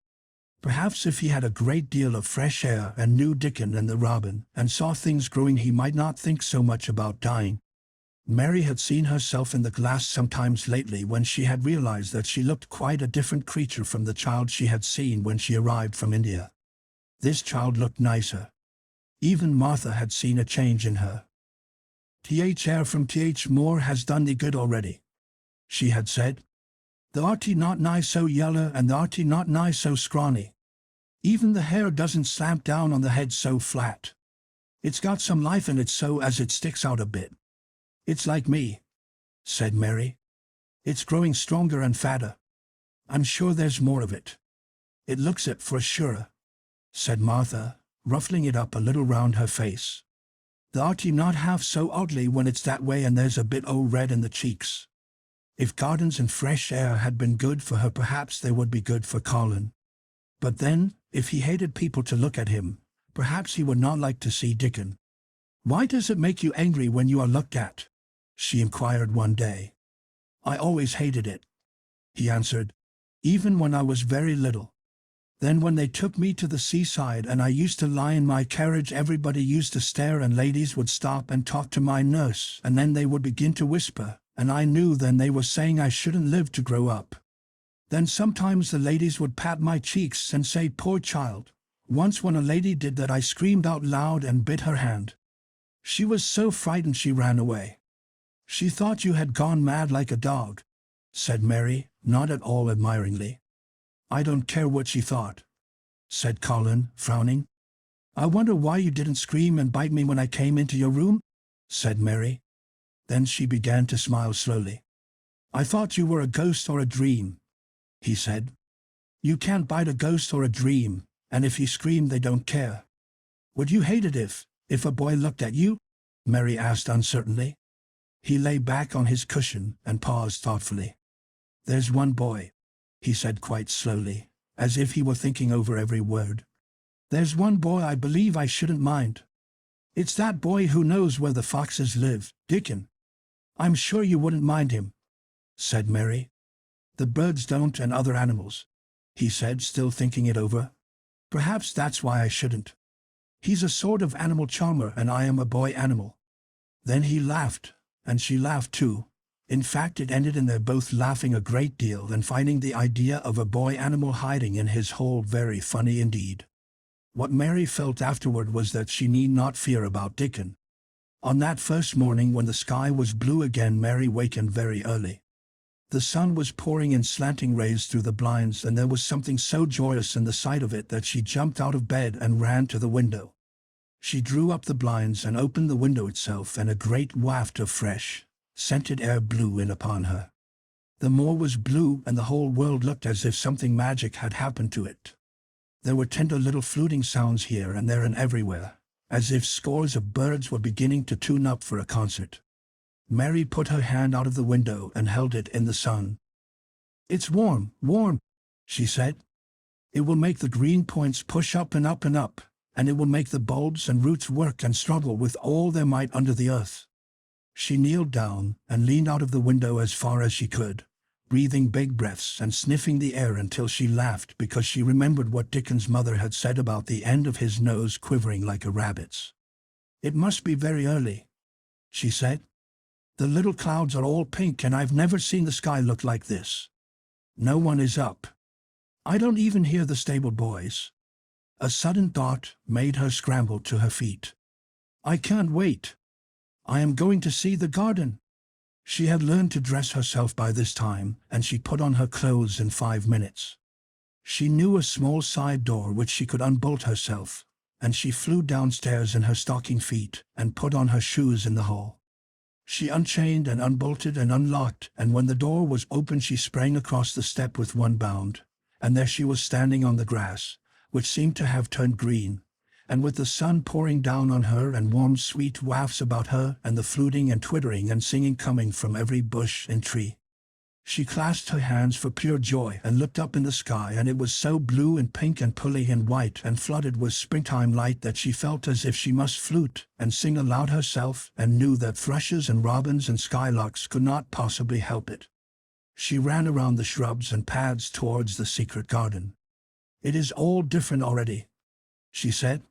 Perhaps if he had a great deal of fresh air and knew Dickon and the robin, and saw things growing, he might not think so much about dying. Mary had seen herself in the glass sometimes lately when she had realized that she looked quite a different creature from the child she had seen when she arrived from India. This child looked nicer. Even Martha had seen a change in her. "Air from Moore has done thee good already," she had said. "The arty not nigh so yeller, and the arty not nigh so scrawny. Even the hair doesn't slamp down on the head so flat. It's got some life in it so as it sticks out a bit. It's like me," said Mary. "It's growing stronger and fatter. I'm sure there's more of it." "It looks it for sure," said Martha, ruffling it up a little round her face. "The arty not half so ugly when it's that way, and there's a bit o' red in the cheeks." If gardens and fresh air had been good for her, perhaps they would be good for Colin. But then, if he hated people to look at him, perhaps he would not like to see Dickon. "Why does it make you angry when you are looked at?" she inquired one day. "I always hated it," he answered, "even when I was very little. Then when they took me to the seaside and I used to lie in my carriage, everybody used to stare, and ladies would stop and talk to my nurse, and then they would begin to whisper, and I knew then they were saying I shouldn't live to grow up. Then sometimes the ladies would pat my cheeks and say, 'Poor child.' Once when a lady did that, I screamed out loud and bit her hand. She was so frightened she ran away." "She thought you had gone mad like a dog," said Mary, not at all admiringly. "I don't care what she thought," said Colin, frowning. "I wonder why you didn't scream and bite me when I came into your room," said Mary. Then she began to smile slowly. "I thought you were a ghost or a dream," he said. "You can't bite a ghost or a dream, and if you scream they don't care." "Would you hate it if a boy looked at you?" Mary asked uncertainly. He lay back on his cushion and paused thoughtfully. "There's one boy," he said quite slowly, as if he were thinking over every word. "There's one boy I believe I shouldn't mind. It's that boy who knows where the foxes live, Dickon. I'm sure you wouldn't mind him," said Mary. "The birds don't, and other animals," he said, still thinking it over. "Perhaps that's why I shouldn't. He's a sort of animal charmer, and I am a boy animal." Then he laughed, and she laughed too, In fact, it ended in their both laughing a great deal and finding the idea of a boy animal hiding in his hole very funny indeed. What Mary felt afterward was that she need not fear about Dickon. On that first morning when the sky was blue again, Mary wakened very early. The sun was pouring in slanting rays through the blinds, and there was something so joyous in the sight of it that she jumped out of bed and ran to the window. She drew up the blinds and opened the window itself, and a great waft of fresh, scented air blew in upon her. The moor was blue, and the whole world looked as if something magic had happened to it. There were tender little fluting sounds here and there and everywhere, as if scores of birds were beginning to tune up for a concert. Mary put her hand out of the window and held it in the sun. "It's warm, warm," she said. "It will make the green points push up and up and up, and it will make the bulbs and roots work and struggle with all their might under the earth." She kneeled down and leaned out of the window as far as she could, breathing big breaths and sniffing the air until she laughed because she remembered what Dickon's mother had said about the end of his nose quivering like a rabbit's. "It must be very early," she said. "The little clouds are all pink, and I've never seen the sky look like this. No one is up. I don't even hear the stable boys." A sudden thought made her scramble to her feet. "I can't wait. I am going to see the garden." She had learned to dress herself by this time, and she put on her clothes in 5 minutes. She knew a small side door which she could unbolt herself, and she flew downstairs in her stocking feet and put on her shoes in the hall. She unchained and unbolted and unlocked, and when the door was open she sprang across the step with one bound, and there she was standing on the grass, which seemed to have turned green, and with the sun pouring down on her and warm sweet wafts about her and the fluting and twittering and singing coming from every bush and tree. She clasped her hands for pure joy and looked up in the sky, and it was so blue and pink and pearly and white and flooded with springtime light that she felt as if she must flute and sing aloud herself, and knew that thrushes and robins and skylarks could not possibly help it. She ran around the shrubs and paths towards the secret garden. "It is all different already," she said.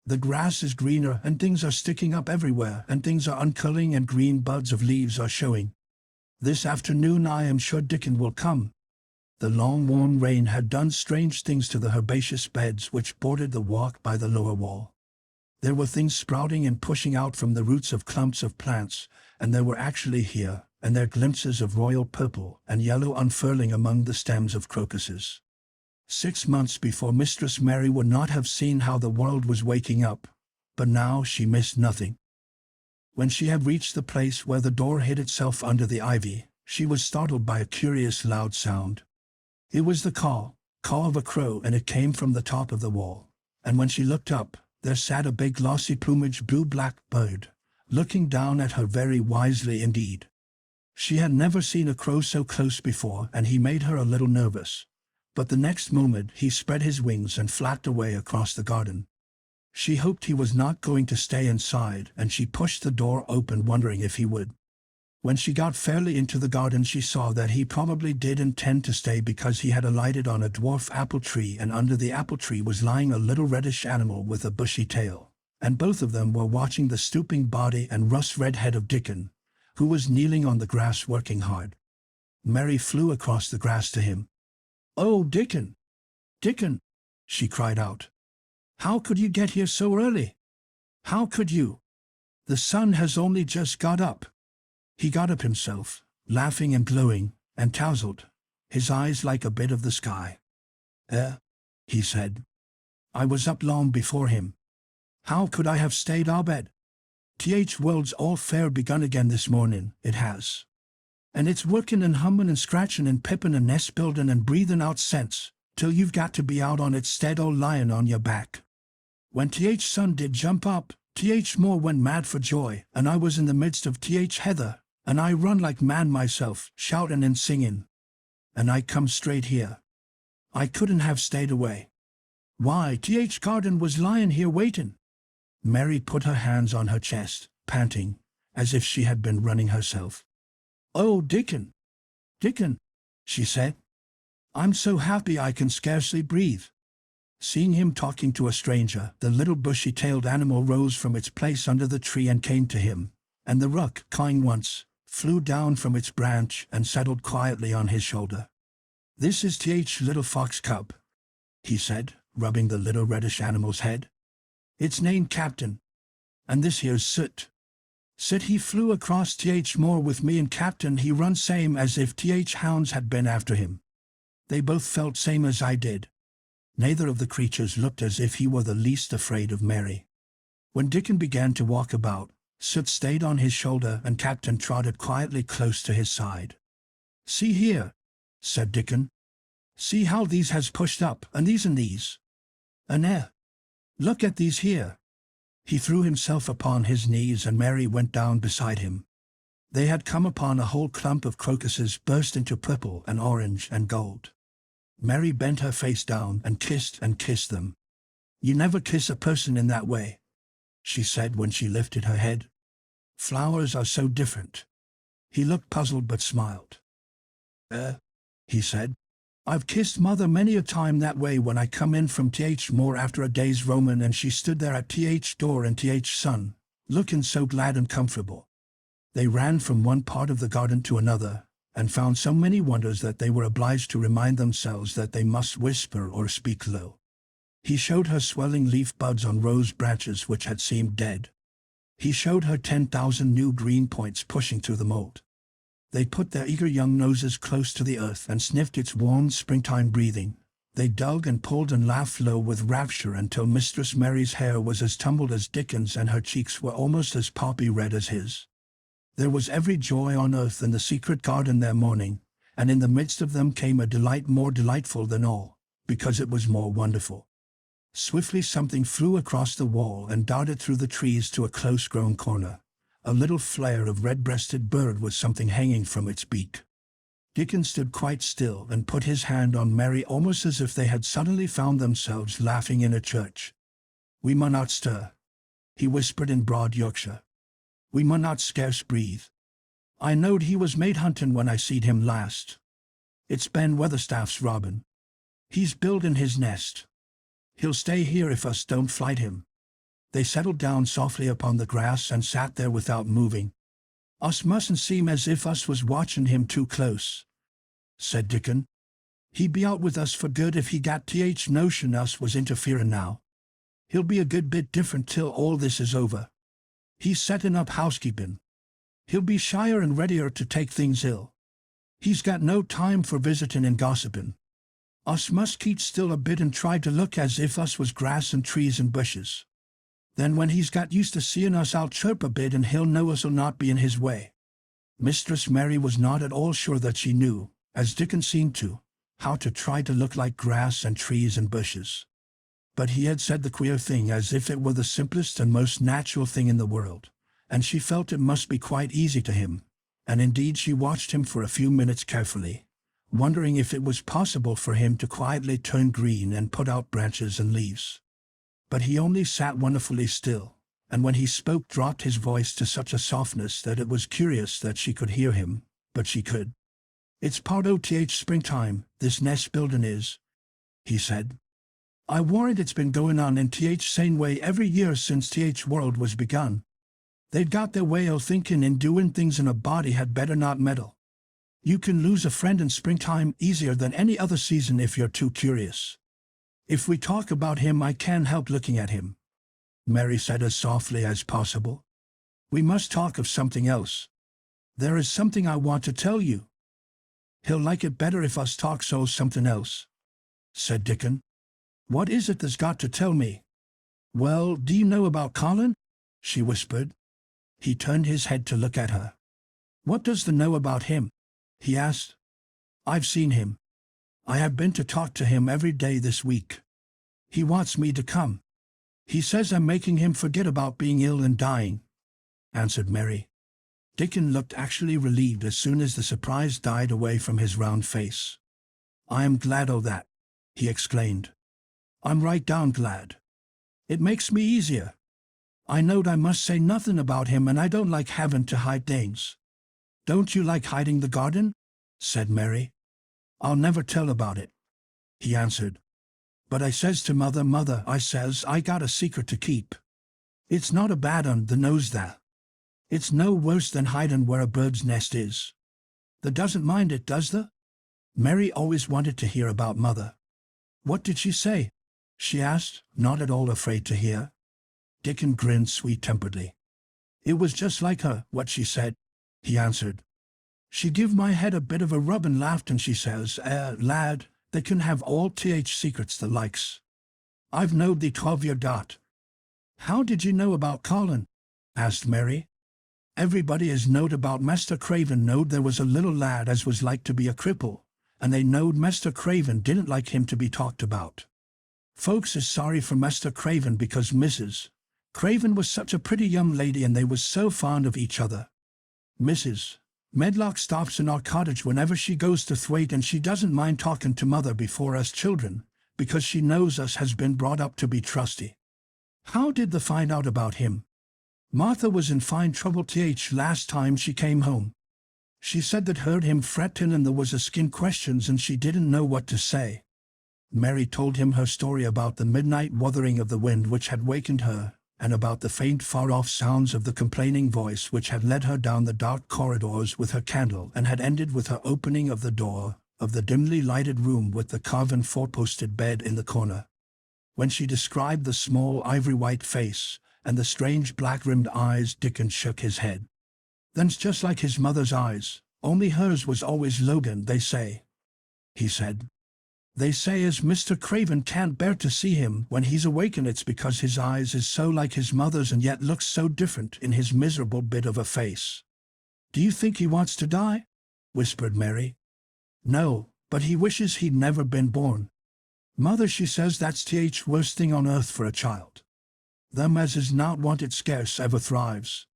"The grass is greener, and things are sticking up everywhere, and things are uncurling, and green buds of leaves are showing. This afternoon I am sure Dickon will come." The long warm rain had done strange things to the herbaceous beds which bordered the walk by the lower wall. There were things sprouting and pushing out from the roots of clumps of plants, and they were actually here, and there glimpses of royal purple and yellow unfurling among the stems of crocuses. 6 months before, Mistress Mary would not have seen how the world was waking up, but now she missed nothing. When she had reached the place where the door hid itself under the ivy, she was startled by a curious loud sound. It was the caw of a crow, and it came from the top of the wall. And when she looked up, there sat a big glossy-plumaged blue-black bird, looking down at her very wisely indeed. She had never seen a crow so close before, and he made her a little nervous. But the next moment he spread his wings and flapped away across the garden. She hoped he was not going to stay inside, and she pushed the door open, wondering if he would. When she got fairly into the garden, she saw that he probably did intend to stay, because he had alighted on a dwarf apple tree, and under the apple tree was lying a little reddish animal with a bushy tail, and both of them were watching the stooping body and rust-red head of Dickon, who was kneeling on the grass working hard. Mary flew across the grass to him. "Oh, Dickon! Dickon!" she cried out. "How could you get here so early? How could you? The sun has only just got up." He got up himself, laughing and glowing, and tousled, his eyes like a bit of the sky. He said. "I was up long before him. How could I have stayed abed? World's all fair begun again this morning, it has. And it's working and humming and scratching and pipping and nest building and breathing out scents, till you've got to be out on it stead o' lying on your back. When sun did jump up, more went mad for joy, and I was in the midst of heather, and I run like man myself, shouting and singing. And I come straight here. I couldn't have stayed away. Why, garden was lying here waiting." Mary put her hands on her chest, panting, as if she had been running herself. "Oh, Dickon! Dickon!" she said. "I'm so happy I can scarcely breathe." Seeing him talking to a stranger, the little bushy-tailed animal rose from its place under the tree and came to him, and the rook, cawing once, flew down from its branch and settled quietly on his shoulder. "This is Th little fox cub," he said, rubbing the little reddish animal's head. "It's named Captain. And this here's Soot. Soot he flew across Th moor with me, and Captain he run same as if Th hounds had been after him. They both felt same as I did." Neither of the creatures looked as if he were the least afraid of Mary. When Dickon began to walk about, Soot stayed on his shoulder and Captain trotted quietly close to his side. "See here," said Dickon. "See how these has pushed up, and these and these. And look at these here." He threw himself upon his knees and Mary went down beside him. They had come upon a whole clump of crocuses burst into purple and orange and gold. Mary bent her face down and kissed them. "You never kiss a person in that way," she said when she lifted her head. "Flowers are so different." He looked puzzled but smiled. He said, "I've kissed Mother many a time that way when I come in from Th moor after a day's roamin' and she stood there at Th door and Th sun, looking so glad and comfortable." They ran from one part of the garden to another, and found so many wonders that they were obliged to remind themselves that they must whisper or speak low. He showed her swelling leaf buds on rose branches which had seemed dead. He showed her 10,000 new green points pushing through the mold. They put their eager young noses close to the earth and sniffed its warm springtime breathing. They dug and pulled and laughed low with rapture until Mistress Mary's hair was as tumbled as Dickon's and her cheeks were almost as poppy red as his. There was every joy on earth in the secret garden that morning, and in the midst of them came a delight more delightful than all, because it was more wonderful. Swiftly something flew across the wall and darted through the trees to a close-grown corner. A little flare of red-breasted bird with something hanging from its beak. Dickon stood quite still and put his hand on Mary almost as if they had suddenly found themselves laughing in a church. "We mun not stir," he whispered in broad Yorkshire. "We mun not scarce breathe. I knowed he was made huntin' when I seed him last. It's Ben Weatherstaff's robin. He's buildin' his nest. He'll stay here if us don't flight him." They settled down softly upon the grass and sat there without moving. "Us mustn't seem as if us was watchin' him too close," said Dickon. "He'd be out with us for good if he got Th notion us was interferin' now. He'll be a good bit different till all this is over. He's settin' up housekeepin'. He'll be shyer and readier to take things ill. He's got no time for visitin' and gossipin'. Us must keep still a bit and try to look as if us was grass and trees and bushes. Then when he's got used to seein' us I'll chirp a bit and he'll know us'll not be in his way." Mistress Mary was not at all sure that she knew, as Dickon seemed to, how to try to look like grass and trees and bushes. But he had said the queer thing as if it were the simplest and most natural thing in the world, and she felt it must be quite easy to him, and indeed she watched him for a few minutes carefully, wondering if it was possible for him to quietly turn green and put out branches and leaves. But he only sat wonderfully still, and when he spoke dropped his voice to such a softness that it was curious that she could hear him, but she could. "It's part o' Th springtime, this nest buildin' is," he said. "I warrant it's been goin' on in Th same way every year since Th world was begun. They'd got their way o' thinkin' and doin' things and a body had better not meddle. You can lose a friend in springtime easier than any other season if you're too curious. If we talk about him I can't help looking at him," Mary said as softly as possible. "We must talk of something else. There is something I want to tell you." "He'll like it better if us talks o' something else," said Dickon. "What is it that's got to tell me?" "Well, do you know about Colin?" she whispered. He turned his head to look at her. "What does the know about him?" he asked. "I've seen him. I have been to talk to him every day this week. He wants me to come. He says I'm making him forget about being ill and dying," answered Mary. Dickon looked actually relieved as soon as the surprise died away from his round face. "I am glad o' that," he exclaimed. "I'm right down glad. It makes me easier. I knowed I must say nothing about him and I don't like having to hide things." "Don't you like hiding the garden?" said Mary. "I'll never tell about it," he answered. "But I says to Mother, I says I got a secret to keep. It's not a bad un, the knows that. It's no worse than hiding where a bird's nest is. Thee doesn't mind it, does thee? Mary always wanted to hear about Mother. What did she say? She asked, not at all afraid to hear. Dickon grinned sweet-temperedly. It was just like her, what she said, he answered. She give my head a bit of a rub and laughed, and she says, lad, they can have all secrets the likes. I've knowed thee 12 year dot. How did you know about Colin? Asked Mary. Everybody as knowed about Mr. Craven knowed there was a little lad as was like to be a cripple, and they knowed Mr. Craven didn't like him to be talked about. Folks is sorry for Mr. Craven because Mrs. Craven was such a pretty young lady and they was so fond of each other. Mrs. Medlock stops in our cottage whenever she goes to Thwaite, and she doesn't mind talking to Mother before us children, because she knows us has been brought up to be trusty. How did they find out about him? Martha was in fine trouble last time she came home. She said that heard him fretting and there was a skin questions and she didn't know what to say. Mary told him her story about the midnight wuthering of the wind which had wakened her, and about the faint far-off sounds of the complaining voice which had led her down the dark corridors with her candle and had ended with her opening of the door of the dimly lighted room with the carven four-posted bed in the corner. When she described the small ivory-white face and the strange black-rimmed eyes, Dickon shook his head. "Them's just like his mother's eyes, only hers was always Logan, they say," he said. "They say as Mr. Craven can't bear to see him when he's awake, and it's because his eyes is so like his mother's and yet looks so different in his miserable bit of a face." "Do you think he wants to die?" whispered Mary. "No, but he wishes he'd never been born. Mother, she says that's the worst thing on earth for a child. Them as is not wanted scarce ever thrives.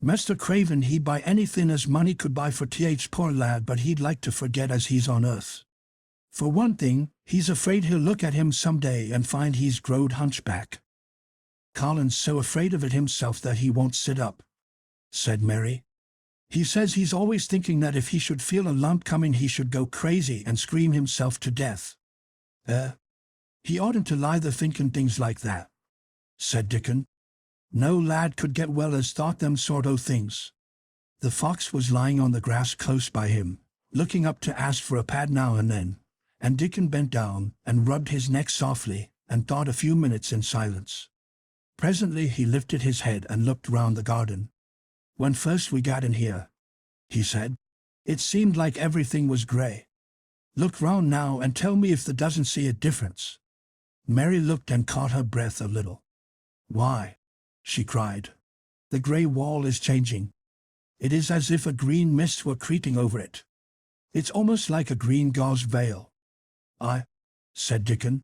Mr. Craven he'd buy anything as money could buy for poor lad, but he'd like to forget as he's on earth. For one thing, he's afraid he'll look at him some day and find he's growed hunchback." "Colin's so afraid of it himself that he won't sit up," said Mary. "He says he's always thinking that if he should feel a lump coming he should go crazy and scream himself to death." He oughtn't to lie there thinking things like that," said Dickon. "No lad could get well as thought them sort o' things." The fox was lying on the grass close by him, looking up to ask for a pat now and then, and Dickon bent down and rubbed his neck softly and thought a few minutes in silence. Presently he lifted his head and looked round the garden. "When first we got in here," he said, "it seemed like everything was grey. Look round now and tell me if thou doesn't see a difference." Mary looked and caught her breath a little. "Why," she cried, "the grey wall is changing. It is as if a green mist were creeping over it. It's almost like a green gauze veil." "Aye," said Dickon,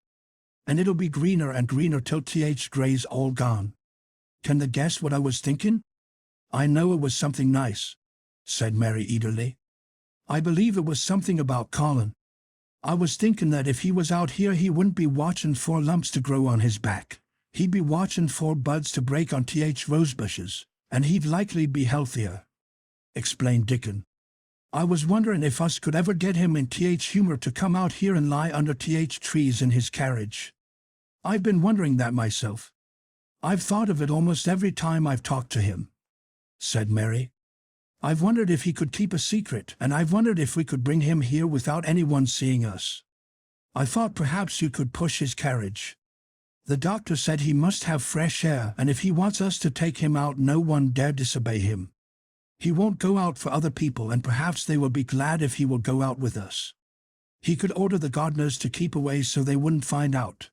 "and it'll be greener and greener till grey's all gone. Can thou guess what I was thinking?" "I know it was something nice," said Mary eagerly. "I believe it was something about Colin. I was thinking that if he was out here he wouldn't be watching for lumps to grow on his back. He'd be watching for buds to break on rose bushes, and he'd likely be healthier," explained Dickon. "I was wondering if us could ever get him in humor to come out here and lie under trees in his carriage. I've been wondering that myself. I've thought of it almost every time I've talked to him," said Mary. "I've wondered if he could keep a secret, and I've wondered if we could bring him here without anyone seeing us. I thought perhaps you could push his carriage. The doctor said he must have fresh air, and if he wants us to take him out no one dare disobey him. He won't go out for other people, and perhaps they will be glad if he will go out with us. He could order the gardeners to keep away so they wouldn't find out."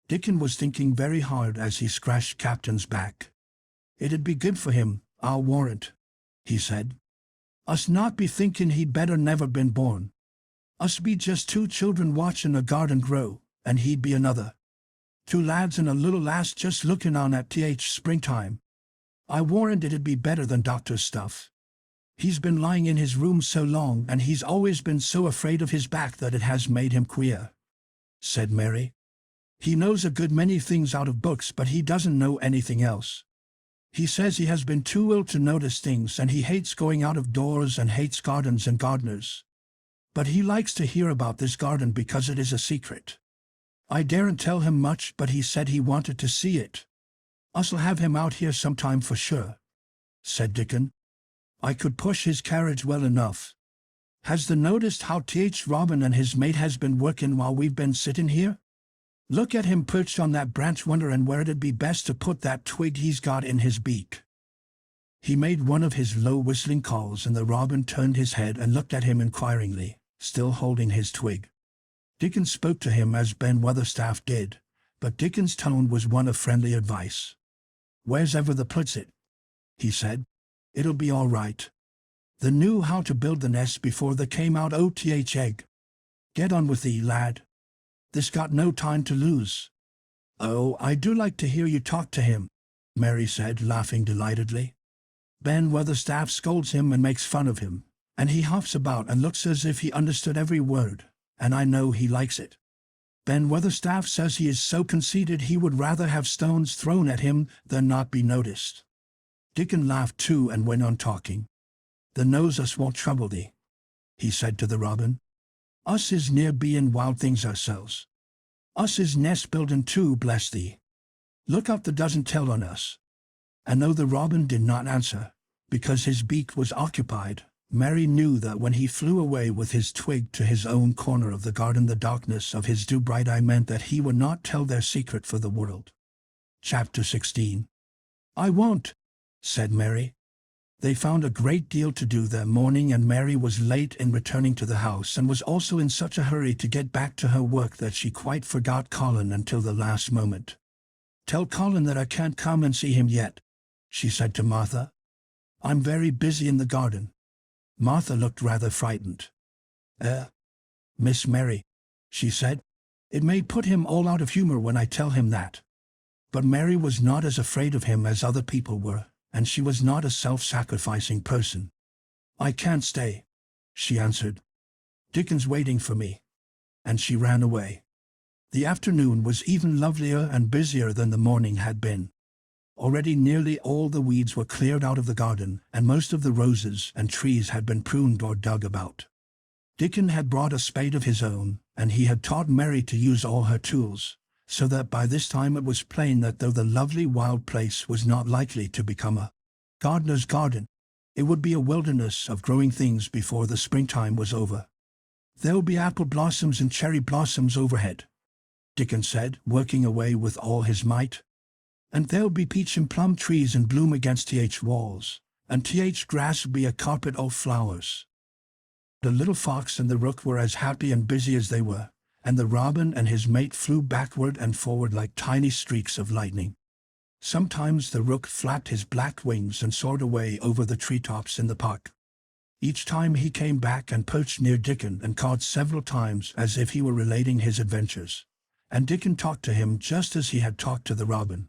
Dickon was thinking very hard as he scratched Captain's back. "It'd be good for him, I'll warrant," he said. "Us not be thinking he'd better never been born. Us be just two children watching a garden grow, and he'd be another. Two lads and a little lass just looking on at springtime. I warrant it'd be better than doctor's stuff. He's been lying in his room so long, and he's always been so afraid of his back that it has made him queer," said Mary. "He knows a good many things out of books, but he doesn't know anything else. He says he has been too ill to notice things, and he hates going out of doors and hates gardens and gardeners. But he likes to hear about this garden because it is a secret. I daren't tell him much, but he said he wanted to see it. Us'll have him out here sometime for sure." said Dickon. "I could push his carriage well enough. Has thee noticed how Robin and his mate has been working while we've been sitting here? Look at him perched on that branch wondering where it'd be best to put that twig he's got in his beak." He made one of his low whistling calls, and the robin turned his head and looked at him inquiringly, still holding his twig. Dickon spoke to him as Ben Weatherstaff did, but Dickon's tone was one of friendly advice. "Where's ever the puts it?" he said. "It'll be all right. They knew how to build the nest before they came out oth egg. Get on with thee, lad. This got no time to lose." "Oh, I do like to hear you talk to him," Mary said, laughing delightedly. "Ben Weatherstaff scolds him and makes fun of him, and he hops about and looks as if he understood every word, and I know he likes it. Ben Weatherstaff says he is so conceited he would rather have stones thrown at him than not be noticed." Dickon laughed too and went on talking. "The knows us won't trouble thee," he said to the robin. "Us is near being wild things ourselves. Us is nest building too, bless thee. Look out the doesn't tell on us." And though the robin did not answer, because his beak was occupied, Mary knew that when he flew away with his twig to his own corner of the garden, the darkness of his bright eye meant that he would not tell their secret for the world. Chapter 16. "I won't," said Mary. They found a great deal to do that morning, and Mary was late in returning to the house and was also in such a hurry to get back to her work that she quite forgot Colin until the last moment. "Tell Colin that I can't come and see him yet," she said to Martha. "I'm very busy in the garden." Martha looked rather frightened. Miss Mary," she said, "it may put him all out of humor when I tell him that." But Mary was not as afraid of him as other people were, and she was not a self-sacrificing person. "I can't stay," she answered. "Dickon's waiting for me." And she ran away. The afternoon was even lovelier and busier than the morning had been. Already nearly all the weeds were cleared out of the garden, and most of the roses and trees had been pruned or dug about. Dickon had brought a spade of his own, and he had taught Mary to use all her tools, so that by this time it was plain that though the lovely wild place was not likely to become a gardener's garden, it would be a wilderness of growing things before the springtime was over. "There'll be apple blossoms and cherry blossoms overhead," Dickon said, working away with all his might. "And there'll be peach and plum trees in bloom against walls, and grass will be a carpet of flowers." The little fox and the rook were as happy and busy as they were, and the robin and his mate flew backward and forward like tiny streaks of lightning. Sometimes the rook flapped his black wings and soared away over the treetops in the park. Each time he came back and perched near Dickon and cawed several times as if he were relating his adventures, and Dickon talked to him just as he had talked to the robin.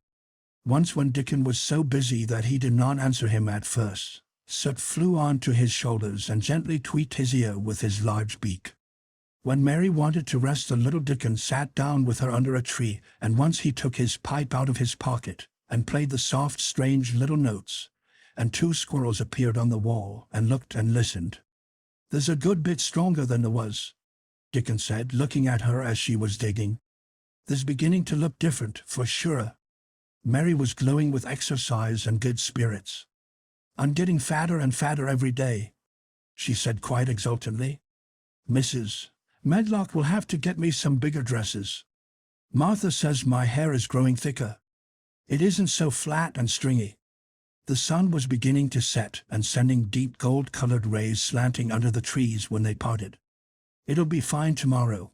Once when Dickon was so busy that he did not answer him at first, Soot flew on to his shoulders and gently tweaked his ear with his large beak. When Mary wanted to rest a little, Dickon sat down with her under a tree, and once he took his pipe out of his pocket and played the soft, strange little notes, and 2 squirrels appeared on the wall and looked and listened. "There's a good bit stronger than there was," Dickon said, looking at her as she was digging. "There's beginning to look different, for sure." Mary was glowing with exercise and good spirits. "I'm getting fatter and fatter every day," she said quite exultantly. "Mrs. Medlock will have to get me some bigger dresses. Martha says my hair is growing thicker. It isn't so flat and stringy." The sun was beginning to set and sending deep gold-colored rays slanting under the trees when they parted. "It'll be fine tomorrow,"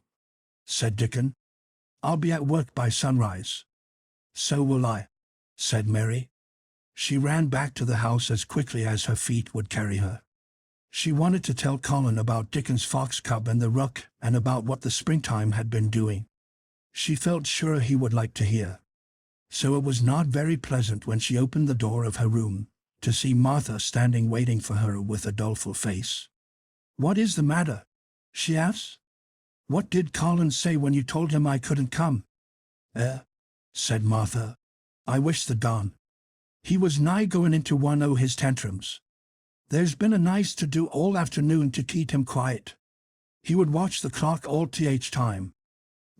said Dickon. "I'll be at work by sunrise." "So will I," said Mary. She ran back to the house as quickly as her feet would carry her. She wanted to tell Colin about Dickon's fox cub and the rook, and about what the springtime had been doing. She felt sure he would like to hear. So it was not very pleasant when she opened the door of her room to see Martha standing waiting for her with a doleful face. "What is the matter?" she asked. "What did Colin say when you told him I couldn't come?" Said Martha. "I wish the gone. He was nigh going into one o' his tantrums. There's been a nice to-do all afternoon to keep him quiet. He would watch the clock all time."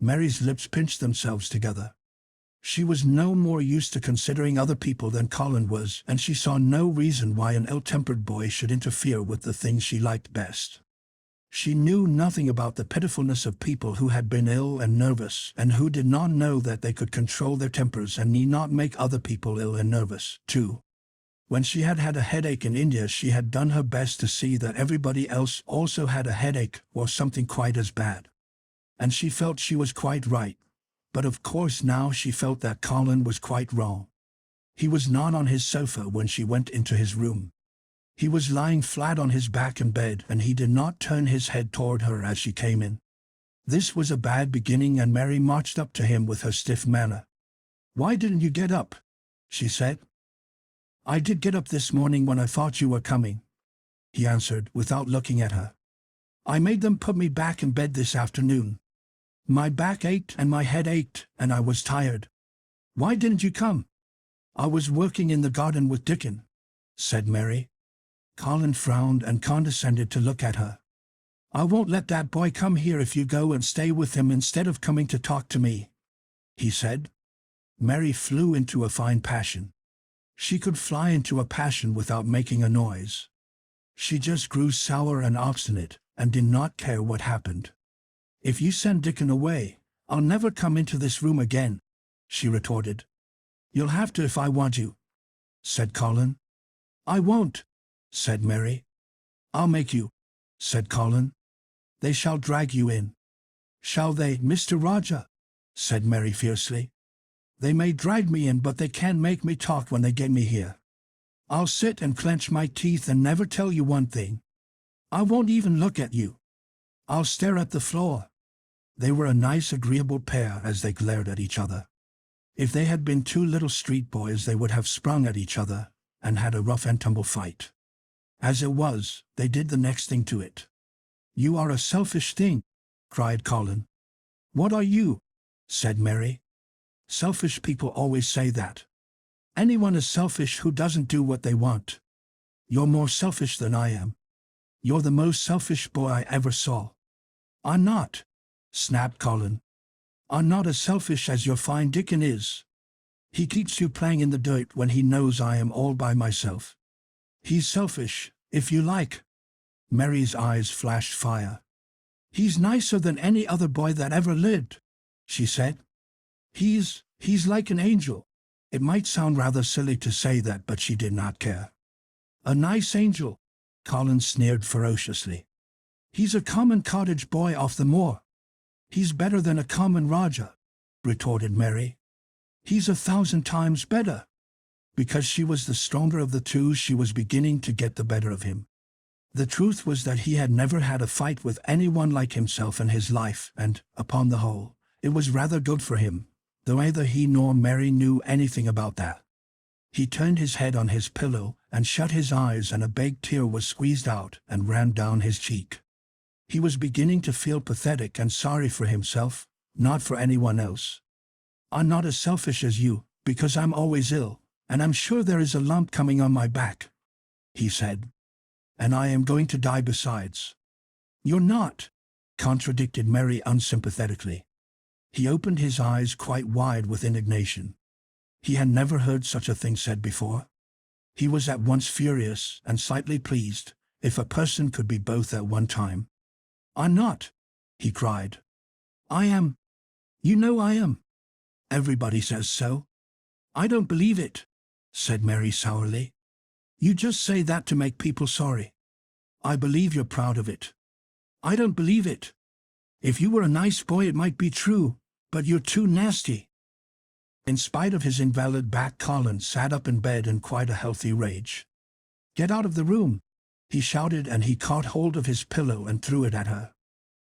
Mary's lips pinched themselves together. She was no more used to considering other people than Colin was, and she saw no reason why an ill-tempered boy should interfere with the things she liked best. She knew nothing about the pitifulness of people who had been ill and nervous, and who did not know that they could control their tempers and need not make other people ill and nervous, too. When she had had a headache in India, she had done her best to see that everybody else also had a headache or something quite as bad. And she felt she was quite right. But of course now she felt that Colin was quite wrong. He was not on his sofa when she went into his room. He was lying flat on his back in bed, and he did not turn his head toward her as she came in. This was a bad beginning, and Mary marched up to him with her stiff manner. "Why didn't you get up?" she said. "I did get up this morning when I thought you were coming," he answered without looking at her. "I made them put me back in bed this afternoon. My back ached and my head ached, and I was tired." "Why didn't you come?" "I was working in the garden with Dickon," said Mary. Colin frowned and condescended to look at her. "I won't let that boy come here if you go and stay with him instead of coming to talk to me," he said. Mary flew into a fine passion. She could fly into a passion without making a noise. She just grew sour and obstinate, and did not care what happened. "If you send Dickon away, I'll never come into this room again," she retorted. "You'll have to if I want you," said Colin. "I won't," said Mary. "I'll make you," said Colin. "They shall drag you in." "Shall they, Mr. Roger?" said Mary fiercely. "They may drag me in, but they can't make me talk when they get me here. I'll sit and clench my teeth and never tell you one thing. I won't even look at you. I'll stare at the floor." They were a nice, agreeable pair as they glared at each other. If they had been two little street boys, they would have sprung at each other and had a rough-and-tumble fight. As it was, they did the next thing to it. "You are a selfish thing," cried Colin. "What are you?" said Mary. "Selfish people always say that. Anyone is selfish who doesn't do what they want. You're more selfish than I am. You're the most selfish boy I ever saw." "I'm not," snapped Colin. "I'm not as selfish as your fine Dickon is. He keeps you playing in the dirt when he knows I am all by myself. He's selfish, if you like." Mary's eyes flashed fire. "He's nicer than any other boy that ever lived," she said. He's like an angel." It might sound rather silly to say that, but she did not care. "A nice angel," Colin sneered ferociously. "He's a common cottage boy off the moor." "He's better than a common Roger," retorted Mary. "He's 1,000 times better." Because she was the stronger of the two, she was beginning to get the better of him. The truth was that he had never had a fight with anyone like himself in his life, and, upon the whole, it was rather good for him, though neither he nor Mary knew anything about that. He turned his head on his pillow and shut his eyes, and a big tear was squeezed out and ran down his cheek. He was beginning to feel pathetic and sorry for himself, not for anyone else. "I'm not as selfish as you, because I'm always ill, and I'm sure there is a lump coming on my back," he said. "And I am going to die besides." "You're not," contradicted Mary unsympathetically. He opened his eyes quite wide with indignation. He had never heard such a thing said before. He was at once furious and slightly pleased, if a person could be both at one time. "I'm not," he cried. "I am. You know I am. Everybody says so." "I don't believe it," said Mary sourly. "You just say that to make people sorry. I believe you're proud of it." "I don't believe it. If you were a nice boy it might be true, but you're too nasty." In spite of his invalid back, Colin sat up in bed in quite a healthy rage. "Get out of the room," he shouted, and he caught hold of his pillow and threw it at her.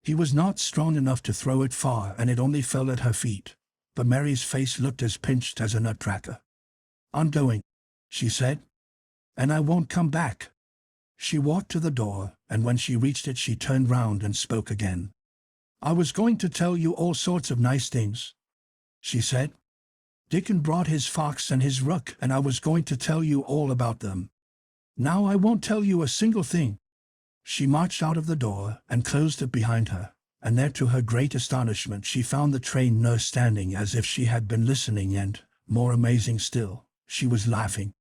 He was not strong enough to throw it far, and it only fell at her feet, but Mary's face looked as pinched as a nutcracker. "I'm going," she said, "and I won't come back." She walked to the door, and when she reached it she turned round and spoke again. "I was going to tell you all sorts of nice things," she said. "Dickon brought his fox and his rook, and I was going to tell you all about them. Now I won't tell you a single thing." She marched out of the door and closed it behind her, and there to her great astonishment she found the trained nurse standing as if she had been listening and, more amazing still, she was laughing.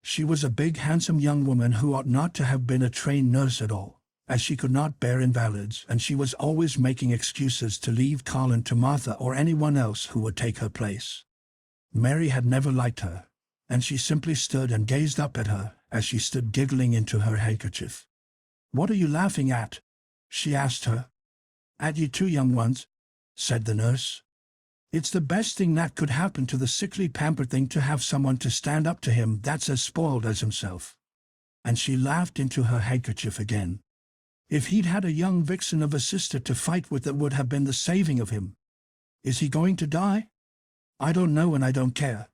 She was a big handsome young woman who ought not to have been a trained nurse at all, as she could not bear invalids and she was always making excuses to leave Colin to Martha or anyone else who would take her place. Mary had never liked her, and she simply stood and gazed up at her as she stood giggling into her handkerchief. "What are you laughing at?" she asked her. "At you two young ones," said the nurse. "It's the best thing that could happen to the sickly pampered thing to have someone to stand up to him that's as spoiled as himself." And she laughed into her handkerchief again. "If he'd had a young vixen of a sister to fight with, it would have been the saving of him. Is he going to die?" "I don't know and I don't care,"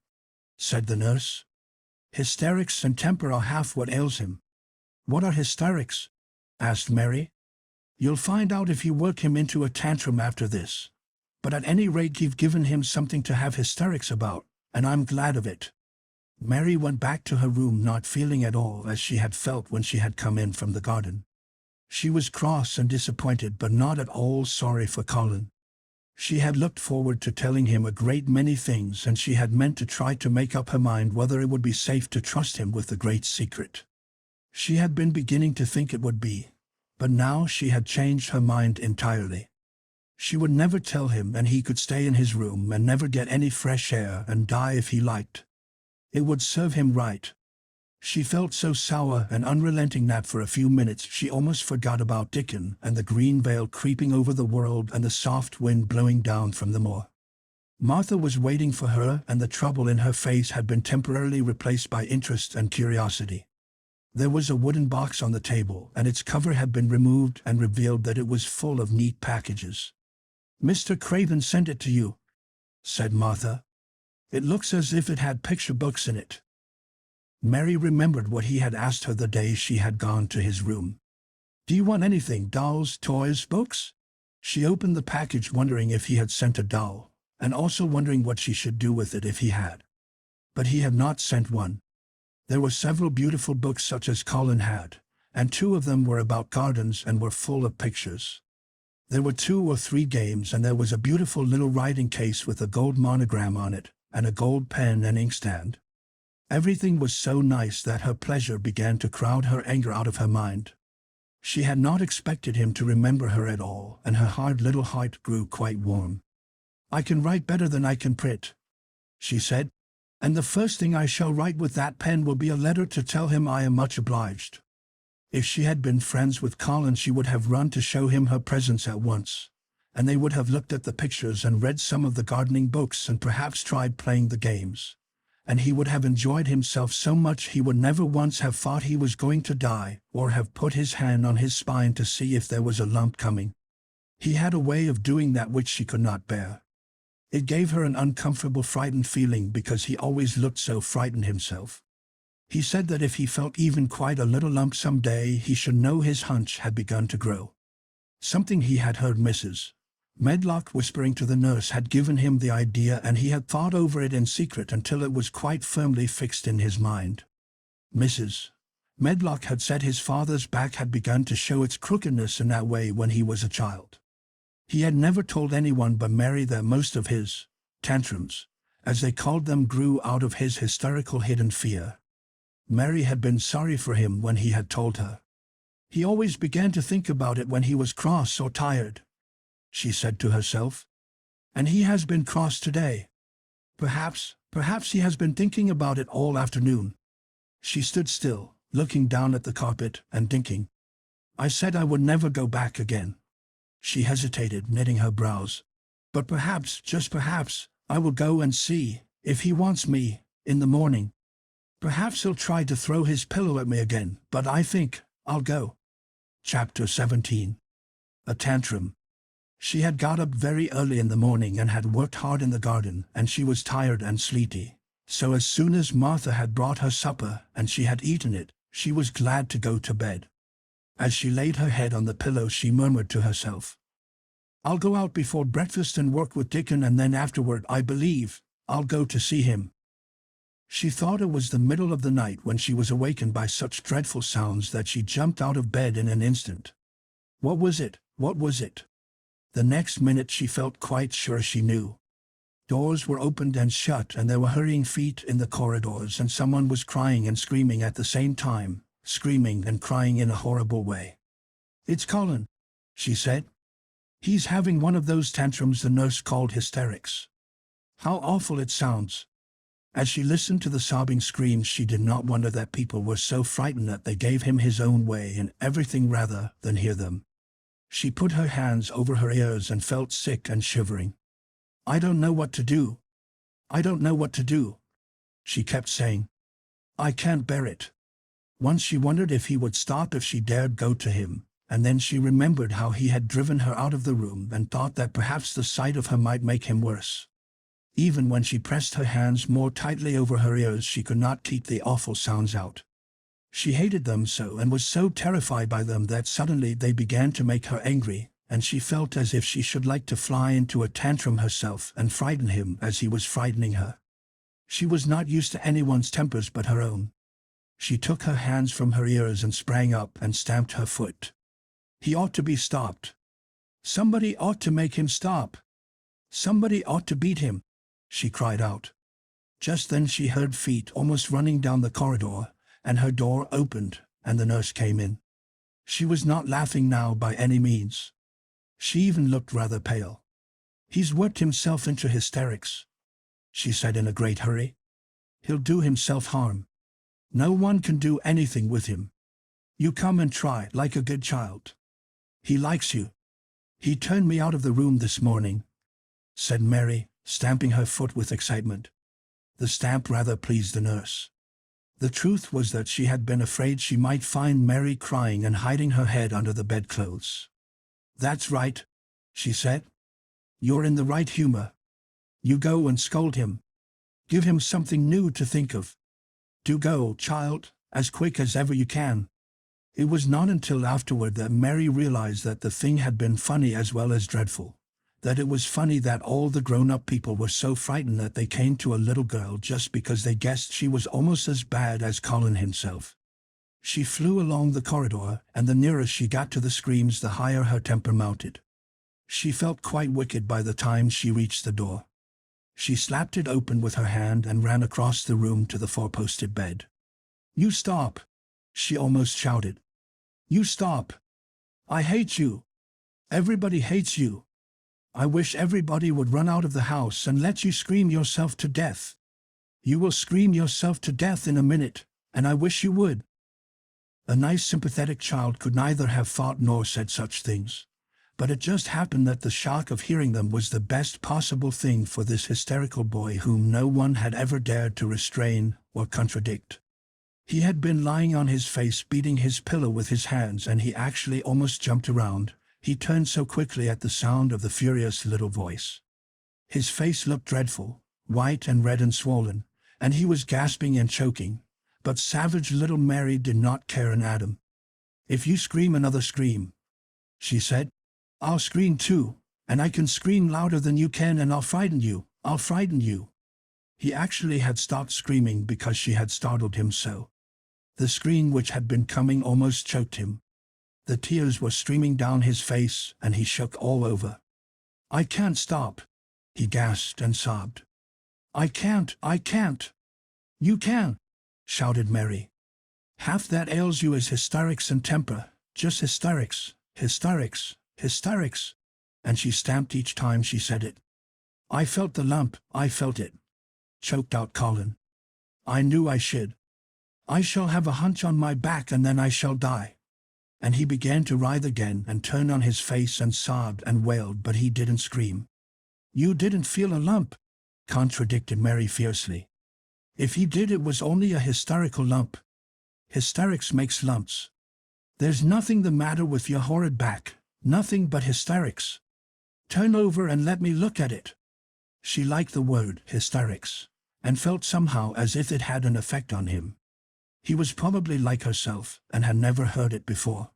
said the nurse. "Hysterics and temper are half what ails him." "What are hysterics?" asked Mary. "You'll find out if you work him into a tantrum after this. But at any rate you've given him something to have hysterics about, and I'm glad of it." Mary went back to her room not feeling at all as she had felt when she had come in from the garden. She was cross and disappointed but not at all sorry for Colin. She had looked forward to telling him a great many things and she had meant to try to make up her mind whether it would be safe to trust him with the great secret. She had been beginning to think it would be, but now she had changed her mind entirely. She would never tell him and he could stay in his room and never get any fresh air and die if he liked. It would serve him right. She felt so sour and unrelenting that for a few minutes she almost forgot about Dickon and the green veil creeping over the world and the soft wind blowing down from the moor. Martha was waiting for her and the trouble in her face had been temporarily replaced by interest and curiosity. There was a wooden box on the table and its cover had been removed and revealed that it was full of neat packages. "Mr. Craven sent it to you," said Martha. "It looks as if it had picture books in it." Mary remembered what he had asked her the day she had gone to his room. "Do you want anything, dolls, toys, books?" She opened the package wondering if he had sent a doll, and also wondering what she should do with it if he had. But he had not sent one. There were several beautiful books such as Colin had, and 2 of them were about gardens and were full of pictures. There were 2 or 3 games and there was a beautiful little writing case with a gold monogram on it, and a gold pen and inkstand. Everything was so nice that her pleasure began to crowd her anger out of her mind. She had not expected him to remember her at all, and her hard little heart grew quite warm. "I can write better than I can print," she said, "and the first thing I shall write with that pen will be a letter to tell him I am much obliged." If she had been friends with Colin she would have run to show him her presents at once, and they would have looked at the pictures and read some of the gardening books and perhaps tried playing the games. And he would have enjoyed himself so much he would never once have thought he was going to die or have put his hand on his spine to see if there was a lump coming. He had a way of doing that which she could not bear. It gave her an uncomfortable, frightened feeling because he always looked so frightened himself. He said that if he felt even quite a little lump some day he should know his hunch had begun to grow. Something he had heard Mrs. Medlock whispering to the nurse had given him the idea and he had thought over it in secret until it was quite firmly fixed in his mind. Mrs. Medlock had said his father's back had begun to show its crookedness in that way when he was a child. He had never told anyone but Mary that most of his tantrums, as they called them, grew out of his hysterical hidden fear. Mary had been sorry for him when he had told her. "He always began to think about it when he was cross or tired," she said to herself. "And he has been cross today. Perhaps he has been thinking about it all afternoon." She stood still, looking down at the carpet and thinking. "I said I would never go back again." She hesitated, knitting her brows. "But perhaps, just perhaps, I will go and see, if he wants me, in the morning. Perhaps he'll try to throw his pillow at me again, but I think I'll go." Chapter 17. A Tantrum. She had got up very early in the morning and had worked hard in the garden, and she was tired and sleepy. So as soon as Martha had brought her supper and she had eaten it, she was glad to go to bed. As she laid her head on the pillow she murmured to herself, "I'll go out before breakfast and work with Dickon, and then afterward I believe I'll go to see him." She thought it was the middle of the night when she was awakened by such dreadful sounds that she jumped out of bed in an instant. What was it? What was it? The next minute she felt quite sure she knew. Doors were opened and shut, and there were hurrying feet in the corridors, and someone was crying and screaming at the same time, screaming and crying in a horrible way. "It's Colin," she said. "He's having one of those tantrums the nurse called hysterics. How awful it sounds." As she listened to the sobbing screams, she did not wonder that people were so frightened that they gave him his own way in everything rather than hear them. She put her hands over her ears and felt sick and shivering. "I don't know what to do. I don't know what to do," she kept saying. "I can't bear it." Once she wondered if he would stop if she dared go to him, and then she remembered how he had driven her out of the room and thought that perhaps the sight of her might make him worse. Even when she pressed her hands more tightly over her ears, she could not keep the awful sounds out. She hated them so and was so terrified by them that suddenly they began to make her angry, and she felt as if she should like to fly into a tantrum herself and frighten him as he was frightening her. She was not used to anyone's tempers but her own. She took her hands from her ears and sprang up and stamped her foot. "He ought to be stopped. Somebody ought to make him stop. Somebody ought to beat him," she cried out. Just then she heard feet almost running down the corridor, and her door opened, and the nurse came in. She was not laughing now by any means. She even looked rather pale. "He's worked himself into hysterics," she said in a great hurry. "He'll do himself harm. No one can do anything with him. You come and try like a good child. He likes you. He turned me out of the room this morning," said Mary, stamping her foot with excitement. The stamp rather pleased the nurse. The truth was that she had been afraid she might find Mary crying and hiding her head under the bedclothes. "That's right," she said. "You're in the right humor. You go and scold him. Give him something new to think of. Do go, child, as quick as ever you can." It was not until afterward that Mary realized that the thing had been funny as well as dreadful. That it was funny that all the grown-up people were so frightened that they came to a little girl just because they guessed she was almost as bad as Colin himself. She flew along the corridor, and the nearer she got to the screams, the higher her temper mounted. She felt quite wicked by the time she reached the door. She slapped it open with her hand and ran across the room to the four-posted bed. "You stop!" she almost shouted. "You stop! I hate you! Everybody hates you! I wish everybody would run out of the house and let you scream yourself to death. You will scream yourself to death in a minute, and I wish you would." A nice sympathetic child could neither have thought nor said such things, but it just happened that the shock of hearing them was the best possible thing for this hysterical boy whom no one had ever dared to restrain or contradict. He had been lying on his face beating his pillow with his hands, and he actually almost jumped around. He turned so quickly at the sound of the furious little voice. His face looked dreadful, white and red and swollen, and he was gasping and choking, but savage little Mary did not care an atom. "If you scream another scream," she said, "I'll scream too, and I can scream louder than you can, and I'll frighten you, I'll frighten you." He actually had stopped screaming because she had startled him so. The scream which had been coming almost choked him. The tears were streaming down his face, and he shook all over. "I can't stop," he gasped and sobbed. I can't. "You can," shouted Mary. "Half that ails you is hysterics and temper, just hysterics, hysterics, hysterics," and she stamped each time she said it. "I felt the lump, I felt it," choked out Colin. "I knew I should. I shall have a hunch on my back and then I shall die." And he began to writhe again and turn on his face and sobbed and wailed, but he didn't scream. "You didn't feel a lump," contradicted Mary fiercely. "If he did, it was only a hysterical lump. Hysterics makes lumps. There's nothing the matter with your horrid back, nothing but hysterics. Turn over and let me look at it." She liked the word hysterics, and felt somehow as if it had an effect on him. He was probably like herself and had never heard it before.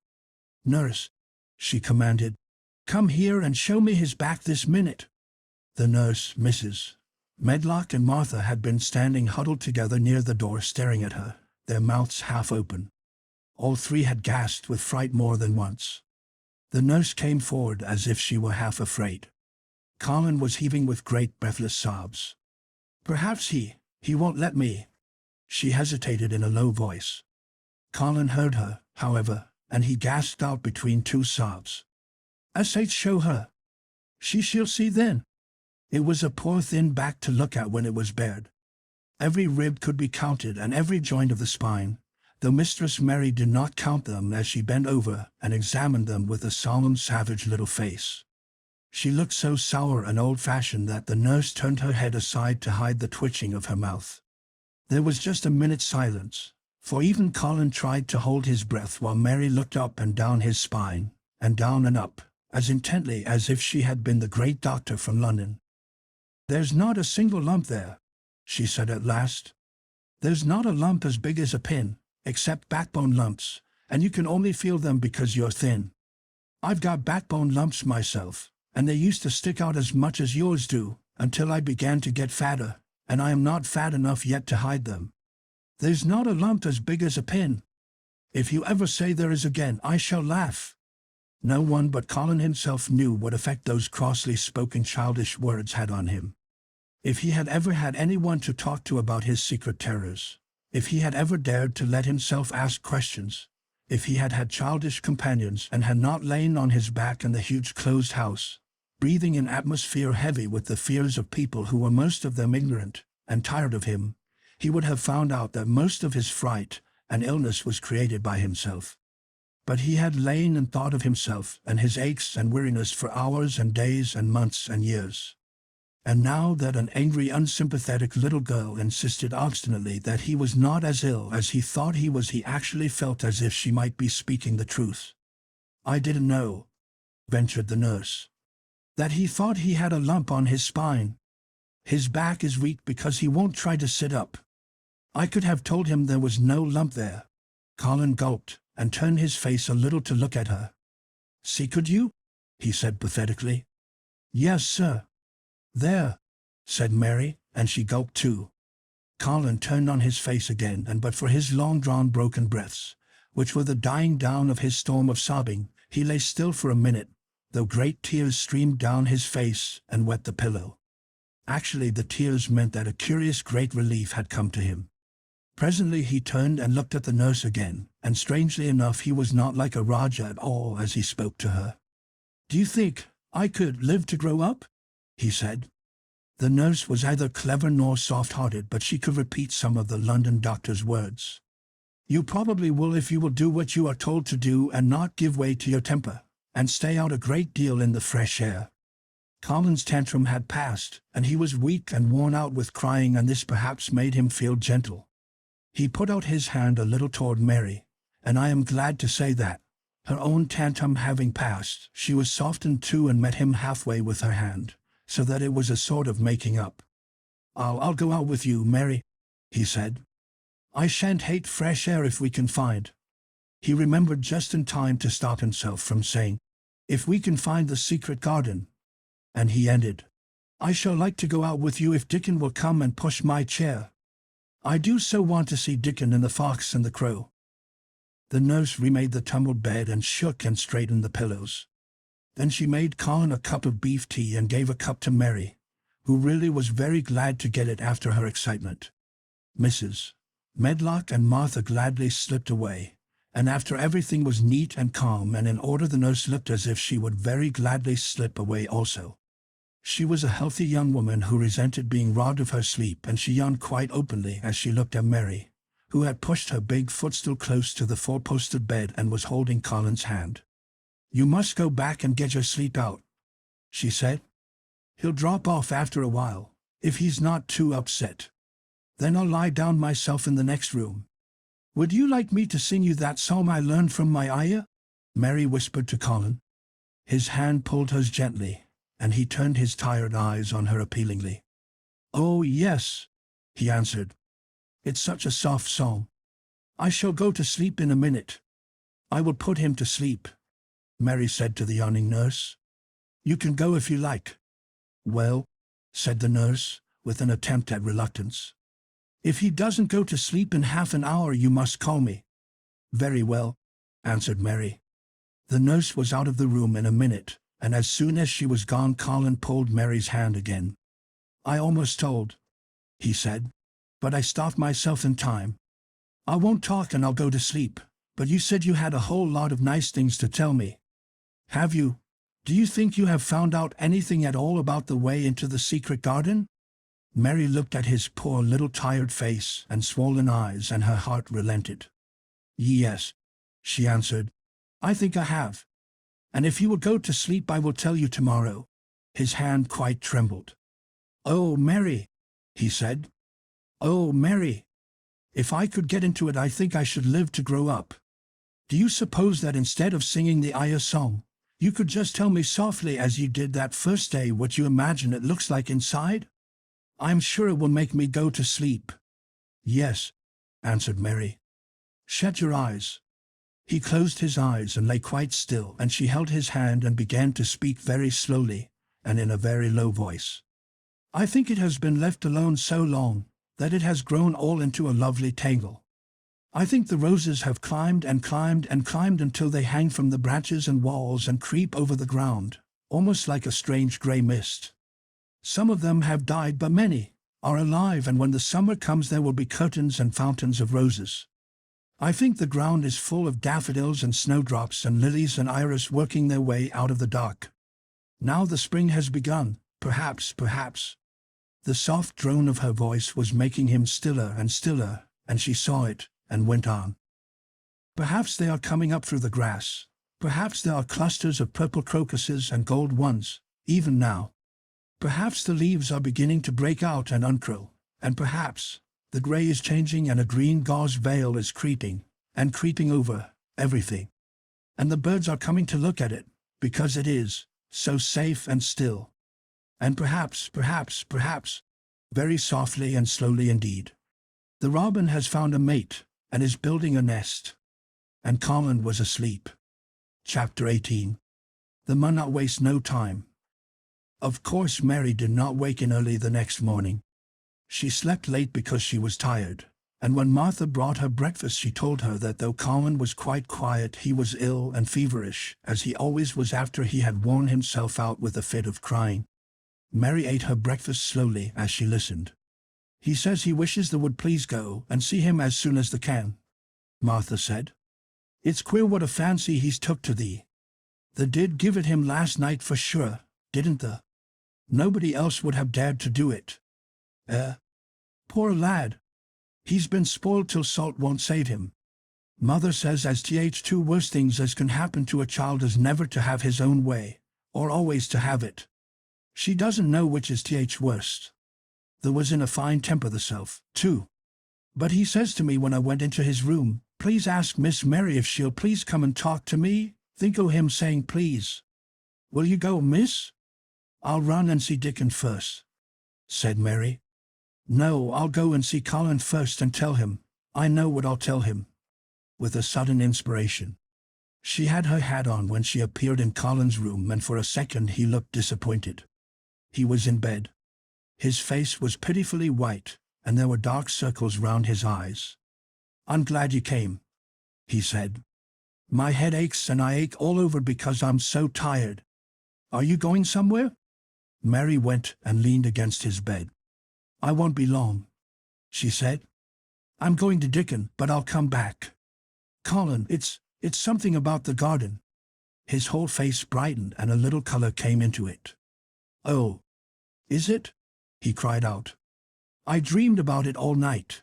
"Nurse," she commanded, "come here and show me his back this minute." The nurse, Mrs. Medlock, and Martha had been standing huddled together near the door staring at her, their mouths half open. All three had gasped with fright more than once. The nurse came forward as if she were half afraid. Colin was heaving with great breathless sobs. "Perhaps he won't let me." She hesitated in a low voice. Colin heard her, however, and he gasped out between two sobs. "Sh show her. She'll see then." It was a poor thin back to look at when it was bared. Every rib could be counted and every joint of the spine, though Mistress Mary did not count them as she bent over and examined them with a solemn, savage little face. She looked so sour and old-fashioned that the nurse turned her head aside to hide the twitching of her mouth. There was just a minute's silence, for even Colin tried to hold his breath while Mary looked up and down his spine, and down and up, as intently as if she had been the great doctor from London. "There's not a single lump there," she said at last. "There's not a lump as big as a pin, except backbone lumps, and you can only feel them because you're thin. I've got backbone lumps myself, and they used to stick out as much as yours do, until I began to get fatter, and I am not fat enough yet to hide them. There's not a lump as big as a pin. If you ever say there is again, I shall laugh." No one but Colin himself knew what effect those crossly spoken childish words had on him. If he had ever had anyone to talk to about his secret terrors, if he had ever dared to let himself ask questions, if he had had childish companions and had not lain on his back in the huge closed house, breathing an atmosphere heavy with the fears of people who were most of them ignorant and tired of him, he would have found out that most of his fright and illness was created by himself. But he had lain and thought of himself and his aches and weariness for hours and days and months and years. And now that an angry, unsympathetic little girl insisted obstinately that he was not as ill as he thought he was, he actually felt as if she might be speaking the truth. "I didn't know," ventured the nurse, "that he thought he had a lump on his spine. His back is weak because he won't try to sit up. I could have told him there was no lump there." Colin gulped and turned his face a little to look at her. "See, could you?" he said pathetically. "Yes, sir." "There," said Mary, and she gulped too. Colin turned on his face again, and but for his long-drawn broken breaths, which were the dying down of his storm of sobbing, he lay still for a minute, though great tears streamed down his face and wet the pillow. Actually, the tears meant that a curious great relief had come to him. Presently he turned and looked at the nurse again, and strangely enough he was not like a Rajah at all as he spoke to her. "Do you think I could live to grow up?" he said. The nurse was neither clever nor soft-hearted, but she could repeat some of the London doctor's words. "You probably will if you will do what you are told to do and not give way to your temper, and stay out a great deal in the fresh air." Colin's tantrum had passed, and he was weak and worn out with crying, and this perhaps made him feel gentle. He put out his hand a little toward Mary, and I am glad to say that, her own tantrum having passed, she was softened too and met him halfway with her hand, so that it was a sort of making up. I'll go out with you, Mary," he said. "I shan't hate fresh air if we can find—" He remembered just in time to stop himself from saying, "if we can find the secret garden," and he ended, "I shall like to go out with you if Dickon will come and push my chair. I do so want to see Dickon and the Fox and the Crow." The nurse remade the tumbled bed and shook and straightened the pillows. Then she made Colin a cup of beef tea and gave a cup to Mary, who really was very glad to get it after her excitement. Mrs. Medlock and Martha gladly slipped away, and after everything was neat and calm and in order, the nurse looked as if she would very gladly slip away also. She was a healthy young woman who resented being robbed of her sleep, and she yawned quite openly as she looked at Mary, who had pushed her big footstool close to the four-posted bed and was holding Colin's hand. "You must go back and get your sleep out," she said. "He'll drop off after a while, if he's not too upset. Then I'll lie down myself in the next room. Would you like me to sing you that song I learned from my ayah?" Mary whispered to Colin. His hand pulled hers gently, and he turned his tired eyes on her appealingly. "Oh, yes," he answered. "It's such a soft song. I shall go to sleep in a minute." "I will put him to sleep," Mary said to the yawning nurse. "You can go if you like." "Well," said the nurse, with an attempt at reluctance, "if he doesn't go to sleep in half an hour, you must call me." "Very well," answered Mary. The nurse was out of the room in a minute, and as soon as she was gone Colin pulled Mary's hand again. "I almost told," he said, "but I stopped myself in time. I won't talk and I'll go to sleep, but you said you had a whole lot of nice things to tell me. Have you? Do you think you have found out anything at all about the way into the secret garden?" Mary looked at his poor little tired face and swollen eyes, and her heart relented. "Yes," she answered, "I think I have. And if you will go to sleep I will tell you tomorrow." His hand quite trembled. "Oh, Mary," he said. "Oh, Mary. If I could get into it I think I should live to grow up. Do you suppose that instead of singing the Ayah song, you could just tell me softly as you did that first day what you imagine it looks like inside? I'm sure it will make me go to sleep." "Yes," answered Mary. "Shut your eyes." He closed his eyes and lay quite still, and she held his hand and began to speak very slowly and in a very low voice. "I think it has been left alone so long that it has grown all into a lovely tangle. I think the roses have climbed and climbed and climbed until they hang from the branches and walls and creep over the ground, almost like a strange grey mist. Some of them have died, but many are alive, and when the summer comes there will be curtains and fountains of roses. I think the ground is full of daffodils and snowdrops and lilies and iris working their way out of the dark. Now the spring has begun, perhaps. The soft drone of her voice was making him stiller and stiller, and she saw it, and went on. "Perhaps they are coming up through the grass. Perhaps there are clusters of purple crocuses and gold ones, even now. Perhaps the leaves are beginning to break out and uncurl, and perhaps the grey is changing and a green gauze veil is creeping over everything. And the birds are coming to look at it, because it is so safe and still. And perhaps, very softly and slowly indeed, the robin has found a mate and is building a nest." And Colin was asleep. Chapter 18. The man not waste no time. Of course Mary did not wake in early the next morning. She slept late because she was tired, and when Martha brought her breakfast she told her that though Colin was quite quiet he was ill and feverish, as he always was after he had worn himself out with a fit of crying. Mary ate her breakfast slowly as she listened. "He says he wishes thou would please go and see him as soon as thou can," Martha said. "It's queer what a fancy he's took to thee. Thou did give it him last night for sure, didn't thou? Nobody else would have dared to do it. Poor lad. He's been spoiled till salt won't save him. Mother says as two worst things as can happen to a child is never to have his own way, or always to have it. She doesn't know which is worst. Thou was in a fine temper thyself, too. But he says to me when I went into his room, 'Please ask Miss Mary if she'll please come and talk to me.' Think o' him saying please. Will you go, miss?" "I'll run and see Dickon first," said Mary. "No, I'll go and see Colin first and tell him. I know what I'll tell him." With a sudden inspiration. She had her hat on when she appeared in Colin's room, and for a second he looked disappointed. He was in bed. His face was pitifully white, and there were dark circles round his eyes. "I'm glad you came," he said. "My head aches and I ache all over because I'm so tired. Are you going somewhere?" Mary went and leaned against his bed. "I won't be long," she said. "I'm going to Dickon, but I'll come back. Colin, it's something about the garden." His whole face brightened and a little color came into it. "Oh, is it?" he cried out. "I dreamed about it all night.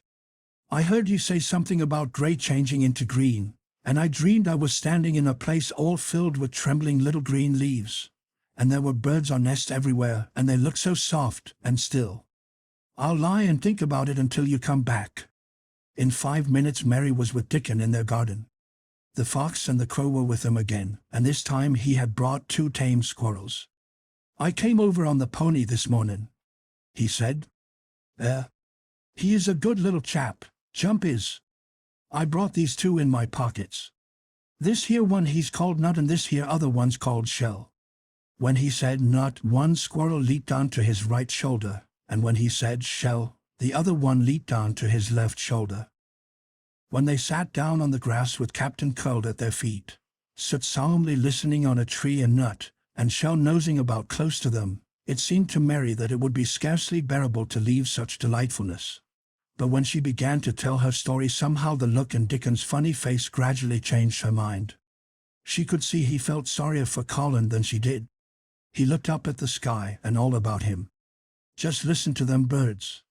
I heard you say something about grey changing into green, and I dreamed I was standing in a place all filled with trembling little green leaves, and there were birds on nests everywhere, and they looked so soft and still. I'll lie and think about it until you come back." In 5 minutes Mary was with Dickon in their garden. The fox and the crow were with him again, and this time he had brought 2 tame squirrels. "I came over on the pony this morning," he said. He is a good little chap, Jump is. I brought these 2 in my pockets. This here one he's called Nut and this here other one's called Shell." When he said Nut, one squirrel leaped onto his right shoulder, and when he said Shell, the other one leaped onto his left shoulder. When they sat down on the grass with Captain curled at their feet, Soot solemnly listening on a tree and nut, and Shell nosing about close to them. It seemed to Mary that it would be scarcely bearable to leave such delightfulness. But when she began to tell her story, somehow the look in Dickon's funny face gradually changed her mind. She could see he felt sorrier for Colin than she did. He looked up at the sky and all about him. "Just listen to them birds.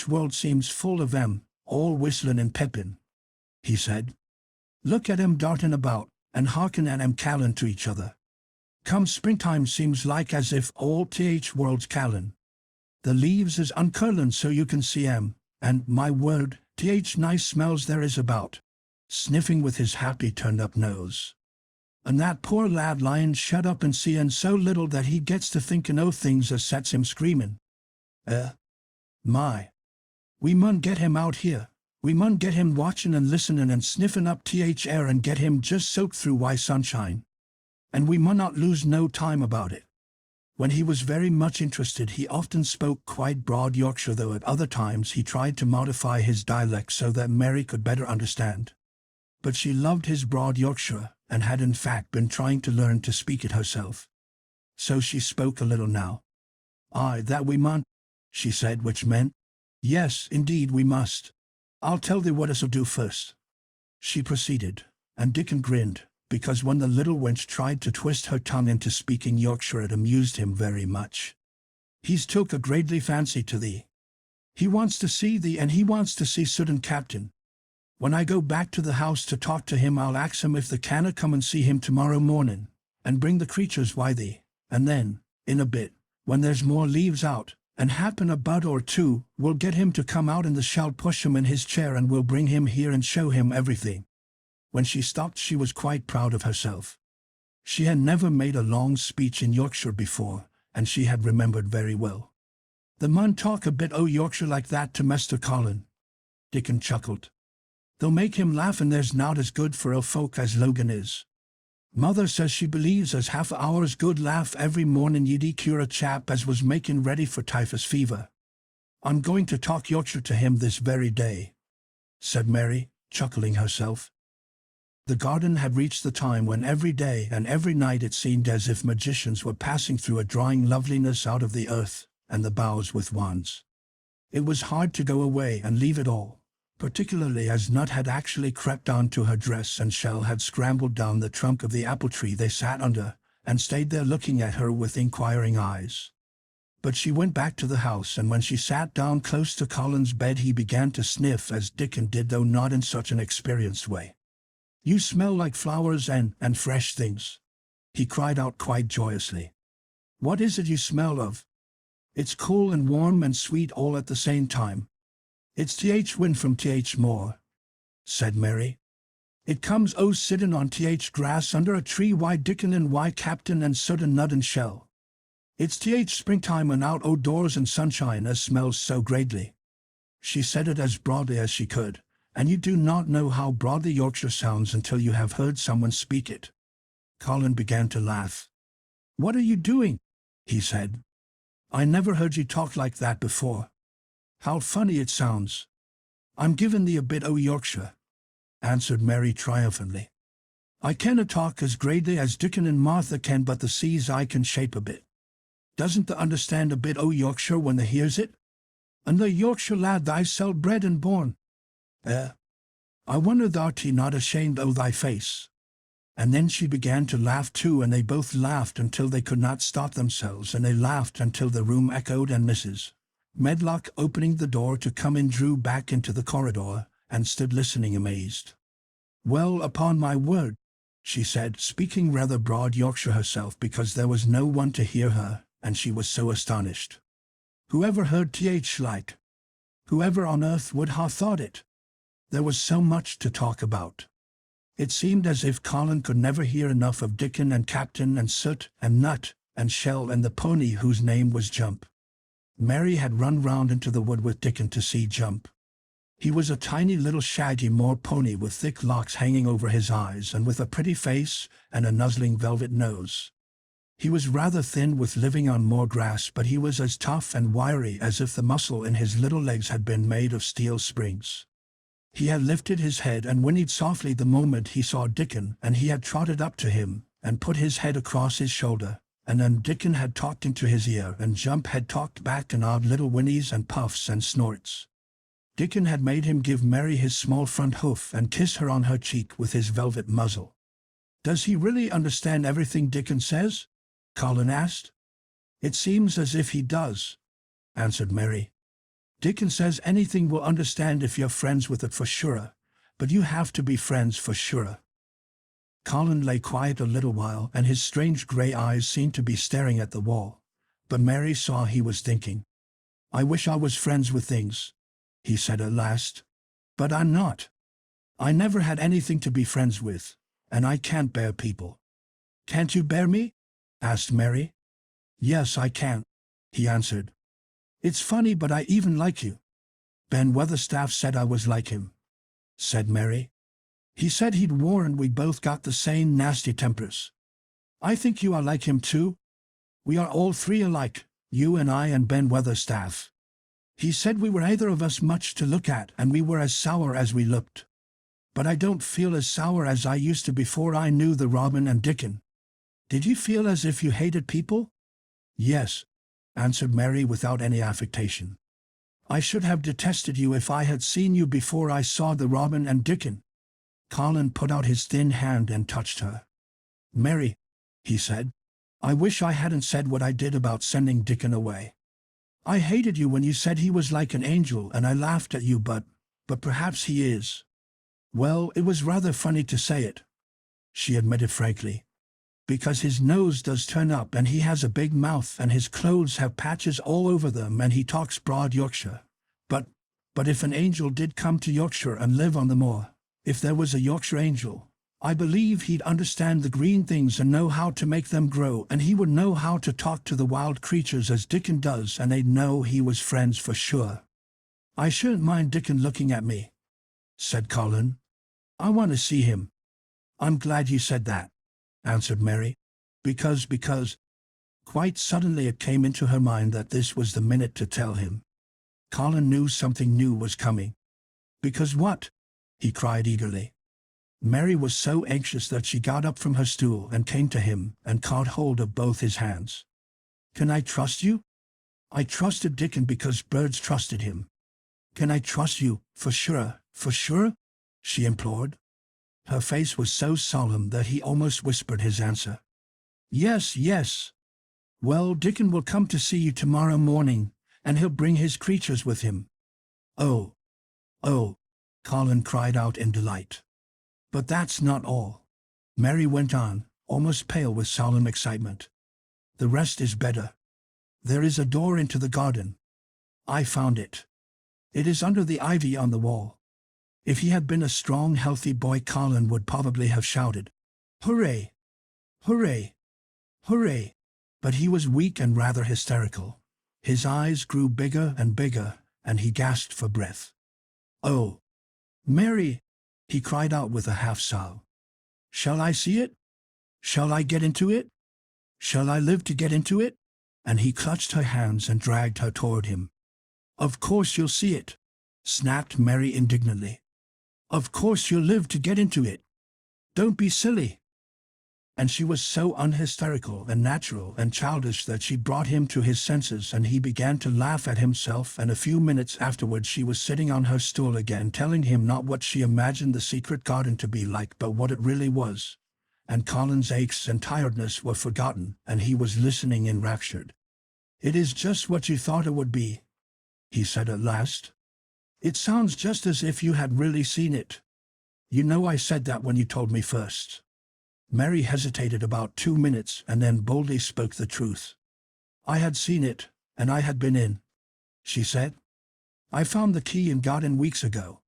World seems full of 'em, all whistling and peppin'," he said. "Look at 'em dartin' about, and hearken at 'em callin' to each other. Come springtime seems like as if all World's callin'. The leaves is uncurlin' so you can see 'em, and, my word, nice smells there is about," sniffing with his happy turned-up nose. "And that poor lad lying shut up and seein' so little that he gets to thinkin' o' things as sets him screamin'. My. We mun get him out here. We mun get him watchin' and listenin' and sniffin' up air and get him just soaked through why sunshine. And we mun not lose no time about it." When he was very much interested, he often spoke quite broad Yorkshire, though at other times he tried to modify his dialect so that Mary could better understand. But she loved his broad Yorkshire, and had in fact been trying to learn to speak it herself. So she spoke a little now. "Aye, that we mun," she said, which meant, "Yes, indeed we must. I'll tell thee what us'll do first." She proceeded, and Dickon grinned, because when the little wench tried to twist her tongue into speaking Yorkshire it amused him very much. "He's took a greatly fancy to thee. He wants to see thee, and he wants to see Sudden Captain. When I go back to the house to talk to him I'll ax him if they canna come and see him tomorrow morning, and bring the creatures wi' thee, and then, in a bit, when there's more leaves out, and happen a bud or two, we'll get him to come out and the shall push him in his chair and we'll bring him here and show him everything." When she stopped she was quite proud of herself. She had never made a long speech in Yorkshire before, and she had remembered very well. "The mun talk a bit o' Yorkshire like that to Mester Colin," Dickon chuckled. "They'll make him laugh, and there's nowt as good for ill folk as Logan is. Mother says she believes as half a hour's good laugh every morning ye'd cure a chap as was making ready for typhus fever. I'm going to talk Yorkshire to him this very day," said Mary, chuckling herself. The garden had reached the time when every day and every night it seemed as if magicians were passing through and drawing loveliness out of the earth and the boughs with wands. It was hard to go away and leave it all, particularly as Nut had actually crept onto her dress and Shell had scrambled down the trunk of the apple tree they sat under, and stayed there looking at her with inquiring eyes. But she went back to the house, and when she sat down close to Colin's bed he began to sniff as Dickon did, though not in such an experienced way. "You smell like flowers and fresh things," he cried out quite joyously. "What is it you smell of? It's cool and warm and sweet all at the same time." "It's wind from moor," said Mary. "It comes sitting on grass under a tree why Dickon and why Captain and Sudden Nut and Shell. It's springtime and out doors and sunshine as smells so greatly." She said it as broadly as she could, and you do not know how broadly Yorkshire sounds until you have heard someone speak it. Colin began to laugh. "What are you doing?" he said. "I never heard you talk like that before. How funny it sounds." "I'm giving thee a bit o' Yorkshire," answered Mary triumphantly. "I canna talk as greatly as Dickon and Martha can, but the seas I can shape a bit. Doesn't they understand a bit o' Yorkshire when they hears it? And the Yorkshire lad thyself bred and born. I wonder thou'rt not ashamed o' thy face." And then she began to laugh too, and they both laughed until they could not stop themselves, and they laughed until the room echoed, and Mrs. Medlock, opening the door to come in, drew back into the corridor, and stood listening amazed. "Well, upon my word," she said, speaking rather broad Yorkshire herself because there was no one to hear her, and she was so astonished. "Whoever heard like? Whoever on earth would ha' thought it?" There was so much to talk about. It seemed as if Colin could never hear enough of Dickon and Captain and Soot and Nut and Shell and the pony whose name was Jump. Mary had run round into the wood with Dickon to see Jump. He was a tiny little shaggy moor pony with thick locks hanging over his eyes and with a pretty face and a nuzzling velvet nose. He was rather thin with living on moor grass, but he was as tough and wiry as if the muscle in his little legs had been made of steel springs. He had lifted his head and whinnied softly the moment he saw Dickon, and he had trotted up to him and put his head across his shoulder, and then Dickon had talked into his ear and Jump had talked back in odd little whinnies and puffs and snorts. Dickon had made him give Mary his small front hoof and kiss her on her cheek with his velvet muzzle. "Does he really understand everything Dickon says?" Colin asked. "It seems as if he does," answered Mary. "Dickon says anything will understand if you're friends with it for sure, but you have to be friends for sure." Colin lay quiet a little while and his strange grey eyes seemed to be staring at the wall, but Mary saw he was thinking. "I wish I was friends with things," he said at last. "But I'm not. I never had anything to be friends with, and I can't bear people." "Can't you bear me?" asked Mary. "Yes, I can," he answered. "It's funny, but I even like you." "Ben Weatherstaff said I was like him," said Mary. "He said he'd warned we both got the same nasty tempers. I think you are like him too. We are all three alike, you and I and Ben Weatherstaff. He said we were either of us much to look at and we were as sour as we looked. But I don't feel as sour as I used to before I knew the Robin and Dickon. Did you feel as if you hated people?" "Yes," answered Mary without any affectation. "I should have detested you if I had seen you before I saw the Robin and Dickon." Colin put out his thin hand and touched her. "Mary," he said, "I wish I hadn't said what I did about sending Dickon away. I hated you when you said he was like an angel and I laughed at you, but perhaps he is. Well, it was rather funny to say it," she admitted frankly, "because his nose does turn up and he has a big mouth and his clothes have patches all over them and he talks broad Yorkshire. But if an angel did come to Yorkshire and live on the moor, if there was a Yorkshire angel, I believe he'd understand the green things and know how to make them grow, and he would know how to talk to the wild creatures as Dickon does, and they'd know he was friends for sure." "I shouldn't mind Dickon looking at me," said Colin. "I want to see him." "I'm glad you said that," answered Mary, because quite suddenly it came into her mind that this was the minute to tell him. Colin knew something new was coming. "Because what?" he cried eagerly. Mary was so anxious that she got up from her stool and came to him and caught hold of both his hands. "Can I trust you? I trusted Dickon because birds trusted him. Can I trust you, for sure, she implored. Her face was so solemn that he almost whispered his answer. "Yes, yes. Well, Dickon will come to see you tomorrow morning, and he'll bring his creatures with him." Oh, Colin cried out in delight. "But that's not all," Mary went on, almost pale with solemn excitement. "The rest is better. There is a door into the garden. I found it. It is under the ivy on the wall." If he had been a strong, healthy boy, Colin would probably have shouted, "Hooray! Hooray! Hooray!" But he was weak and rather hysterical. His eyes grew bigger and bigger, and he gasped for breath. "Oh, Mary!" he cried out with a half-sob. "Shall I see it? Shall I get into it? Shall I live to get into it?" And he clutched her hands and dragged her toward him. "Of course you'll see it," snapped Mary indignantly. "Of course you'll live to get into it. Don't be silly." And she was so unhysterical and natural and childish that she brought him to his senses, and he began to laugh at himself, and a few minutes afterwards she was sitting on her stool again, telling him not what she imagined the secret garden to be like, but what it really was. And Colin's aches and tiredness were forgotten, and he was listening enraptured. "It is just what you thought it would be," he said at last. "It sounds just as if you had really seen it. You know I said that when you told me first." Mary hesitated about 2 minutes and then boldly spoke the truth. "I had seen it, and I had been in," she said. "I found the key and got in weeks ago.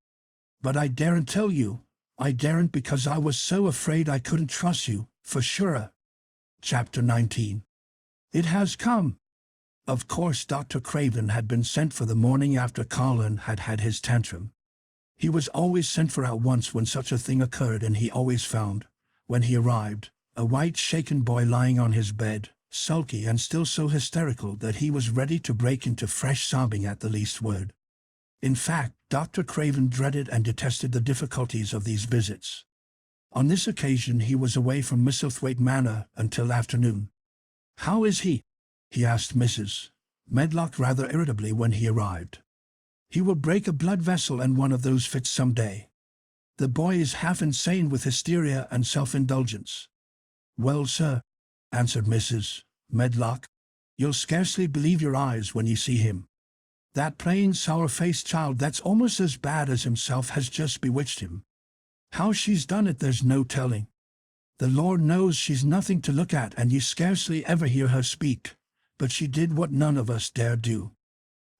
But I daren't tell you. I daren't because I was so afraid I couldn't trust you, for sure." Chapter 19. It has come. Of course Dr. Craven had been sent for the morning after Colin had had his tantrum. He was always sent for at once when such a thing occurred, and he always found, when he arrived, a white shaken boy lying on his bed, sulky and still so hysterical that he was ready to break into fresh sobbing at the least word. In fact, Dr. Craven dreaded and detested the difficulties of these visits. On this occasion he was away from Misselthwaite Manor until afternoon. "How is he?" he asked Mrs. Medlock rather irritably when he arrived. "He will break a blood vessel and one of those fits some day. The boy is half insane with hysteria and self-indulgence." "Well, sir," answered Mrs. Medlock, "you'll scarcely believe your eyes when you see him. That plain, sour-faced child that's almost as bad as himself has just bewitched him. How she's done it there's no telling. The Lord knows she's nothing to look at and you scarcely ever hear her speak, but she did what none of us dare do.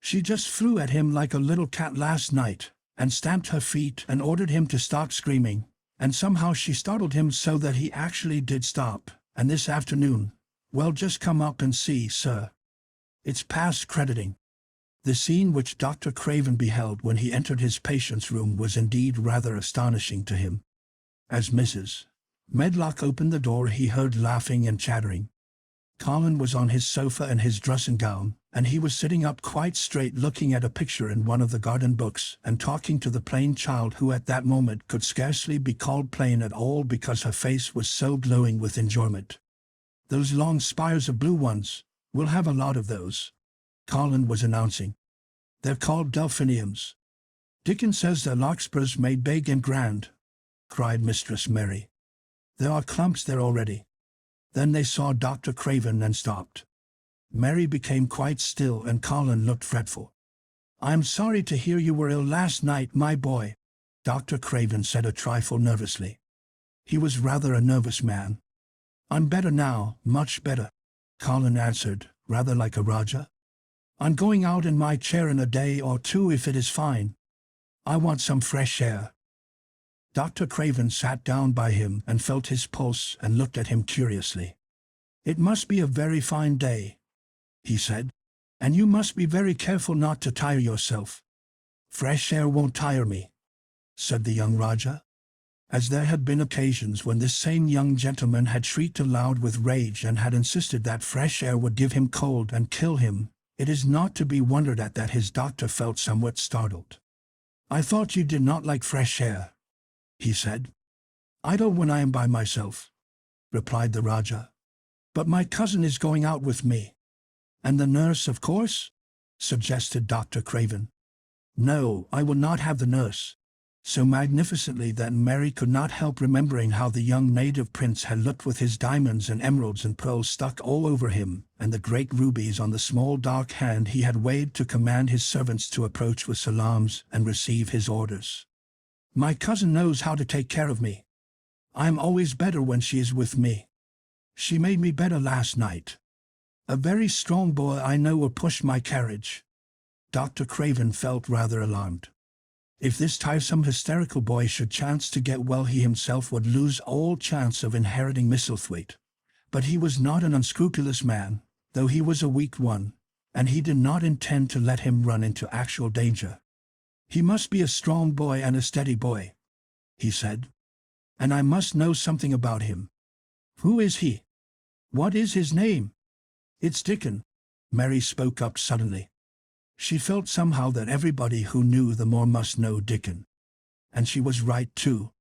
She just flew at him like a little cat last night, and stamped her feet and ordered him to stop screaming, and somehow she startled him so that he actually did stop, and this afternoon, well, just come up and see, sir. It's past crediting." The scene which Dr. Craven beheld when he entered his patient's room was indeed rather astonishing to him. As Mrs. Medlock opened the door he heard laughing and chattering. Colin was on his sofa in his dressing gown, and he was sitting up quite straight looking at a picture in one of the garden books and talking to the plain child who at that moment could scarcely be called plain at all because her face was so glowing with enjoyment. "Those long spires of blue ones, we'll have a lot of those," Colin was announcing. "They're called delphiniums. Dickon says they're larkspurs made big and grand," cried Mistress Mary. "There are clumps there already." Then they saw Dr. Craven and stopped. Mary became quite still and Colin looked fretful. "I'm sorry to hear you were ill last night, my boy," Dr. Craven said a trifle nervously. He was rather a nervous man. "I'm better now, much better," Colin answered, rather like a Raja. "I'm going out in my chair in a day or two if it is fine. I want some fresh air." Dr. Craven sat down by him and felt his pulse and looked at him curiously. "It must be a very fine day," he said, "and you must be very careful not to tire yourself." "Fresh air won't tire me," said the young Raja. As there had been occasions when this same young gentleman had shrieked aloud with rage and had insisted that fresh air would give him cold and kill him, it is not to be wondered at that his doctor felt somewhat startled. "I thought you did not like fresh air," he said. "I don't when I am by myself," replied the Raja. "But my cousin is going out with me." "And the nurse, of course?" suggested Dr. Craven. "No, I will not have the nurse," so magnificently that Mary could not help remembering how the young native prince had looked with his diamonds and emeralds and pearls stuck all over him, and the great rubies on the small dark hand he had waved to command his servants to approach with salams and receive his orders. "My cousin knows how to take care of me. I am always better when she is with me. She made me better last night. A very strong boy I know will push my carriage." Dr. Craven felt rather alarmed. If this tiresome hysterical boy should chance to get well he himself would lose all chance of inheriting Misselthwaite. But he was not an unscrupulous man, though he was a weak one, and he did not intend to let him run into actual danger. "He must be a strong boy and a steady boy," he said. "And I must know something about him. Who is he? What is his name?" "It's Dickon," Mary spoke up suddenly. She felt somehow that everybody who knew the more must know Dickon. And she was right too.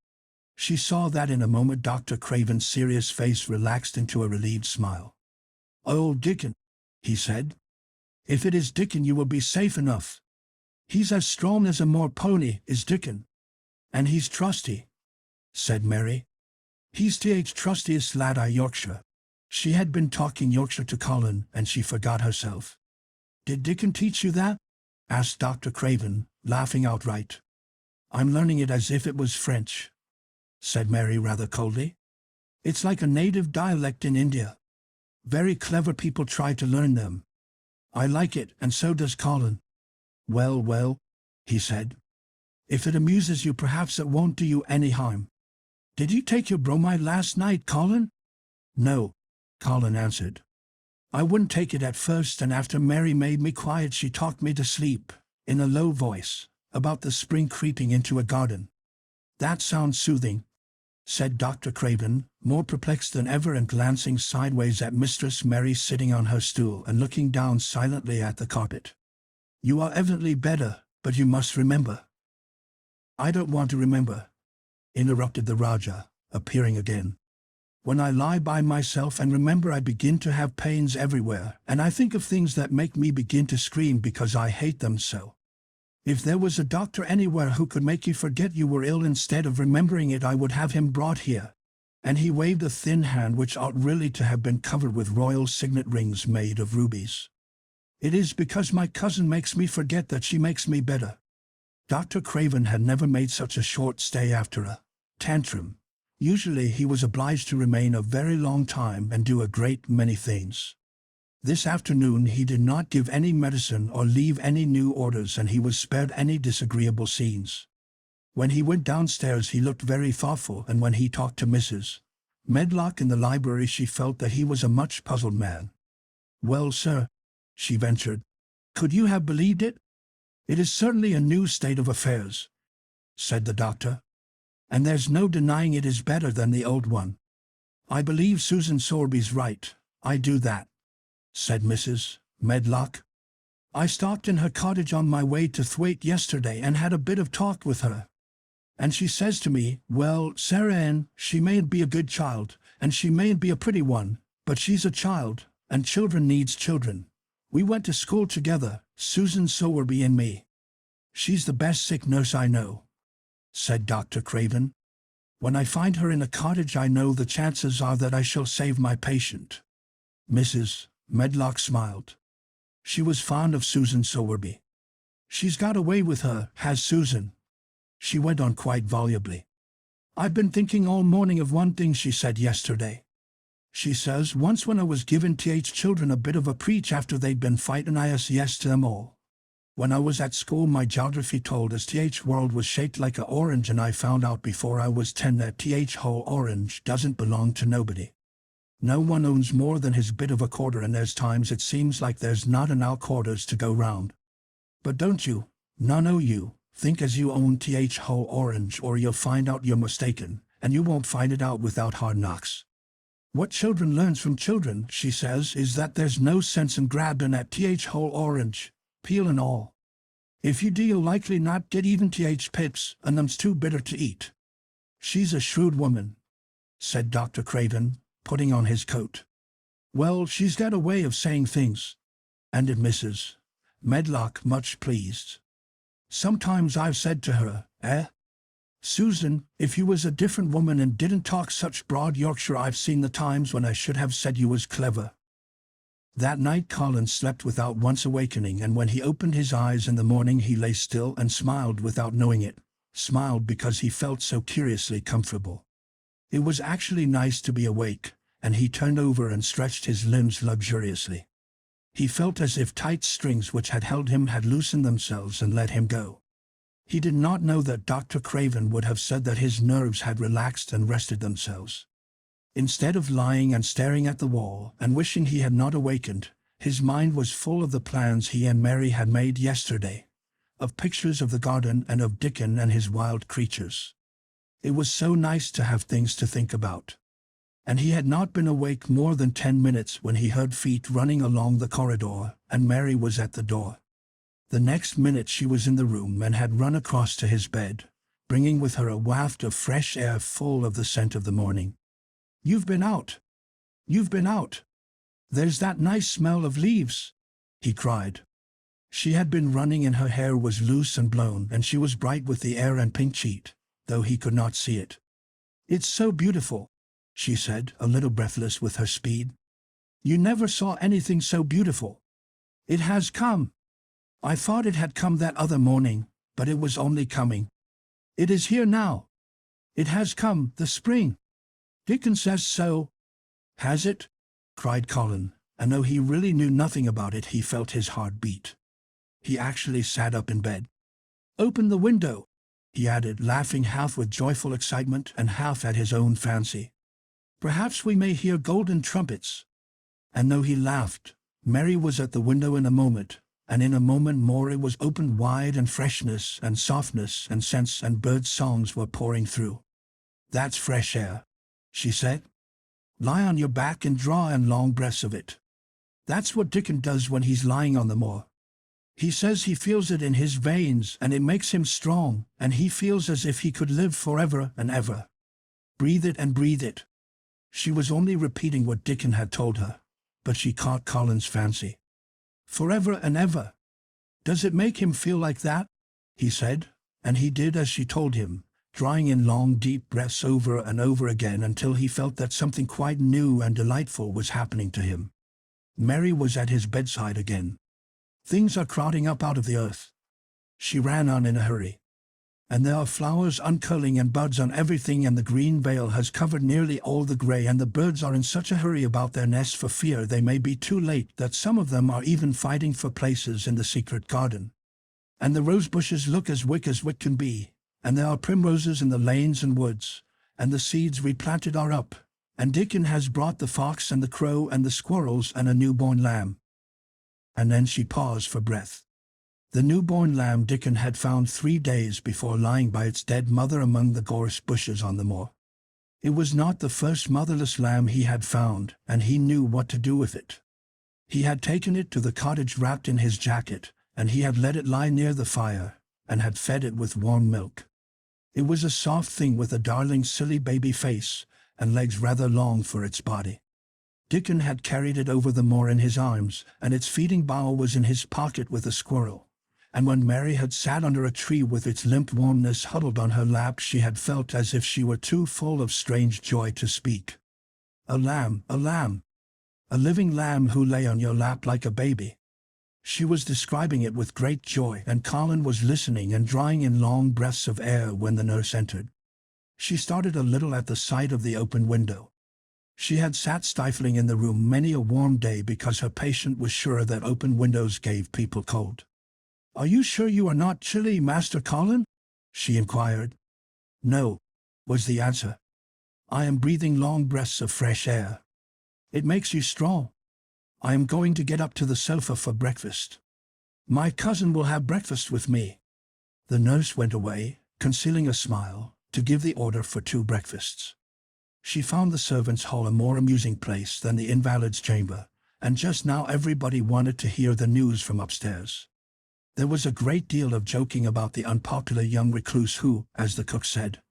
She saw that in a moment Dr. Craven's serious face relaxed into a relieved smile. "Oh, Dickon," he said. "If it is Dickon you will be safe enough. He's as strong as a moor pony, is Dickon. And he's trusty," said Mary. "He's the trustiest lad I Yorkshire." She had been talking Yorkshire to Colin and she forgot herself. "Did Dickon teach you that?" asked Dr. Craven, laughing outright. "I'm learning it as if it was French," said Mary rather coldly. "It's like a native dialect in India. Very clever people try to learn them. I like it, and so does Colin." "Well, well," he said. "If it amuses you perhaps it won't do you any harm. Did you take your bromide last night, Colin?" "No," Colin answered. "I wouldn't take it at first, and after Mary made me quiet she talked me to sleep, in a low voice, about the spring creeping into a garden." "That sounds soothing," said Dr. Craven, more perplexed than ever and glancing sideways at Mistress Mary sitting on her stool and looking down silently at the carpet. "You are evidently better, but you must remember, I don't want to remember, interrupted the Rajah, appearing again. When I lie by myself and remember, I begin to have pains everywhere, and I think of things that make me begin to scream because I hate them so. If there was a doctor anywhere who could make you forget you were ill instead of remembering it, I would have him brought here. And he waved a thin hand which ought really to have been covered with royal signet rings made of rubies. It is because my cousin makes me forget that she makes me better. Dr. Craven had never made such a short stay after a tantrum. Usually he was obliged to remain a very long time and do a great many things. This afternoon he did not give any medicine or leave any new orders, and he was spared any disagreeable scenes. When he went downstairs he looked very thoughtful, and when he talked to Mrs. Medlock in the library she felt that he was a much puzzled man. "Well, sir," she ventured, "could you have believed it? It is certainly a new state of affairs," said the doctor. "And there's no denying it is better than the old one. I believe Susan Sowerby's right, I do that," said Mrs. Medlock. "I stopped in her cottage on my way to Thwaite yesterday and had a bit of talk with her. And she says to me, 'Well, Sarah Ann, she mayn't be a good child, and she mayn't be a pretty one, but she's a child, and children needs children. We went to school together, Susan Sowerby and me. She's the best sick nurse I know," said Dr. Craven. "When I find her in a cottage I know the chances are that I shall save my patient." Mrs. Medlock smiled. She was fond of Susan Sowerby. "She's got away with her, has Susan," she went on quite volubly. "I've been thinking all morning of one thing she said yesterday. She says, 'Once when I was giving children a bit of a preach after they'd been fighting, I says yes to them all. When I was at school my geography told us world was shaped like a orange, and I found out before I was 10 that whole orange doesn't belong to nobody. No one owns more than his bit of a quarter, and there's times it seems like there's not enough quarters to go round. But don't you, none o' you, think as you own whole orange, or you'll find out you're mistaken, and you won't find it out without hard knocks. What children learns from children,' she says, 'is that there's no sense in grabbing at whole orange, peel and all. If you do you'll likely not get even pips, and them's too bitter to eat.' She's a shrewd woman," said Dr. Craven, putting on his coat. "Well, she's got a way of saying things," ended Mrs. Medlock, much pleased. "Sometimes I've said to her, Susan, if you was a different woman and didn't talk such broad Yorkshire, I've seen the times when I should have said you was clever." That night Colin slept without once awakening, and when he opened his eyes in the morning he lay still and smiled without knowing it, smiled because he felt so curiously comfortable. It was actually nice to be awake, and he turned over and stretched his limbs luxuriously. He felt as if tight strings which had held him had loosened themselves and let him go. He did not know that Dr. Craven would have said that his nerves had relaxed and rested themselves. Instead of lying and staring at the wall and wishing he had not awakened, his mind was full of the plans he and Mary had made yesterday, of pictures of the garden and of Dickon and his wild creatures. It was so nice to have things to think about. And he had not been awake more than 10 minutes when he heard feet running along the corridor, and Mary was at the door. The next minute she was in the room and had run across to his bed, bringing with her a waft of fresh air full of the scent of the morning. "You've been out! You've been out! There's that nice smell of leaves!" he cried. She had been running and her hair was loose and blown, and she was bright with the air and pink cheeked, though he could not see it. "It's so beautiful," she said, a little breathless with her speed. "You never saw anything so beautiful. It has come. I thought it had come that other morning, but it was only coming. It is here now. It has come, the spring. Dickon says so." "Has it?" cried Colin, and though he really knew nothing about it, he felt his heart beat. He actually sat up in bed. "Open the window," he added, laughing half with joyful excitement and half at his own fancy. "Perhaps we may hear golden trumpets." And though he laughed, Mary was at the window in a moment, and in a moment more it was opened wide, and freshness and softness and scents and birds' songs were pouring through. "That's fresh air," she said. "Lie on your back and draw in long breaths of it. That's what Dickon does when he's lying on the moor. He says he feels it in his veins and it makes him strong, and he feels as if he could live forever and ever. Breathe it and breathe it. She was only repeating what Dickon had told her, but she caught Colin's fancy. Forever and ever. Does it make him feel like that? He said, and he did as she told him, drawing in long deep breaths over and over again until he felt that something quite new and delightful was happening to him. Mary was at his bedside again. Things are crowding up out of the earth. She ran on in a hurry. And there are flowers uncurling and buds on everything, and the green veil has covered nearly all the grey, and the birds are in such a hurry about their nests for fear they may be too late that some of them are even fighting for places in the secret garden. And the rose bushes look as wick can be, and there are primroses in the lanes and woods, and the seeds replanted are up, and Dickon has brought the fox and the crow and the squirrels and a newborn lamb. And then she paused for breath. The newborn lamb Dickon had found 3 days before lying by its dead mother among the gorse bushes on the moor. It was not the first motherless lamb he had found, and he knew what to do with it. He had taken it to the cottage wrapped in his jacket, and he had let it lie near the fire, and had fed it with warm milk. It was a soft thing with a darling silly baby face, and legs rather long for its body. Dickon had carried it over the moor in his arms, and its feeding bowl was in his pocket with a squirrel. And when Mary had sat under a tree with its limp warmness huddled on her lap, she had felt as if she were too full of strange joy to speak. A lamb, a living lamb who lay on your lap like a baby. She was describing it with great joy, and Colin was listening and drawing in long breaths of air when the nurse entered. She started a little at the sight of the open window. She had sat stifling in the room many a warm day because her patient was sure that open windows gave people cold. "Are you sure you are not chilly, Master Colin?" she inquired. "No," was the answer. "I am breathing long breaths of fresh air. It makes you strong. I am going to get up to the sofa for breakfast. My cousin will have breakfast with me." The nurse went away, concealing a smile, to give the order for 2 breakfasts. She found the servants' hall a more amusing place than the invalid's chamber, and just now everybody wanted to hear the news from upstairs. There was a great deal of joking about the unpopular young recluse who, as the cook said,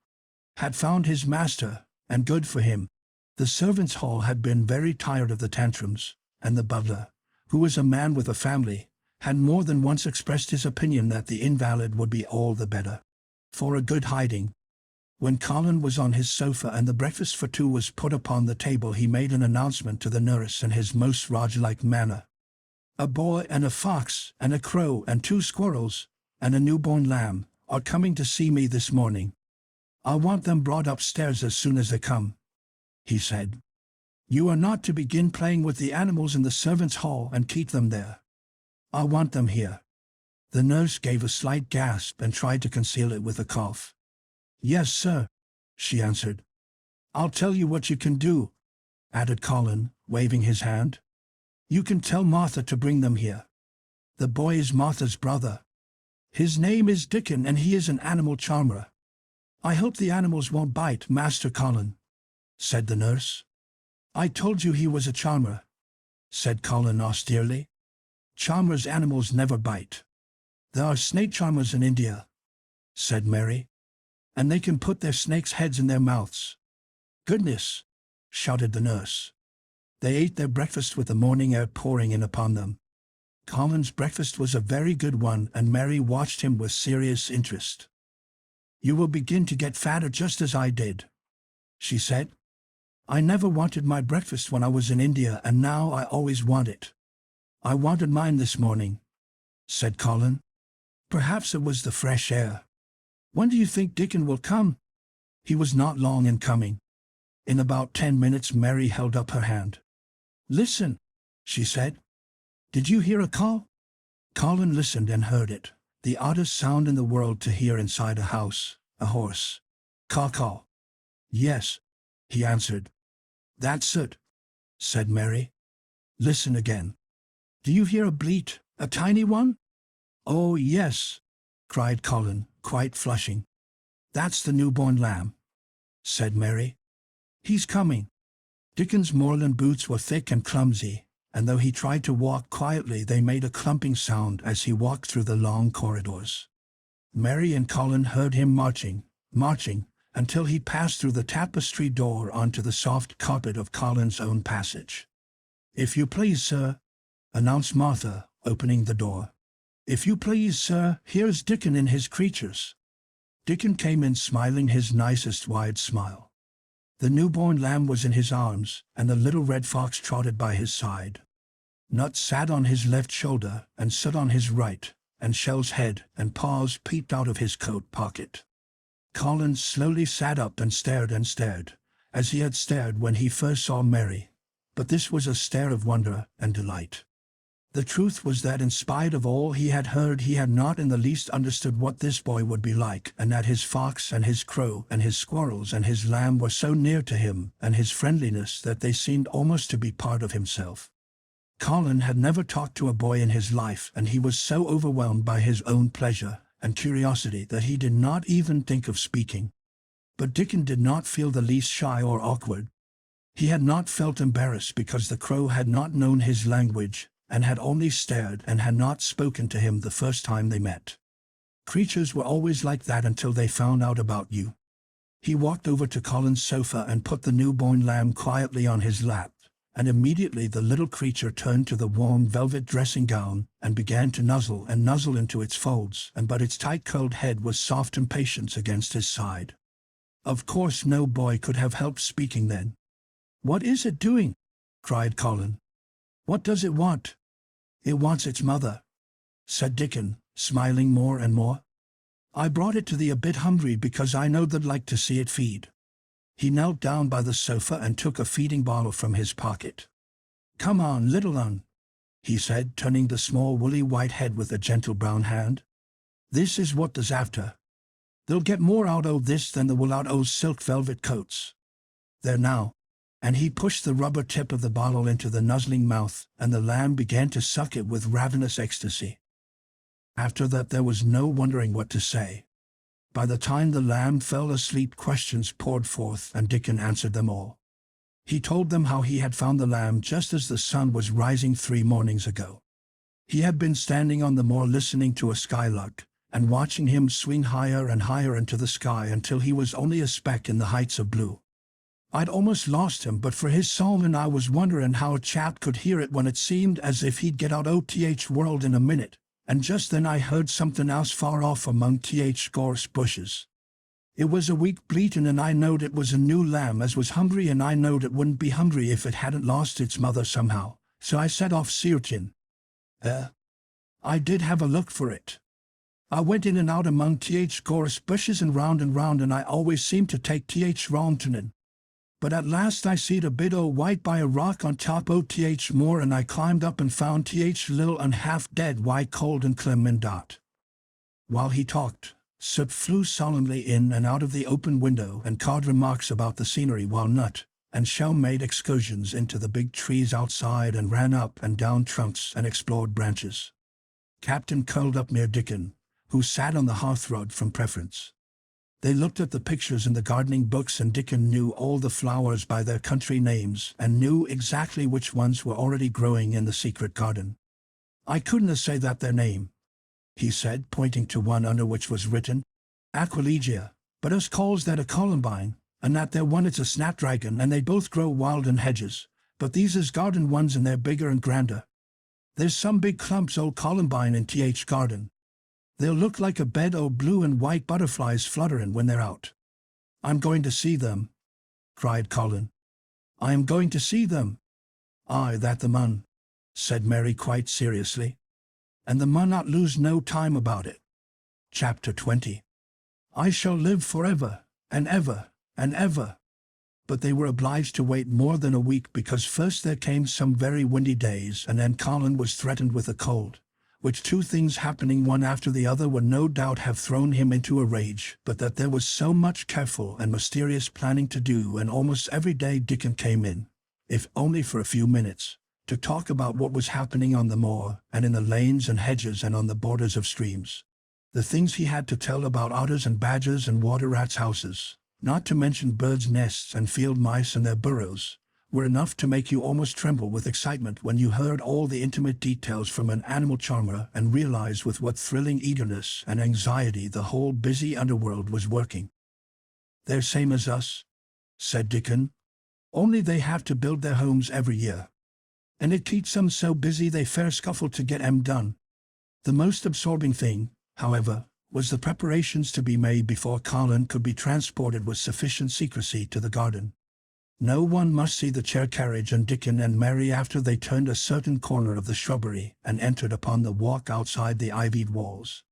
had found his master, and good for him. The servants' hall had been very tired of the tantrums, and the butler, who was a man with a family, had more than once expressed his opinion that the invalid would be all the better for a good hiding. When Colin was on his sofa and the breakfast for 2 was put upon the table, he made an announcement to the nurse in his most Roger-like manner. "A boy and a fox and a crow and 2 squirrels and a newborn lamb are coming to see me this morning. I want them brought upstairs as soon as they come," he said. "You are not to begin playing with the animals in the servants' hall and keep them there. I want them here." The nurse gave a slight gasp and tried to conceal it with a cough. "Yes, sir," she answered. "I'll tell you what you can do," added Colin, waving his hand. "You can tell Martha to bring them here. The boy is Martha's brother. His name is Dickon, and he is an animal charmer." "I hope the animals won't bite, Master Colin," said the nurse. "I told you he was a charmer," said Colin austerely. "Charmers' animals never bite." "There are snake charmers in India," said Mary, "and they can put their snakes' heads in their mouths." "Goodness!" shouted the nurse. They ate their breakfast with the morning air pouring in upon them. Colin's breakfast was a very good one, and Mary watched him with serious interest. "You will begin to get fatter just as I did," she said. "I never wanted my breakfast when I was in India, and now I always want it." "I wanted mine this morning," said Colin. "Perhaps it was the fresh air. When do you think Dickon will come?" "He was not long in coming. In about 10 minutes." Mary held up her hand. "Listen," she said. "Did you hear a call?" Colin listened and heard it, the oddest sound in the world to hear inside a house, a horse. "Caw-caw." "Yes," he answered. "That's it," said Mary. "Listen again. Do you hear a bleat, a tiny one?" "Oh, yes," cried Colin, quite flushing. "That's the newborn lamb," said Mary. "He's coming." Dickon's moorland boots were thick and clumsy, and though he tried to walk quietly, they made a clumping sound as he walked through the long corridors. Mary and Colin heard him marching, until he passed through the tapestry door onto the soft carpet of Colin's own passage. "If you please, sir," announced Martha, opening the door. "If you please, sir, here's Dickon and his creatures." Dickon came in smiling his nicest wide smile. The newborn lamb was in his arms, and the little red fox trotted by his side. Nut sat on his left shoulder, and Soot on his right, and Shell's head and paws peeped out of his coat pocket. Colin slowly sat up and stared, as he had stared when he first saw Mary, but this was a stare of wonder and delight. The truth was that in spite of all he had heard, he had not in the least understood what this boy would be like, and that his fox and his crow and his squirrels and his lamb were so near to him and his friendliness that they seemed almost to be part of himself. Colin had never talked to a boy in his life, and he was so overwhelmed by his own pleasure and curiosity that he did not even think of speaking. But Dickon did not feel the least shy or awkward. He had not felt embarrassed because the crow had not known his language, and had only stared and had not spoken to him the first time they met. Creatures were always like that until they found out about you. He walked over to Colin's sofa and put the newborn lamb quietly on his lap, and immediately the little creature turned to the warm velvet dressing gown and began to nuzzle into its folds, but its tight-curled head was soft impatience against his side. Of course no boy could have helped speaking then. "What is it doing?" cried Colin. "What does it want?" "It wants its mother," said Dickon, smiling more and more. "I brought it to thee a bit hungry because I know thou'd like to see it feed." He knelt down by the sofa and took a feeding bottle from his pocket. "Come on, little un," he said, turning the small woolly white head with a gentle brown hand. "This is what there's after. They'll get more out o' this than they will out o' silk velvet coats. There now." And he pushed the rubber tip of the bottle into the nuzzling mouth, and the lamb began to suck it with ravenous ecstasy. After that there was no wondering what to say. By the time the lamb fell asleep, questions poured forth, and Dickon answered them all. He told them how he had found the lamb just as the sun was rising 3 mornings ago. He had been standing on the moor listening to a skylark, and watching him swing higher and higher into the sky until he was only a speck in the heights of blue. "I'd almost lost him but for his song, and I was wondering how a chap could hear it when it seemed as if he'd get out o' th world in a minute, and just then I heard something else far off among th gorse bushes. It was a weak bleatin', and I knowed it was a new lamb as was hungry, and I knowed it wouldn't be hungry if it hadn't lost its mother somehow, so I set off searching. I did have a look for it. I went in and out among th gorse bushes and round, and I always seemed to take th wrong turnin'. But at last I seed a bit o' white by a rock on top o' th moor, and I climbed up and found th little and half dead white cold and clem and dot." While he talked, Soot flew solemnly in and out of the open window and cawed remarks about the scenery, while Nut and Shell made excursions into the big trees outside and ran up and down trunks and explored branches. Captain curled up near Dickon, who sat on the hearthrug from preference. They looked at the pictures in the gardening books, and Dickon knew all the flowers by their country names and knew exactly which ones were already growing in the secret garden. "I couldn't say that their name," he said, pointing to one under which was written, "Aquilegia, but us calls that a columbine, and that there one it's a snapdragon, and they both grow wild in hedges, but these is garden ones and they're bigger and grander. There's some big clumps o' columbine in th garden. They'll look like a bed o' blue and white butterflies flutterin' when they're out." "I'm going to see them," cried Colin. "I am going to see them." "Aye, that the mun," said Mary quite seriously. "And the mun not lose no time about it." Chapter 20. "I shall live forever, and ever, and ever." But they were obliged to wait more than a week, because first there came some very windy days, and then Colin was threatened with a cold, which 2 things happening one after the other would no doubt have thrown him into a rage, but that there was so much careful and mysterious planning to do, and almost every day Dickon came in, if only for a few minutes, to talk about what was happening on the moor and in the lanes and hedges and on the borders of streams. The things he had to tell about otters and badgers and water rats' houses, not to mention birds' nests and field mice and their burrows, were enough to make you almost tremble with excitement when you heard all the intimate details from an animal charmer and realized with what thrilling eagerness and anxiety the whole busy underworld was working. "They're same as us," said Dickon. "Only they have to build their homes every year. And it keeps them so busy they fair scuffle to get 'em done." The most absorbing thing, however, was the preparations to be made before Colin could be transported with sufficient secrecy to the garden. No one must see the chair carriage and Dickon and Mary after they turned a certain corner of the shrubbery and entered upon the walk outside the ivied walls.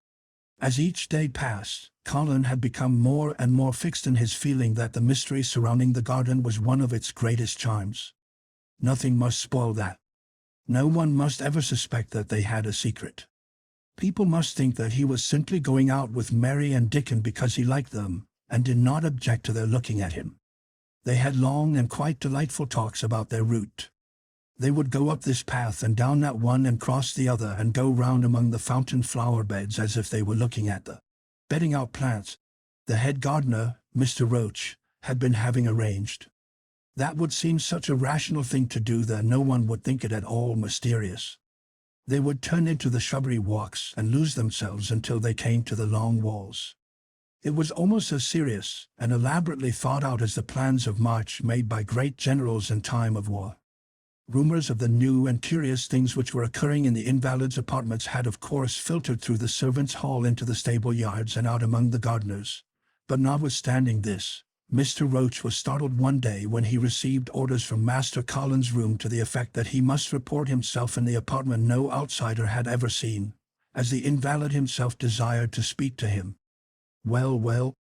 As each day passed, Colin had become more and more fixed in his feeling that the mystery surrounding the garden was one of its greatest charms. Nothing must spoil that. No one must ever suspect that they had a secret. People must think that he was simply going out with Mary and Dickon because he liked them, and did not object to their looking at him. They had long and quite delightful talks about their route. They would go up this path and down that one and cross the other and go round among the fountain flower beds as if they were looking at the bedding out plants the head gardener, Mr. Roach, had been having arranged. That would seem such a rational thing to do that no one would think it at all mysterious. They would turn into the shrubbery walks and lose themselves until they came to the long walls. It was almost as serious and elaborately thought out as the plans of march made by great generals in time of war. Rumors of the new and curious things which were occurring in the invalids' apartments had of course filtered through the servants' hall into the stable yards and out among the gardeners. But notwithstanding this, Mr. Roach was startled one day when he received orders from Master Colin's room to the effect that he must report himself in the apartment no outsider had ever seen, as the invalid himself desired to speak to him. "Well, well,"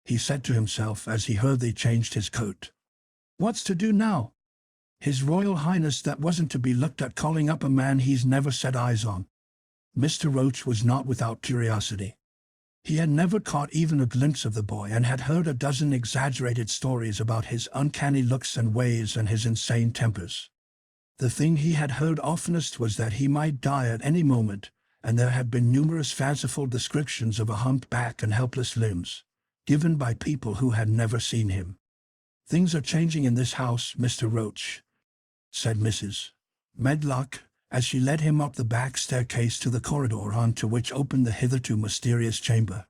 he said to himself as he hurriedly changed his coat. "What's to do now? His Royal Highness that wasn't to be looked at calling up a man he's never set eyes on." Mr. Roach was not without curiosity. He had never caught even a glimpse of the boy and had heard a dozen exaggerated stories about his uncanny looks and ways and his insane tempers. The thing he had heard oftenest was that he might die at any moment, and there had been numerous fanciful descriptions of a humped back and helpless limbs, given by people who had never seen him. "Things are changing in this house, Mr. Roach," said Mrs. Medlock, as she led him up the back staircase to the corridor onto which opened the hitherto mysterious chamber.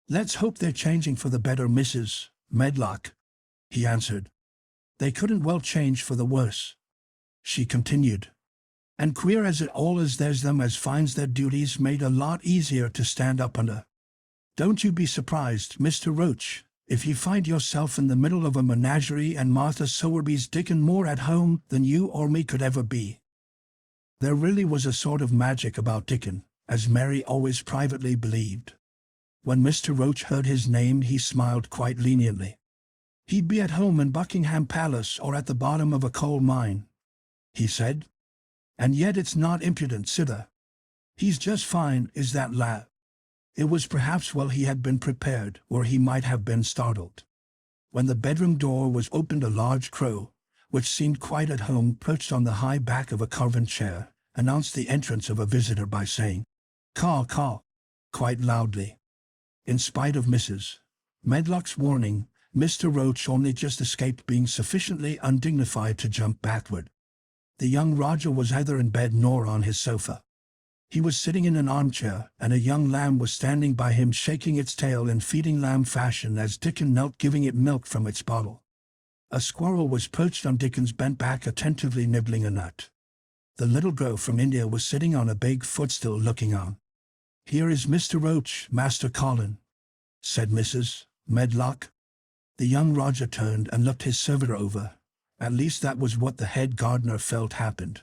"Let's hope they're changing for the better, Mrs. Medlock," he answered. "They couldn't well change for the worse," she continued. "And queer as it all is, there's them as finds their duties made a lot easier to stand up under. Don't you be surprised, Mr. Roach, if you find yourself in the middle of a menagerie and Martha Sowerby's Dickon more at home than you or me could ever be." There really was a sort of magic about Dickon, as Mary always privately believed. When Mr. Roach heard his name he smiled quite leniently. "He'd be at home in Buckingham Palace or at the bottom of a coal mine," he said. "And yet it's not impudence either. He's just fine, is that lad." It was perhaps well he had been prepared, or he might have been startled. When the bedroom door was opened, a large crow, which seemed quite at home perched on the high back of a carven chair, announced the entrance of a visitor by saying, "Caw, caw," quite loudly. In spite of Mrs. Medlock's warning, Mr. Roach only just escaped being sufficiently undignified to jump backward. The young Roger was neither in bed nor on his sofa. He was sitting in an armchair, and a young lamb was standing by him shaking its tail in feeding lamb fashion as Dickon knelt giving it milk from its bottle. A squirrel was perched on Dickon's bent back attentively nibbling a nut. The little girl from India was sitting on a big footstool looking on. "Here is Mr. Roach, Master Colin," said Mrs. Medlock. The young Roger turned and looked his servitor over. At least that was what the head gardener felt happened.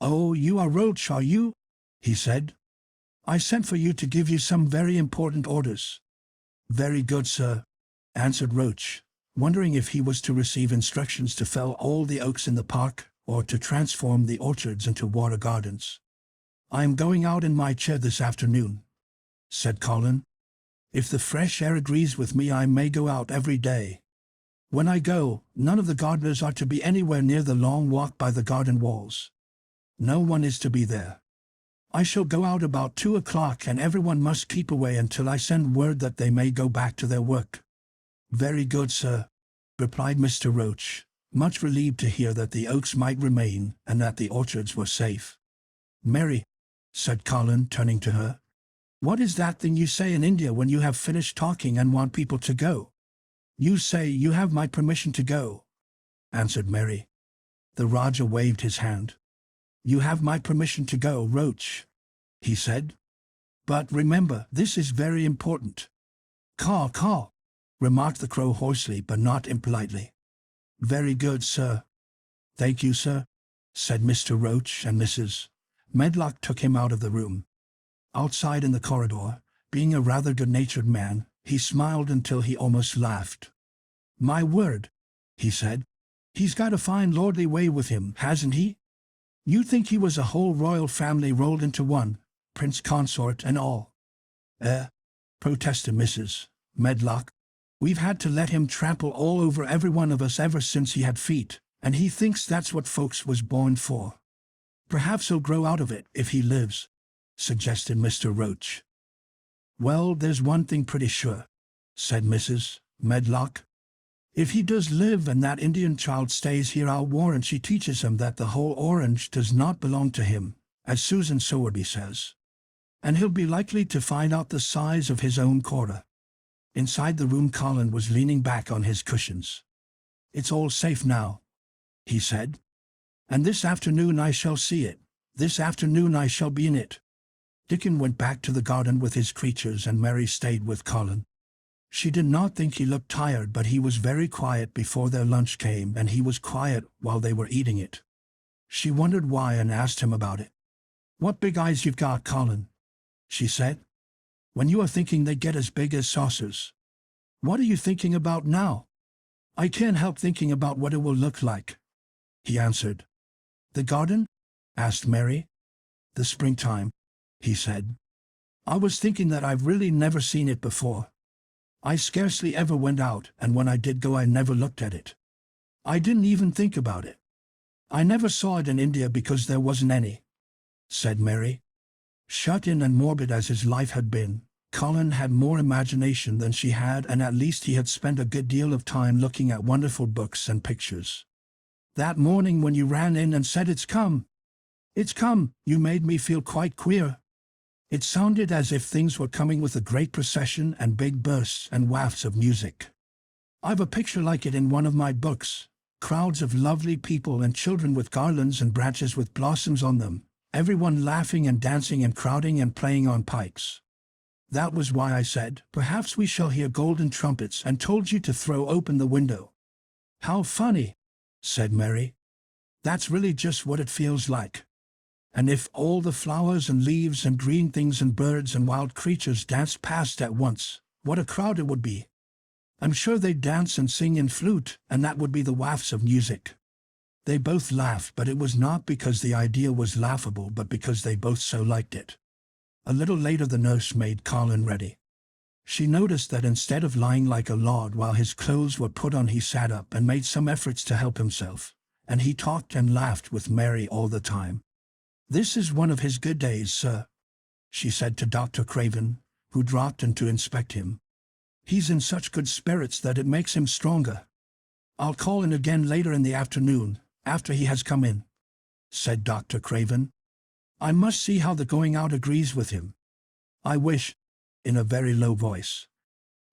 "Oh, you are Roach, are you?" he said. "I sent for you to give you some very important orders." "Very good, sir," answered Roach, wondering if he was to receive instructions to fell all the oaks in the park, or to transform the orchards into water gardens. "I am going out in my chair this afternoon," said Colin. "If the fresh air agrees with me, I may go out every day. When I go, none of the gardeners are to be anywhere near the long walk by the garden walls. No one is to be there. I shall go out about 2 o'clock, and everyone must keep away until I send word that they may go back to their work." "Very good, sir," replied Mr. Roach, much relieved to hear that the oaks might remain and that the orchards were safe. "Mary," said Colin, turning to her, "what is that thing you say in India when you have finished talking and want people to go?" "You say you have my permission to go," answered Mary. The Rajah waved his hand. "You have my permission to go, Roach," he said. "But remember, this is very important." "Caw, caw," remarked the crow hoarsely but not impolitely. "Very good, sir." "Thank you, sir," said Mr. Roach, and Mrs. Medlock took him out of the room. Outside in the corridor, being a rather good-natured man, he smiled until he almost laughed. "My word," he said, "he's got a fine lordly way with him, hasn't he? You'd think he was a whole royal family rolled into one, prince consort and all." Protested Mrs. Medlock. "We've had to let him trample all over every one of us ever since he had feet, and he thinks that's what folks was born for." "Perhaps he'll grow out of it if he lives," suggested Mr. Roach. "Well, there's one thing pretty sure," said Mrs. Medlock. "If he does live and that Indian child stays here, I'll warrant she teaches him that the whole orange does not belong to him, as Susan Sowerby says. And he'll be likely to find out the size of his own quarter." Inside the room, Colin was leaning back on his cushions. "It's all safe now," he said. "And this afternoon I shall see it. This afternoon I shall be in it." Dickon went back to the garden with his creatures and Mary stayed with Colin. She did not think he looked tired, but he was very quiet before their lunch came, and he was quiet while they were eating it. She wondered why and asked him about it. "What big eyes you've got, Colin," she said. "When you are thinking they get as big as saucers. What are you thinking about now?" "I can't help thinking about what it will look like," he answered. "The garden?" asked Mary. "The springtime," he said. "I was thinking that I've really never seen it before. I scarcely ever went out, and when I did go I never looked at it. I didn't even think about it. I never saw it in India because there wasn't any," said Mary. Shut in and morbid as his life had been, Colin had more imagination than she had, and at least he had spent a good deal of time looking at wonderful books and pictures. "That morning when you ran in and said, 'It's come! It's come!' you made me feel quite queer. It sounded as if things were coming with a great procession and big bursts and wafts of music. I've a picture like it in one of my books. Crowds of lovely people and children with garlands and branches with blossoms on them, everyone laughing and dancing and crowding and playing on pipes. That was why I said, 'Perhaps we shall hear golden trumpets,' and told you to throw open the window." "How funny," said Mary. "That's really just what it feels like. And if all the flowers and leaves and green things and birds and wild creatures danced past at once, what a crowd it would be. I'm sure they'd dance and sing in flute, and that would be the wafts of music." They both laughed, but it was not because the idea was laughable, but because they both so liked it. A little later the nurse made Colin ready. She noticed that instead of lying like a lord while his clothes were put on, he sat up and made some efforts to help himself, and he talked and laughed with Mary all the time. "This is one of his good days, sir," she said to Dr. Craven, who dropped in to inspect him. "He's in such good spirits that it makes him stronger. I'll call in again later in the afternoon, after he has come in," said Dr. Craven. "I must see how the going out agrees with him. I wish," in a very low voice,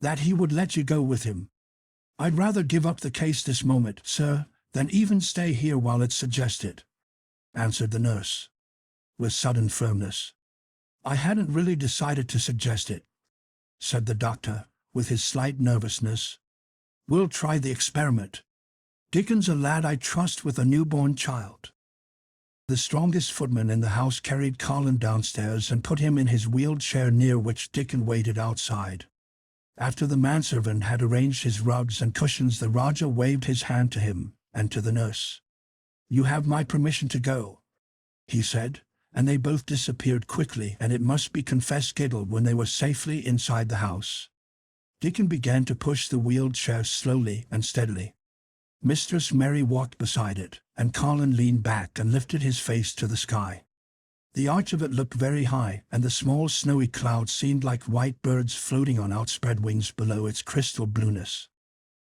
"that he would let you go with him. I'd rather give up the case this moment, sir, than even stay here while it's suggested," answered the nurse, with sudden firmness. "I hadn't really decided to suggest it," said the doctor, with his slight nervousness. "We'll try the experiment. Dickon's a lad I trust with a newborn child." The strongest footman in the house carried Colin downstairs and put him in his wheeled chair, near which Dickon waited outside. After the manservant had arranged his rugs and cushions, the Rajah waved his hand to him and to the nurse. "You have my permission to go," he said, and they both disappeared quickly, and it must be confessed giggled when they were safely inside the house. Dickon began to push the wheeled chair slowly and steadily. Mistress Mary walked beside it, and Colin leaned back and lifted his face to the sky. The arch of it looked very high, and the small snowy clouds seemed like white birds floating on outspread wings below its crystal blueness.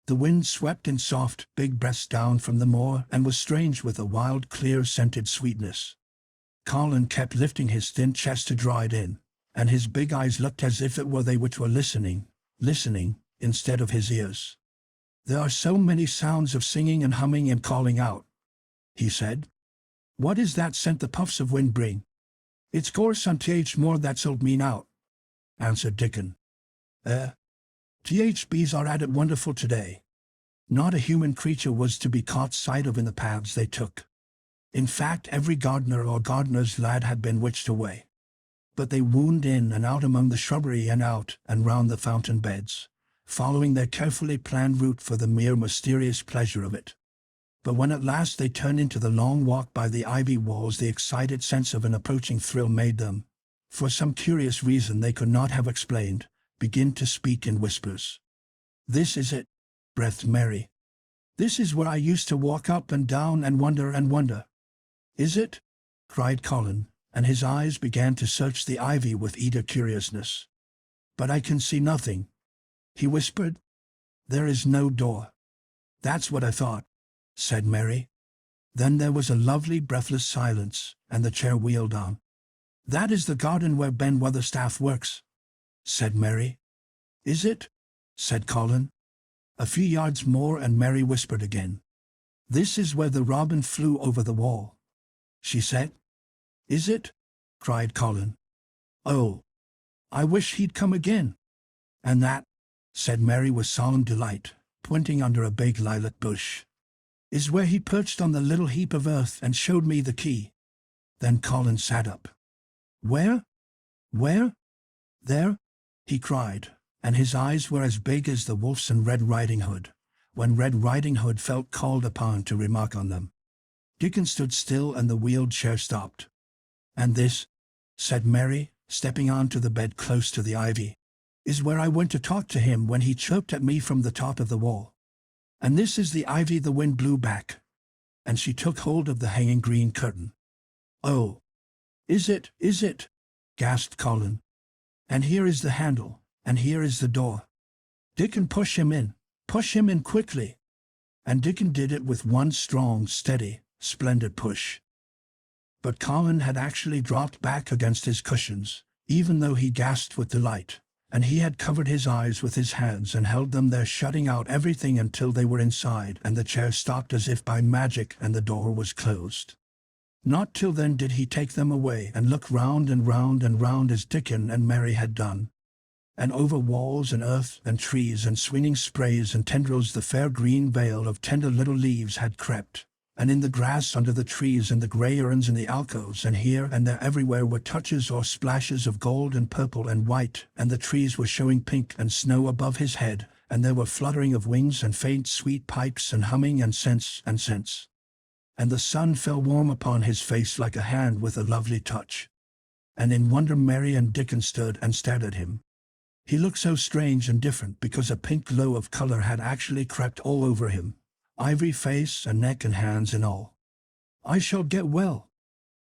The wind swept in soft, big breaths down from the moor and was strange with a wild, clear-scented sweetness. Colin kept lifting his thin chest to draw it in, and his big eyes looked as if it were they which were listening, instead of his ears. "There are so many sounds of singing and humming and calling out," he said. "What is that scent the puffs of wind bring?" "It's gorse on th more that's old me now," answered Dickon. "THBs are at it wonderful today." Not a human creature was to be caught sight of in the paths they took. In fact, every gardener or gardener's lad had been witched away. But they wound in and out among the shrubbery and out and round the fountain beds, following their carefully planned route for the mere mysterious pleasure of it. But when at last they turned into the long walk by the ivy walls, the excited sense of an approaching thrill made them, for some curious reason they could not have explained, begin to speak in whispers. "This is it," breathed Mary. "This is where I used to walk up and down and wonder and wonder." "Is it?" cried Colin, and his eyes began to search the ivy with eager curiousness. "But I can see nothing," he whispered. "There is no door." "That's what I thought," said Mary. Then there was a lovely breathless silence, and the chair wheeled on. "That is the garden where Ben Weatherstaff works," said Mary. "Is it?" said Colin. A few yards more and Mary whispered again. "This is where the robin flew over the wall," she said. "Is it?" cried Colin. "Oh, I wish he'd come again." "And that," said Mary with solemn delight, pointing under a big lilac bush, "is where he perched on the little heap of earth and showed me the key." Then Colin sat up. "Where? Where?" "There," he cried, and his eyes were as big as the wolf's in Red Riding Hood, when Red Riding Hood felt called upon to remark on them. Dickon stood still and the wheeled chair stopped. "And this," said Mary, stepping on to the bed close to the ivy, "is where I went to talk to him when he chirped at me from the top of the wall. And this is the ivy the wind blew back." And she took hold of the hanging green curtain. "Oh, is it, gasped Colin. "And here is the handle, and here is the door. Dickon, push him in quickly." And Dickon did it with one strong, steady, splendid push. But Colin had actually dropped back against his cushions, even though he gasped with delight, and he had covered his eyes with his hands and held them there, shutting out everything until they were inside and the chair stopped as if by magic and the door was closed. Not till then did he take them away and look round and round and round as Dickon and Mary had done. And over walls and earth and trees and swinging sprays and tendrils the fair green veil of tender little leaves had crept, and in the grass under the trees and the grey urns in the alcoves, and here and there everywhere were touches or splashes of gold and purple and white, and the trees were showing pink and snow above his head, and there were fluttering of wings and faint sweet pipes and humming and scents. And the sun fell warm upon his face like a hand with a lovely touch. And in wonder Mary and Dickon stood and stared at him. He looked so strange and different because a pink glow of color had actually crept all over him, ivory face and neck and hands and all. "I shall get well.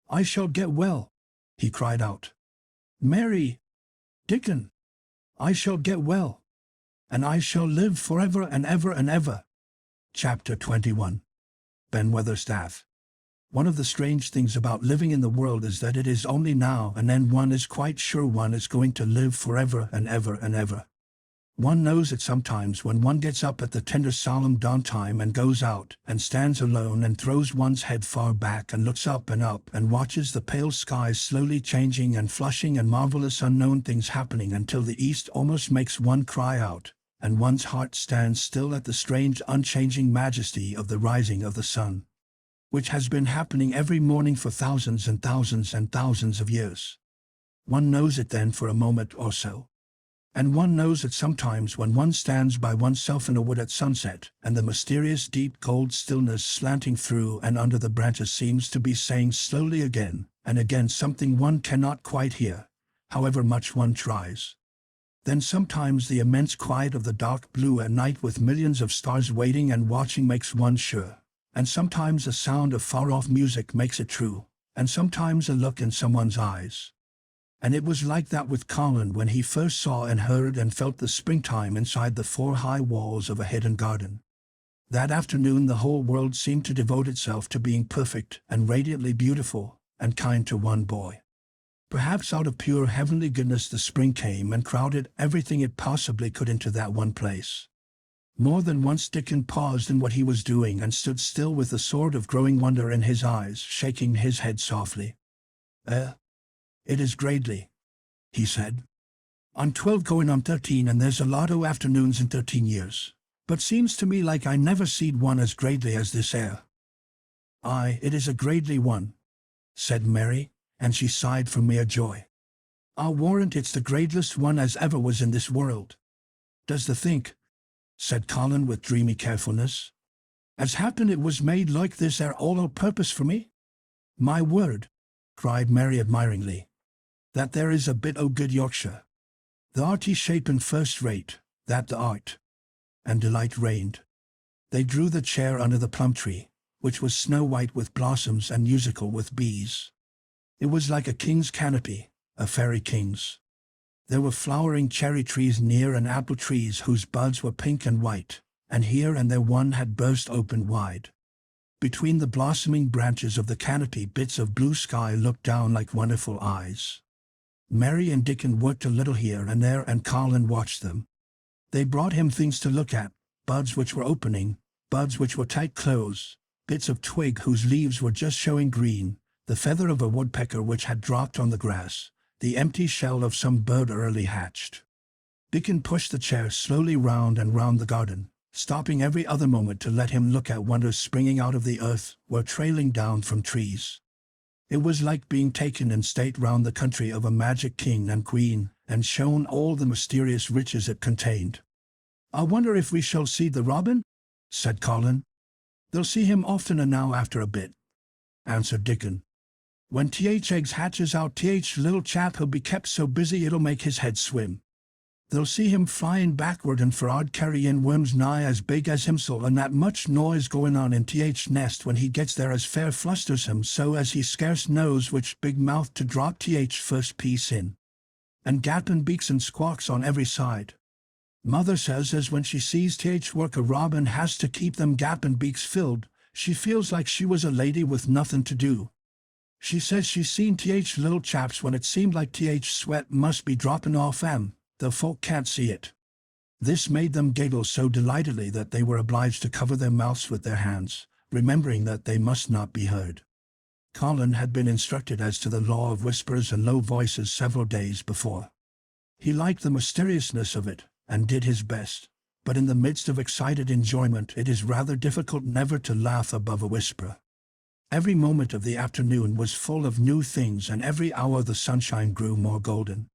I shall get well," he cried out. "Mary, Dickon, I shall get well, and I shall live forever and ever and ever." Chapter 21. Ben Weatherstaff. One of the strange things about living in the world is that it is only now and then one is quite sure one is going to live forever and ever and ever. One knows it sometimes when one gets up at the tender solemn dawn time and goes out and stands alone and throws one's head far back and looks up and watches the pale skies slowly changing and flushing and marvelous unknown things happening until the east almost makes one cry out, and one's heart stands still at the strange unchanging majesty of the rising of the sun, which has been happening every morning for thousands and thousands and thousands of years. One knows it then for a moment or so. And one knows it sometimes when one stands by oneself in a wood at sunset, and the mysterious deep cold stillness slanting through and under the branches seems to be saying slowly again and again something one cannot quite hear, however much one tries. Then sometimes the immense quiet of the dark blue at night with millions of stars waiting and watching makes one sure, and sometimes a sound of far-off music makes it true, and sometimes a look in someone's eyes. And it was like that with Colin when he first saw and heard and felt the springtime inside the 4 high walls of a hidden garden. That afternoon the whole world seemed to devote itself to being perfect and radiantly beautiful and kind to one boy. Perhaps out of pure heavenly goodness the spring came and crowded everything it possibly could into that one place. More than once Dickon paused in what he was doing and stood still with a sort of growing wonder in his eyes, shaking his head softly. It is gradely," he said. "I'm 12 going on 13 and there's a lot o' afternoons in 13 years. But seems to me like I never seed one as gradely as this air." "Aye, it is a gradely one," said Mary, and she sighed for mere joy. "I'll warrant it's the gradeless one as ever was in this world." "Does the think," said Colin with dreamy carefulness, "as happen it was made like this air all o' purpose for me?" "My word," cried Mary admiringly, "that there is a bit o' good Yorkshire. The arty shapen first rate, that the art." And delight reigned. They drew the chair under the plum tree, which was snow-white with blossoms and musical with bees. It was like a king's canopy, a fairy king's. There were flowering cherry trees near and apple trees whose buds were pink and white, and here and there one had burst open wide. Between the blossoming branches of the canopy bits of blue sky looked down like wonderful eyes. Mary and Dickon worked a little here and there and Colin watched them. They brought him things to look at, buds which were opening, buds which were tight closed, bits of twig whose leaves were just showing green, the feather of a woodpecker which had dropped on the grass, the empty shell of some bird early hatched. Dickon pushed the chair slowly round and round the garden, stopping every other moment to let him look at wonders springing out of the earth or trailing down from trees. It was like being taken in state round the country of a magic king and queen, and shown all the mysterious riches it contained. "I wonder if we shall see the robin?" said Colin. "They'll see him oftener now after a bit," answered Dickon. "When eggs hatches out little chap he'll be kept so busy it'll make his head swim. They'll see him flying backward and for'ard carrying worms nigh as big as himself and that much noise going on in nest when he gets there as fair flusters him so as he scarce knows which big mouth to drop first piece in. And gapping beaks and squawks on every side. Mother says as when she sees work a robin has to keep them gapping beaks filled, she feels like she was a lady with nothing to do. She says she's seen little chaps when it seemed like sweat must be dropping off 'em, though folk can't see it." This made them giggle so delightedly that they were obliged to cover their mouths with their hands, remembering that they must not be heard. Colin had been instructed as to the law of whispers and low voices several days before. He liked the mysteriousness of it, and did his best, but in the midst of excited enjoyment it is rather difficult never to laugh above a whisper. Every moment of the afternoon was full of new things and every hour the sunshine grew more golden.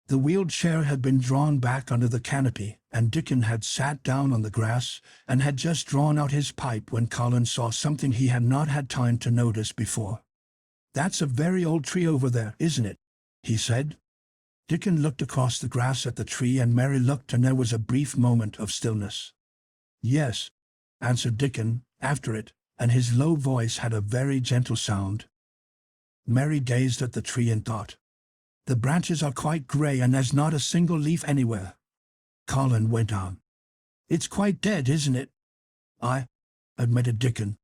The wheeled chair had been drawn back under the canopy, and Dickon had sat down on the grass and had just drawn out his pipe when Colin saw something he had not had time to notice before. "That's a very old tree over there, isn't it?" he said. Dickon looked across the grass at the tree and Mary looked and there was a brief moment of stillness. "Yes," answered Dickon, after it, and his low voice had a very gentle sound. Mary gazed at the tree and thought. "The branches are quite grey and there's not a single leaf anywhere." Colin went on. "It's quite dead, isn't it?" "Aye," admitted Dickon.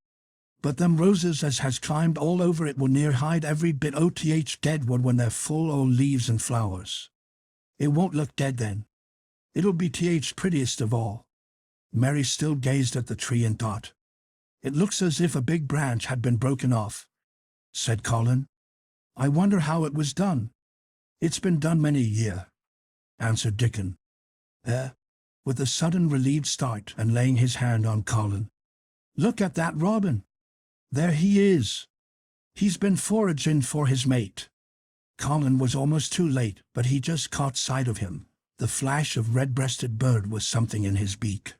"But them roses as has climbed all over it will near hide every bit o' dead wood when they're full o' leaves and flowers. It won't look dead then. It'll be prettiest of all." Mary still gazed at the tree and thought. "It looks as if a big branch had been broken off," said Colin. "I wonder how it was done." "It's been done many a year," answered Dickon. With a sudden relieved start and laying his hand on Colin. "Look at that robin. There he is. He's been foraging for his mate." Colin was almost too late, but he just caught sight of him. The flash of red-breasted bird was something in his beak.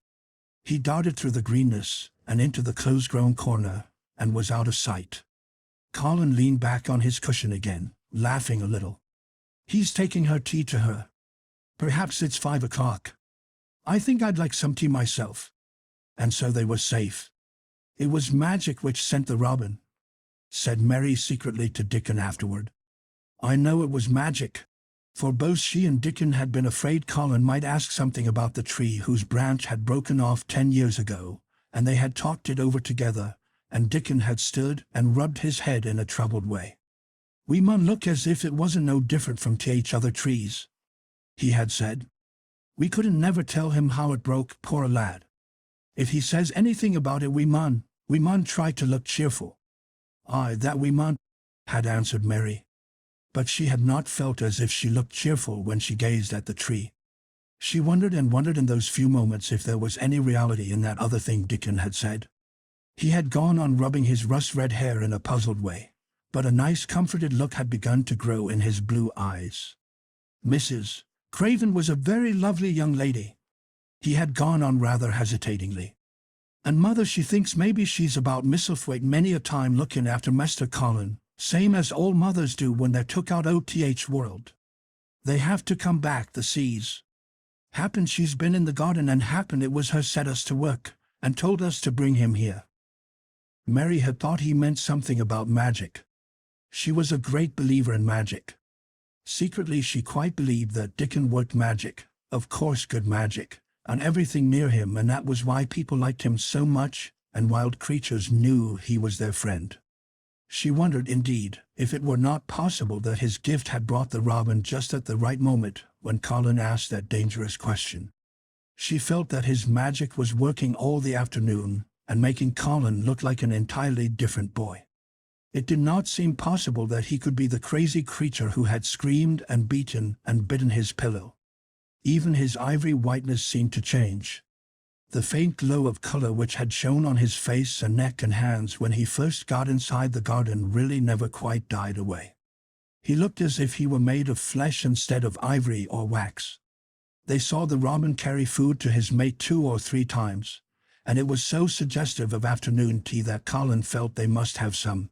He darted through the greenness and into the close-grown corner, and was out of sight. Colin leaned back on his cushion again, laughing a little. "He's taking her tea to her. Perhaps it's 5 o'clock. I think I'd like some tea myself." And so they were safe. "It was magic which sent the robin," said Mary secretly to Dickon afterward. I know it was magic, for both she and Dickon had been afraid Colin might ask something about the tree whose branch had broken off 10 years ago, and they had talked it over together, and Dickon had stood and rubbed his head in a troubled way. "We mun look as if it wasn't no different from t'each other trees," he had said. "We couldn't never tell him how it broke, poor lad. If he says anything about it we mun try to look cheerful." "Aye, that we mun," had answered Mary. But she had not felt as if she looked cheerful when she gazed at the tree. She wondered and wondered in those few moments if there was any reality in that other thing Dickon had said. He had gone on rubbing his rust-red hair in a puzzled way, but a nice comforted look had begun to grow in his blue eyes. "Mrs. Craven was a very lovely young lady," he had gone on rather hesitatingly. "And mother she thinks maybe she's about Misselthwaite many a time looking after Master Colin, same as all mothers do when they're took out o' t'each world. They have to come back, the seas. Happen she's been in the garden and happen it was her set us to work, and told us to bring him here." Mary had thought he meant something about magic. She was a great believer in magic. Secretly she quite believed that Dickon worked magic, of course good magic, on everything near him, and that was why people liked him so much, and wild creatures knew he was their friend. She wondered, indeed, if it were not possible that his gift had brought the robin just at the right moment when Colin asked that dangerous question. She felt that his magic was working all the afternoon and making Colin look like an entirely different boy. It did not seem possible that he could be the crazy creature who had screamed and beaten and bitten his pillow. Even his ivory whiteness seemed to change. The faint glow of color which had shone on his face and neck and hands when he first got inside the garden really never quite died away. He looked as if he were made of flesh instead of ivory or wax. They saw the robin carry food to his mate 2 or 3 times, and it was so suggestive of afternoon tea that Colin felt they must have some.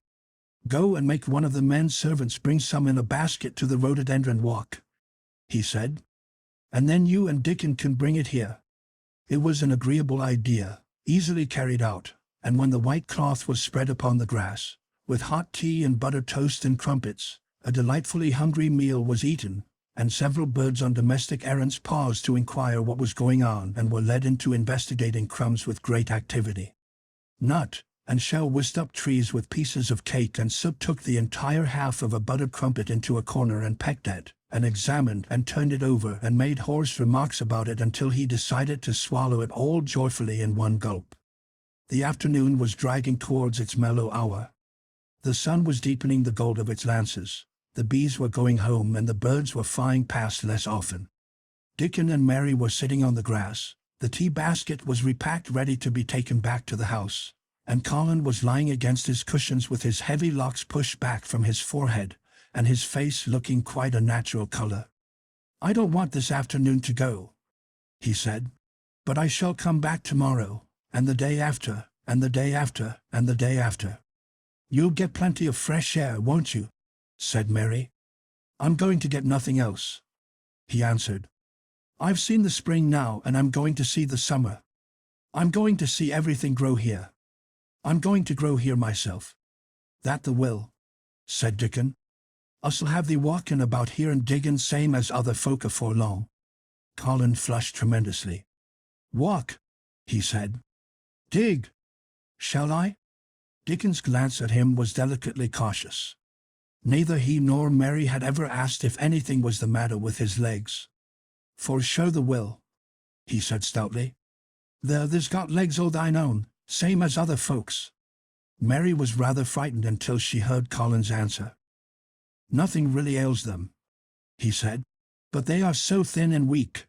"Go and make one of the men servants bring some in a basket to the rhododendron walk," he said. "And then you and Dickon can bring it here." It was an agreeable idea, easily carried out, and when the white cloth was spread upon the grass, with hot tea and buttered toast and crumpets, a delightfully hungry meal was eaten, and several birds on domestic errands paused to inquire what was going on and were led into investigating crumbs with great activity. Nut and shell whisked up trees with pieces of cake, and Soup took the entire half of a buttered crumpet into a corner and pecked at, and examined and turned it over and made hoarse remarks about it until he decided to swallow it all joyfully in one gulp. The afternoon was dragging towards its mellow hour. The sun was deepening the gold of its lances, the bees were going home, and the birds were flying past less often. Dickon and Mary were sitting on the grass, the tea basket was repacked ready to be taken back to the house, and Colin was lying against his cushions with his heavy locks pushed back from his forehead, and his face looking quite a natural color. "I don't want this afternoon to go," he said, "but I shall come back tomorrow, and the day after, and the day after, and the day after." "You'll get plenty of fresh air, won't you?" said Mary. "I'm going to get nothing else," he answered. "I've seen the spring now, and I'm going to see the summer. I'm going to see everything grow here. I'm going to grow here myself." "That the will," said Dickon. "Us'll have thee walking about here and digging same as other folk afore long." Colin flushed tremendously. "Walk," he said. "Dig. Shall I?" Dickon's glance at him was delicately cautious. Neither he nor Mary had ever asked if anything was the matter with his legs. "For sure the will," he said stoutly. There's got legs o' thine own, same as other folks." Mary was rather frightened until she heard Colin's answer. "Nothing really ails them," he said, "but they are so thin and weak.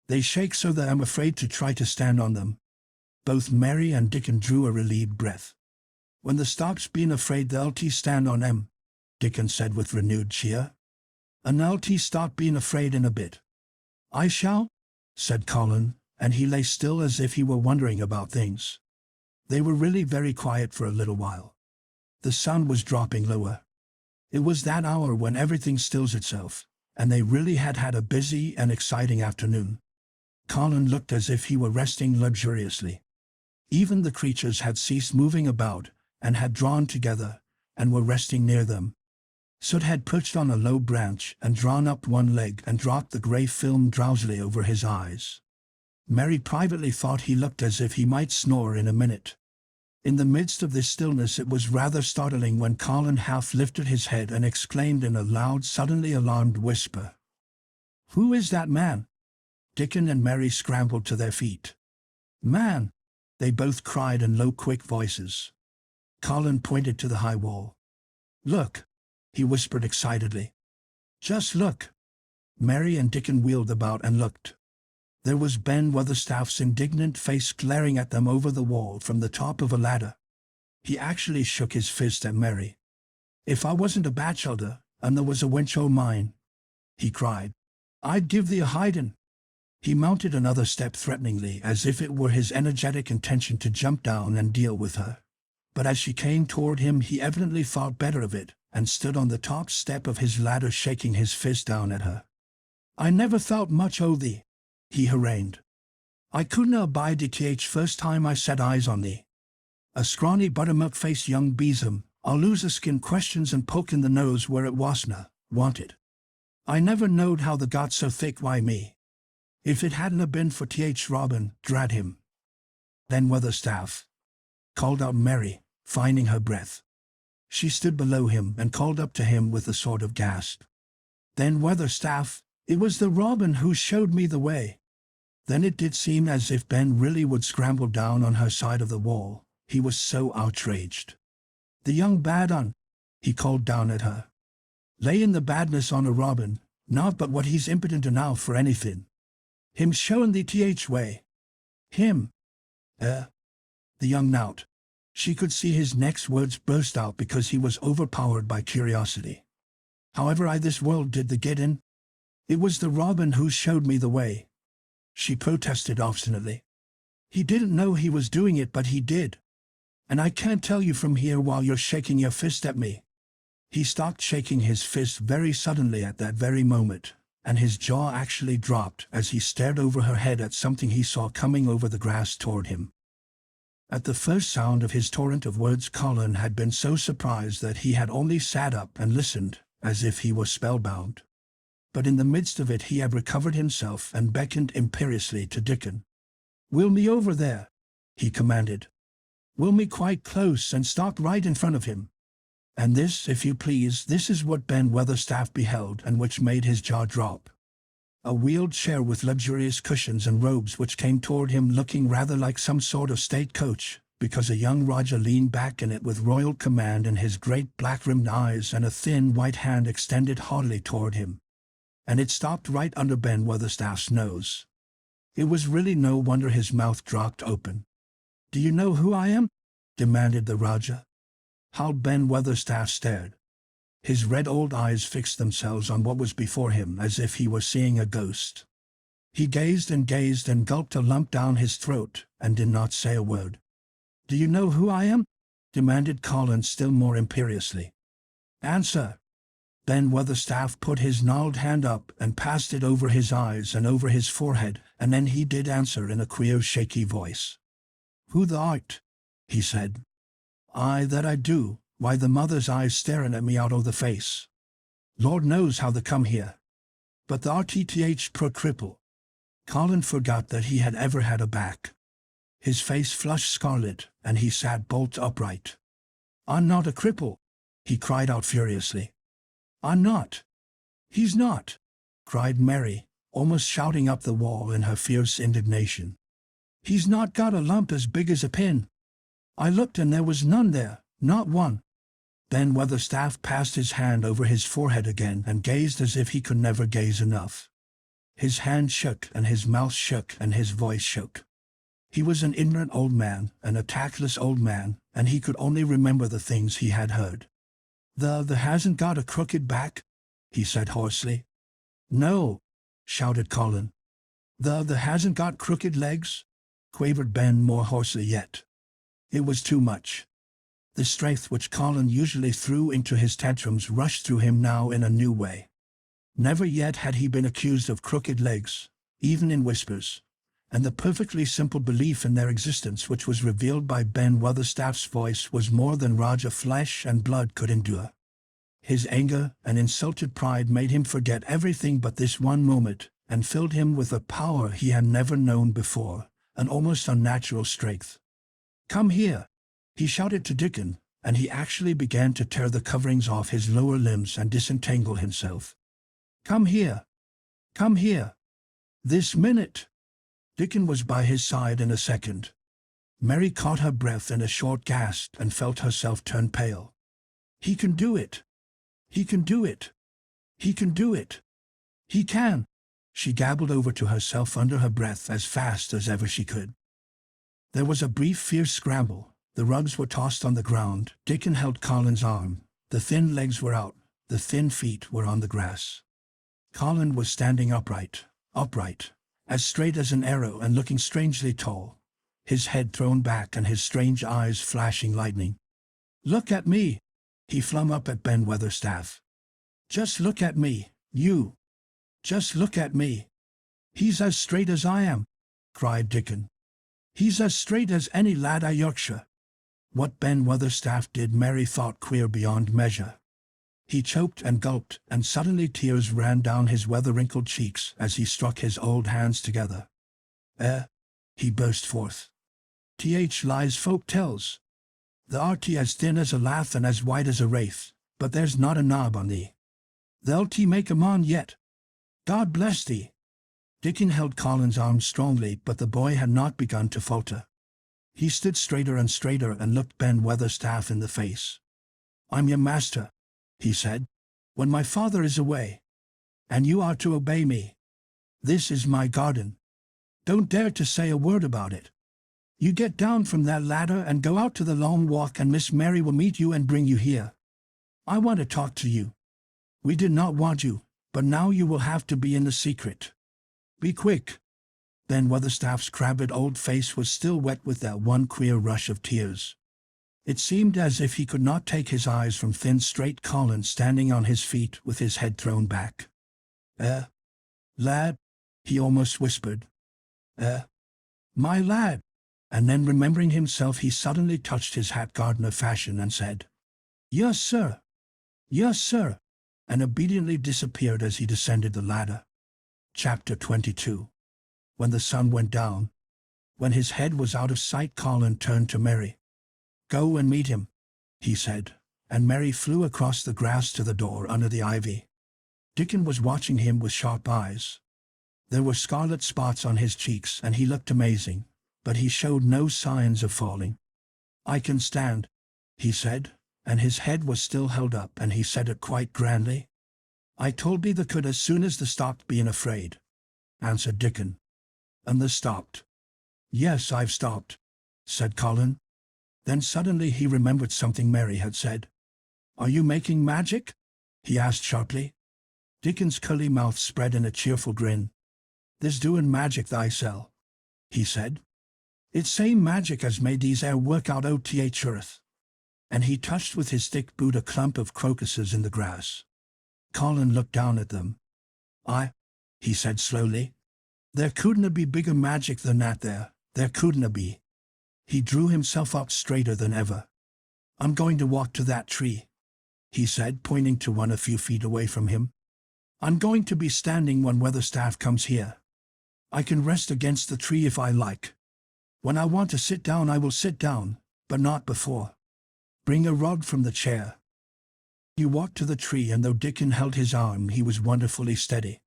They shake so that I'm afraid to try to stand on them." Both Mary and Dickon drew a relieved breath. "When the stops being afraid they'll stand on 'em," Dickon said with renewed cheer. "And they'll stop being afraid in a bit." "I shall," said Colin, and he lay still as if he were wondering about things. They were really very quiet for a little while. The sun was dropping lower. It was that hour when everything stills itself, and they really had had a busy and exciting afternoon. Colin looked as if he were resting luxuriously. Even the creatures had ceased moving about, and had drawn together, and were resting near them. Soot had perched on a low branch and drawn up one leg and dropped the grey film drowsily over his eyes. Mary privately thought he looked as if he might snore in a minute. In the midst of this stillness it was rather startling when Colin half lifted his head and exclaimed in a loud, suddenly alarmed whisper, "Who is that man?" Dickon and Mary scrambled to their feet. "Man!" they both cried in low, quick voices. Colin pointed to the high wall. "Look!" he whispered excitedly. "Just look!" Mary and Dickon wheeled about and looked. There was Ben Weatherstaff's indignant face glaring at them over the wall from the top of a ladder. He actually shook his fist at Mary. "If I wasn't a bachelor, and there was a wench o' mine," he cried, "I'd give thee a hiding." He mounted another step threateningly, as if it were his energetic intention to jump down and deal with her. But as she came toward him he evidently thought better of it, and stood on the top step of his ladder shaking his fist down at her. "I never thought much o' thee," he harangued. "I couldna abide thee first time I set eyes on thee. A scrawny buttermilk-faced young besom, I'll lose a skin questions and poke in the nose where it wasna wanted. I never knowed how the got so thick why me. If it hadn't a been for Robin, drat him." "Then Weatherstaff," called out Mary, finding her breath. She stood below him and called up to him with a sort of gasp. "Then Weatherstaff, it was the Robin who showed me the way." Then it did seem as if Ben really would scramble down on her side of the wall, he was so outraged. "The young bad un," he called down at her. "Layin' the badness on a Robin, not but what he's impotent enough for anything. Him showin' thee way. Him. The young knout." She could see his next words burst out because he was overpowered by curiosity. "However I this world did the gettin'? It was the Robin who showed me the way," she protested obstinately. "He didn't know he was doing it, but he did. And I can't tell you from here while you're shaking your fist at me." He stopped shaking his fist very suddenly at that very moment, and his jaw actually dropped as he stared over her head at something he saw coming over the grass toward him. At the first sound of his torrent of words Colin had been so surprised that he had only sat up and listened, as if he was spellbound. But in the midst of it he had recovered himself and beckoned imperiously to Dickon. "Wheel me over there," he commanded. "Wheel me quite close and stop right in front of him." And this, if you please, this is what Ben Weatherstaff beheld and which made his jaw drop. A wheeled chair with luxurious cushions and robes which came toward him looking rather like some sort of state coach, because a young Raja leaned back in it with royal command in his great black-rimmed eyes and a thin white hand extended haughtily toward him. And it stopped right under Ben Weatherstaff's nose. It was really no wonder his mouth dropped open. "Do you know who I am?" demanded the Raja. How Ben Weatherstaff stared. His red old eyes fixed themselves on what was before him as if he were seeing a ghost. He gazed and gulped a lump down his throat and did not say a word. "Do you know who I am?" demanded Colin still more imperiously. "Answer." Ben Weatherstaff put his gnarled hand up and passed it over his eyes and over his forehead, and then he did answer in a queer shaky voice. "Who thou art," he said. "Aye, that I do. Why, the mother's eyes staring at me out o' the face. Lord knows how they come here. But the RTTH pro cripple." Colin forgot that he had ever had a back. His face flushed scarlet, and he sat bolt upright. "I'm not a cripple," he cried out furiously. "I'm not." "He's not," cried Mary, almost shouting up the wall in her fierce indignation. "He's not got a lump as big as a pin. I looked and there was none there, not one." Ben Weatherstaff passed his hand over his forehead again and gazed as if he could never gaze enough. His hand shook and his mouth shook and his voice shook. He was an ignorant old man, an tactless old man, and he could only remember the things he had heard. The hasn't got a crooked back?" he said hoarsely. "No," shouted Colin. The hasn't got crooked legs?" quavered Ben more hoarsely yet. It was too much. The strength which Colin usually threw into his tantrums rushed through him now in a new way. Never yet had he been accused of crooked legs, even in whispers, and the perfectly simple belief in their existence which was revealed by Ben Weatherstaff's voice was more than Raja flesh and blood could endure. His anger and insulted pride made him forget everything but this one moment, and filled him with a power he had never known before, an almost unnatural strength. "Come here!" he shouted to Dickon, and he actually began to tear the coverings off his lower limbs and disentangle himself. "Come here! Come here! This minute!" Dickon was by his side in a second. Mary caught her breath in a short gasp and felt herself turn pale. "He can do it! He can do it! He can do it! He can!" She gabbled over to herself under her breath as fast as ever she could. There was a brief fierce scramble. The rugs were tossed on the ground. Dickon held Colin's arm. The thin legs were out. The thin feet were on the grass. Colin was standing upright, as straight as an arrow and looking strangely tall, his head thrown back and his strange eyes flashing lightning. "Look at me!" he flung up at Ben Weatherstaff. "Just look at me, you! Just look at me! He's as straight as I am!" cried Dickon. "He's as straight as any lad of Yorkshire." What Ben Weatherstaff did Mary thought queer beyond measure. He choked and gulped, and suddenly tears ran down his weather-wrinkled cheeks as he struck his old hands together. He burst forth. Lies folk tells. The arty as thin as a lath and as white as a wraith, but there's not a knob on thee. They'll make 'em on yet. God bless thee." Dickon held Colin's arm strongly, but the boy had not begun to falter. He stood straighter and looked Ben Weatherstaff in the face. "I'm your master," he said, "when my father is away. And you are to obey me. This is my garden. Don't dare to say a word about it. You get down from that ladder and go out to the long walk, and Miss Mary will meet you and bring you here. I want to talk to you. We did not want you, but now you will have to be in the secret. Be quick." Ben Weatherstaff's crabbed old face was still wet with that one queer rush of tears. It seemed as if he could not take his eyes from thin, straight Colin standing on his feet with his head thrown back. Lad," he almost whispered. My lad." And then remembering himself, he suddenly touched his hat gardener fashion and said, "Yes, sir. Yes, sir," and obediently disappeared as he descended the ladder. Chapter 22. When the sun went down, when his head was out of sight, Colin turned to Mary. "Go and meet him," he said, and Mary flew across the grass to the door under the ivy. Dickon was watching him with sharp eyes. There were scarlet spots on his cheeks, and he looked amazing, but he showed no signs of falling. "I can stand," he said, and his head was still held up, and he said it quite grandly. "I told thee the could as soon as the stopped being afraid," answered Dickon. "And the stopped?" "Yes, I've stopped," said Colin. Then suddenly he remembered something Mary had said. "Are you making magic?" he asked sharply. Dickon's curly mouth spread in a cheerful grin. "There's doing magic thyself," he said. "It's same magic as made these air work out o.th earth." And he touched with his thick boot a clump of crocuses in the grass. Colin looked down at them. He said slowly, "There couldn't be bigger magic than that there couldn't be." He drew himself up straighter than ever. "I'm going to walk to that tree," he said, pointing to one a few feet away from him. "I'm going to be standing when Weatherstaff comes here. I can rest against the tree if I like. When I want to sit down I will sit down, but not before. Bring a rod from the chair." He walked to the tree, and though Dickon held his arm, he was wonderfully steady.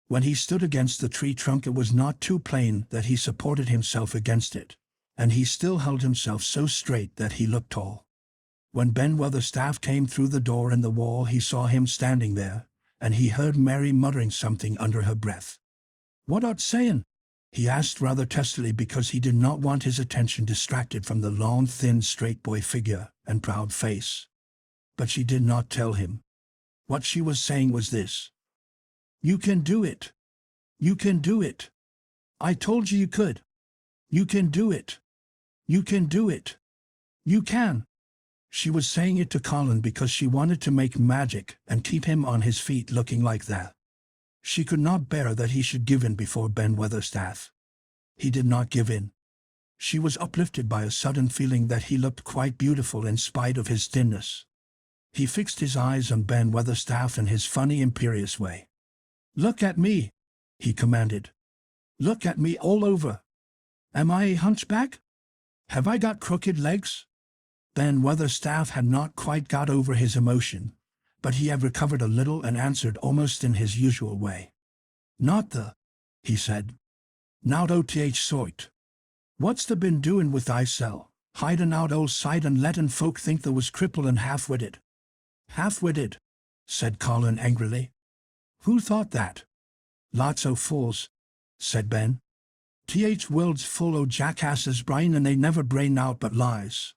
When he stood against the tree trunk, it was not too plain that he supported himself against it, and he still held himself so straight that he looked tall. When Ben Weatherstaff came through the door in the wall, he saw him standing there, and he heard Mary muttering something under her breath. "What art saying?" he asked rather testily, because he did not want his attention distracted from the long, thin, straight boy figure and proud face. But she did not tell him. What she was saying was this: "You can do it. You can do it. I told you could. You can do it. You can do it. You can." She was saying it to Colin because she wanted to make magic and keep him on his feet looking like that. She could not bear that he should give in before Ben Weatherstaff. He did not give in. She was uplifted by a sudden feeling that he looked quite beautiful in spite of his thinness. He fixed his eyes on Ben Weatherstaff in his funny imperious way. "Look at me," he commanded. "Look at me all over. Am I a hunchback? Have I got crooked legs?" Ben Weatherstaff had not quite got over his emotion, but he had recovered a little and answered almost in his usual way. "Not the," he said. "Nowt oth sort. What's thou been doin' with thyself, hidin' out all side and lettin' folk think thou was crippled and half-witted?" "Half-witted," said Colin angrily. "Who thought that?" "Lots o' fools," said Ben. "World's full o' jackasses brain and they never brain out but lies.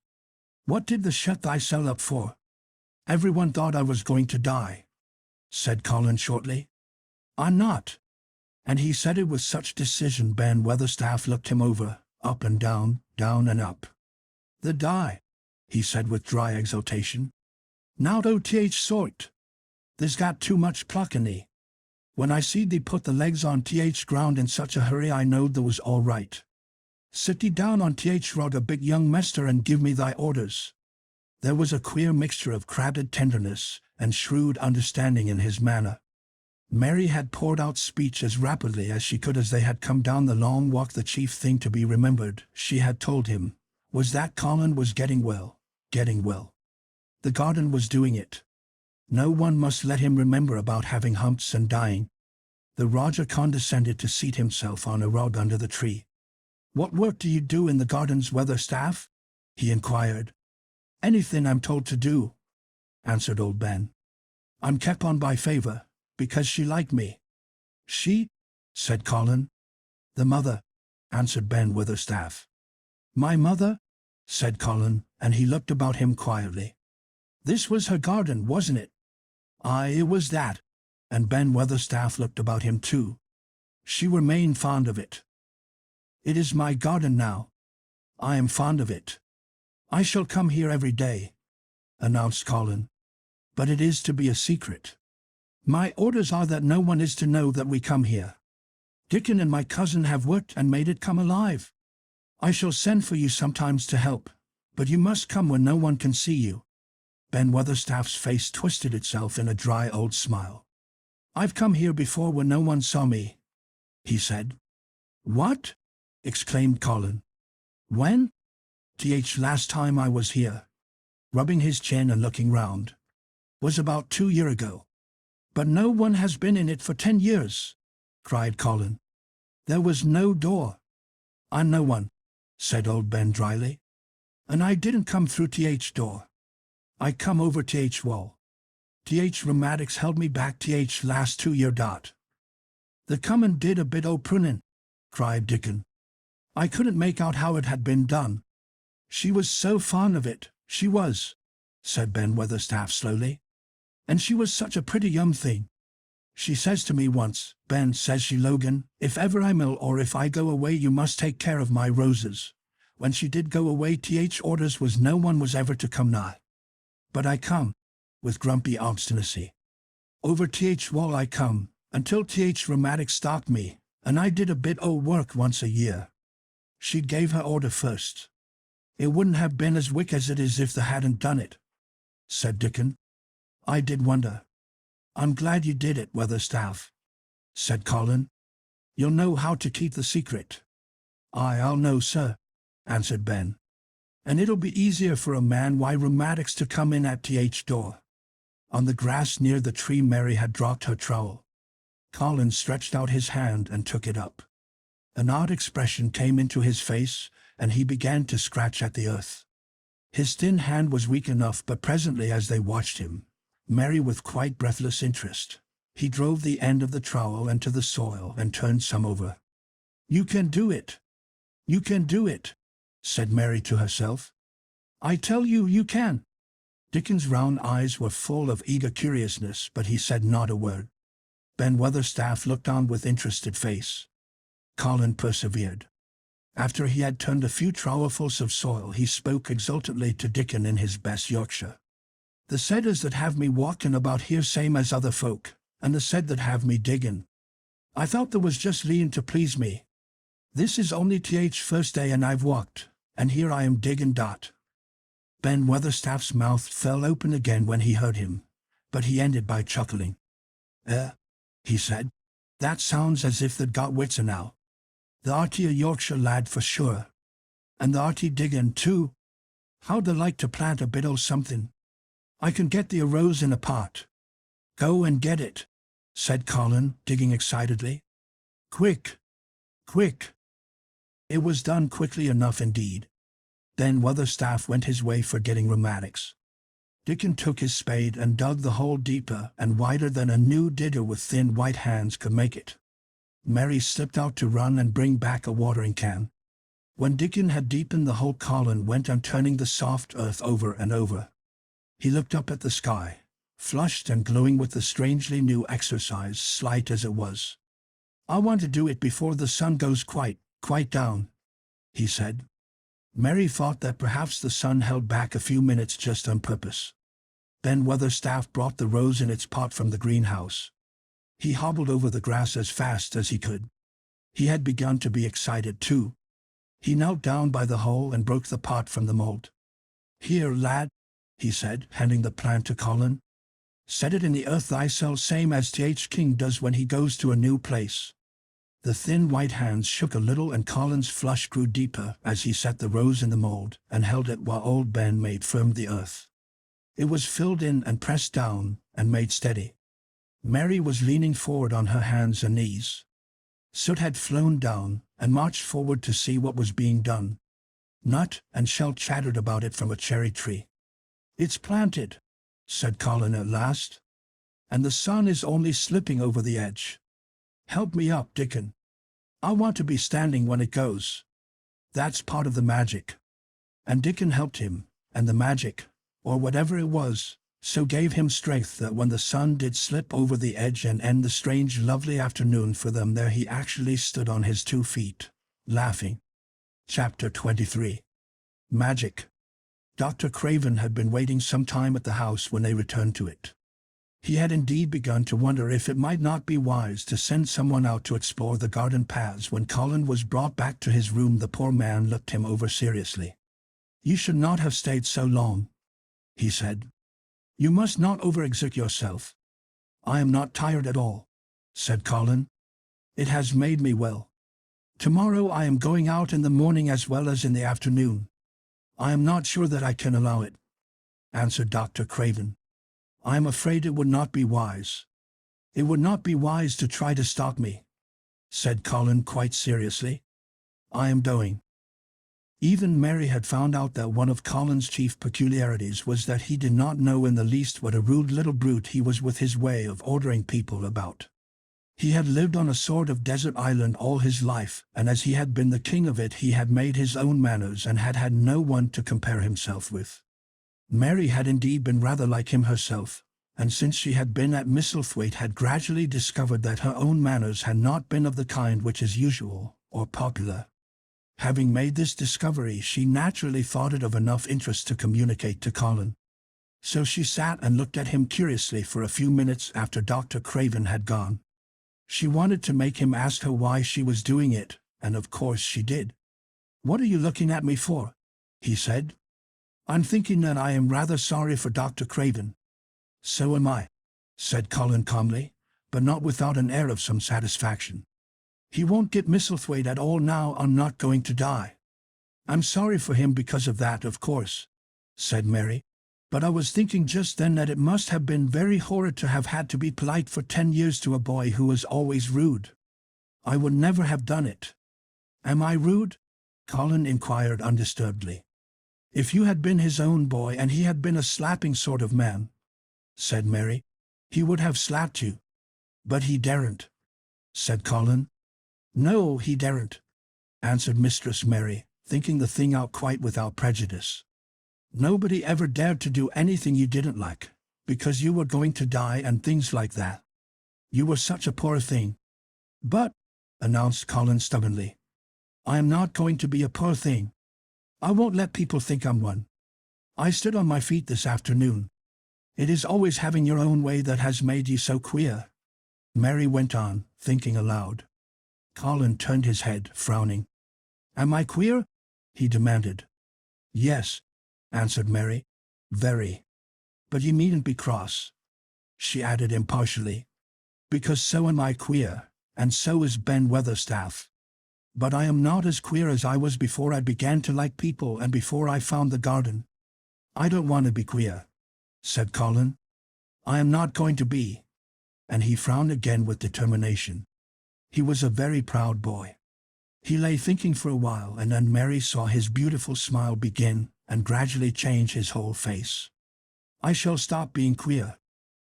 What did thou shut thyself up for?" "Everyone thought I was going to die," said Colin shortly. "I'm not." And he said it with such decision Ben Weatherstaff looked him over, up and down and up. "The die," he said with dry exultation. "Nowt o' sort. There's got too much pluck in thee. When I seed thee put the legs on ground in such a hurry I knowed thou was all right. Sit thee down on rod a big young mester and give me thy orders." There was a queer mixture of crabbed tenderness and shrewd understanding in his manner. Mary had poured out speech as rapidly as she could as they had come down the long walk. The chief thing to be remembered, she had told him, was that Colin was getting well. The garden was doing it. No one must let him remember about having humps and dying. The Roger condescended to seat himself on a rug under the tree. "What work do you do in the gardens, Weatherstaff?" he inquired. "Anything I'm told to do," answered old Ben. "I'm kept on by favour, because she liked me." "She?" said Colin. "The mother," answered Ben Weatherstaff. "My mother?" said Colin, and he looked about him quietly. "This was her garden, wasn't it?" "Aye, it was that," and Ben Weatherstaff looked about him too. "She were main fond of it." "It is my garden now. I am fond of it. I shall come here every day," announced Colin. "But it is to be a secret. My orders are that no one is to know that we come here. Dickon and my cousin have worked and made it come alive. I shall send for you sometimes to help, but you must come when no one can see you." Ben Weatherstaff's face twisted itself in a dry old smile. "I've come here before when no one saw me," he said. "What?" exclaimed Colin. "When? Last time I was here," rubbing his chin and looking round, "was about 2 years ago." "But no one has been in it for 10 years," cried Colin. "There was no door." "I'm no one," said old Ben dryly. "And I didn't come through door. I come over wall. Rheumatics held me back last 2 year dot." "The comin' did a bit o' prunin'," cried Dickon. "I couldn't make out how it had been done." "She was so fond of it, she was," said Ben Weatherstaff slowly. "And she was such a pretty young thing. She says to me once, 'Ben,' says she, 'Logan, if ever I'm ill or if I go away you must take care of my roses.' When she did go away orders was no one was ever to come nigh. But I come, with grumpy obstinacy. Over wall I come, until rheumatics stalked me, and I did a bit o' work once a year. She gave her order first. It wouldn't have been as wick as it is if they hadn't done it," said Dickon. "I did wonder." "I'm glad you did it, Weatherstaff," said Colin. "You'll know how to keep the secret." "Aye, I'll know, sir," answered Ben. "And it'll be easier for a man rheumatics to come in at door." On the grass near the tree Mary had dropped her trowel. Colin stretched out his hand and took it up. An odd expression came into his face, and he began to scratch at the earth. His thin hand was weak enough, but presently as they watched him, Mary with quite breathless interest, he drove the end of the trowel into the soil and turned some over. "You can do it! You can do it!" said Mary to herself. "I tell you, you can!" Dickon's round eyes were full of eager curiousness, but he said not a word. Ben Weatherstaff looked on with interested face. Colin persevered. After he had turned a few trowelfuls of soil, he spoke exultantly to Dickon in his best Yorkshire. "The said is that have me walking about here same as other folk, and the said that have me digging. I thought there was just lean to please me. This is only first day and I've walked, and here I am digging dot." Ben Weatherstaff's mouth fell open again when he heard him, but he ended by chuckling. He said. That sounds as if they'd got wits now. The Archie a Yorkshire lad for sure. And the Archie Dickon too. How'd they like to plant a bit o' something? I can get the rose in a pot. Go and get it, said Colin, digging excitedly. Quick! Quick! It was done quickly enough indeed. Then Weatherstaff went his way forgetting rheumatics. Dickon took his spade and dug the hole deeper and wider than a new digger with thin white hands could make it. Mary slipped out to run and bring back a watering can. When Dickon had deepened the hole, Colin went on turning the soft earth over and over. He looked up at the sky, flushed and glowing with the strangely new exercise, slight as it was. I want to do it before the sun goes quite down, he said. Mary thought that perhaps the sun held back a few minutes just on purpose. Ben Weatherstaff brought the rose in its pot from the greenhouse. He hobbled over the grass as fast as he could. He had begun to be excited too. He knelt down by the hole and broke the pot from the mold. Here, lad, he said, handing the plant to Colin. Set it in the earth thyself, same as Th. King does when he goes to a new place. The thin white hands shook a little and Colin's flush grew deeper as he set the rose in the mold and held it while old Ben made firm the earth. It was filled in and pressed down and made steady. Mary was leaning forward on her hands and knees. Soot had flown down and marched forward to see what was being done. Nut and shell chattered about it from a cherry tree. It's planted, said Colin at last, and the sun is only slipping over the edge. Help me up, Dickon. I want to be standing when it goes. That's part of the magic. And Dickon helped him, and the magic, or whatever it was, so gave him strength that when the sun did slip over the edge and end the strange lovely afternoon for them, there he actually stood on his 2 feet, laughing. Chapter 23. Magic. Dr. Craven had been waiting some time at the house when they returned to it. He had indeed begun to wonder if it might not be wise to send someone out to explore the garden paths. When Colin was brought back to his room, the poor man looked him over seriously. You should not have stayed so long, he said. You must not overexert yourself. I am not tired at all, said Colin. It has made me well. Tomorrow I am going out in the morning as well as in the afternoon. I am not sure that I can allow it, answered Dr. Craven. I am afraid it would not be wise. It would not be wise to try to stop me, said Colin quite seriously. I am going. Even Mary had found out that one of Colin's chief peculiarities was that he did not know in the least what a rude little brute he was with his way of ordering people about. He had lived on a sort of desert island all his life, and as he had been the king of it, he had made his own manners and had had no one to compare himself with. Mary had indeed been rather like him herself, and since she had been at Misselthwaite had gradually discovered that her own manners had not been of the kind which is usual or popular. Having made this discovery, she naturally thought it of enough interest to communicate to Colin. So she sat and looked at him curiously for a few minutes after Dr. Craven had gone. She wanted to make him ask her why she was doing it, and of course she did. What are you looking at me for? He said. I'm thinking that I am rather sorry for Dr. Craven. So am I, said Colin calmly, but not without an air of some satisfaction. He won't get Misselthwaite at all now. I'm not going to die. I'm sorry for him because of that, of course, said Mary, but I was thinking just then that it must have been very horrid to have had to be polite for 10 years to a boy who was always rude. I would never have done it. Am I rude? Colin inquired undisturbedly. If you had been his own boy and he had been a slapping sort of man, said Mary, he would have slapped you. But he daren't, said Colin. No, he daren't, answered Mistress Mary, thinking the thing out quite without prejudice. Nobody ever dared to do anything you didn't like, because you were going to die and things like that. You were such a poor thing. But, announced Colin stubbornly, I am not going to be a poor thing. I won't let people think I'm one. I stood on my feet this afternoon. It is always having your own way that has made you so queer. Mary went on, thinking aloud. Colin turned his head, frowning. Am I queer? He demanded. Yes, answered Mary. Very. But you needn't be cross, she added impartially, because so am I queer, and so is Ben Weatherstaff. But I am not as queer as I was before I began to like people and before I found the garden. I don't want to be queer, said Colin. I am not going to be. And he frowned again with determination. He was a very proud boy. He lay thinking for a while, and then Mary saw his beautiful smile begin and gradually change his whole face. I shall stop being queer,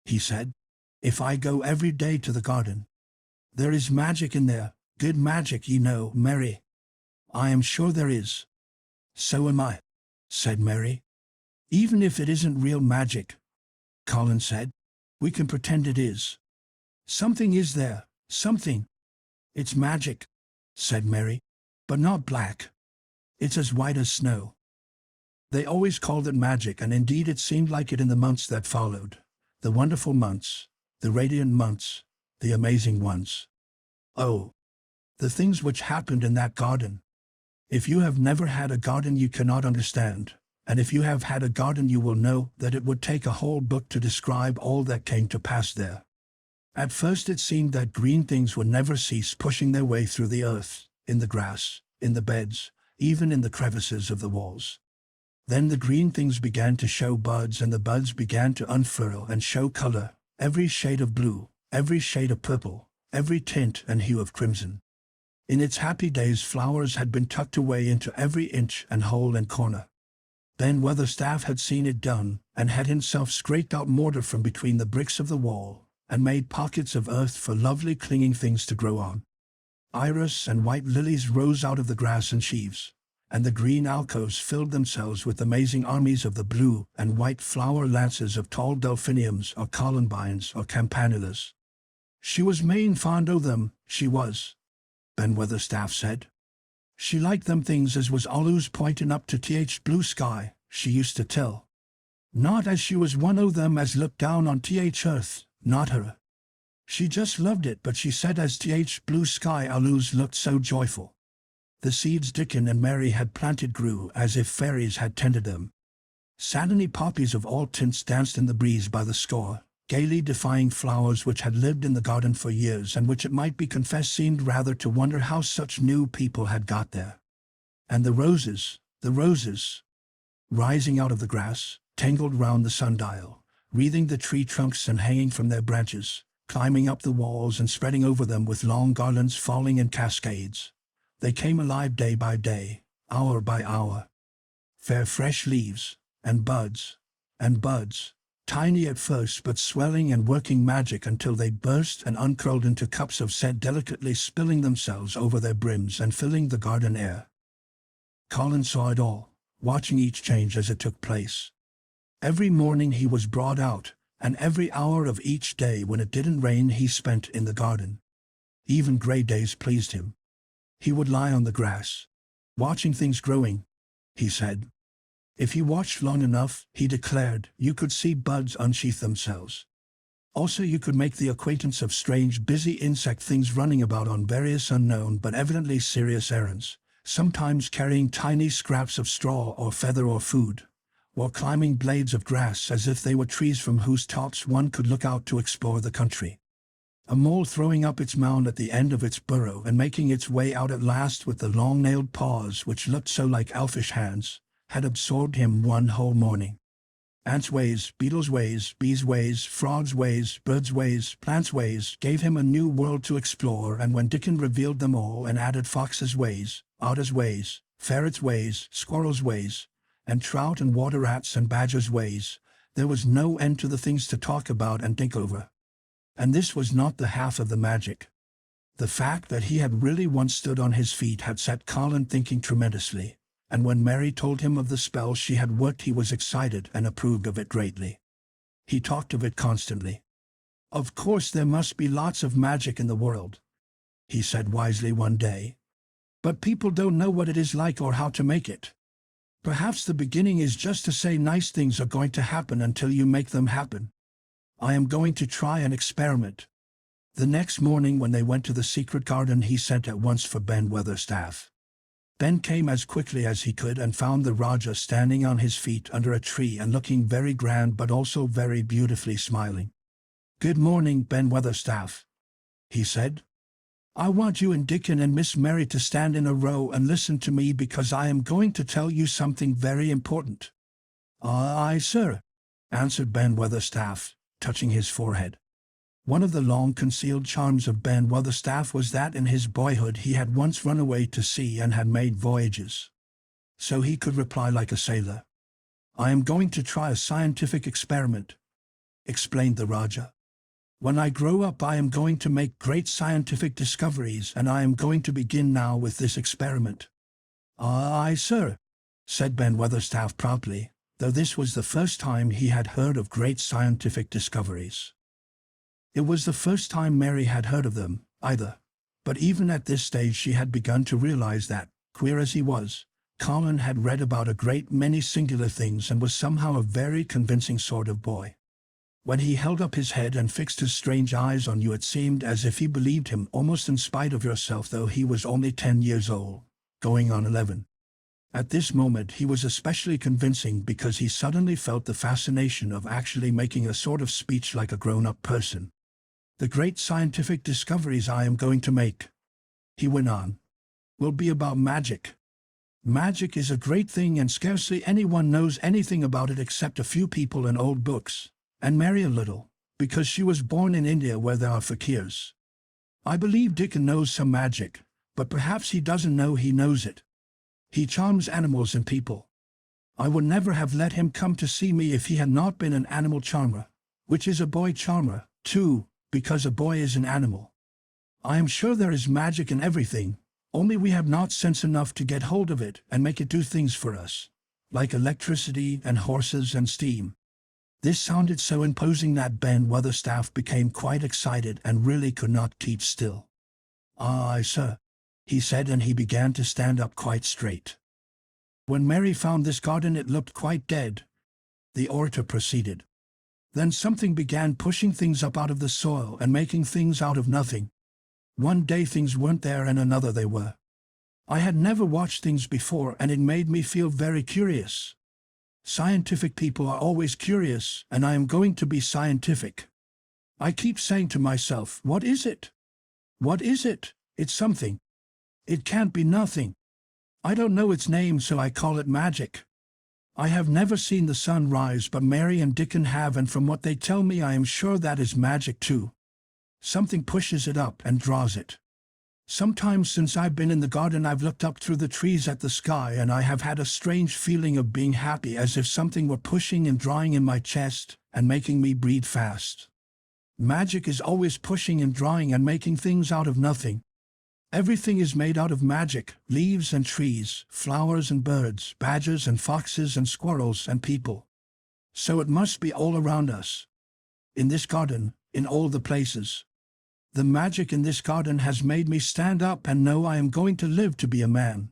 he said, if I go every day to the garden. There is magic in there, good magic, you know, Mary. I am sure there is. So am I, said Mary. Even if it isn't real magic, Colin said, we can pretend it is. Something is there, something. It's magic, said Mary, but not black. It's as white as snow. They always called it magic, and indeed it seemed like it in the months that followed. The wonderful months, the radiant months, the amazing ones. Oh, the things which happened in that garden. If you have never had a garden you cannot understand, and if you have had a garden you will know that it would take a whole book to describe all that came to pass there. At first it seemed that green things would never cease pushing their way through the earth, in the grass, in the beds, even in the crevices of the walls. Then the green things began to show buds, and the buds began to unfurl and show color, every shade of blue, every shade of purple, every tint and hue of crimson. In its happy days flowers had been tucked away into every inch and hole and corner. Ben Weatherstaff had seen it done, and had himself scraped out mortar from between the bricks of the wall, and made pockets of earth for lovely clinging things to grow on. Iris and white lilies rose out of the grass in sheaves, and the green alcoves filled themselves with amazing armies of the blue and white flower lances of tall delphiniums or columbines or campanulas. She was main fond o' them, she was, Ben Weatherstaff said. She liked them things as was allus pointing up to blue sky, she used to tell. Not as she was one o' them as looked down on earth, not her. She just loved it, but she said as blue sky allus looked so joyful. The seeds Dickon and Mary had planted grew as if fairies had tended them. Satiny poppies of all tints danced in the breeze by the score, gaily defying flowers which had lived in the garden for years and which it might be confessed seemed rather to wonder how such new people had got there. And the roses, rising out of the grass, tangled round the sundial, wreathing the tree trunks and hanging from their branches, climbing up the walls and spreading over them with long garlands falling in cascades. They came alive day by day, hour by hour. Fair fresh leaves, and buds, tiny at first but swelling and working magic until they burst and uncurled into cups of scent, delicately spilling themselves over their brims and filling the garden air. Colin saw it all, watching each change as it took place. Every morning he was brought out, and every hour of each day when it didn't rain he spent in the garden. Even grey days pleased him. He would lie on the grass, watching things growing, he said. If he watched long enough, he declared, you could see buds unsheath themselves. Also you could make the acquaintance of strange busy insect things running about on various unknown but evidently serious errands, sometimes carrying tiny scraps of straw or feather or food, or climbing blades of grass as if they were trees from whose tops one could look out to explore the country. A mole throwing up its mound at the end of its burrow and making its way out at last with the long-nailed paws which looked so like elfish hands, had absorbed him one whole morning. Ants' ways, beetles' ways, bees' ways, frogs' ways, birds' ways, plants' ways gave him a new world to explore, and when Dickon revealed them all and added foxes' ways, otters' ways, ferrets' ways, squirrels' ways, and trout and water rats and badgers' ways, there was no end to the things to talk about and think over. And this was not the half of the magic. The fact that he had really once stood on his feet had set Colin thinking tremendously, and when Mary told him of the spell she had worked he was excited and approved of it greatly. He talked of it constantly. Of course there must be lots of magic in the world, he said wisely one day. But people don't know what it is like or how to make it. Perhaps the beginning is just to say nice things are going to happen until you make them happen. I am going to try an experiment. The next morning when they went to the secret garden he sent at once for Ben Weatherstaff. Ben came as quickly as he could and found the Rajah standing on his feet under a tree and looking very grand but also very beautifully smiling. "Good morning, Ben Weatherstaff," he said. "I want you and Dickon and Miss Mary to stand in a row and listen to me because I am going to tell you something very important." "Aye, sir," answered Ben Weatherstaff, touching his forehead. One of the long-concealed charms of Ben Weatherstaff was that in his boyhood he had once run away to sea and had made voyages. So he could reply like a sailor. "I am going to try a scientific experiment," explained the Rajah. "When I grow up I am going to make great scientific discoveries and I am going to begin now with this experiment." "Aye, sir," said Ben Weatherstaff proudly, though this was the first time he had heard of great scientific discoveries. It was the first time Mary had heard of them, either, but even at this stage she had begun to realize that, queer as he was, Colin had read about a great many singular things and was somehow a very convincing sort of boy. When he held up his head and fixed his strange eyes on you it seemed as if he believed him almost in spite of yourself though he was only 10 years old, going on 11. At this moment he was especially convincing because he suddenly felt the fascination of actually making a sort of speech like a grown-up person. "The great scientific discoveries I am going to make," he went on, "will be about magic. Magic is a great thing and scarcely anyone knows anything about it except a few people in old books, and Mary a little, because she was born in India where there are fakirs. I believe Dickon knows some magic, but perhaps he doesn't know he knows it. He charms animals and people. I would never have let him come to see me if he had not been an animal charmer, which is a boy charmer, too, because a boy is an animal. I am sure there is magic in everything, only we have not sense enough to get hold of it and make it do things for us, like electricity and horses and steam." This sounded so imposing that Ben Weatherstaff became quite excited and really could not keep still. "Aye, sir," he said, and he began to stand up quite straight. "When Mary found this garden it looked quite dead," the orator proceeded. "Then something began pushing things up out of the soil and making things out of nothing. One day things weren't there and another they were. I had never watched things before and it made me feel very curious. Scientific people are always curious and I am going to be scientific. I keep saying to myself, what is it? What is it? It's something. It can't be nothing. I don't know its name so I call it magic. I have never seen the sun rise but Mary and Dickon have and from what they tell me I am sure that is magic too. Something pushes it up and draws it. Sometimes since I've been in the garden I've looked up through the trees at the sky and I have had a strange feeling of being happy as if something were pushing and drawing in my chest and making me breathe fast. Magic is always pushing and drawing and making things out of nothing. Everything is made out of magic, leaves and trees, flowers and birds, badgers and foxes and squirrels and people. So it must be all around us. In this garden, in all the places. The magic in this garden has made me stand up and know I am going to live to be a man.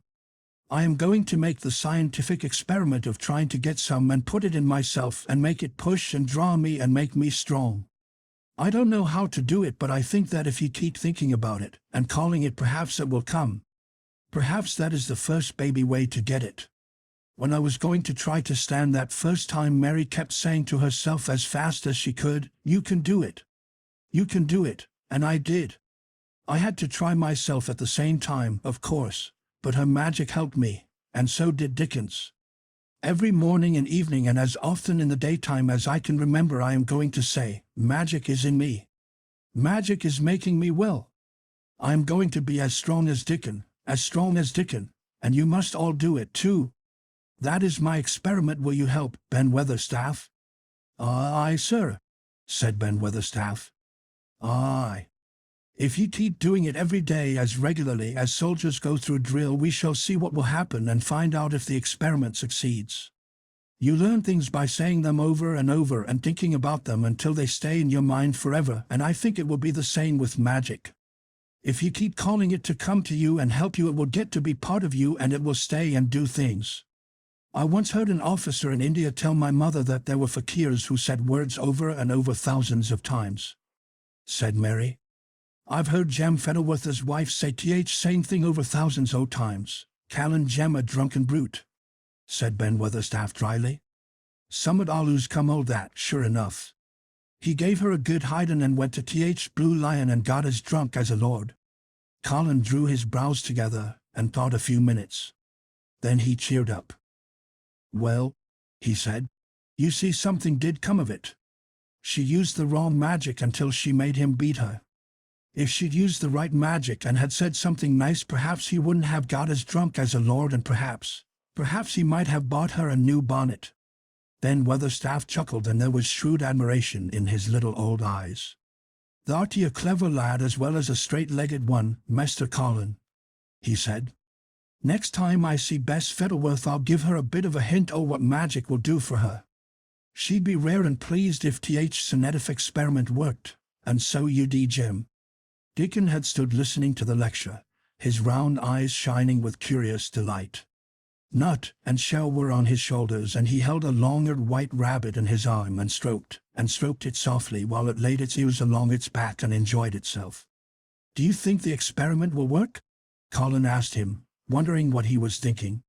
I am going to make the scientific experiment of trying to get some and put it in myself and make it push and draw me and make me strong. I don't know how to do it, but I think that if you keep thinking about it and calling it, perhaps it will come. Perhaps that is the first baby way to get it. When I was going to try to stand that first time, Mary kept saying to herself as fast as she could, 'You can do it. You can do it,' and I did. I had to try myself at the same time, of course, but her magic helped me, and so did Dickens. Every morning and evening and as often in the daytime as I can remember I am going to say, 'Magic is in me. Magic is making me well. I am going to be as strong as Dickon, and you must all do it too. That is my experiment. Will you help, Ben Weatherstaff?' 'Aye, sir,' said Ben Weatherstaff. 'Aye. If you keep doing it every day as regularly as soldiers go through drill, we shall see what will happen and find out if the experiment succeeds. You learn things by saying them over and over and thinking about them until they stay in your mind forever, and I think it will be the same with magic. If you keep calling it to come to you and help you, it will get to be part of you and it will stay and do things. I once heard an officer in India tell my mother that there were fakirs who said words over and over thousands of times," said Mary. "I've heard Jem Fetterworth's wife say th same thing over thousands o' times, "Callan Jem a drunken brute," said Ben Weatherstaff dryly. "Summat always come o' that, sure enough. He gave her a good hidin' and went to Blue Lion and got as drunk as a lord." Colin drew his brows together and thought a few minutes. Then he cheered up. "Well," he said, "you see something did come of it. She used the wrong magic until she made him beat her. If she'd used the right magic and had said something nice, perhaps he wouldn't have got as drunk as a lord, and perhaps he might have bought her a new bonnet." Ben Weatherstaff chuckled, and there was shrewd admiration in his little old eyes. "Thou'rt a clever lad as well as a straight-legged one, Master Colin," he said. "Next time I see Bess Fettleworth I'll give her a bit of a hint o' what magic will do for her. She'd be rare and pleased if transformative experiment worked, and so you'd, Jim." Dickon had stood listening to the lecture, his round eyes shining with curious delight. Nut and Shell were on his shoulders, and he held a long-eared white rabbit in his arm and stroked it softly while it laid its ears along its back and enjoyed itself. "Do you think the experiment will work?" Colin asked him, wondering what he was thinking.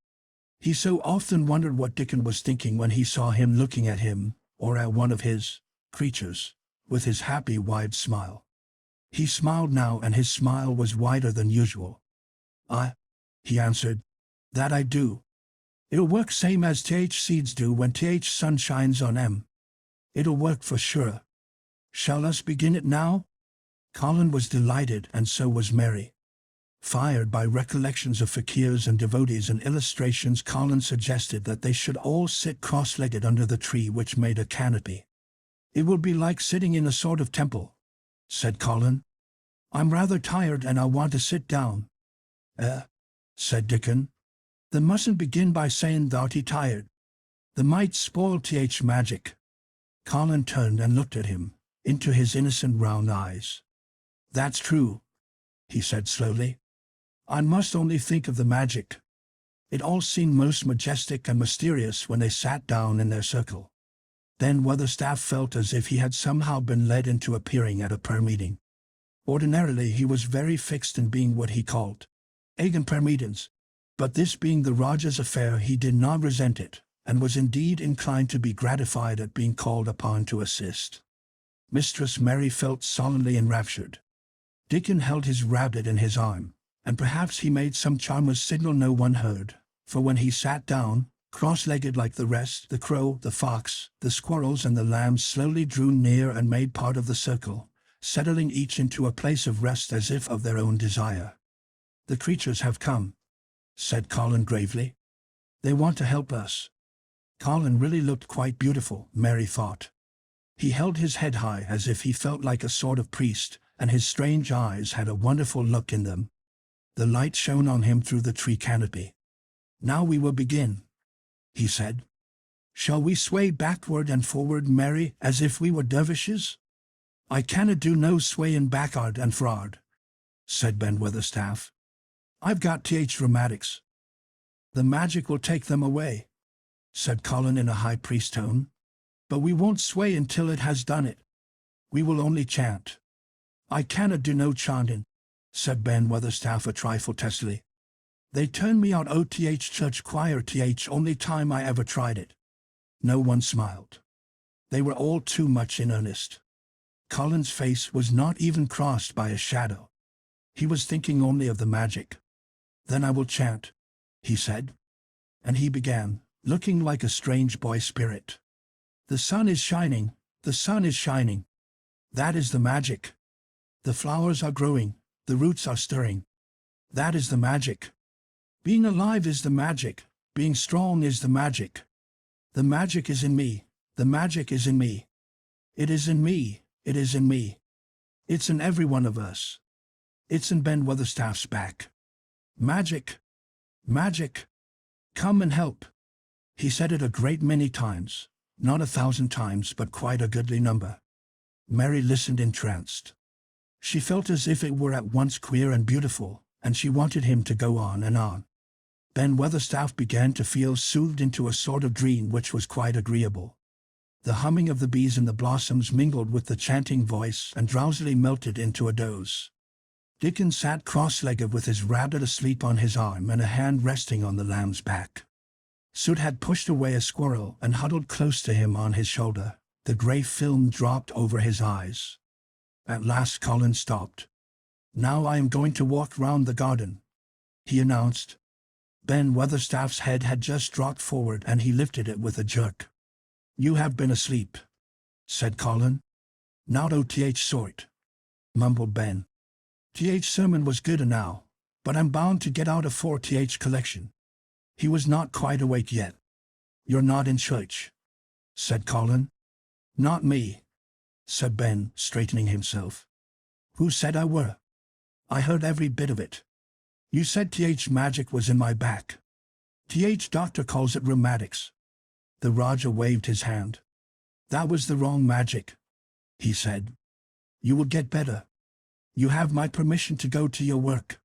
He so often wondered what Dickon was thinking when he saw him looking at him, or at one of his creatures, with his happy wide smile. He smiled now, and his smile was wider than usual. He answered, "that I do. It'll work same as seeds do when sun shines on 'em. It'll work for sure. Shall us begin it now?" Colin was delighted, and so was Mary. Fired by recollections of fakirs and devotees and illustrations, Colin suggested that they should all sit cross-legged under the tree, which made a canopy. "It will be like sitting in a sort of temple," said Colin. "I'm rather tired and I want to sit down." Said Dickon. "They mustn't begin by saying thou'rt tired. They might spoil magic." Colin turned and looked at him, into his innocent round eyes. "That's true," he said slowly. "I must only think of the magic." It all seemed most majestic and mysterious when they sat down in their circle. Then Weatherstaff felt as if he had somehow been led into appearing at a prayer meeting. Ordinarily he was very fixed in being what he called "Egan prayer meetings," but this being the Rogers affair, he did not resent it, and was indeed inclined to be gratified at being called upon to assist. Mistress Mary felt solemnly enraptured. Dickon held his rabbit in his arm, and perhaps he made some charmless signal no one heard, for when he sat down, cross-legged like the rest, the crow, the fox, the squirrels and the lambs slowly drew near and made part of the circle, settling each into a place of rest as if of their own desire. "The creatures have come," said Colin gravely. "They want to help us." Colin really looked quite beautiful, Mary thought. He held his head high as if he felt like a sort of priest, and his strange eyes had a wonderful look in them. The light shone on him through the tree canopy. "Now we will begin," he said. "Shall we sway backward and forward, Mary, as if we were dervishes?" "I canna do no swayin' back'ard and frard," said Ben Weatherstaff. "I've got rheumatics." "The magic will take them away," said Colin in a high priest tone. "But we won't sway until it has done it. We will only chant." "I canna do no chanting," said Ben Weatherstaff a trifle testily. "They turned me out o' church choir only time I ever tried it." No one smiled. They were all too much in earnest. Colin's face was not even crossed by a shadow. He was thinking only of the magic. "Then I will chant," he said. And he began, looking like a strange boy spirit. "The sun is shining, the sun is shining. That is the magic. The flowers are growing, the roots are stirring. That is the magic. Being alive is the magic, being strong is the magic. The magic is in me, the magic is in me. It is in me, it is in me. It's in every one of us. It's in Ben Weatherstaff's back. Magic, magic, come and help." He said it a great many times, not 1,000 times, but quite a goodly number. Mary listened entranced. She felt as if it were at once queer and beautiful, and she wanted him to go on and on. Ben Weatherstaff began to feel soothed into a sort of dream which was quite agreeable. The humming of the bees in the blossoms mingled with the chanting voice and drowsily melted into a doze. Dickon sat cross-legged with his rabbit asleep on his arm and a hand resting on the lamb's back. Soot had pushed away a squirrel and huddled close to him on his shoulder. The grey film dropped over his eyes. At last Colin stopped. "Now I am going to walk round the garden," he announced. Ben Weatherstaff's head had just dropped forward and he lifted it with a jerk. "You have been asleep," said Colin. "Not O.T.H. sort," mumbled Ben. "Th sermon was good enow, but I'm bound to get out a 4th collection." He was not quite awake yet. "You're not in church," said Colin. "Not me," said Ben, straightening himself. "Who said I were? I heard every bit of it. You said magic was in my back. Doctor calls it rheumatics." The Raja waved his hand. "That was the wrong magic," he said. "You will get better. You have my permission to go to your work.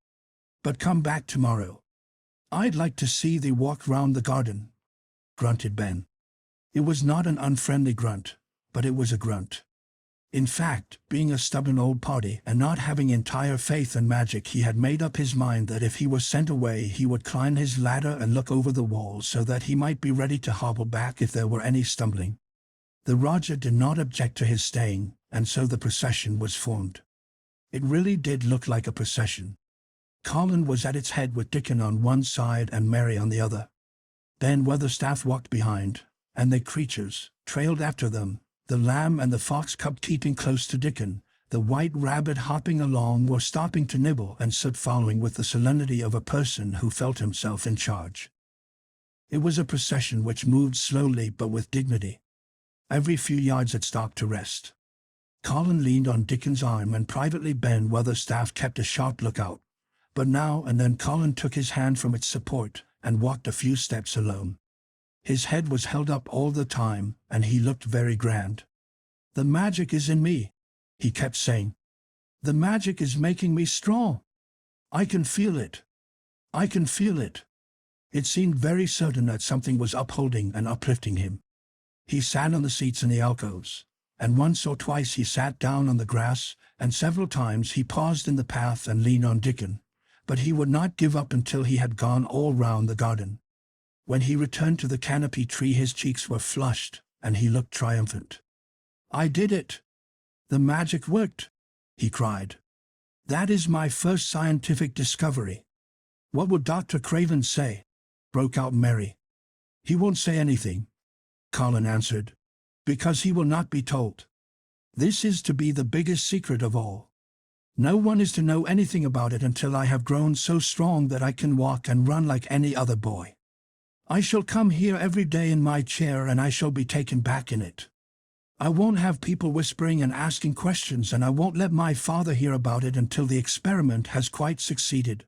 But come back tomorrow. I'd like to see thee walk round the garden," grunted Ben. It was not an unfriendly grunt, but it was a grunt. In fact, being a stubborn old party and not having entire faith in magic, he had made up his mind that if he was sent away he would climb his ladder and look over the wall so that he might be ready to hobble back if there were any stumbling. The Raja did not object to his staying, and so the procession was formed. It really did look like a procession. Colin was at its head with Dickon on one side and Mary on the other. Ben Weatherstaff walked behind, and the creatures trailed after them, the lamb and the fox cub keeping close to Dickon, the white rabbit hopping along or stopping to nibble, and Soot following with the solemnity of a person who felt himself in charge. It was a procession which moved slowly but with dignity. Every few yards it stopped to rest. Colin leaned on Dickon's arm and privately Ben Weatherstaff kept a sharp lookout, but now and then Colin took his hand from its support and walked a few steps alone. His head was held up all the time, and he looked very grand. "The magic is in me," he kept saying. "The magic is making me strong. I can feel it. I can feel it." It seemed very certain that something was upholding and uplifting him. He sat on the seats in the alcoves, and once or twice he sat down on the grass, and several times he paused in the path and leaned on Dickon, but he would not give up until he had gone all round the garden. When he returned to the canopy tree his cheeks were flushed, and he looked triumphant. "I did it! The magic worked!" he cried. "That is my first scientific discovery." "What would Dr. Craven say?" broke out Mary. "He won't say anything," Colin answered, "because he will not be told. This is to be the biggest secret of all. No one is to know anything about it until I have grown so strong that I can walk and run like any other boy. I shall come here every day in my chair and I shall be taken back in it. I won't have people whispering and asking questions, and I won't let my father hear about it until the experiment has quite succeeded.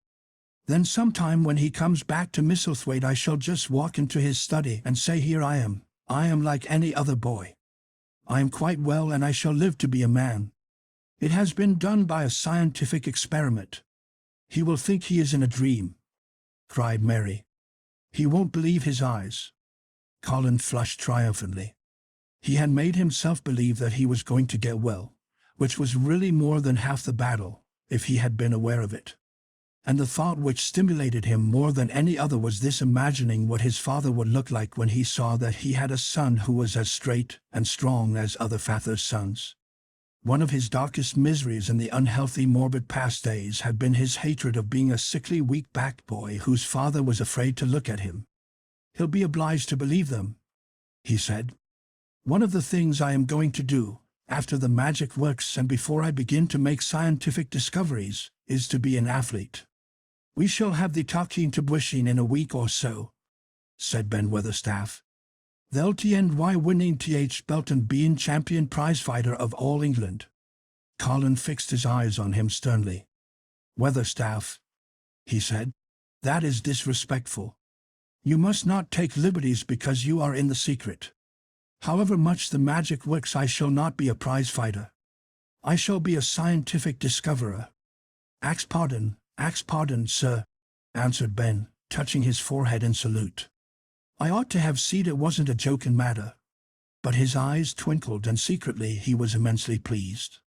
Then sometime when he comes back to Misselthwaite I shall just walk into his study and say, 'Here I am like any other boy. I am quite well and I shall live to be a man. It has been done by a scientific experiment.' He will think he is in a dream," cried Mary. "He won't believe his eyes." Colin flushed triumphantly. He had made himself believe that he was going to get well, which was really more than half the battle, if he had been aware of it. And the thought which stimulated him more than any other was this imagining what his father would look like when he saw that he had a son who was as straight and strong as other fathers' sons. One of his darkest miseries in the unhealthy, morbid past days had been his hatred of being a sickly, weak-backed boy whose father was afraid to look at him. "He'll be obliged to believe them," he said. "One of the things I am going to do, after the magic works and before I begin to make scientific discoveries, is to be an athlete." "We shall have the talking to Bushing in a week or so," said Ben Weatherstaff. "They'll TNY winning belt and being champion prizefighter of all England." Colin fixed his eyes on him sternly. "Weatherstaff," he said, "that is disrespectful. You must not take liberties because you are in the secret. However much the magic works, I shall not be a prizefighter. I shall be a scientific discoverer." Axe pardon, sir," answered Ben, touching his forehead in salute. "I ought to have seen it wasn't a joking matter." But his eyes twinkled and secretly he was immensely pleased.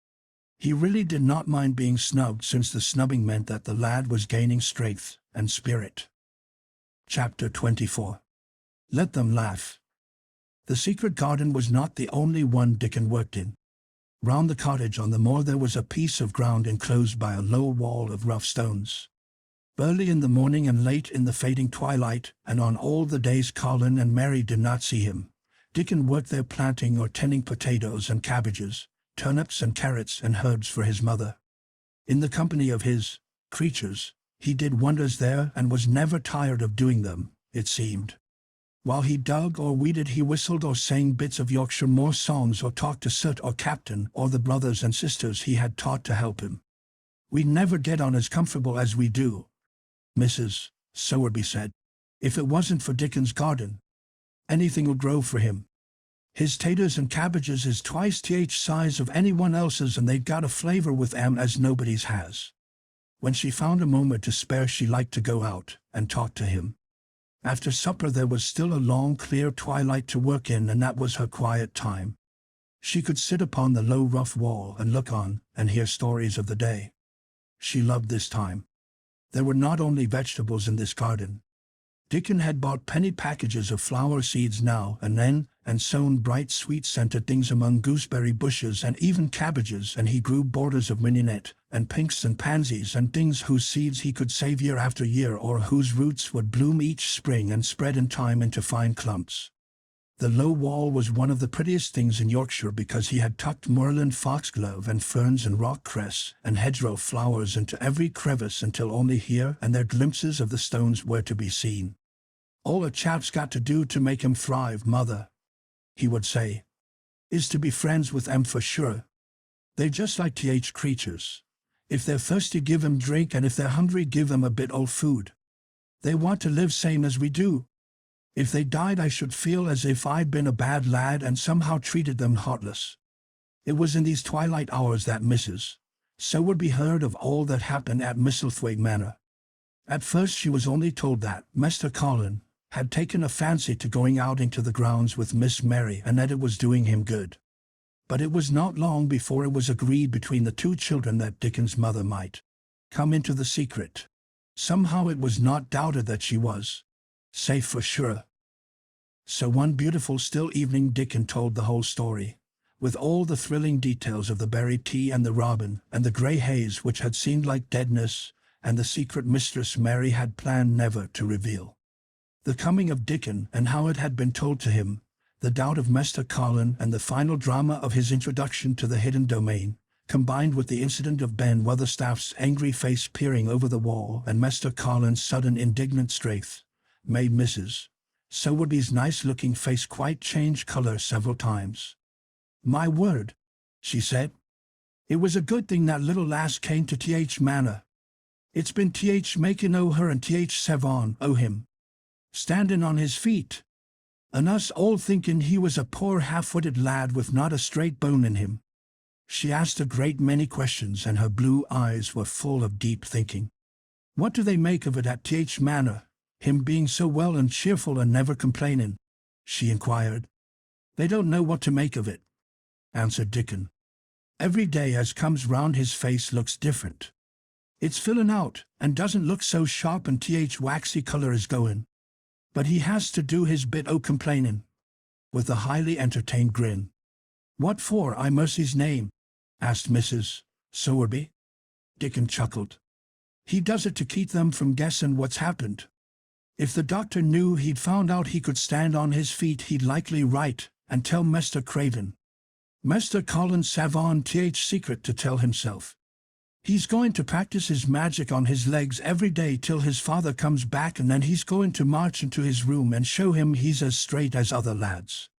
He really did not mind being snubbed, since the snubbing meant that the lad was gaining strength and spirit. Chapter 24. Let them laugh. The secret garden was not the only one Dickon worked in. Round the cottage on the moor there was a piece of ground enclosed by a low wall of rough stones. Early in the morning and late in the fading twilight, and on all the days Colin and Mary did not see him, Dickon worked there planting or tending potatoes and cabbages, turnips and carrots and herbs for his mother. In the company of his creatures, he did wonders there and was never tired of doing them, it seemed. While he dug or weeded, he whistled or sang bits of Yorkshire moor songs or talked to Sut or Captain or the brothers and sisters he had taught to help him. "We'd never get on as comfortable as we do," Mrs. Sowerby said, "if it wasn't for Dickon's garden. Anything'll grow for him. His taters and cabbages is twice the size of anyone else's, and they've got a flavour with 'em as nobody's has." When she found a moment to spare, she liked to go out and talk to him. After supper there was still a long clear twilight to work in, and that was her quiet time. She could sit upon the low rough wall and look on and hear stories of the day. She loved this time. There were not only vegetables in this garden. Dickon had bought penny packages of flower seeds now and then, and sown bright sweet-scented things among gooseberry bushes and even cabbages, and he grew borders of mignonette and pinks and pansies and things whose seeds he could save year after year, or whose roots would bloom each spring and spread in time into fine clumps. The low wall was one of the prettiest things in Yorkshire, because he had tucked moorland foxglove and ferns and rock cress and hedgerow flowers into every crevice, until only here and there glimpses of the stones were to be seen. "All a chap's got to do to make him thrive, mother," he would say, "is to be friends with 'em for sure. They're just like creatures. If they're thirsty, give 'em drink, and if they're hungry, give 'em a bit o' food. They want to live same as we do. If they died, I should feel as if I'd been a bad lad and somehow treated them heartless." It was in these twilight hours that Mrs. Sowerby heard of all that happened at Misselthwaite Manor. At first she was only told that Master Colin had taken a fancy to going out into the grounds with Miss Mary, and that it was doing him good. But it was not long before it was agreed between the two children that Dickon's mother might come into the secret. Somehow it was not doubted that she was safe for sure. So one beautiful still evening Dickon told the whole story, with all the thrilling details of the berry tea and the robin and the grey haze which had seemed like deadness, and the secret Mistress Mary had planned never to reveal. The coming of Dickon and how it had been told to him, the doubt of Master Colin, and the final drama of his introduction to the hidden domain, combined with the incident of Ben Weatherstaff's angry face peering over the wall and Master Colin's sudden indignant strength, made Mrs. Sowerby's nice-looking face quite change colour several times. "My word," she said, "it was a good thing that little lass came to Manor. It's been making o' her and savin' o' him, standing on his feet, and us all thinking he was a poor half-witted lad with not a straight bone in him." She asked a great many questions, and her blue eyes were full of deep thinking. "What do they make of it at Manor, him being so well and cheerful and never complaining?" she inquired. "They don't know what to make of it," answered Dickon. "Every day as comes round his face looks different. It's filling out and doesn't look so sharp, and waxy colour is going. But he has to do his bit o' complaining," with a highly entertained grin. "What for, I mercy's name?" asked Mrs. Sowerby. Dickon chuckled. "He does it to keep them from guessing what's happened. If the doctor knew he'd found out he could stand on his feet, he'd likely write and tell Master Craven. Master Colin savon secret to tell himself. He's going to practice his magic on his legs every day till his father comes back, and then he's going to march into his room and show him he's as straight as other lads.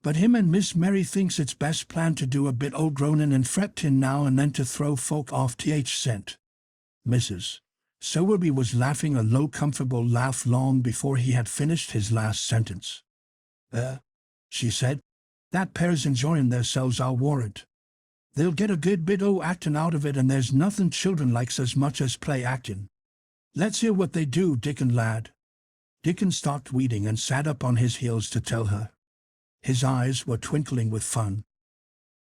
But him and Miss Mary thinks it's best plan to do a bit o' groaning and fretting now and then to throw folk off scent." Mrs. Sowerby was laughing a low comfortable laugh long before he had finished his last sentence. She said, "that pair's enjoying theirselves, I'll warrant. They'll get a good bit o' acting out of it, and there's nothing children likes as much as play acting. Let's hear what they do, Dickon lad." Dickon stopped weeding and sat up on his heels to tell her. His eyes were twinkling with fun.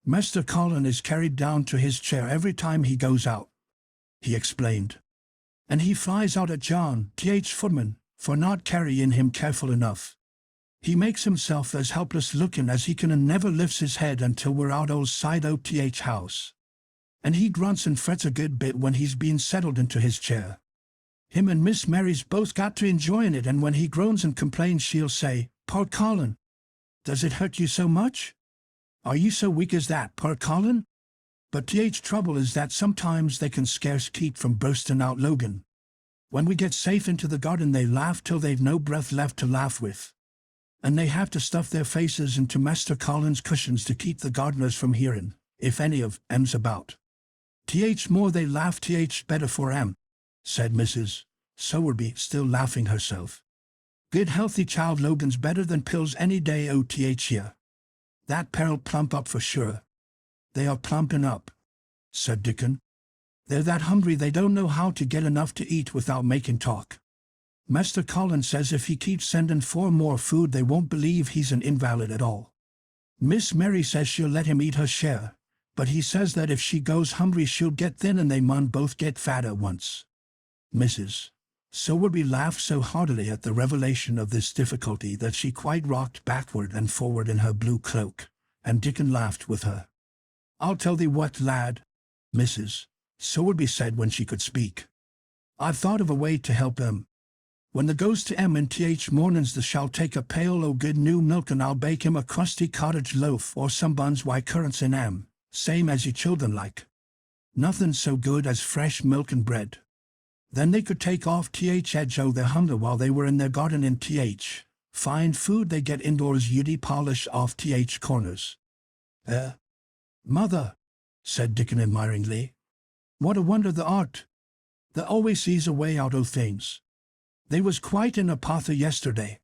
Master Colin is carried down to his chair every time he goes out, he explained. And he flies out at John, footman, for not carrying him careful enough. He makes himself as helpless looking as he can and never lifts his head until we're out outside house. And he grunts and frets a good bit when he's been settled into his chair. Him and Miss Mary's both got to enjoying it, and when he groans and complains she'll say, "Poor Colin, does it hurt you so much? Are you so weak as that, poor Colin?" But trouble is that sometimes they can scarce keep from bursting out Logan. When we get safe into the garden they laugh till they've no breath left to laugh with. And they have to stuff their faces into Master Colin's cushions to keep the gardeners from hearing, if any of em's about. More they laugh better for em, said Mrs. Sowerby, still laughing herself. Good healthy child Logan's better than pills any day here. That pair'll plump up for sure. They are plumping up, said Dickon. They're that hungry they don't know how to get enough to eat without making talk. Master Colin says if he keeps sending for more food they won't believe he's an invalid at all. Miss Mary says she'll let him eat her share, but he says that if she goes hungry she'll get thin and they mun both get fat at once. Mrs. Sowerby laughed so heartily at the revelation of this difficulty that she quite rocked backward and forward in her blue cloak, and Dickon laughed with her. "I'll tell thee what, lad," Mrs. Sowerby said when she could speak. "I've thought of a way to help him. When the goes to M&TH mornings the shall take a pail o' good new milk and I'll bake him a crusty cottage loaf or some buns wi' currants in 'em, same as ye children like. Nothing so good as fresh milk and bread. Then they could take off edge o' their hunger while they were in their garden in fine food they get indoors you'd polish off corners." "Mother," said Dickon admiringly, "what a wonder thou art. Thou always sees a way out o' things. They was quite in a pother yesterday.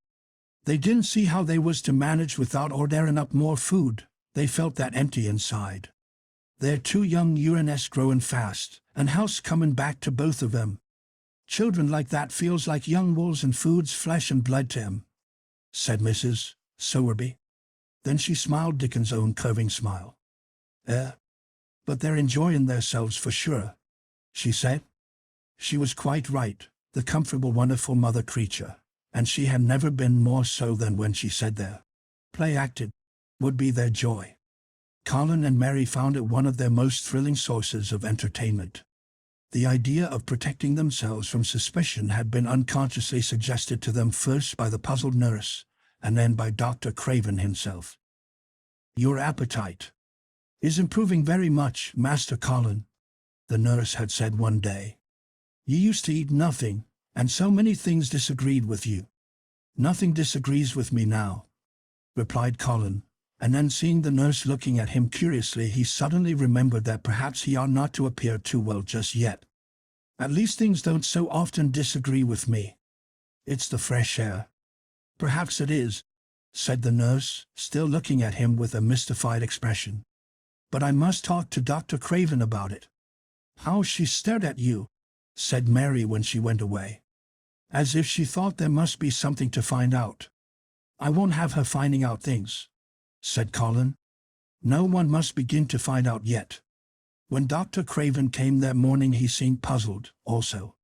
They didn't see how they was to manage without ordering up more food, they felt that empty inside. They're two young urines growing fast, and house coming back to both of them. Children like that feels like young wolves and food's flesh and blood to 'em," said Mrs. Sowerby. Then she smiled Dickon's own curving smile. But they're enjoying themselves for sure," she said. She was quite right, the comfortable, wonderful mother creature, and she had never been more so than when she said their play acted would be their joy. Colin and Mary found it one of their most thrilling sources of entertainment. The idea of protecting themselves from suspicion had been unconsciously suggested to them first by the puzzled nurse, and then by Dr. Craven himself. "Your appetite is improving very much, Master Colin," the nurse had said one day. "You used to eat nothing, and so many things disagreed with you." "Nothing disagrees with me now," replied Colin, and then seeing the nurse looking at him curiously he suddenly remembered that perhaps he ought not to appear too well just yet. "At least things don't so often disagree with me. It's the fresh air." "Perhaps it is," said the nurse, still looking at him with a mystified expression. "But I must talk to Dr. Craven about it." "How she stared at you," said Mary when she went away, "as if she thought there must be something to find out." "I won't have her finding out things," said Colin. "No one must begin to find out yet." When Dr. Craven came that morning he seemed puzzled, also.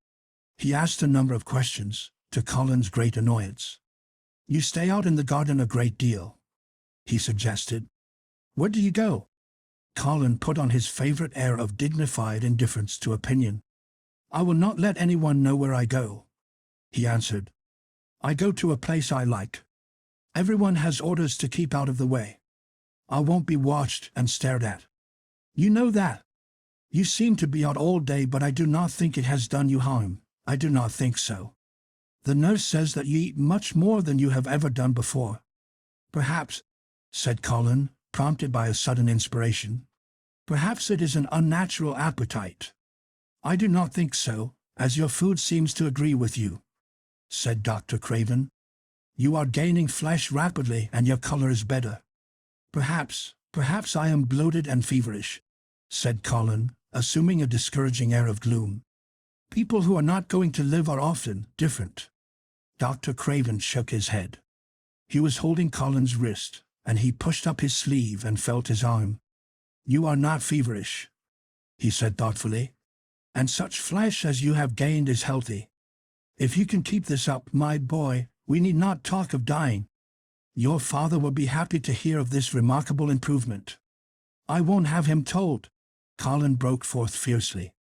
He asked a number of questions, to Colin's great annoyance. "You stay out in the garden a great deal," he suggested. "Where do you go?" Colin put on his favorite air of dignified indifference to opinion. "I will not let anyone know where I go," he answered. "I go to a place I like. Everyone has orders to keep out of the way. I won't be watched and stared at. You know that. You seem to be out all day, but I do not think it has done you harm. I do not think so. The nurse says that you eat much more than you have ever done before." "Perhaps," said Colin, prompted by a sudden inspiration. "Perhaps it is an unnatural appetite." "I do not think so, as your food seems to agree with you," said Dr. Craven. "You are gaining flesh rapidly and your color is better." Perhaps I am bloated and feverish," said Colin, assuming a discouraging air of gloom. "People who are not going to live are often different." Dr. Craven shook his head. He was holding Colin's wrist, and he pushed up his sleeve and felt his arm. "You are not feverish," he said thoughtfully, "and such flesh as you have gained is healthy. If you can keep this up, my boy, we need not talk of dying. Your father will be happy to hear of this remarkable improvement." "I won't have him told," Colin broke forth fiercely.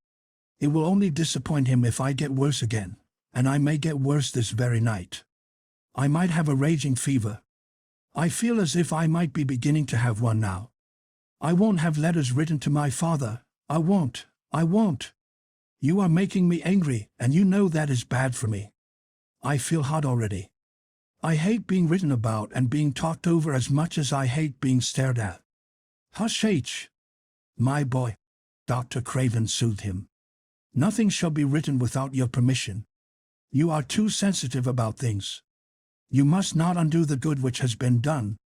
"It will only disappoint him if I get worse again, and I may get worse this very night. I might have a raging fever. I feel as if I might be beginning to have one now. I won't have letters written to my father. I won't. I won't. You are making me angry, and you know that is bad for me. I feel hot already. I hate being written about and being talked over as much as I hate being stared at." "Hush, H. My boy," Dr. Craven soothed him. "Nothing shall be written without your permission. You are too sensitive about things. You must not undo the good which has been done."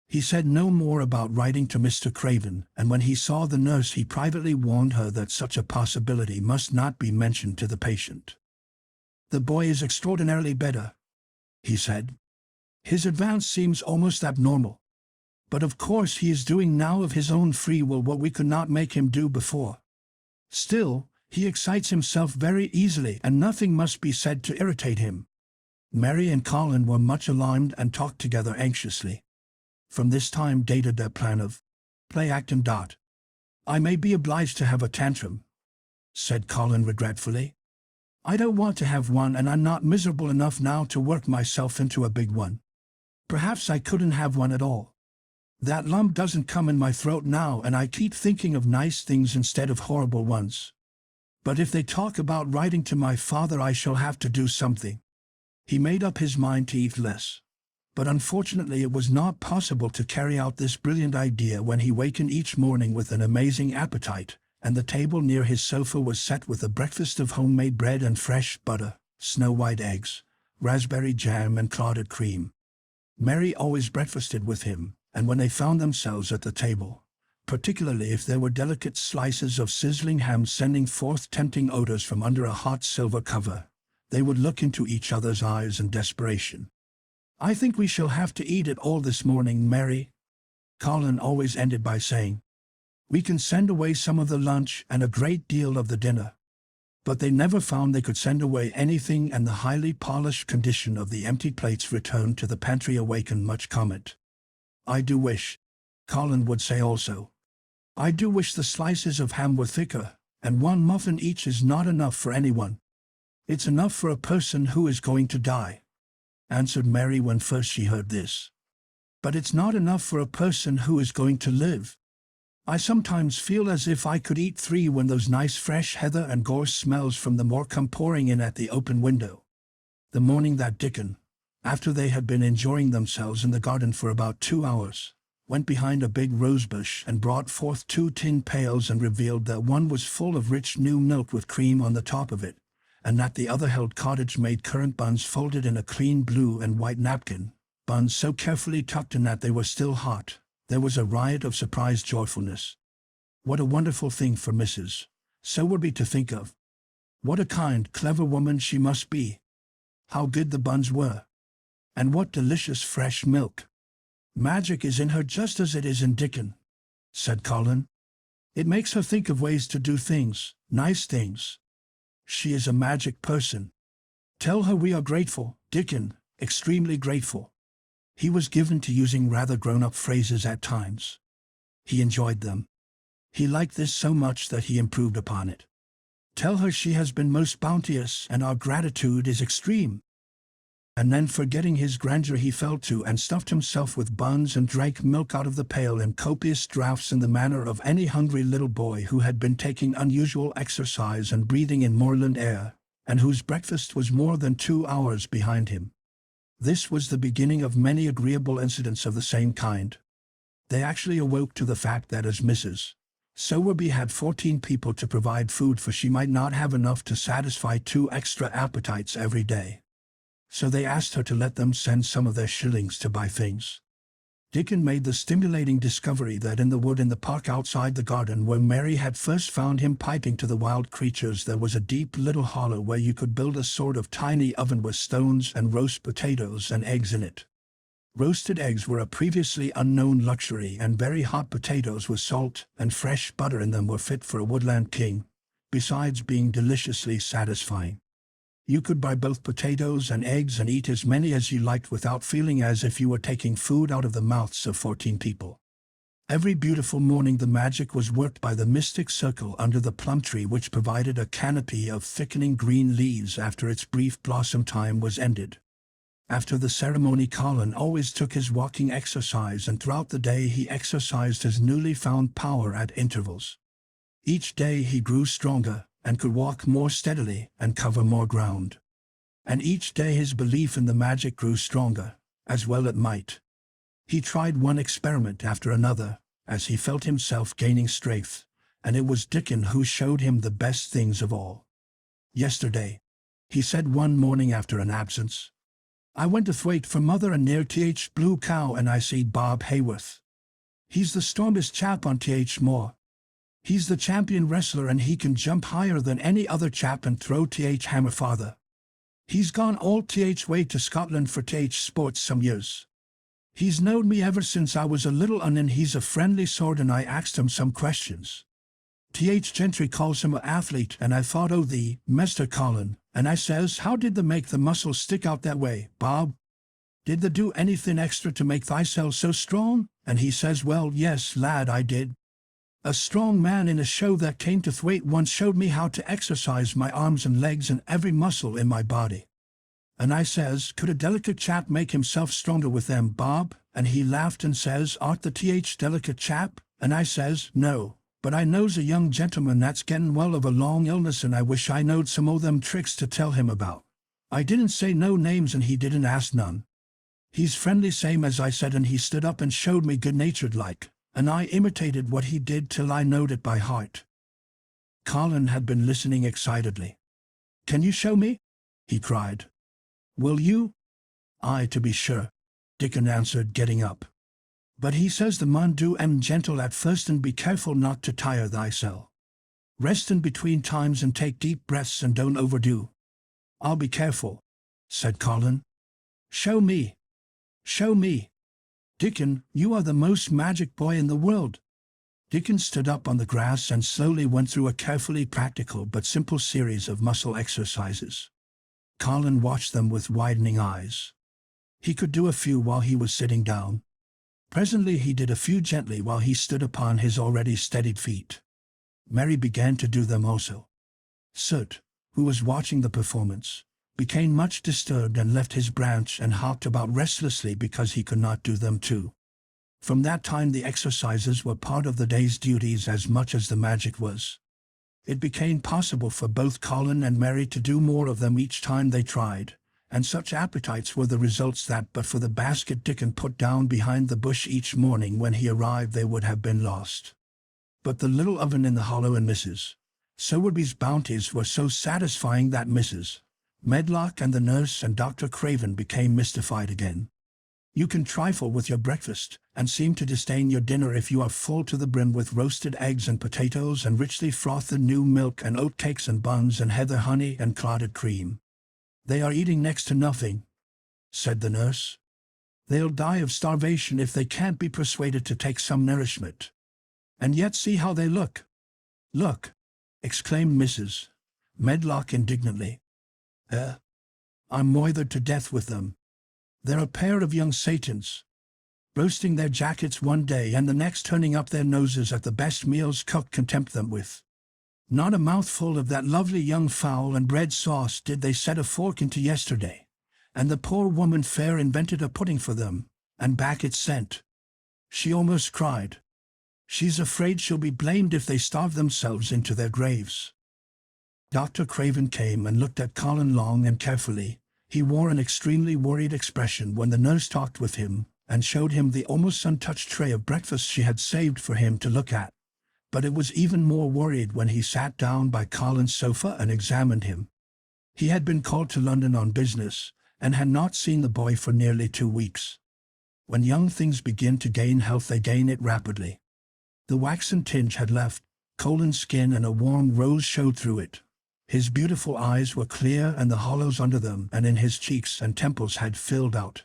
He said no more about writing to Mr. Craven, and when he saw the nurse he privately warned her that such a possibility must not be mentioned to the patient. "The boy is extraordinarily better," he said. "His advance seems almost abnormal. But of course he is doing now of his own free will what we could not make him do before. Still, he excites himself very easily, and nothing must be said to irritate him." Mary and Colin were much alarmed and talked together anxiously. From this time dated their plan of play act and dot. "I may be obliged to have a tantrum," said Colin regretfully. "I don't want to have one, and I'm not miserable enough now to work myself into a big one. Perhaps I couldn't have one at all. That lump doesn't come in my throat now, and I keep thinking of nice things instead of horrible ones. But if they talk about writing to my father, I shall have to do something." He made up his mind to eat less. But unfortunately it was not possible to carry out this brilliant idea when he wakened each morning with an amazing appetite, and the table near his sofa was set with a breakfast of homemade bread and fresh butter, snow-white eggs, raspberry jam and clotted cream. Mary always breakfasted with him, and when they found themselves at the table, particularly if there were delicate slices of sizzling ham sending forth tempting odors from under a hot silver cover, they would look into each other's eyes in desperation. "I think we shall have to eat it all this morning, Mary," Colin always ended by saying. "We can send away some of the lunch and a great deal of the dinner." But they never found they could send away anything, and the highly polished condition of the empty plates returned to the pantry awakened much comment. "I do wish," Colin would say also, "I do wish the slices of ham were thicker, and one muffin each is not enough for anyone." "It's enough for a person who is going to die," answered Mary when first she heard this. "But it's not enough for a person who is going to live. I sometimes feel as if I could eat 3 when those nice fresh heather and gorse smells from the moor come pouring in at the open window." The morning that Dickon, after they had been enjoying themselves in the garden for about 2 hours, went behind a big rosebush and brought forth 2 tin pails and revealed that one was full of rich new milk with cream on the top of it, and that the other held cottage-made currant buns folded in a clean blue and white napkin, buns so carefully tucked in that they were still hot, there was a riot of surprised joyfulness. What a wonderful thing for Mrs. Sowerby to think of! What a kind, clever woman she must be! How good the buns were! And what delicious fresh milk! "Magic is in her just as it is in Dickon," said Colin. "It makes her think of ways to do things, nice things. She is a magic person. Tell her we are grateful, Dickon, extremely grateful." He was given to using rather grown-up phrases at times. He enjoyed them. He liked this so much that he improved upon it. "Tell her she has been most bounteous, and our gratitude is extreme." And then, forgetting his grandeur, he fell to and stuffed himself with buns and drank milk out of the pail in copious draughts in the manner of any hungry little boy who had been taking unusual exercise and breathing in moorland air, and whose breakfast was more than 2 hours behind him. This was the beginning of many agreeable incidents of the same kind. They actually awoke to the fact that as Mrs. Sowerby had 14 people to provide food for, she might not have enough to satisfy 2 extra appetites every day. So they asked her to let them send some of their shillings to buy things. Dickon made the stimulating discovery that in the wood in the park outside the garden where Mary had first found him piping to the wild creatures there was a deep little hollow where you could build a sort of tiny oven with stones and roast potatoes and eggs in it. Roasted eggs were a previously unknown luxury, and very hot potatoes with salt and fresh butter in them were fit for a woodland king, besides being deliciously satisfying. You could buy both potatoes and eggs and eat as many as you liked without feeling as if you were taking food out of the mouths of 14 people. Every beautiful morning the magic was worked by the mystic circle under the plum tree, which provided a canopy of thickening green leaves after its brief blossom time was ended. After the ceremony, Colin always took his walking exercise, and throughout the day he exercised his newly found power at intervals. Each day he grew stronger and could walk more steadily and cover more ground. And each day his belief in the magic grew stronger, as well it might. He tried one experiment after another, as he felt himself gaining strength, and it was Dickon who showed him the best things of all. "Yesterday," he said one morning after an absence, "I went to Thwaite for mother and near Th Blue Cow, and I see Bob Hayworth. He's the strongest chap on Th Moor. He's the champion wrestler, and he can jump higher than any other chap and throw Th hammer farther. He's gone all Th way to Scotland for Th sports some years. He's knowed me ever since I was a little un, and he's a friendly sort, and I asked him some questions. Th Gentry calls him a athlete, and I thought, oh, the Mr. Colin, and I says, how did they make the muscles stick out that way, Bob? Did they do anything extra to make thyself so strong? And he says, well, yes, lad, I did. A strong man in a show that came to Thwaite once showed me how to exercise my arms and legs and every muscle in my body. And I says, could a delicate chap make himself stronger with them, Bob? And he laughed and says, art the Th delicate chap? And I says, no, but I knows a young gentleman that's getting well of a long illness, and I wish I knowed some o' them tricks to tell him about. I didn't say no names, and he didn't ask none. He's friendly same as I said, and he stood up and showed me good-natured like, and I imitated what he did till I knowed it by heart." Colin had been listening excitedly. "Can you show me?" he cried. "Will you?" "Aye, to be sure," Dickon answered, getting up. "But he says the mun do gentle at first, and be careful not to tire thysel. Rest in between times and take deep breaths, and don't overdo." "I'll be careful," said Colin. "Show me. Show me. Dickon, you are the most magic boy in the world." Dickon stood up on the grass and slowly went through a carefully practical but simple series of muscle exercises. Colin watched them with widening eyes. He could do a few while he was sitting down. Presently he did a few gently while he stood upon his already steadied feet. Mary began to do them also. Soot, who was watching the performance, became much disturbed and left his branch and hopped about restlessly because he could not do them too. From that time the exercises were part of the day's duties as much as the magic was. It became possible for both Colin and Mary to do more of them each time they tried, and such appetites were the results that but for the basket Dickon put down behind the bush each morning when he arrived they would have been lost. But the little oven in the hollow and Mrs. Sowerby's bounties were so satisfying that Mrs. Medlock and the nurse and Dr. Craven became mystified again. You can trifle with your breakfast and seem to disdain your dinner if you are full to the brim with roasted eggs and potatoes and richly frothed new milk and oat cakes and buns and heather honey and clotted cream. "They are eating next to nothing," said the nurse. "They'll die of starvation if they can't be persuaded to take some nourishment. And yet see how they look." "Look!" exclaimed Mrs. Medlock indignantly. I'm moithered to death with them. They're a pair of young Satans, roasting their jackets one day and the next turning up their noses at the best meals cook can tempt them with. Not a mouthful of that lovely young fowl and bread sauce did they set a fork into yesterday, and the poor woman fair invented a pudding for them, and back it sent. She almost cried. She's afraid she'll be blamed if they starve themselves into their graves." Dr. Craven came and looked at Colin long and carefully. He wore an extremely worried expression when the nurse talked with him, and showed him the almost untouched tray of breakfast she had saved for him to look at. But it was even more worried when he sat down by Colin's sofa and examined him. He had been called to London on business, and had not seen the boy for nearly 2 weeks. When young things begin to gain health they gain it rapidly. The waxen tinge had left Colin's skin, and a warm rose showed through it. His beautiful eyes were clear, and the hollows under them and in his cheeks and temples had filled out.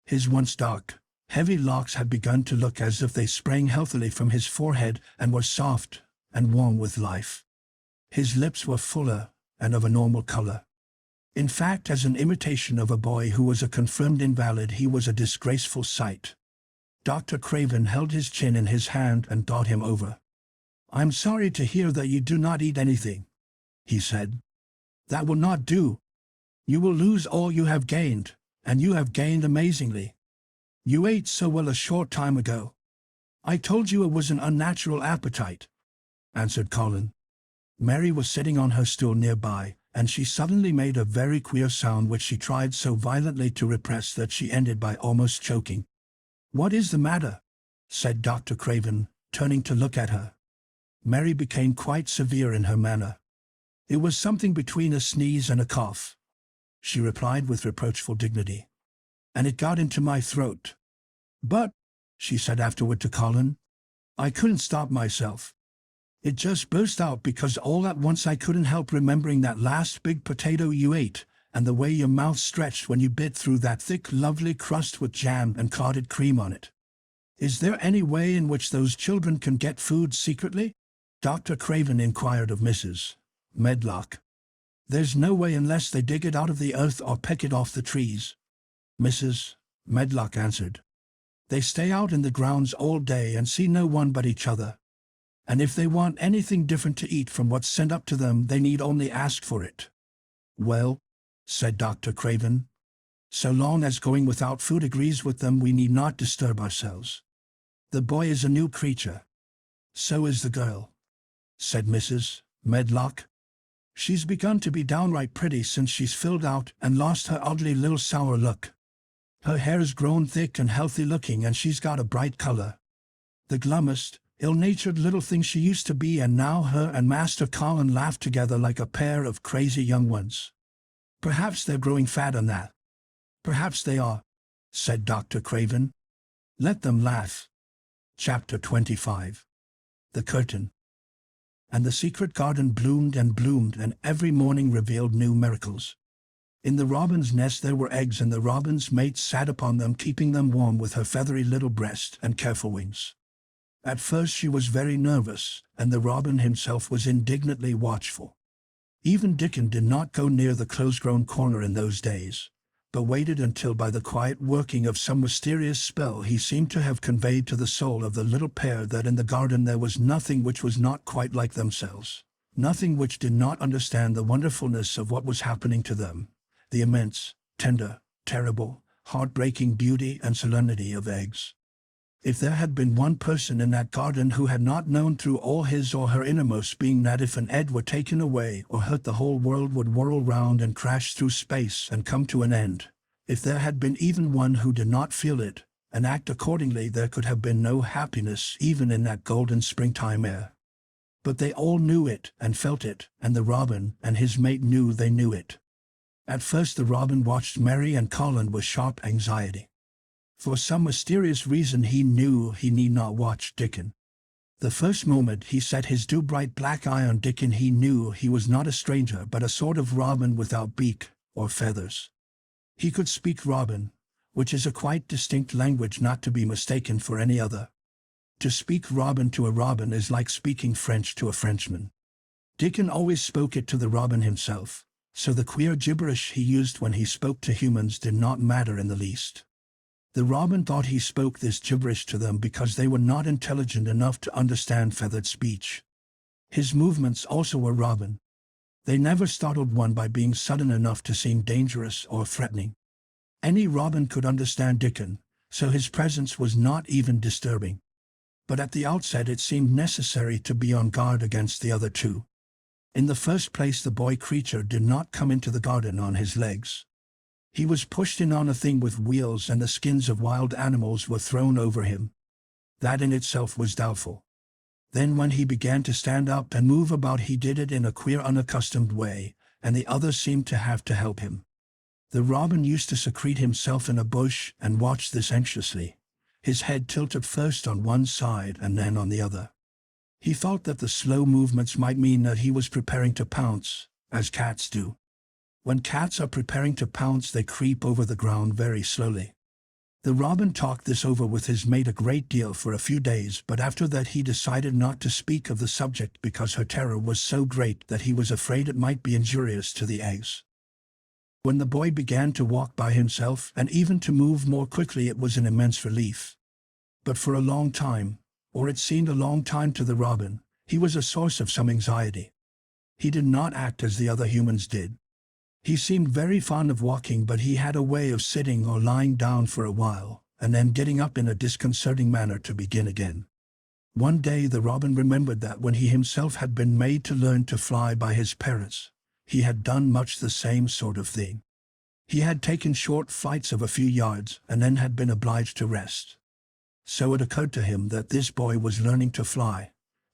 His once dark, heavy locks had begun to look as if they sprang healthily from his forehead and were soft and warm with life. His lips were fuller and of a normal color. In fact, as an imitation of a boy who was a confirmed invalid, he was a disgraceful sight. Dr. Craven held his chin in his hand and thought him over. "I'm sorry to hear that you do not eat anything," he said. "That will not do. You will lose all you have gained, and you have gained amazingly. You ate so well a short time ago." "I told you it was an unnatural appetite," answered Colin. Mary was sitting on her stool nearby, and she suddenly made a very queer sound which she tried so violently to repress that she ended by almost choking. "What is the matter?" said Dr. Craven, turning to look at her. Mary became quite severe in her manner. "It was something between a sneeze and a cough," she replied with reproachful dignity. "And it got into my throat. But," she said afterward to Colin, "I couldn't stop myself. It just burst out because all at once I couldn't help remembering that last big potato you ate, and the way your mouth stretched when you bit through that thick, lovely crust with jam and clotted cream on it. Is there any way in which those children can get food secretly?" Dr. Craven inquired of Mrs. Medlock. "There's no way unless they dig it out of the earth or peck it off the trees," Mrs. Medlock answered. "They stay out in the grounds all day and see no one but each other. And if they want anything different to eat from what's sent up to them, they need only ask for it." "Well," said Dr. Craven, "so long as going without food agrees with them, we need not disturb ourselves. The boy is a new creature. So is the girl," said Mrs. Medlock. "She's begun to be downright pretty since she's filled out and lost her ugly little sour look. Her hair's grown thick and healthy-looking, and she's got a bright color. The glummest, ill-natured little thing she used to be, and now her and Master Colin laugh together like a pair of crazy young ones. Perhaps they're growing fat on that." "Perhaps they are," said Dr. Craven. "Let them laugh." Chapter 25. The Curtain. And the secret garden bloomed and bloomed, and every morning revealed new miracles. In the robin's nest there were eggs, and the robin's mate sat upon them, keeping them warm with her feathery little breast and careful wings. At first she was very nervous, and the robin himself was indignantly watchful. Even Dickon did not go near the close-grown corner in those days, but waited until by the quiet working of some mysterious spell he seemed to have conveyed to the soul of the little pair that in the garden there was nothing which was not quite like themselves, nothing which did not understand the wonderfulness of what was happening to them, the immense, tender, terrible, heartbreaking beauty and solemnity of eggs. If there had been one person in that garden who had not known through all his or her innermost being that if an egg were taken away or hurt, the whole world would whirl round and crash through space and come to an end, if there had been even one who did not feel it and act accordingly, there could have been no happiness even in that golden springtime air. But they all knew it and felt it, and the robin and his mate knew they knew it. At first the robin watched Mary and Colin with sharp anxiety. For some mysterious reason he knew he need not watch Dickon. The first moment he set his dew-bright black eye on Dickon, he knew he was not a stranger but a sort of robin without beak or feathers. He could speak robin, which is a quite distinct language not to be mistaken for any other. To speak robin to a robin is like speaking French to a Frenchman. Dickon always spoke it to the robin himself, so the queer gibberish he used when he spoke to humans did not matter in the least. The robin thought he spoke this gibberish to them because they were not intelligent enough to understand feathered speech. His movements also were robin. They never startled one by being sudden enough to seem dangerous or threatening. Any robin could understand Dickon, so his presence was not even disturbing. But at the outset it seemed necessary to be on guard against the other two. In the first place, the boy creature did not come into the garden on his legs. He was pushed in on a thing with wheels, and the skins of wild animals were thrown over him. That in itself was doubtful. Then when he began to stand up and move about, he did it in a queer unaccustomed way, and the others seemed to have to help him. The robin used to secrete himself in a bush and watch this anxiously, his head tilted first on one side and then on the other. He thought that the slow movements might mean that he was preparing to pounce, as cats do. When cats are preparing to pounce, they creep over the ground very slowly. The robin talked this over with his mate a great deal for a few days, but after that he decided not to speak of the subject because her terror was so great that he was afraid it might be injurious to the eggs. When the boy began to walk by himself and even to move more quickly, it was an immense relief. But for a long time, or it seemed a long time to the robin, he was a source of some anxiety. He did not act as the other humans did. He seemed very fond of walking, but he had a way of sitting or lying down for a while, and then getting up in a disconcerting manner to begin again. One day the robin remembered that when he himself had been made to learn to fly by his parents, he had done much the same sort of thing. He had taken short flights of a few yards and then had been obliged to rest. So it occurred to him that this boy was learning to fly,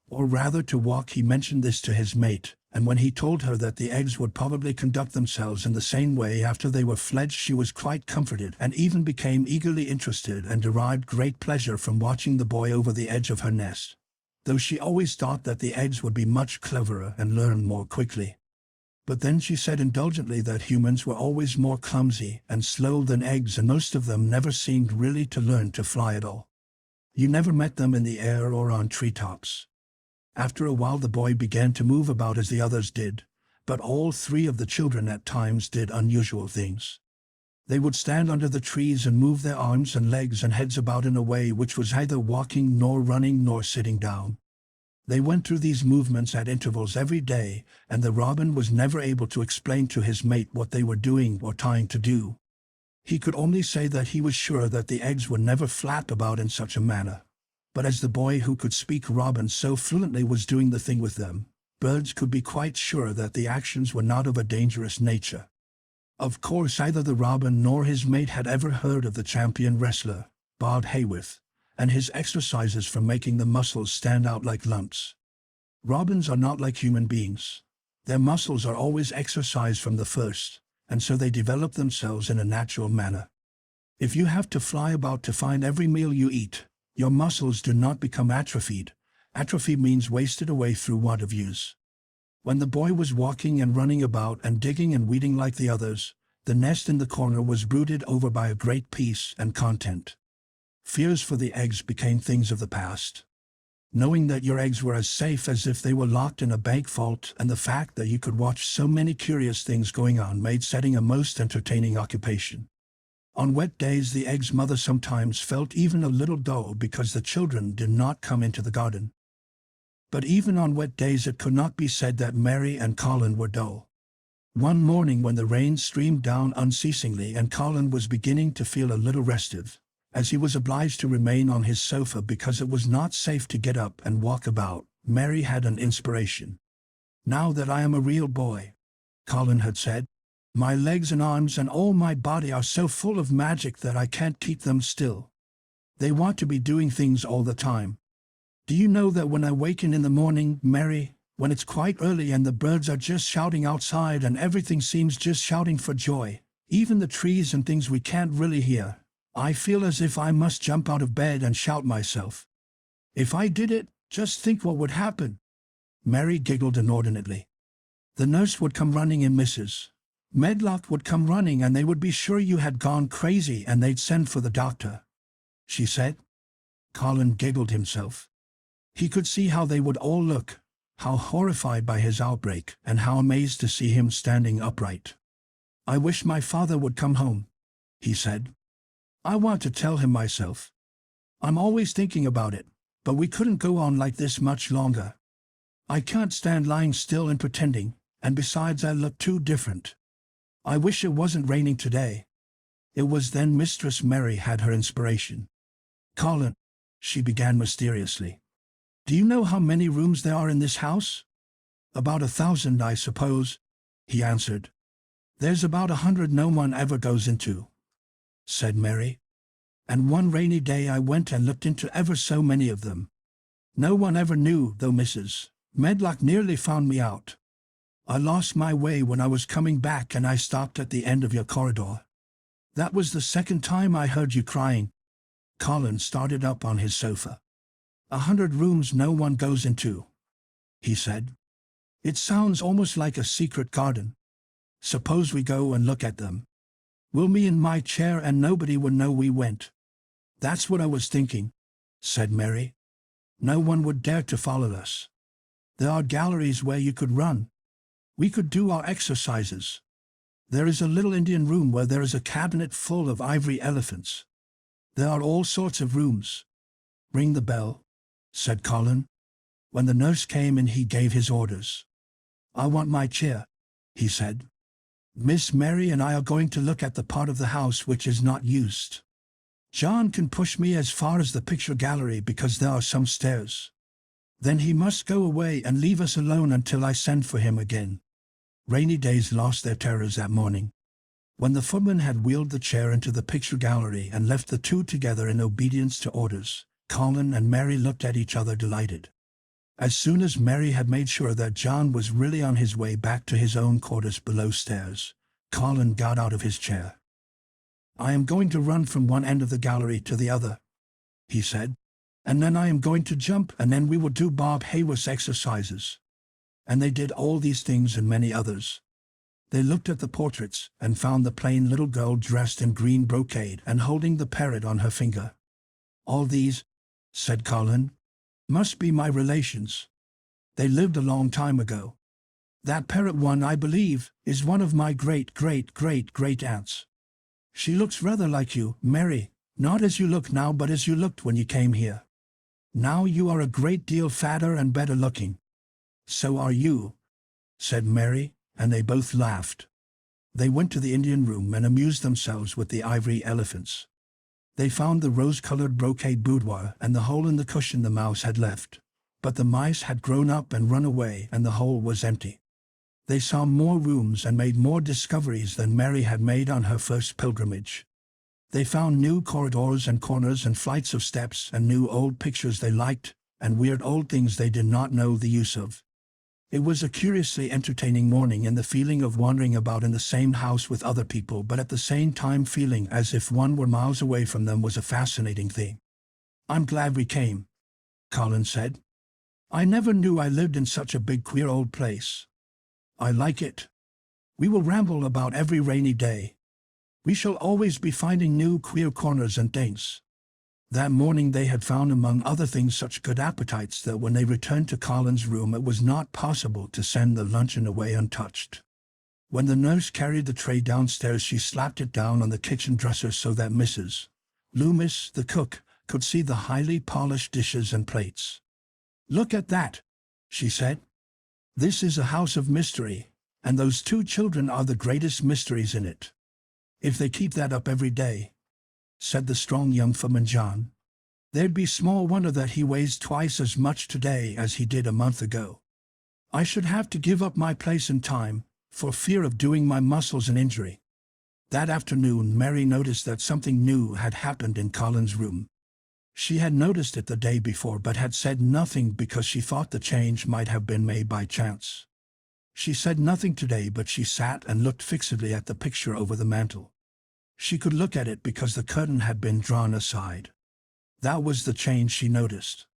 or rather to walk. He mentioned this to his mate, and when he told her that the eggs would probably conduct themselves in the same way after they were fledged, she was quite comforted and even became eagerly interested and derived great pleasure from watching the boy over the edge of her nest, though she always thought that the eggs would be much cleverer and learn more quickly. But then she said indulgently that humans were always more clumsy and slow than eggs, and most of them never seemed really to learn to fly at all. You never met them in the air or on treetops. After a while the boy began to move about as the others did, but all three of the children at times did unusual things. They would stand under the trees and move their arms and legs and heads about in a way which was neither walking nor running nor sitting down. They went through these movements at intervals every day, and the robin was never able to explain to his mate what they were doing or trying to do. He could only say that he was sure that the eggs would never flap about in such a manner. But as the boy who could speak robin so fluently was doing the thing with them, birds could be quite sure that the actions were not of a dangerous nature. Of course, neither the robin nor his mate had ever heard of the champion wrestler, Bob Hayworth, and his exercises for making the muscles stand out like lumps. Robins are not like human beings. Their muscles are always exercised from the first, and so they develop themselves in a natural manner. If you have to fly about to find every meal you eat, your muscles do not become atrophied. Atrophy means wasted away through want of use. When the boy was walking and running about and digging and weeding like the others, the nest in the corner was brooded over by a great peace and content. Fears for the eggs became things of the past. Knowing that your eggs were as safe as if they were locked in a bank vault, and the fact that you could watch so many curious things going on, made setting a most entertaining occupation. On wet days the egg's mother sometimes felt even a little dull because the children did not come into the garden. But even on wet days it could not be said that Mary and Colin were dull. One morning when the rain streamed down unceasingly and Colin was beginning to feel a little restive, as he was obliged to remain on his sofa because it was not safe to get up and walk about, Mary had an inspiration. "Now that I am a real boy," Colin had said, "my legs and arms and all my body are so full of magic that I can't keep them still. They want to be doing things all the time. Do you know that when I waken in the morning, Mary, when it's quite early and the birds are just shouting outside and everything seems just shouting for joy, even the trees and things we can't really hear, I feel as if I must jump out of bed and shout myself. If I did it, just think what would happen." Mary giggled inordinately. "The nurse would come running and Mrs. Medlock would come running and they would be sure you had gone crazy and they'd send for the doctor," she said. Colin giggled himself. He could see how they would all look, how horrified by his outbreak and how amazed to see him standing upright. "I wish my father would come home," he said. "I want to tell him myself. I'm always thinking about it, but we couldn't go on like this much longer. I can't stand lying still and pretending, and besides I look too different. I wish it wasn't raining today." It was then Mistress Mary had her inspiration. "Colin," she began mysteriously, "do you know how many rooms there are in this house?" "About 1,000, I suppose," he answered. "There's about 100 no one ever goes into," said Mary. "And one rainy day I went and looked into ever so many of them. No one ever knew, though Mrs. Medlock nearly found me out. I lost my way when I was coming back and I stopped at the end of your corridor. That was the second time I heard you crying." Colin started up on his sofa. 100 rooms no one goes into," he said. "It sounds almost like a secret garden. Suppose we go and look at them. We'll be in my chair and nobody will know we went." That's what I was thinking, said Mary. No one would dare to follow us. There are galleries where you could run. We could do our exercises. There is a little Indian room where there is a cabinet full of ivory elephants. There are all sorts of rooms. Ring the bell, said Colin. When the nurse came in, he gave his orders. I want my chair, he said. Miss Mary and I are going to look at the part of the house which is not used. John can push me as far as the picture gallery because there are some stairs. Then he must go away and leave us alone until I send for him again. Rainy days lost their terrors that morning. When the footman had wheeled the chair into the picture gallery and left the two together in obedience to orders, Colin and Mary looked at each other delighted. As soon as Mary had made sure that John was really on his way back to his own quarters below stairs, Colin got out of his chair. I am going to run from one end of the gallery to the other, he said. And then I am going to jump, and then we will do Bob Hayworth's exercises. And they did all these things and many others. They looked at the portraits and found the plain little girl dressed in green brocade and holding the parrot on her finger. All these, said Colin, must be my relations. They lived a long time ago. That parrot one, I believe, is one of my great-great-great-great-aunts. She looks rather like you, Mary, not as you look now but as you looked when you came here. Now you are a great deal fatter and better looking. So are you, said Mary, and they both laughed. They went to the Indian room and amused themselves with the ivory elephants. They found the rose-colored brocade boudoir and the hole in the cushion the mouse had left, but the mice had grown up and run away and the hole was empty. They saw more rooms and made more discoveries than Mary had made on her first pilgrimage. They found new corridors and corners and flights of steps and new old pictures they liked, and weird old things they did not know the use of. It was a curiously entertaining morning, and the feeling of wandering about in the same house with other people but at the same time feeling as if one were miles away from them was a fascinating thing. I'm glad we came, Colin said. I never knew I lived in such a big queer old place. I like it. We will ramble about every rainy day. We shall always be finding new queer corners and things. That morning they had found among other things such good appetites that when they returned to Colin's room it was not possible to send the luncheon away untouched. When the nurse carried the tray downstairs she slapped it down on the kitchen dresser so that Mrs. Loomis, the cook, could see the highly polished dishes and plates. Look at that, she said. This is a house of mystery, and those two children are the greatest mysteries in it. If they keep that up every day, said the strong young footman John, there'd be small wonder that he weighs twice as much today as he did a month ago. I should have to give up my place in time, for fear of doing my muscles an injury. That afternoon Mary noticed that something new had happened in Colin's room. She had noticed it the day before but had said nothing because she thought the change might have been made by chance. She said nothing today, but she sat and looked fixedly at the picture over the mantel. She could look at it because the curtain had been drawn aside. That was the change she noticed.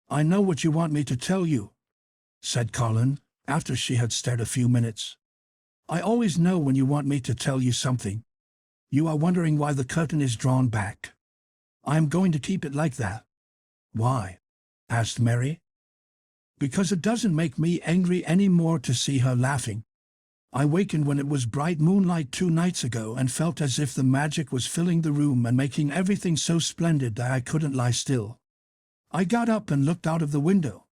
I know what you want me to tell you, said Colin, after she had stared a few minutes. I always know when you want me to tell you something. You are wondering why the curtain is drawn back. I am going to keep it like that. Why? Asked Mary. Because it doesn't make me angry any more to see her laughing. I wakened when it was bright moonlight 2 nights ago and felt as if the magic was filling the room and making everything so splendid that I couldn't lie still. I got up and looked out of the window.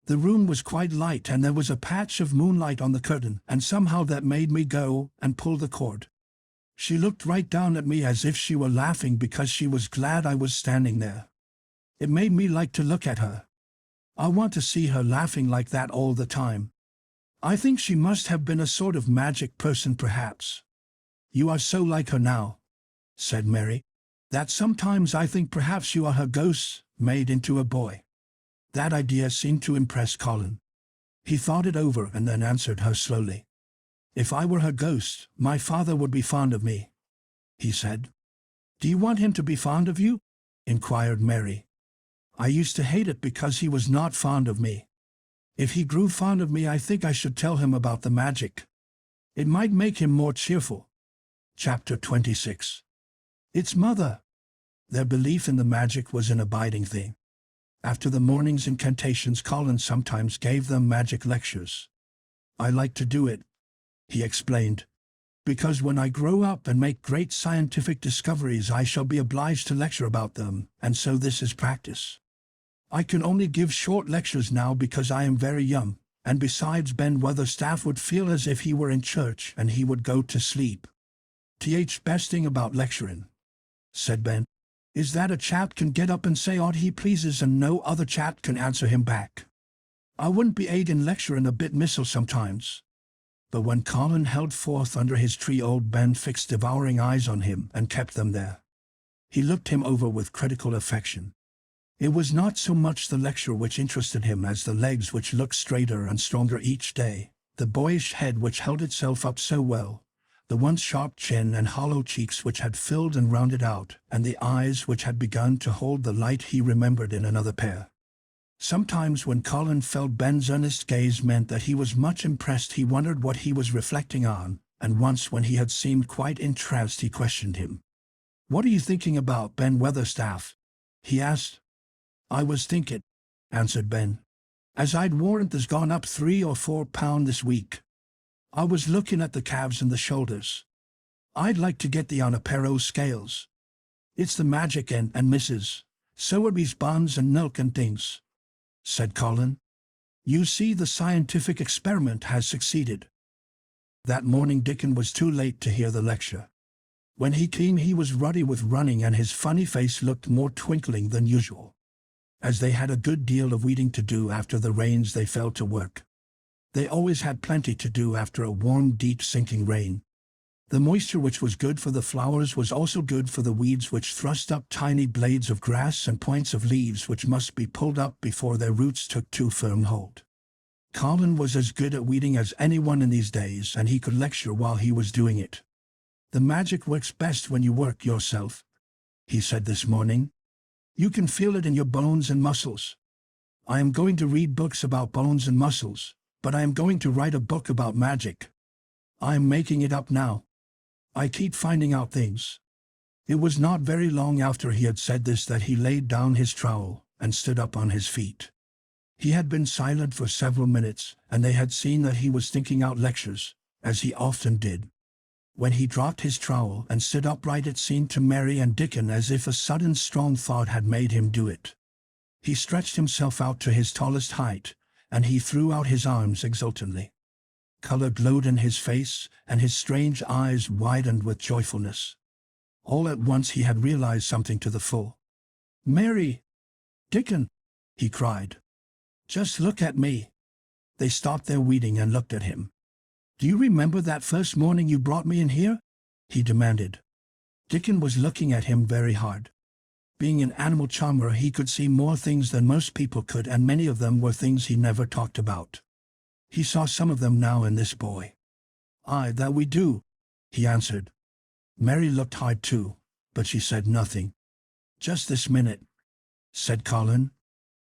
The room was quite light and there was a patch of moonlight on the curtain, and somehow that made me go and pull the cord. She looked right down at me as if she were laughing because she was glad I was standing there. It made me like to look at her. I want to see her laughing like that all the time. I think she must have been a sort of magic person perhaps. You are so like her now, said Mary, that sometimes I think perhaps you are her ghost made into a boy. That idea seemed to impress Colin. He thought it over and then answered her slowly. If I were her ghost, my father would be fond of me, he said. Do you want him to be fond of you? Inquired Mary. I used to hate it because he was not fond of me. If he grew fond of me, I think I should tell him about the magic. It might make him more cheerful. Chapter 26. It's Mother, Their belief in the magic was an abiding thing. After the morning's incantations, Colin sometimes gave them magic lectures. "I like to do it," he explained, "because when I grow up and make great scientific discoveries I shall be obliged to lecture about them, and so this is practice. I can only give short lectures now because I am very young, and besides Ben Weatherstaff would feel as if he were in church and he would go to sleep." "Best thing about lecturing," said Ben, "is that a chap can get up and say aught he pleases and no other chap can answer him back. I wouldn't be agin lecturing a bit missile sometimes." But when Colin held forth under his tree, old Ben fixed devouring eyes on him and kept them there. He looked him over with critical affection. It was not so much the lecture which interested him as the legs which looked straighter and stronger each day, the boyish head which held itself up so well, the once sharp chin and hollow cheeks which had filled and rounded out, and the eyes which had begun to hold the light he remembered in another pair. Sometimes when Colin felt Ben's earnest gaze meant that he was much impressed, he wondered what he was reflecting on, and once when he had seemed quite entranced he questioned him. "What are you thinking about, Ben Weatherstaff?" he asked. "I was thinking," answered Ben, "as I'd warrant there's gone up 3 or 4 pound this week. I was looking at the calves and the shoulders. I'd like to get thee on a pair o' scales. It's the magic and missus, so are these buns and milk and things," said Colin. "You see, the scientific experiment has succeeded." That morning Dickon was too late to hear the lecture. When he came he was ruddy with running and his funny face looked more twinkling than usual. As they had a good deal of weeding to do after the rains they fell to work. They always had plenty to do after a warm, deep-sinking rain. The moisture which was good for the flowers was also good for the weeds which thrust up tiny blades of grass and points of leaves which must be pulled up before their roots took too firm hold. Colin was as good at weeding as anyone in these days, and he could lecture while he was doing it. "The magic works best when you work yourself," he said this morning. "You can feel it in your bones and muscles. I am going to read books about bones and muscles, but I am going to write a book about magic. I am making it up now. I keep finding out things." It was not very long after he had said this that he laid down his trowel and stood up on his feet. He had been silent for several minutes, and they had seen that he was thinking out lectures, as he often did. When he dropped his trowel and stood upright it seemed to Mary and Dickon as if a sudden strong thought had made him do it. He stretched himself out to his tallest height, and he threw out his arms exultantly. Color glowed in his face, and his strange eyes widened with joyfulness. All at once he had realized something to the full. "Mary! Dickon!" he cried. "Just look at me." They stopped their weeding and looked at him. "Do you remember that first morning you brought me in here?" he demanded. Dickon was looking at him very hard. Being an animal charmer he could see more things than most people could, and many of them were things he never talked about. He saw some of them now in this boy. "Aye, that we do," he answered. Mary looked hard too, but she said nothing. "Just this minute," said Colin.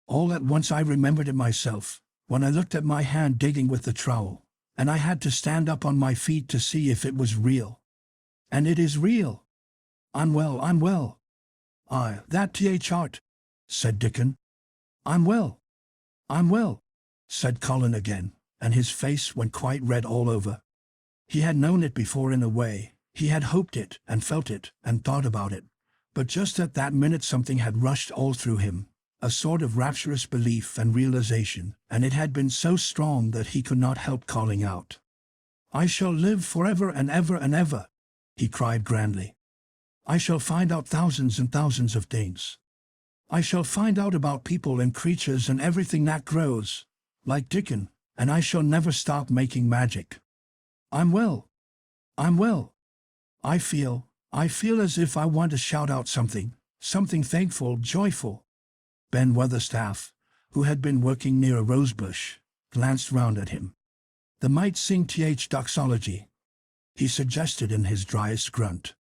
"All at once I remembered it myself, when I looked at my hand digging with the trowel, and I had to stand up on my feet to see if it was real. And it is real. I'm well. "Aye, that art," said Dickon. I'm well, said Colin again, and his face went quite red all over. He had known it before in a way, he had hoped it, and felt it, and thought about it, but just at that minute something had rushed all through him, a sort of rapturous belief and realization, and it had been so strong that he could not help calling out. "I shall live forever and ever," he cried grandly. "I shall find out thousands and thousands of things. I shall find out about people and creatures and everything that grows, like Dickon, and I shall never stop making magic. I'm well. I feel as if I want to shout out something thankful, joyful." Ben Weatherstaff, who had been working near a rosebush, glanced round at him. "The might sing doxology," he suggested in his driest grunt.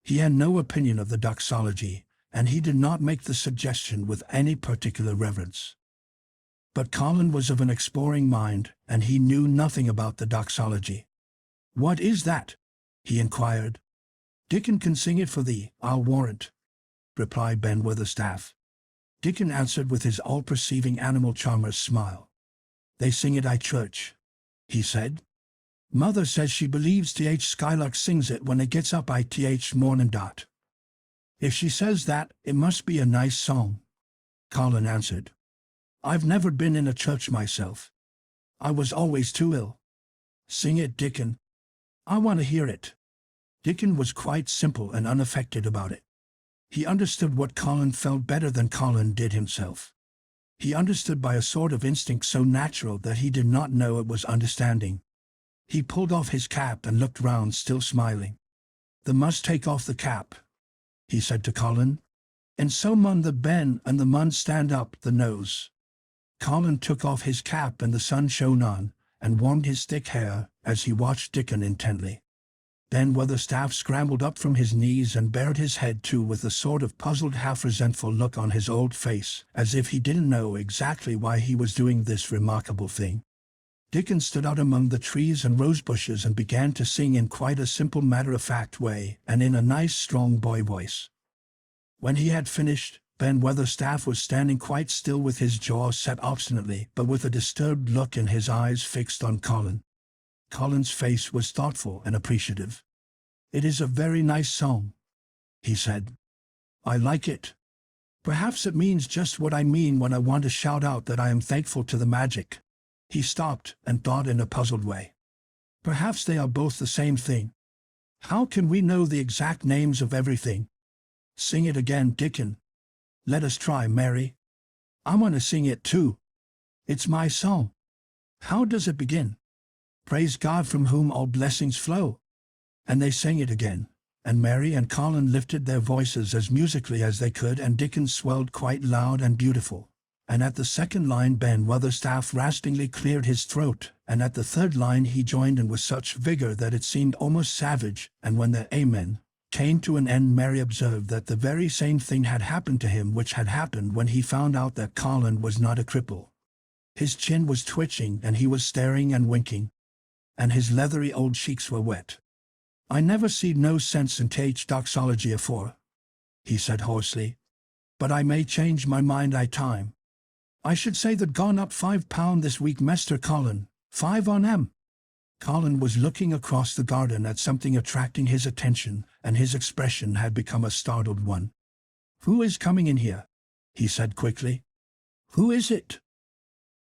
He had no opinion of the doxology, and he did not make the suggestion with any particular reverence. But Colin was of an exploring mind, and he knew nothing about the doxology. "What is that?" he inquired. "Dickon can sing it for thee, I'll warrant." replied Ben Weatherstaff. Dickon answered with his all-perceiving animal charmer's smile. They sing it at church, he said. Mother says she believes Th. Skylark sings it when it gets up by Th. morning dot. If she says that, it must be a nice song, Colin answered. I've never been in a church myself. I was always too ill. Sing it, Dickon. I want to hear it. Dickon was quite simple and unaffected about it. He understood what Colin felt better than Colin did himself. He understood by a sort of instinct so natural that he did not know it was understanding. He pulled off his cap and looked round, still smiling. "The must take off the cap," he said to Colin. "And so mun the Ben and the mun stand up the nose." Colin took off his cap and the sun shone on, and warmed his thick hair as he watched Dickon intently. Ben Weatherstaff scrambled up from his knees and bared his head too, with a sort of puzzled, half-resentful look on his old face, as if he didn't know exactly why he was doing this remarkable thing. Dickon stood out among the trees and rose bushes and began to sing in quite a simple, matter-of-fact way, and in a nice, strong boy voice. When he had finished, Ben Weatherstaff was standing quite still with his jaw set obstinately, but with a disturbed look in his eyes fixed on Colin. Colin's face was thoughtful and appreciative. "It is a very nice song," he said. "I like it. Perhaps it means just what I mean when I want to shout out that I am thankful to the magic." He stopped and thought in a puzzled way. "Perhaps they are both the same thing. How can we know the exact names of everything? Sing it again, Dickon. Let us try, Mary. I want to sing it too. It's my song. How does it begin? 'Praise God from whom all blessings flow.'" And they sang it again, and Mary and Colin lifted their voices as musically as they could, and Dickon swelled quite loud and beautiful. And at the second line Ben Weatherstaff raspingly cleared his throat, and at the third line he joined in with such vigor that it seemed almost savage, and when the "Amen" came to an end, Mary observed that the very same thing had happened to him which had happened when he found out that Colin was not a cripple. His chin was twitching and he was staring and winking, and his leathery old cheeks were wet. "I never seed no sense in Th. doxology afore," he said hoarsely, "but I may change my mind I time. I should say that gone up £5 this week, Mester Colin, 5 on 'em." Colin was looking across the garden at something attracting his attention, and his expression had become a startled one. "Who is coming in here?" he said quickly. "Who is it?"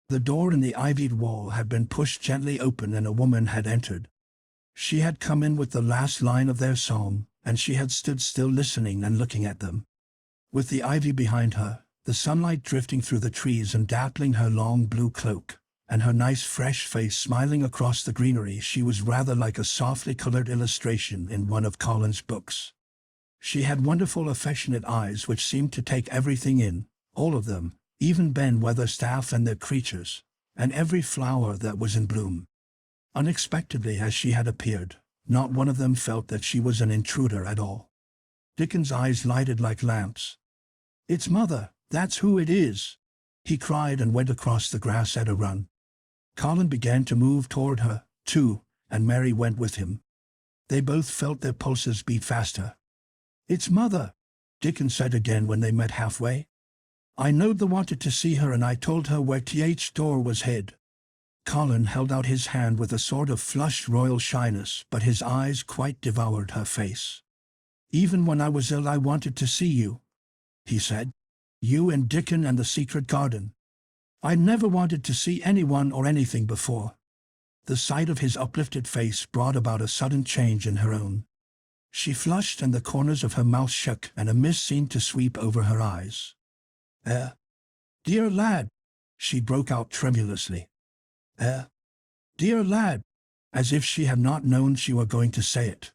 The door in the ivied wall had been pushed gently open and a woman had entered. She had come in with the last line of their song, and she had stood still listening and looking at them. With the ivy behind her, the sunlight drifting through the trees and dappling her long blue cloak, and her nice fresh face smiling across the greenery, she was rather like a softly colored illustration in one of Colin's books. She had wonderful affectionate eyes which seemed to take everything in, all of them, even Ben Weatherstaff and their creatures, and every flower that was in bloom. Unexpectedly as she had appeared, not one of them felt that she was an intruder at all. Dickon's eyes lighted like lamps. "It's Mother, that's who it is!" he cried and went across the grass at a run. Colin began to move toward her, too, and Mary went with him. They both felt their pulses beat faster. "It's Mother," Dickon said again when they met halfway. "I knowed the wanted to see her and I told her where Th. door was hid." Colin held out his hand with a sort of flushed royal shyness, but his eyes quite devoured her face. "Even when I was ill I wanted to see you," he said. "You and Dickon and the secret garden. I'd never wanted to see anyone or anything before." The sight of his uplifted face brought about a sudden change in her own. She flushed and the corners of her mouth shook, and a mist seemed to sweep over her eyes. Dear lad," she broke out tremulously. Dear lad," as if she had not known she were going to say it.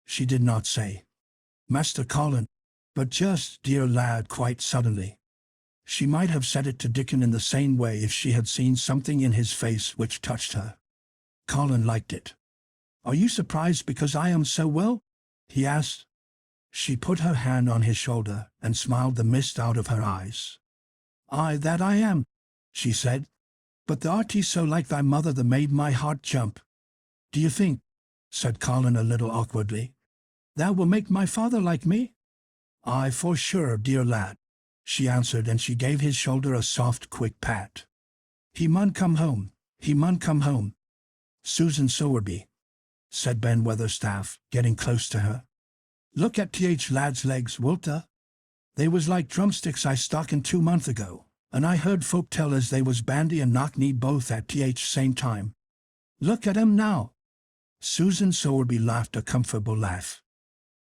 She did not say, "Master Colin," but just "dear lad" quite suddenly. She might have said it to Dickon in the same way if she had seen something in his face which touched her. Colin liked it. "Are you surprised because I am so well?" he asked. She put her hand on his shoulder and smiled the mist out of her eyes. "Aye, that I am," she said. "But thou'rt so like thy mother that made my heart jump." "Do you think," said Colin a little awkwardly, "thou will make my father like me?" "Aye, for sure, dear lad," she answered, and she gave his shoulder a soft, quick pat. "He mun come home, he mun come home." "Susan Sowerby," said Ben Weatherstaff, getting close to her. "Look at lad's legs, wilta. They was like drumsticks I stuck in 2 months ago, and I heard folk tell as they was bandy and knock-kneed both at same time. Look at 'em now." Susan Sowerby laughed a comfortable laugh.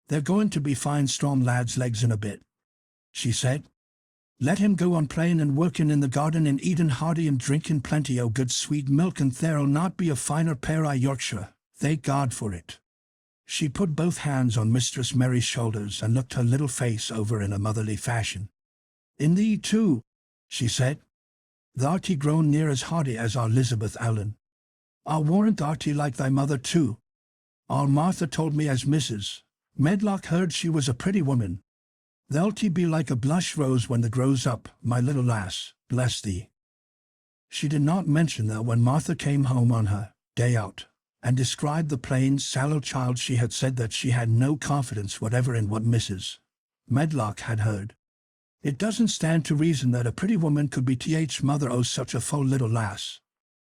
"They're going to be fine strong lad's legs in a bit," she said. "Let him go on playing and working in the garden and eating hearty and drinking plenty o' good sweet milk, and there'll not be a finer pair I Yorkshire, thank God for it." She put both hands on Mistress Mary's shoulders and looked her little face over in a motherly fashion. "In thee too," she said. "Thou'rt grown near as hearty as our Elizabeth Allen. I'll warrant thou'rt like thy mother too. Our Martha told me as Mrs. Medlock heard she was a pretty woman. Thou'lt be like a blush rose when thou grows up, my little lass, bless thee." She did not mention that when Martha came home on her day out, and described the plain, sallow child, she had said that she had no confidence whatever in what Mrs. Medlock had heard. "It doesn't stand to reason that a pretty woman could be mother o' such a full little lass,"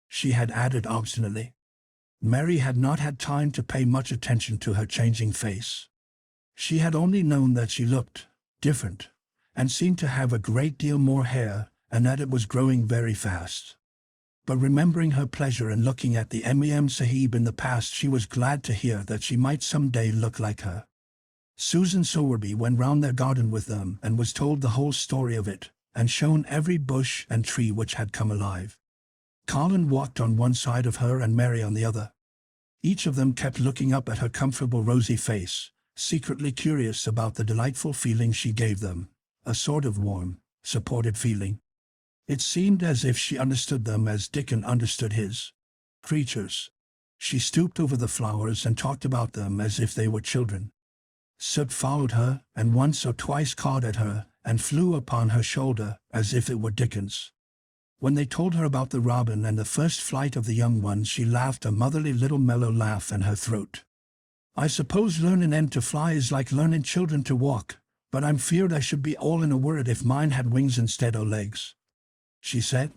she had added obstinately. Mary had not had time to pay much attention to her changing face. She had only known that she looked different, and seemed to have a great deal more hair, and that it was growing very fast. But remembering her pleasure in looking at the Sahib in the past, she was glad to hear that she might some day look like her. Susan Sowerby went round their garden with them and was told the whole story of it, and shown every bush and tree which had come alive. Colin walked on one side of her and Mary on the other. Each of them kept looking up at her comfortable rosy face, secretly curious about the delightful feeling she gave them, a sort of warm, supported feeling. It seemed as if she understood them as Dickon understood his creatures. She stooped over the flowers and talked about them as if they were children. Soot followed her, and once or twice cawed at her, and flew upon her shoulder as if it were Dickens. When they told her about the robin and the first flight of the young ones, she laughed a motherly little mellow laugh in her throat. "I suppose learning 'em to fly is like learning children to walk, but I'm feared I should be all in a word if mine had wings instead o' legs," she said.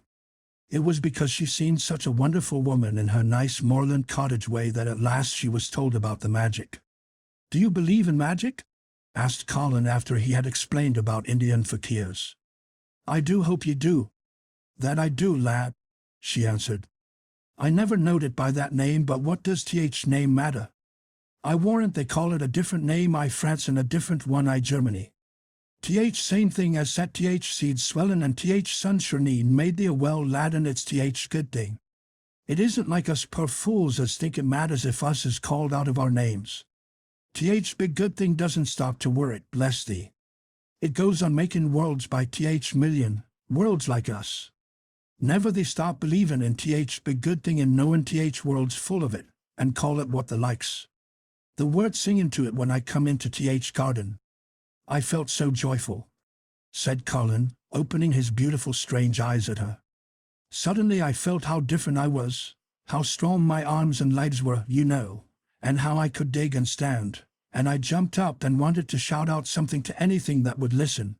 It was because she seemed such a wonderful woman in her nice moorland cottage way that at last she was told about the magic. "Do you believe in magic?" asked Colin after he had explained about Indian fakirs. "I do hope you do." "That I do, lad," she answered. "I never knowed it by that name, but what does name matter? I warrant they call it a different name I France and a different one I Germany. Same thing as set seeds swellin' and sun sherneen made thee a well lad, and it's good thing. It isn't like us poor fools as think it matters if us is called out of our names. Big good thing doesn't stop to wor it, bless thee. It goes on making worlds by million, worlds like us. Never they stop believin' in big good thing and knowin' worlds full of it, and call it what the likes. The word singing to it when I come into garden. I felt so joyful," said Colin, opening his beautiful strange eyes at her. "Suddenly I felt how different I was, how strong my arms and legs were, you know, and how I could dig and stand, and I jumped up and wanted to shout out something to anything that would listen.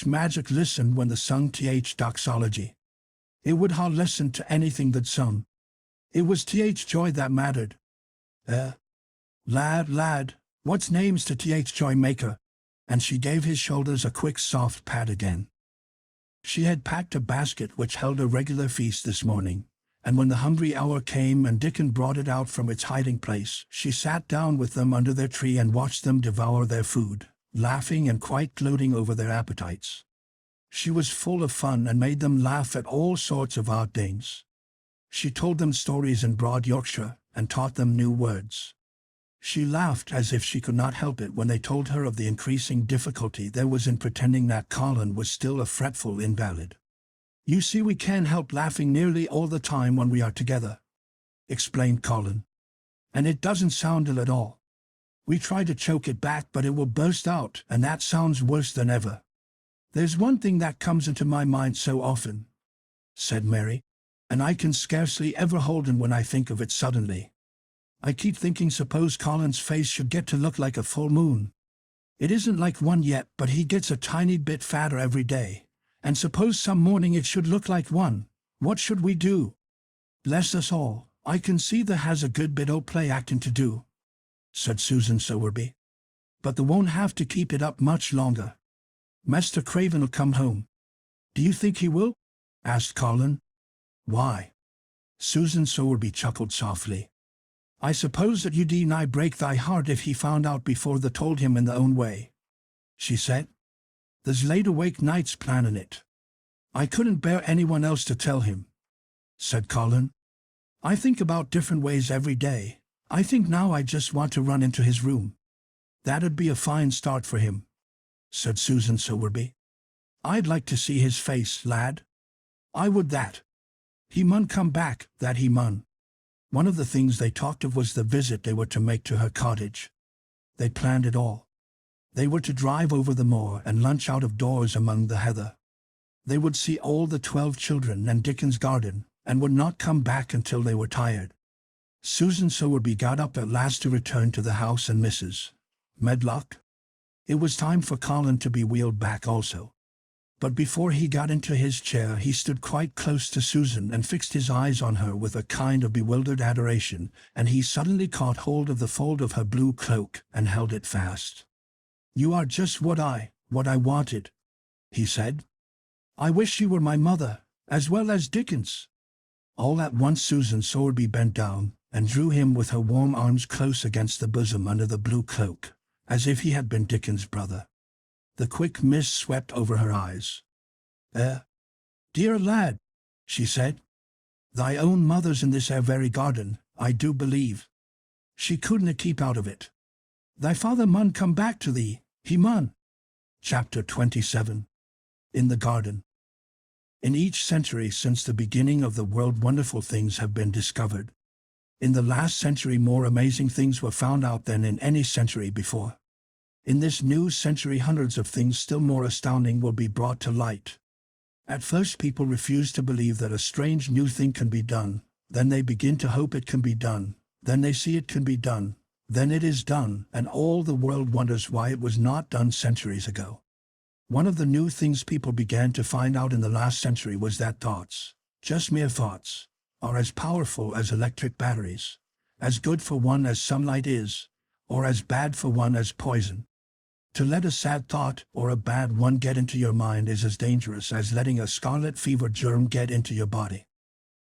Magic listened when the sung doxology. It would ha listen to anything that sung. It was joy that mattered. Lad, what's names to joy maker?" And she gave his shoulders a quick soft pat again. She had packed a basket which held a regular feast this morning, and when the hungry hour came and Dickon brought it out from its hiding place, she sat down with them under their tree and watched them devour their food, laughing and quite gloating over their appetites. She was full of fun and made them laugh at all sorts of odd things. She told them stories in broad Yorkshire and taught them new words. She laughed as if she could not help it when they told her of the increasing difficulty there was in pretending that Colin was still a fretful invalid. "You see, we can't help laughing nearly all the time when we are together," explained Colin. "And it doesn't sound ill at all. We try to choke it back, but it will burst out, and that sounds worse than ever. There's one thing that comes into my mind so often," said Mary, "and I can scarcely ever hold in when I think of it suddenly. I keep thinking suppose Colin's face should get to look like a full moon. It isn't like one yet, but he gets a tiny bit fatter every day. And suppose some morning it should look like one. What should we do? Bless us all, I can see there has a good bit o' play acting to do," said Susan Sowerby. "But they won't have to keep it up much longer. Master Craven'll come home." "Do you think he will?" asked Colin. "Why?" Susan Sowerby chuckled softly. "I suppose that you'd nigh break thy heart if he found out before they told him in their own way," she said. "There's laid awake nights planning it. I couldn't bear anyone else to tell him," said Colin. "I think about different ways every day. I think now I just want to run into his room." "That'd be a fine start for him," said Susan Sowerby. "I'd like to see his face, lad. I would that. He mun come back, that he mun." One of the things they talked of was the visit they were to make to her cottage. They planned it all. They were to drive over the moor and lunch out of doors among the heather. They would see all the 12 children and Dickon's garden, and would not come back until they were tired. Susan Sowerby got up at last to return to the house and Mrs. Medlock. It was time for Colin to be wheeled back also. But before he got into his chair he stood quite close to Susan and fixed his eyes on her with a kind of bewildered adoration, and he suddenly caught hold of the fold of her blue cloak and held it fast. "You are just what I wanted," he said. "I wish you were my mother, as well as Dickens." All at once Susan Sowerby bent down and drew him with her warm arms close against the bosom under the blue cloak, as if he had been Dickens' brother. The quick mist swept over her eyes. Dear lad," she said, "thy own mother's in this very garden, I do believe. She couldn't keep out of it. Thy father mun come back to thee, he mun." Chapter 27. In the Garden. In each century since the beginning of the world wonderful things have been discovered. In the last century more amazing things were found out than in any century before. In this new century hundreds of things still more astounding will be brought to light. At first people refuse to believe that a strange new thing can be done, then they begin to hope it can be done, then they see it can be done, then it is done, and all the world wonders why it was not done centuries ago. One of the new things people began to find out in the last century was that thoughts, just mere thoughts, are as powerful as electric batteries, as good for one as sunlight is, or as bad for one as poison. To let a sad thought or a bad one get into your mind is as dangerous as letting a scarlet fever germ get into your body.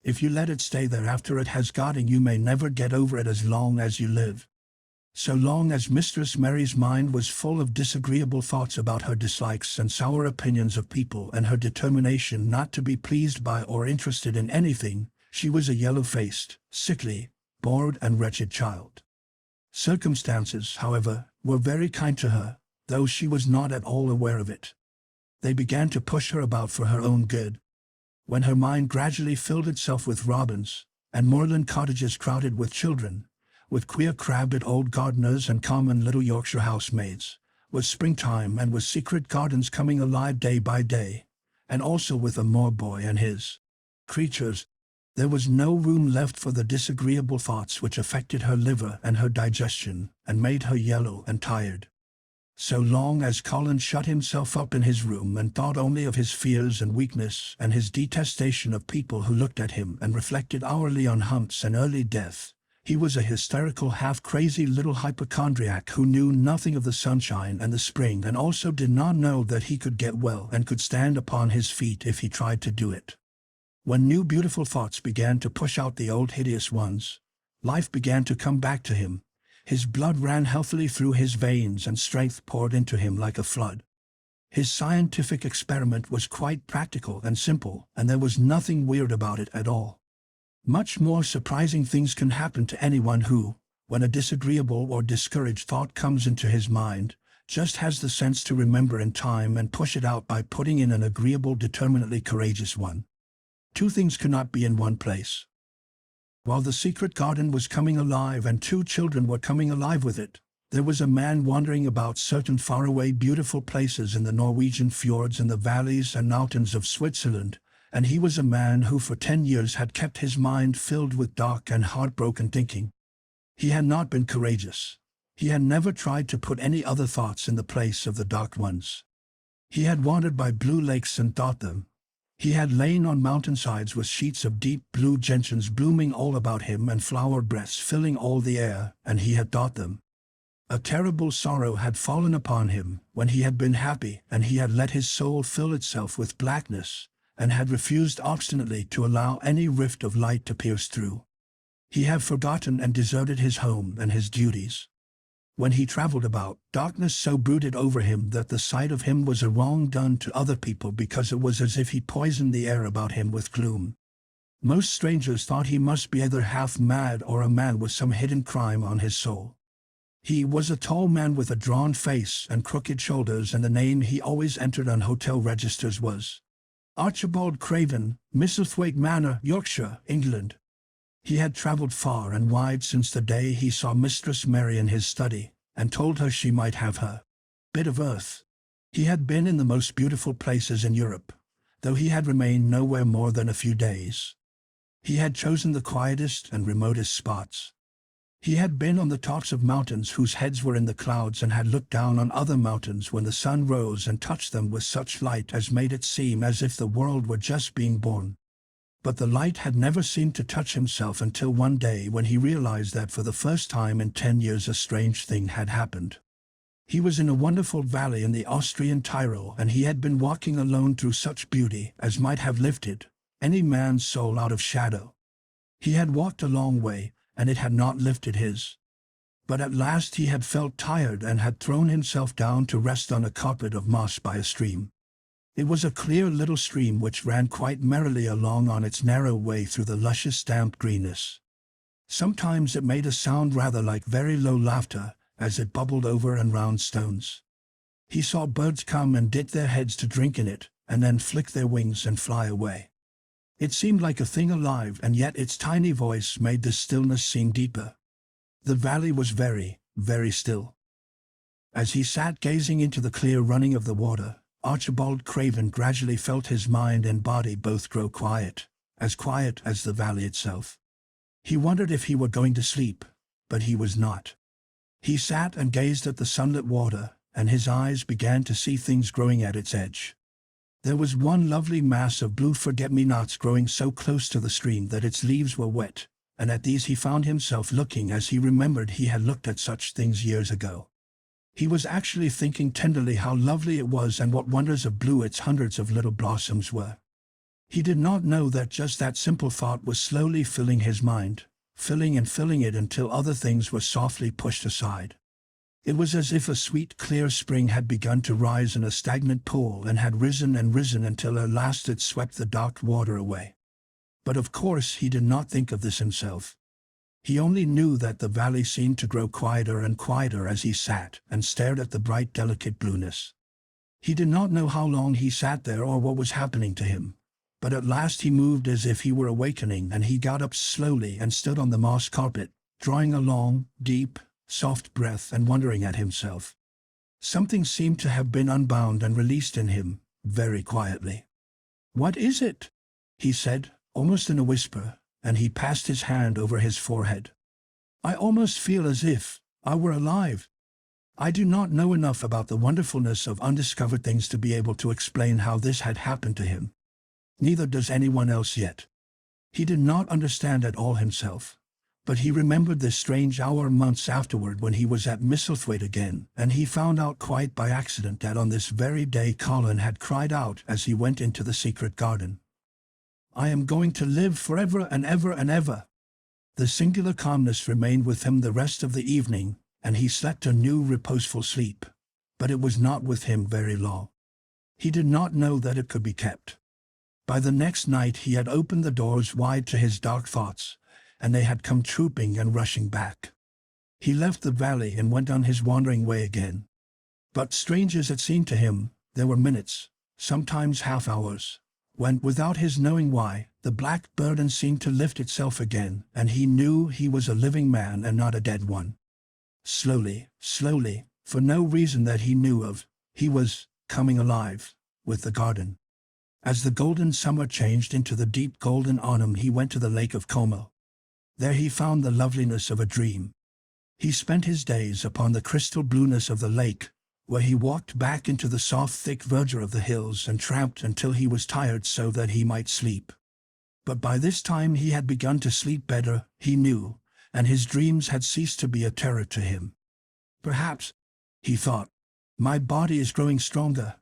If you let it stay there after it has got in, you may never get over it as long as you live. So long as Mistress Mary's mind was full of disagreeable thoughts about her dislikes and sour opinions of people and her determination not to be pleased by or interested in anything, she was a yellow-faced, sickly, bored and wretched child. Circumstances, however, were very kind to her, though she was not at all aware of it. They began to push her about for her own good. When her mind gradually filled itself with robins, and moorland cottages crowded with children, with queer crabbed old gardeners and common little Yorkshire housemaids, with springtime and with secret gardens coming alive day by day, and also with a moor boy and his creatures, there was no room left for the disagreeable thoughts which affected her liver and her digestion, and made her yellow and tired. So long as Colin shut himself up in his room and thought only of his fears and weakness and his detestation of people who looked at him and reflected hourly on humps and early death, he was a hysterical, half-crazy little hypochondriac who knew nothing of the sunshine and the spring, and also did not know that he could get well and could stand upon his feet if he tried to do it. When new beautiful thoughts began to push out the old hideous ones, life began to come back to him. His blood ran healthily through his veins and strength poured into him like a flood. His scientific experiment was quite practical and simple, and there was nothing weird about it at all. Much more surprising things can happen to anyone who, when a disagreeable or discouraged thought comes into his mind, just has the sense to remember in time and push it out by putting in an agreeable, determinedly courageous one. Two things cannot be in one place. While the secret garden was coming alive and two children were coming alive with it, there was a man wandering about certain faraway beautiful places in the Norwegian fjords and the valleys and mountains of Switzerland, and he was a man who for 10 years had kept his mind filled with dark and heartbroken thinking. He had not been courageous. He had never tried to put any other thoughts in the place of the dark ones. He had wandered by blue lakes and thought them. He had lain on mountainsides with sheets of deep blue gentians blooming all about him and flower breaths filling all the air, and he had thought them. A terrible sorrow had fallen upon him when he had been happy, and he had let his soul fill itself with blackness, and had refused obstinately to allow any rift of light to pierce through. He had forgotten and deserted his home and his duties. When he traveled about, darkness so brooded over him that the sight of him was a wrong done to other people, because it was as if he poisoned the air about him with gloom. Most strangers thought he must be either half mad or a man with some hidden crime on his soul. He was a tall man with a drawn face and crooked shoulders, and the name he always entered on hotel registers was Archibald Craven, Misselthwaite Manor, Yorkshire, England. He had travelled far and wide since the day he saw Mistress Mary in his study, and told her she might have her bit of earth. He had been in the most beautiful places in Europe, though he had remained nowhere more than a few days. He had chosen the quietest and remotest spots. He had been on the tops of mountains whose heads were in the clouds, and had looked down on other mountains when the sun rose and touched them with such light as made it seem as if the world were just being born. But the light had never seemed to touch himself until one day when he realized that for the first time in 10 years a strange thing had happened. He was in a wonderful valley in the Austrian Tyrol, and he had been walking alone through such beauty as might have lifted any man's soul out of shadow. He had walked a long way, and it had not lifted his. But at last he had felt tired and had thrown himself down to rest on a carpet of moss by a stream. It was a clear little stream which ran quite merrily along on its narrow way through the luscious damp greenness. Sometimes it made a sound rather like very low laughter as it bubbled over and round stones. He saw birds come and dip their heads to drink in it, and then flick their wings and fly away. It seemed like a thing alive, and yet its tiny voice made the stillness seem deeper. The valley was very, very still. As he sat gazing into the clear running of the water, Archibald Craven gradually felt his mind and body both grow quiet as the valley itself. He wondered if he were going to sleep, but he was not. He sat and gazed at the sunlit water, and his eyes began to see things growing at its edge. There was one lovely mass of blue forget-me-nots growing so close to the stream that its leaves were wet, and at these he found himself looking as he remembered he had looked at such things years ago. He was actually thinking tenderly how lovely it was and what wonders of blue its hundreds of little blossoms were. He did not know that just that simple thought was slowly filling his mind, filling and filling it until other things were softly pushed aside. It was as if a sweet, clear spring had begun to rise in a stagnant pool and had risen and risen until at last it swept the dark water away. But of course he did not think of this himself. He only knew that the valley seemed to grow quieter and quieter as he sat and stared at the bright, delicate blueness. He did not know how long he sat there or what was happening to him, but at last he moved as if he were awakening, and he got up slowly and stood on the moss carpet, drawing a long, deep, soft breath and wondering at himself. Something seemed to have been unbound and released in him, very quietly. "What is it?" he said, almost in a whisper, and he passed his hand over his forehead. "I almost feel as if I were alive." I do not know enough about the wonderfulness of undiscovered things to be able to explain how this had happened to him. Neither does anyone else yet. He did not understand at all himself, but he remembered this strange hour months afterward when he was at Misselthwaite again, and he found out quite by accident that on this very day Colin had cried out as he went into the secret garden, "I am going to live forever and ever and ever." The singular calmness remained with him the rest of the evening, and he slept a new reposeful sleep, but it was not with him very long. He did not know that it could be kept. By the next night he had opened the doors wide to his dark thoughts, and they had come trooping and rushing back. He left the valley and went on his wandering way again. But strange as it seemed to him, there were minutes, sometimes half hours, when, without his knowing why, the black burden seemed to lift itself again, and he knew he was a living man and not a dead one. Slowly, slowly, for no reason that he knew of, he was coming alive with the garden. As the golden summer changed into the deep golden autumn, he went to the Lake of Como. There he found the loveliness of a dream. He spent his days upon the crystal blueness of the lake, where he walked back into the soft thick verdure of the hills and tramped until he was tired so that he might sleep. But by this time he had begun to sleep better, he knew, and his dreams had ceased to be a terror to him. Perhaps, he thought, my body is growing stronger.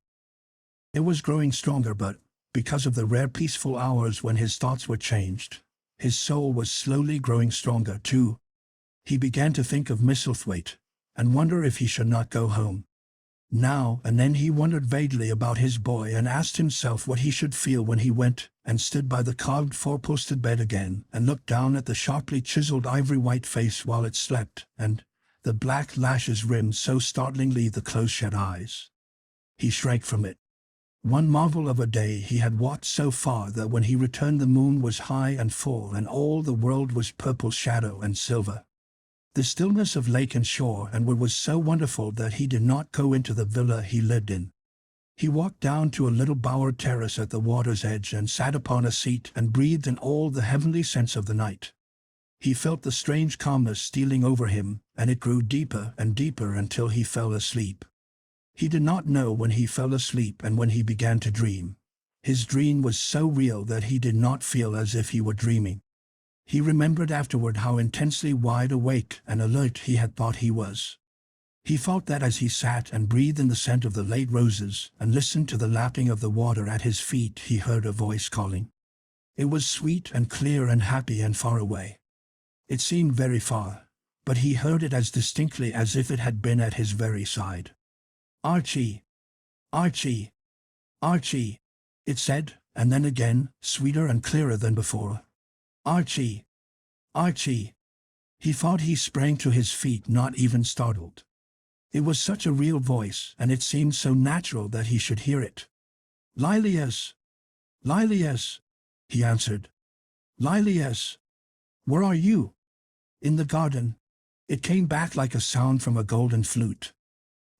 It was growing stronger, but, because of the rare peaceful hours when his thoughts were changed, his soul was slowly growing stronger too. He began to think of Misselthwaite, and wonder if he should not go home. Now and then he wondered vaguely about his boy and asked himself what he should feel when he went and stood by the carved four-posted bed again and looked down at the sharply chiseled ivory-white face while it slept, and the black lashes rimmed so startlingly the close-shut eyes. He shrank from it. One marvel of a day he had walked so far that when he returned the moon was high and full and all the world was purple shadow and silver. The stillness of lake and shore and wood was so wonderful that he did not go into the villa he lived in. He walked down to a little bowered terrace at the water's edge and sat upon a seat and breathed in all the heavenly scents of the night. He felt the strange calmness stealing over him, and it grew deeper and deeper until he fell asleep. He did not know when he fell asleep and when he began to dream. His dream was so real that he did not feel as if he were dreaming. He remembered afterward how intensely wide awake and alert he had thought he was. He felt that as he sat and breathed in the scent of the late roses and listened to the lapping of the water at his feet, he heard a voice calling. It was sweet and clear and happy and far away. It seemed very far, but he heard it as distinctly as if it had been at his very side. "Archie! Archie! Archie!" it said, and then again, sweeter and clearer than before. "Archie! Archie!" He thought he sprang to his feet, not even startled. It was such a real voice, and it seemed so natural that he should hear it. "Lilias! Lilias!" he answered. "Lilias! Where are you?" "In the garden." It came back like a sound from a golden flute.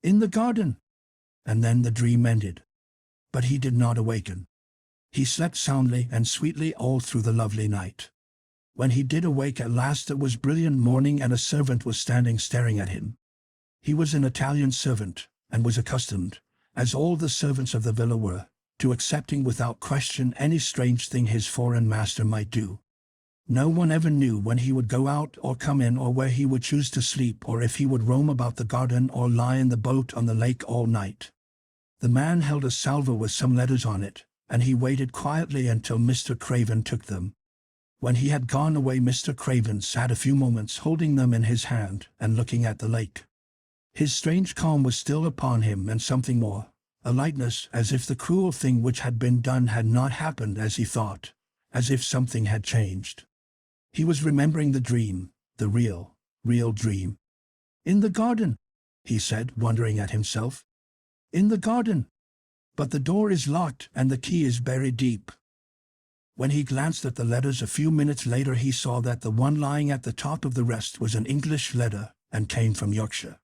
"In the garden!" And then the dream ended. But he did not awaken. He slept soundly and sweetly all through the lovely night. When he did awake at last it was brilliant morning and a servant was standing staring at him. He was an Italian servant, and was accustomed, as all the servants of the villa were, to accepting without question any strange thing his foreign master might do. No one ever knew when he would go out or come in or where he would choose to sleep or if he would roam about the garden or lie in the boat on the lake all night. The man held a salver with some letters on it, and he waited quietly until Mr. Craven took them. When he had gone away, Mr. Craven sat a few moments holding them in his hand and looking at the lake. His strange calm was still upon him, and something more, a lightness, as if the cruel thing which had been done had not happened as he thought, as if something had changed. He was remembering the dream, the real dream. "In the garden," he said, wondering at himself. "In the garden. But the door is locked and the key is buried deep." When he glanced at the letters a few minutes later, he saw that the one lying at the top of the rest was an English letter and came from Yorkshire.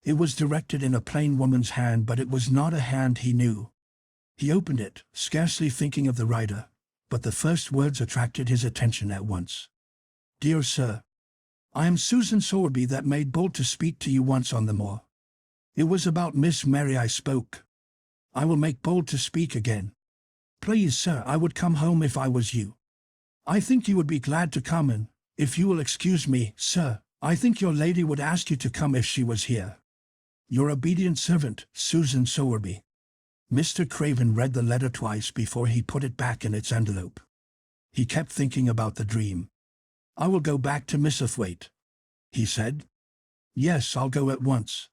It was directed in a plain woman's hand, but it was not a hand he knew. He opened it, scarcely thinking of the writer, but the first words attracted his attention at once. "Dear Sir, I am Susan Sowerby that made bold to speak to you once on the moor. It was about Miss Mary I spoke. I will make bold to speak again. Please, sir, I would come home if I was you. I think you would be glad to come, and, if you will excuse me, sir, I think your lady would ask you to come if she was here. Your obedient servant, Susan Sowerby." Mr. Craven read the letter twice before he put it back in its envelope. He kept thinking about the dream. "I will go back to Misselthwaite," he said. "Yes, I'll go at once."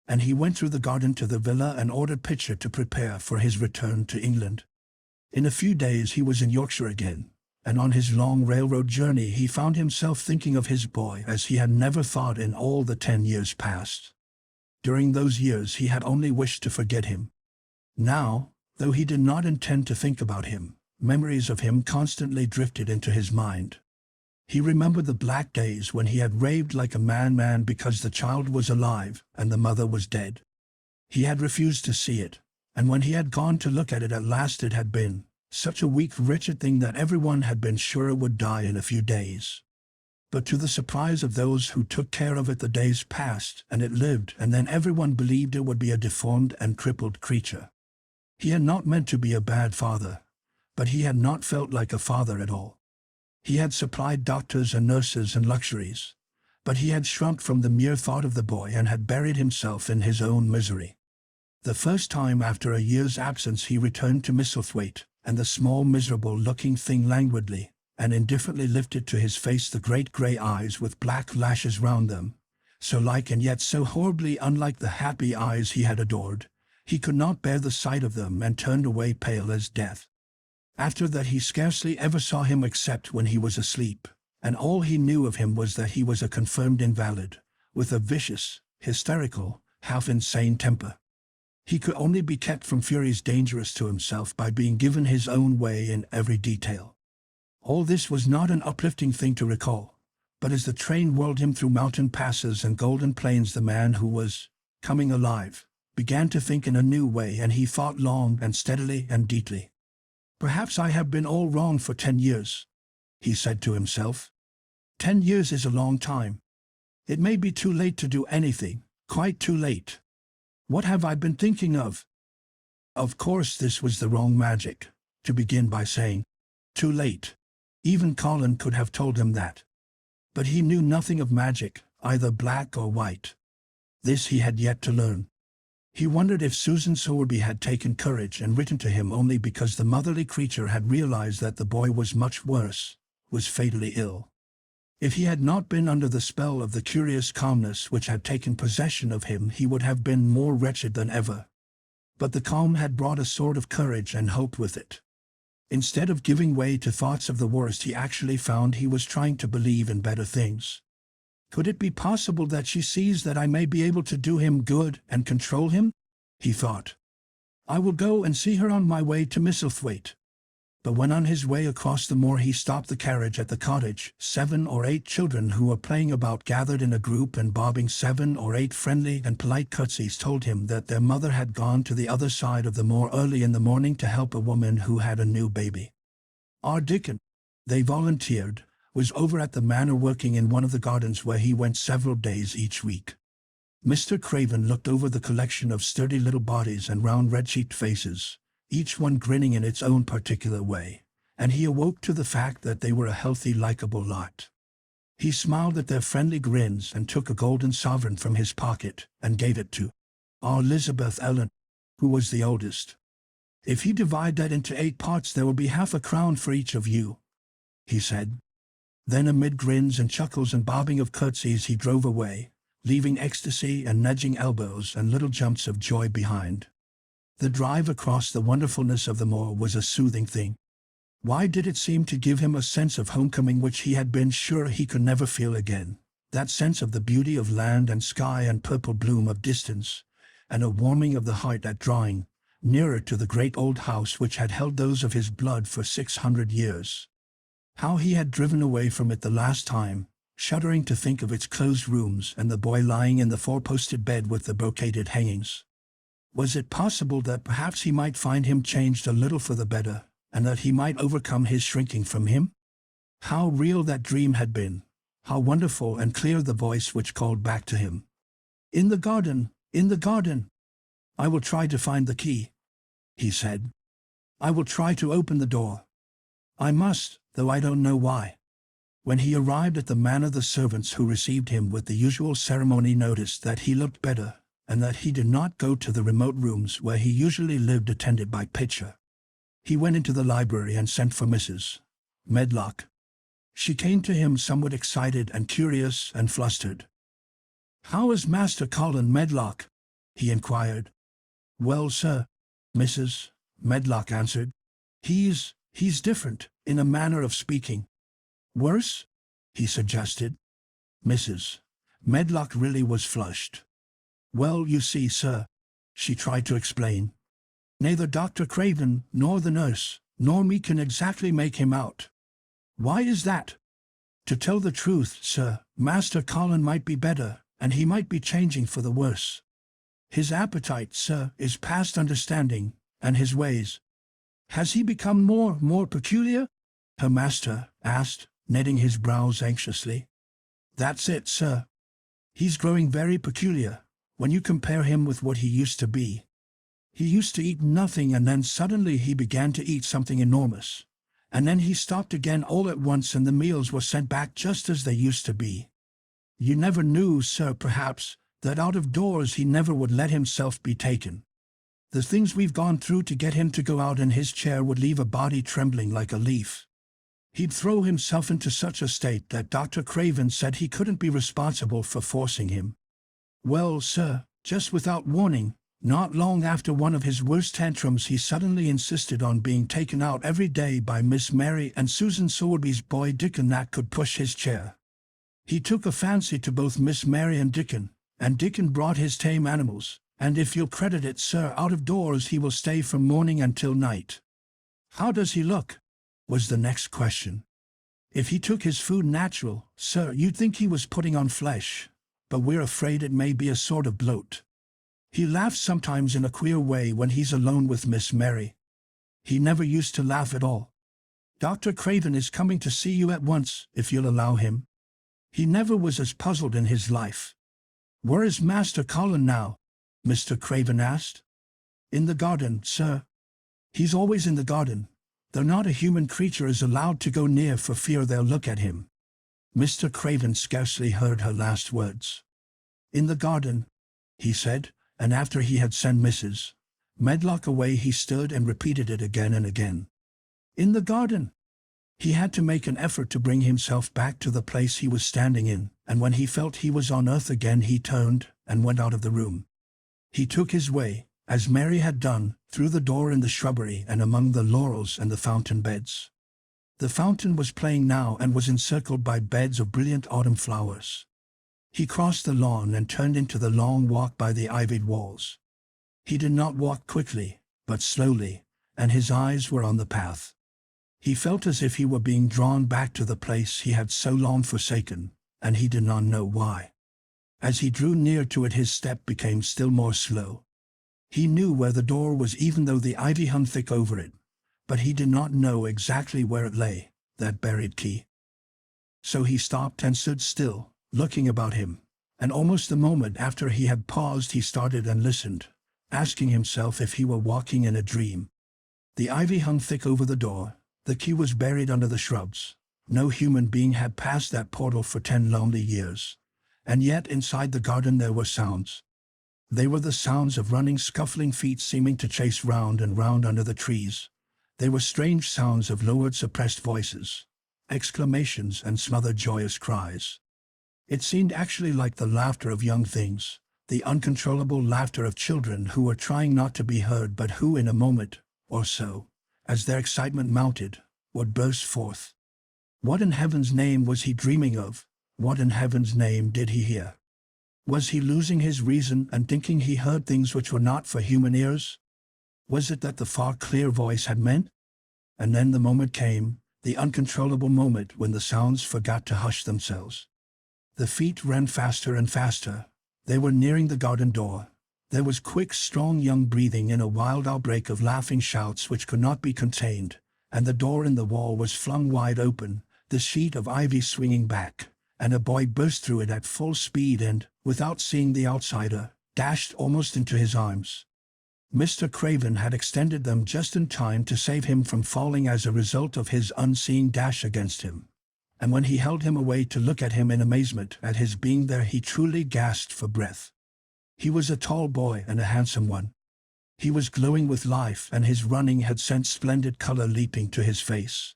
And he went through the garden to the villa and ordered Pitcher to prepare for his return to England. In a few days he was in Yorkshire again, and on his long railroad journey he found himself thinking of his boy as he had never thought in all the 10 years past. During those years he had only wished to forget him. Now, though he did not intend to think about him, memories of him constantly drifted into his mind. He remembered the black days when he had raved like a madman because the child was alive and the mother was dead. He had refused to see it, and when he had gone to look at it at last, it had been such a weak, wretched thing that everyone had been sure it would die in a few days. But to the surprise of those who took care of it, the days passed, and it lived, and then everyone believed it would be a deformed and crippled creature. He had not meant to be a bad father, but he had not felt like a father at all. He had supplied doctors and nurses and luxuries, but he had shrunk from the mere thought of the boy and had buried himself in his own misery. The first time after a year's absence he returned to Misselthwaite, and the small miserable-looking thing languidly and indifferently lifted to his face the great grey eyes with black lashes round them, so like and yet so horribly unlike the happy eyes he had adored. He could not bear the sight of them and turned away pale as death. After that he scarcely ever saw him except when he was asleep, and all he knew of him was that he was a confirmed invalid, with a vicious, hysterical, half-insane temper. He could only be kept from furies dangerous to himself by being given his own way in every detail. All this was not an uplifting thing to recall, but as the train whirled him through mountain passes and golden plains, the man who was coming alive began to think in a new way, and he thought long and steadily and deeply. "Perhaps I have been all wrong for 10 years, he said to himself. 10 years is a long time. It may be too late to do anything, quite too late. What have I been thinking of?" Of course this was the wrong magic, to begin by saying, "Too late." Even Colin could have told him that. But he knew nothing of magic, either black or white. This he had yet to learn. He wondered if Susan Sowerby had taken courage and written to him only because the motherly creature had realized that the boy was much worse, was fatally ill. If he had not been under the spell of the curious calmness which had taken possession of him, he would have been more wretched than ever. But the calm had brought a sort of courage and hope with it. Instead of giving way to thoughts of the worst, he actually found he was trying to believe in better things. "Could it be possible that she sees that I may be able to do him good and control him?" he thought. "I will go and see her on my way to Misselthwaite." But when on his way across the moor he stopped the carriage at the cottage, 7 or 8 children who were playing about gathered in a group and bobbing 7 or 8 friendly and polite curtsies told him that their mother had gone to the other side of the moor early in the morning to help a woman who had a new baby. Our Dickon, they volunteered, was over at the manor working in one of the gardens where he went several days each week. Mr. Craven looked over the collection of sturdy little bodies and round red-cheeked faces, each one grinning in its own particular way, and he awoke to the fact that they were a healthy, likable lot. He smiled at their friendly grins and took a golden sovereign from his pocket and gave it to our Elizabeth Ellen, who was the oldest. "If you divide that into 8 parts, there will be half a crown for each of you," he said. Then amid grins and chuckles and bobbing of curtsies he drove away, leaving ecstasy and nudging elbows and little jumps of joy behind. The drive across the wonderfulness of the moor was a soothing thing. Why did it seem to give him a sense of homecoming which he had been sure he could never feel again, that sense of the beauty of land and sky and purple bloom of distance, and a warming of the heart at drawing nearer to the great old house which had held those of his blood for 600 years. How he had driven away from it the last time, shuddering to think of its closed rooms and the boy lying in the 4-posted bed with the brocaded hangings. Was it possible that perhaps he might find him changed a little for the better, and that he might overcome his shrinking from him? How real that dream had been! How wonderful and clear the voice which called back to him. "In the garden, in the garden! I will try to find the key," he said. "I will try to open the door. I must, though I don't know why." When he arrived at the manor, the servants who received him with the usual ceremony noticed that he looked better, and that he did not go to the remote rooms where he usually lived attended by Pitcher. He went into the library and sent for Mrs. Medlock. She came to him somewhat excited and curious and flustered. "How is Master Colin, Medlock?" he inquired. "Well, sir," Mrs. Medlock answered. He's different, in a manner of speaking." "Worse?" he suggested. Mrs. Medlock really was flushed. "Well, you see, sir," she tried to explain, "neither Dr. Craven, nor the nurse, nor me can exactly make him out." "Why is that?" "To tell the truth, sir, Master Colin might be better, and he might be changing for the worse. His appetite, sir, is past understanding, and his ways—" "Has he become more peculiar?" her master asked, knitting his brows anxiously. That's it, sir. He's growing very peculiar, when you compare him with what he used to be. He used to eat nothing and then suddenly he began to eat something enormous. And then he stopped again all at once and the meals were sent back just as they used to be. You never knew, sir, perhaps, that out of doors he never would let himself be taken. The things we've gone through to get him to go out in his chair would leave a body trembling like a leaf. He'd throw himself into such a state that Dr. Craven said he couldn't be responsible for forcing him. Well, sir, just without warning, not long after one of his worst tantrums he suddenly insisted on being taken out every day by Miss Mary and Susan Sowerby's boy Dickon that could push his chair. He took a fancy to both Miss Mary and Dickon brought his tame animals, and if you'll credit it, sir, out of doors he will stay from morning until night. How does he look? Was the next question. If he took his food natural, sir, you'd think he was putting on flesh, but we're afraid it may be a sort of bloat. He laughs sometimes in a queer way when he's alone with Miss Mary. He never used to laugh at all. Dr. Craven is coming to see you at once, if you'll allow him. He never was as puzzled in his life. Where is Master Colin now? Mr. Craven asked. In the garden, sir. He's always in the garden, though not a human creature is allowed to go near for fear they'll look at him. Mr. Craven scarcely heard her last words. In the garden, he said, and after he had sent Mrs. Medlock away he stood and repeated it again and again. In the garden. He had to make an effort to bring himself back to the place he was standing in, and when he felt he was on earth again he turned and went out of the room. He took his way, as Mary had done, through the door in the shrubbery and among the laurels and the fountain beds. The fountain was playing now and was encircled by beds of brilliant autumn flowers. He crossed the lawn and turned into the long walk by the ivied walls. He did not walk quickly, but slowly, and his eyes were on the path. He felt as if he were being drawn back to the place he had so long forsaken, and he did not know why. As he drew near to it his step became still more slow. He knew where the door was even though the ivy hung thick over it, but he did not know exactly where it lay, that buried key. So he stopped and stood still, looking about him, and almost the moment after he had paused he started and listened, asking himself if he were walking in a dream. The ivy hung thick over the door, the key was buried under the shrubs. No human being had passed that portal for 10 lonely years, and yet inside the garden there were sounds. They were the sounds of running, scuffling feet seeming to chase round and round under the trees. They were strange sounds of lowered, suppressed voices, exclamations and smothered joyous cries. It seemed actually like the laughter of young things, the uncontrollable laughter of children who were trying not to be heard but who in a moment or so, as their excitement mounted, would burst forth. What in heaven's name was he dreaming of? What in heaven's name did he hear? Was he losing his reason and thinking he heard things which were not for human ears? Was it that the far clear voice had meant? And then the moment came, the uncontrollable moment when the sounds forgot to hush themselves. The feet ran faster and faster. They were nearing the garden door. There was quick, strong young breathing in a wild outbreak of laughing shouts which could not be contained, and the door in the wall was flung wide open, the sheet of ivy swinging back, and a boy burst through it at full speed and, without seeing the outsider, dashed almost into his arms. Mr. Craven had extended them just in time to save him from falling as a result of his unseeing dash against him. And when he held him away to look at him in amazement at his being there he truly gasped for breath. He was a tall boy and a handsome one. He was glowing with life and his running had sent splendid color leaping to his face.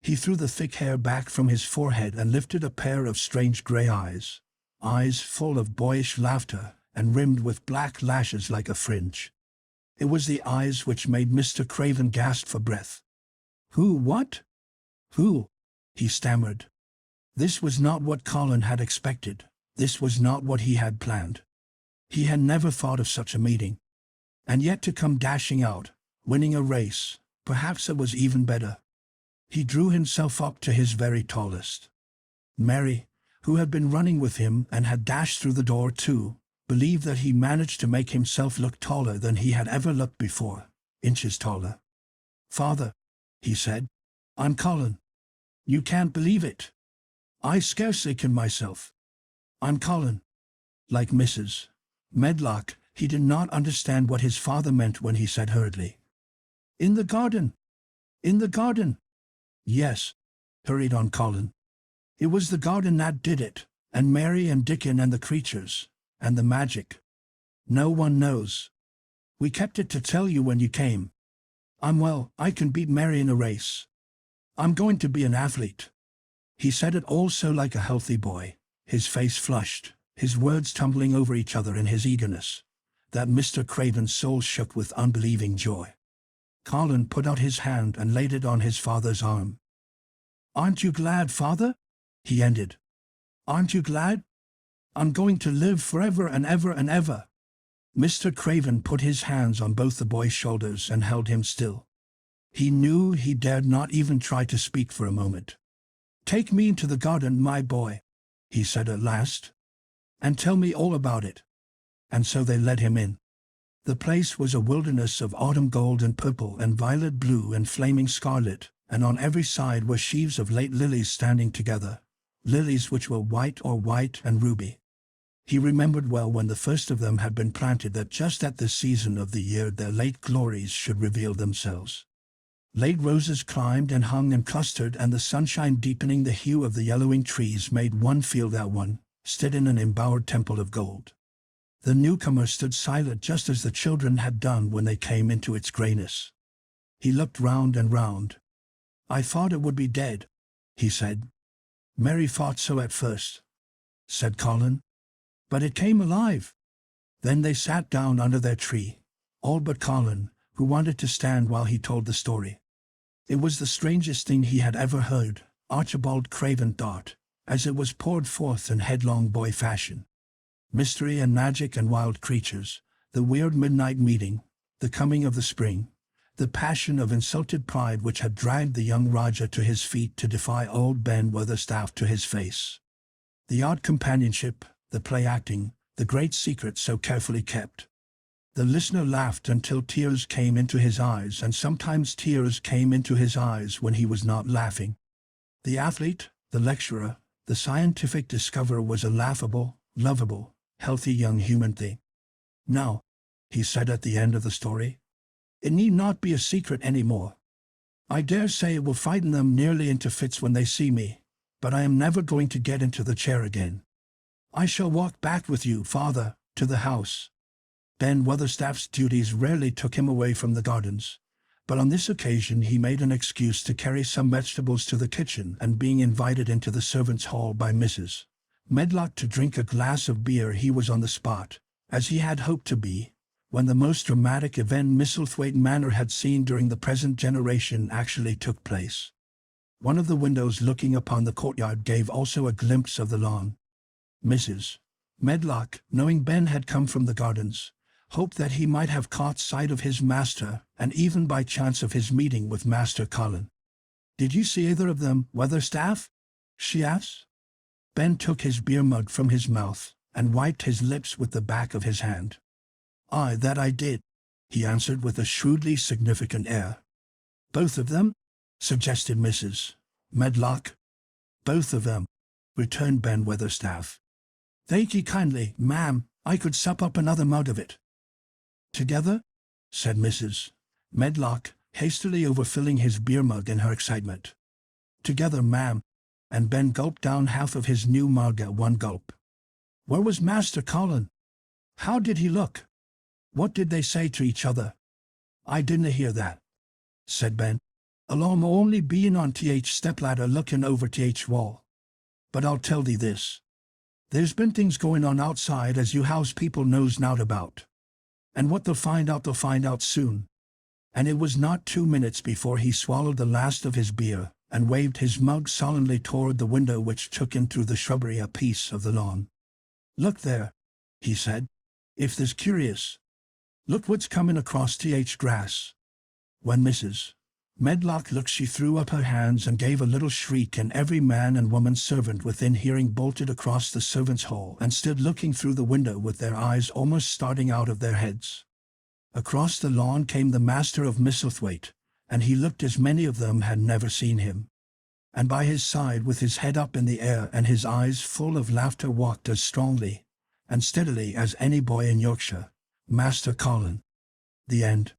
He threw the thick hair back from his forehead and lifted a pair of strange gray eyes, eyes full of boyish laughter and rimmed with black lashes like a fringe. It was the eyes which made Mr. Craven gasp for breath. "Who, what? Who?" he stammered. This was not what Colin had expected. This was not what he had planned. He had never thought of such a meeting. And yet to come dashing out, winning a race, perhaps it was even better. He drew himself up to his very tallest. Mary, who had been running with him and had dashed through the door too, believed that he managed to make himself look taller than he had ever looked before, inches taller. "Father," he said, "I'm Colin. You can't believe it. I scarcely can myself. I'm Colin. Like Mrs. Medlock, he did not understand what his father meant when he said hurriedly, "In the garden! In the garden!" "Yes," hurried on Colin. "It was the garden that did it, and Mary and Dickon and the creatures, and the magic. No one knows. We kept it to tell you when you came. I can beat Mary in a race. I'm going to be an athlete." He said it all so like a healthy boy, his face flushed, his words tumbling over each other in his eagerness, that Mr. Craven's soul shook with unbelieving joy. Colin put out his hand and laid it on his father's arm. "Aren't you glad, father?" he ended. "Aren't you glad? I'm going to live forever and ever and ever." Mr. Craven put his hands on both the boy's shoulders and held him still. He knew he dared not even try to speak for a moment. "Take me into the garden, my boy," he said at last, "and tell me all about it." And so they led him in. The place was a wilderness of autumn gold and purple and violet blue and flaming scarlet, and on every side were sheaves of late lilies standing together, lilies which were white and ruby. He remembered well when the first of them had been planted that just at this season of the year their late glories should reveal themselves. Late roses climbed and hung and clustered, and the sunshine deepening the hue of the yellowing trees made one feel that one stood in an embowered temple of gold. The newcomer stood silent just as the children had done when they came into its grayness. He looked round and round. "I thought it would be dead," he said. "Mary thought so at first," said Colin. "But it came alive." Then they sat down under their tree, all but Colin, who wanted to stand while he told the story. It was the strangest thing he had ever heard, Archibald Craven thought, as it was poured forth in headlong boy fashion. Mystery and magic and wild creatures, the weird midnight meeting, the coming of the spring, the passion of insulted pride which had dragged the young Rajah to his feet to defy old Ben Weatherstaff to his face. The odd companionship, the play-acting, the great secret so carefully kept. The listener laughed until tears came into his eyes, and sometimes tears came into his eyes when he was not laughing. The athlete, the lecturer, the scientific discoverer was a laughable, lovable, healthy young human thing. "Now," he said at the end of the story, "it need not be a secret any more. I dare say it will frighten them nearly into fits when they see me, but I am never going to get into the chair again. I shall walk back with you, father, to the house." Ben Weatherstaff's duties rarely took him away from the gardens, but on this occasion he made an excuse to carry some vegetables to the kitchen, and being invited into the servants' hall by Mrs. Medlock to drink a glass of beer, he was on the spot, as he had hoped to be, when the most dramatic event Misselthwaite Manor had seen during the present generation actually took place. One of the windows looking upon the courtyard gave also a glimpse of the lawn. Mrs. Medlock, knowing Ben had come from the gardens, hoped that he might have caught sight of his master, and even by chance of his meeting with Master Colin. "Did you see either of them, Weatherstaff?" she asked. Ben took his beer mug from his mouth and wiped his lips with the back of his hand. "Aye, that I did," he answered with a shrewdly significant air. "Both of them?" suggested Mrs. Medlock. "Both of them," returned Ben Weatherstaff. "Thank ye kindly, ma'am, I could sup up another mug of it." "Together?" said Mrs. Medlock, hastily overfilling his beer mug in her excitement. "Together, ma'am," and Ben gulped down half of his new mug at one gulp. "Where was Master Colin? How did he look? What did they say to each other?" "I didna hear that," said Ben. "Along only being on th stepladder looking over th wall. But I'll tell thee this. There's been things going on outside as you house people knows nowt about. And what they'll find out soon." And it was not 2 minutes before he swallowed the last of his beer, and waved his mug solemnly toward the window which took in through the shrubbery a piece of the lawn. "Look there," he said, "if there's curious. Look what's coming across th grass." When Mrs. Medlock looked, she threw up her hands and gave a little shriek, and every man and woman servant within hearing bolted across the servants' hall and stood looking through the window with their eyes almost starting out of their heads. Across the lawn came the master of Misselthwaite, and he looked as many of them had never seen him. and by his side with his head up in the air and his eyes full of laughter walked as strongly and steadily as any boy in Yorkshire, Master Colin. The end.